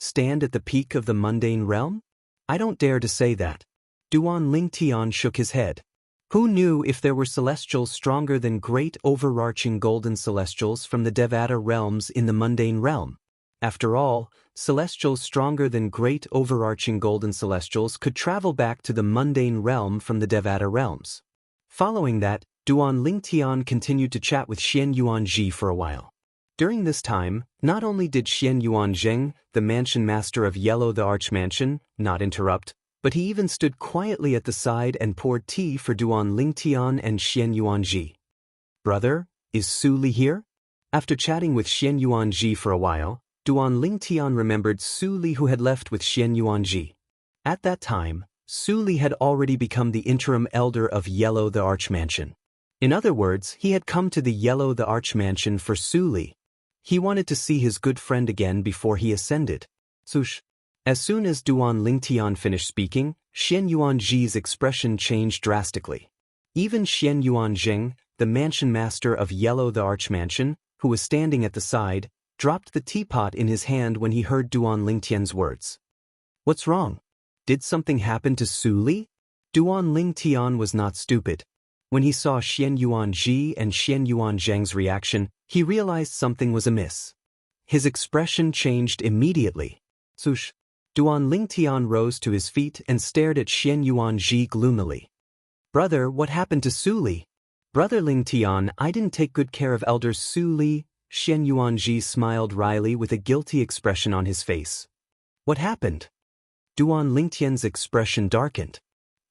Stand at the peak of the mundane realm? I don't dare to say that. Duan Lingtian shook his head. Who knew if there were celestials stronger than great overarching golden celestials from the Devata realms in the mundane realm? After all, celestials stronger than great overarching golden celestials could travel back to the mundane realm from the Devata realms. Following that, Duan Lingtian continued to chat with Xianyuan Ji for a while. During this time, not only did Xianyuan Zheng, the mansion master of Yellow the Archmansion, not interrupt, but he even stood quietly at the side and poured tea for Duan Lingtian and Xianyuan Ji. Brother, is Su Li here? After chatting with Xianyuan Ji for a while, Duan Lingtian remembered Su Li who had left with Xianyuan Ji. At that time, Su Li had already become the interim elder of Yellow the Archmansion. In other words, he had come to the Yellow the Archmansion for Su Li. He wanted to see his good friend again before he ascended. Sush. As soon as Duan Lingtian finished speaking, Xianyuan Ji's expression changed drastically. Even Xianyuan Zheng, the mansion master of Yellow the Archmansion, who was standing at the side, dropped the teapot in his hand when he heard Duan Lingtian's words. What's wrong? Did something happen to Su Li? Duan Lingtian was not stupid. When he saw Xianyuan Ji and Xianyuan Zheng's reaction, he realized something was amiss. His expression changed immediately. Sush. Duan Lingtian rose to his feet and stared at Xianyuan Ji gloomily. Brother, what happened to Su Li? Brother Lingtian, I didn't take good care of Elder Su Li. Xianyuan Ji smiled wryly with a guilty expression on his face. What happened? Duan Lingtian's expression darkened.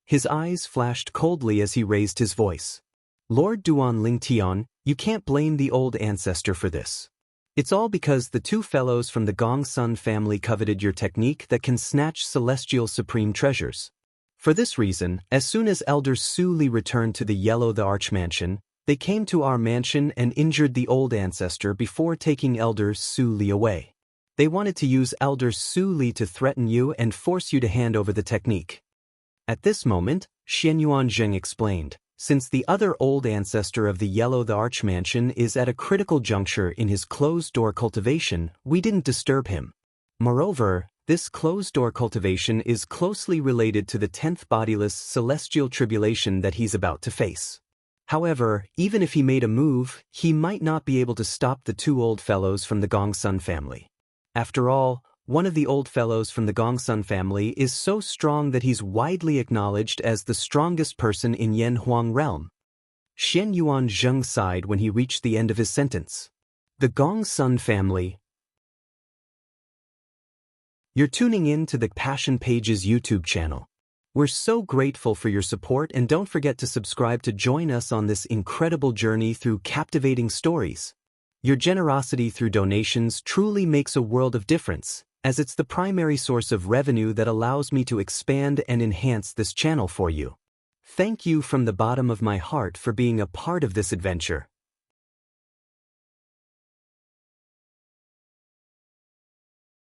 His eyes flashed coldly as he raised his voice. Lord Duan Lingtian, you can't blame the old ancestor for this. It's all because the two fellows from the Gongsun family coveted your technique that can snatch celestial supreme treasures. For this reason, as soon as Elder Su Li returned to the Yellow the Archmansion, they came to our mansion and injured the old ancestor before taking Elder Su Li away. They wanted to use Elder Su Li to threaten you and force you to hand over the technique. At this moment, Xianyuan Zheng explained, since the other old ancestor of the Yellow the Archmansion is at a critical juncture in his closed-door cultivation, we didn't disturb him. Moreover, this closed-door cultivation is closely related to the 10th bodiless celestial tribulation that he's about to face. However, even if he made a move, he might not be able to stop the two old fellows from the Gongsun family. After all, one of the old fellows from the Gongsun family is so strong that he's widely acknowledged as the strongest person in Yanhuang realm. Xianyuan Zheng sighed when he reached the end of his sentence. The Gongsun family. You're tuning in to the Passion Pages YouTube channel. We're so grateful for your support, and don't forget to subscribe to join us on this incredible journey through captivating stories. Your generosity through donations truly makes a world of difference, as it's the primary source of revenue that allows me to expand and enhance this channel for you. Thank you from the bottom of my heart for being a part of this adventure.